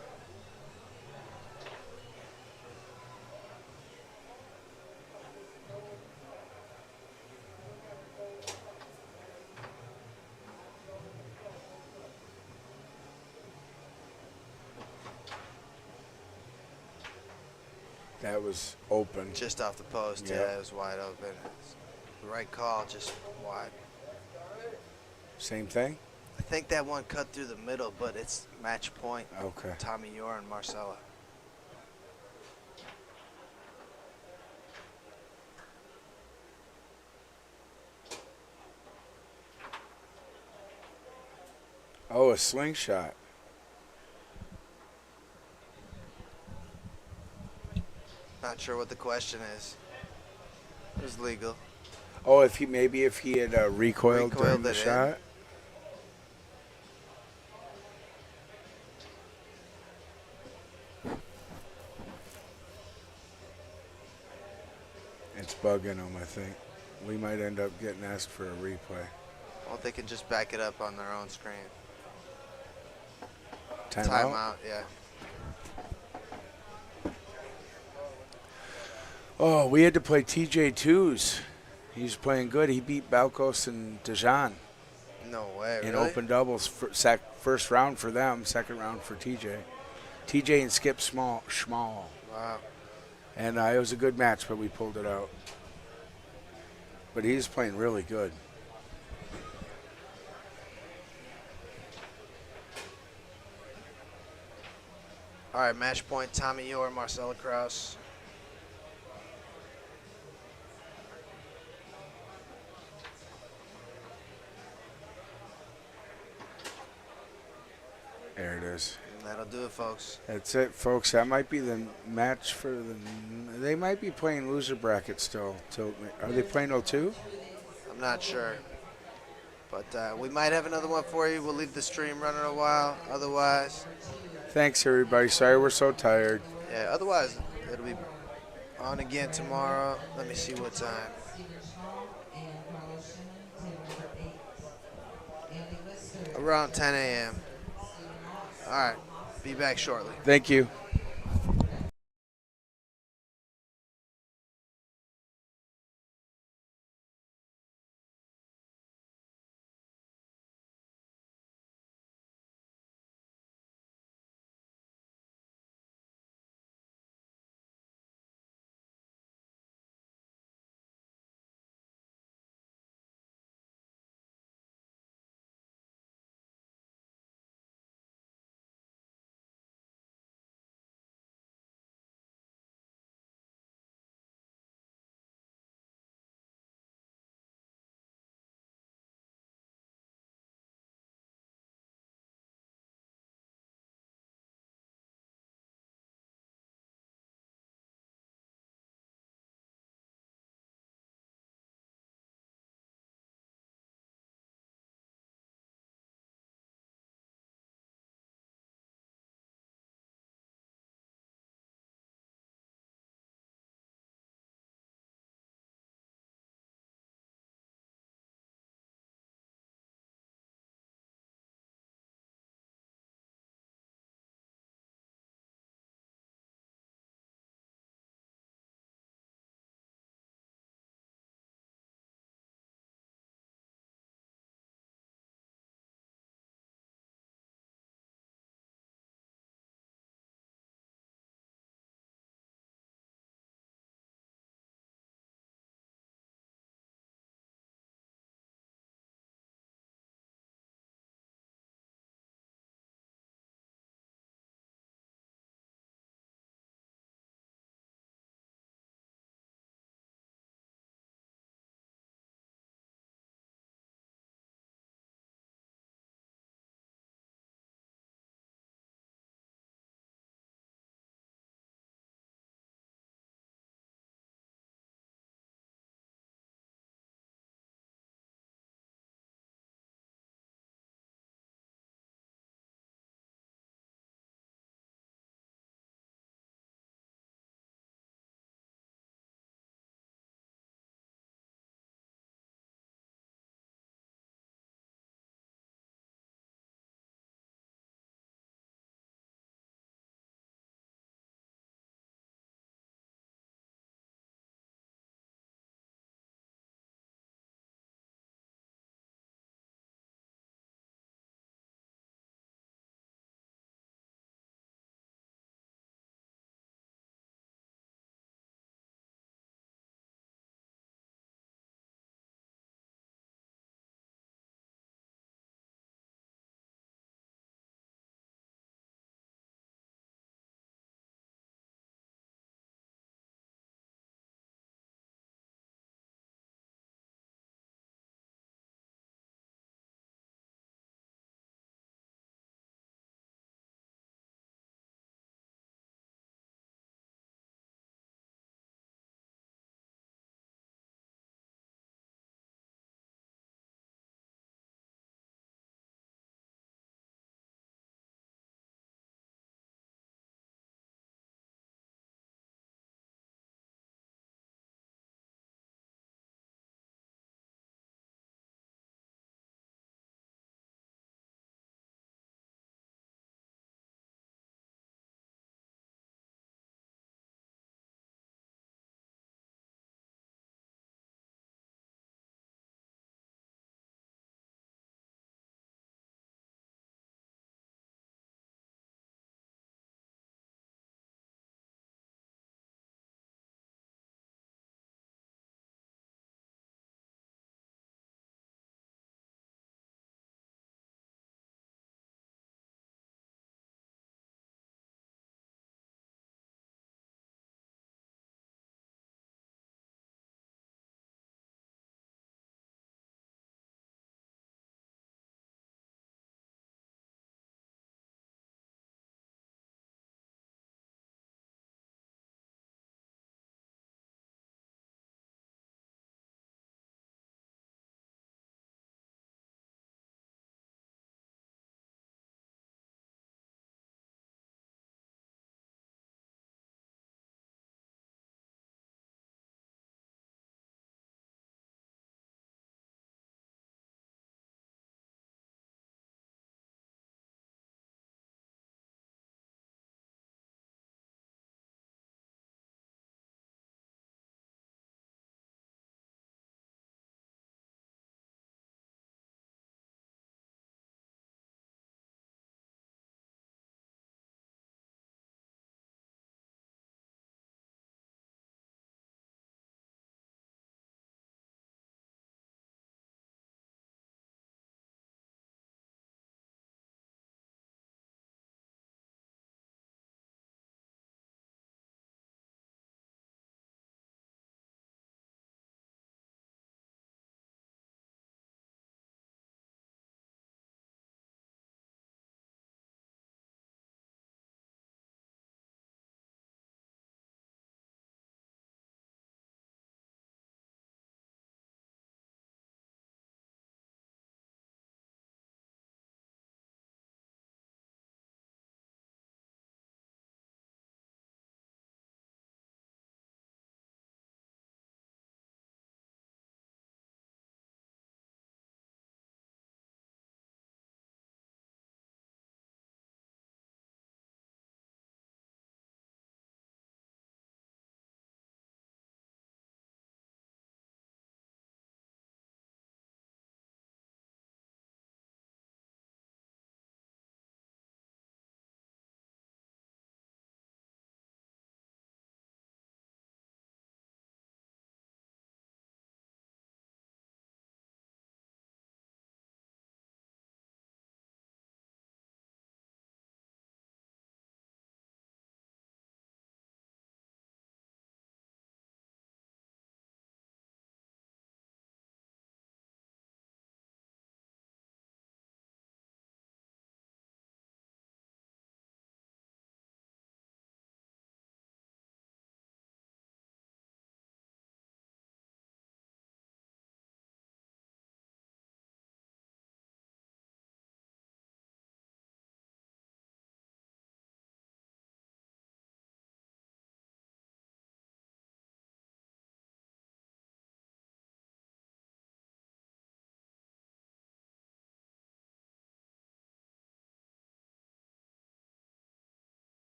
That was open. Just off the post. Yep. Yeah, it was wide open. It's the right call, just wide. Same thing? I think that one cut through the middle, but it's match point. Okay. Tommy Yor and Marcella. Oh, a slingshot. Not sure what the question is. It was legal. Oh, if he had recoiled during the it in. shot. It's bugging him, I think. We might end up getting asked for a replay. Well, they can just back it up on their own screen. Timeout? Yeah. Oh, we had to play TJ Twos. He's playing good. He beat Balkos and Dejan No way, in really? open doubles. First round for them, second round for TJ. TJ and Skip Schmall. Wow. And it was a good match, but we pulled it out. But he's playing really good. All right, match point, Tommy Yor, Marcella Kraus. There it is. And that'll do it, folks. That's it, folks. That might be the match for the. They might be playing loser bracket still. Are they playing 02? I'm not sure. But we might have another one for you. We'll leave the stream running a while. Otherwise, Thanks, everybody. Sorry we're so tired. yeah, otherwise it'll be on again tomorrow. Let me see what time. Around 10 a.m. All right. Be back shortly. Thank you.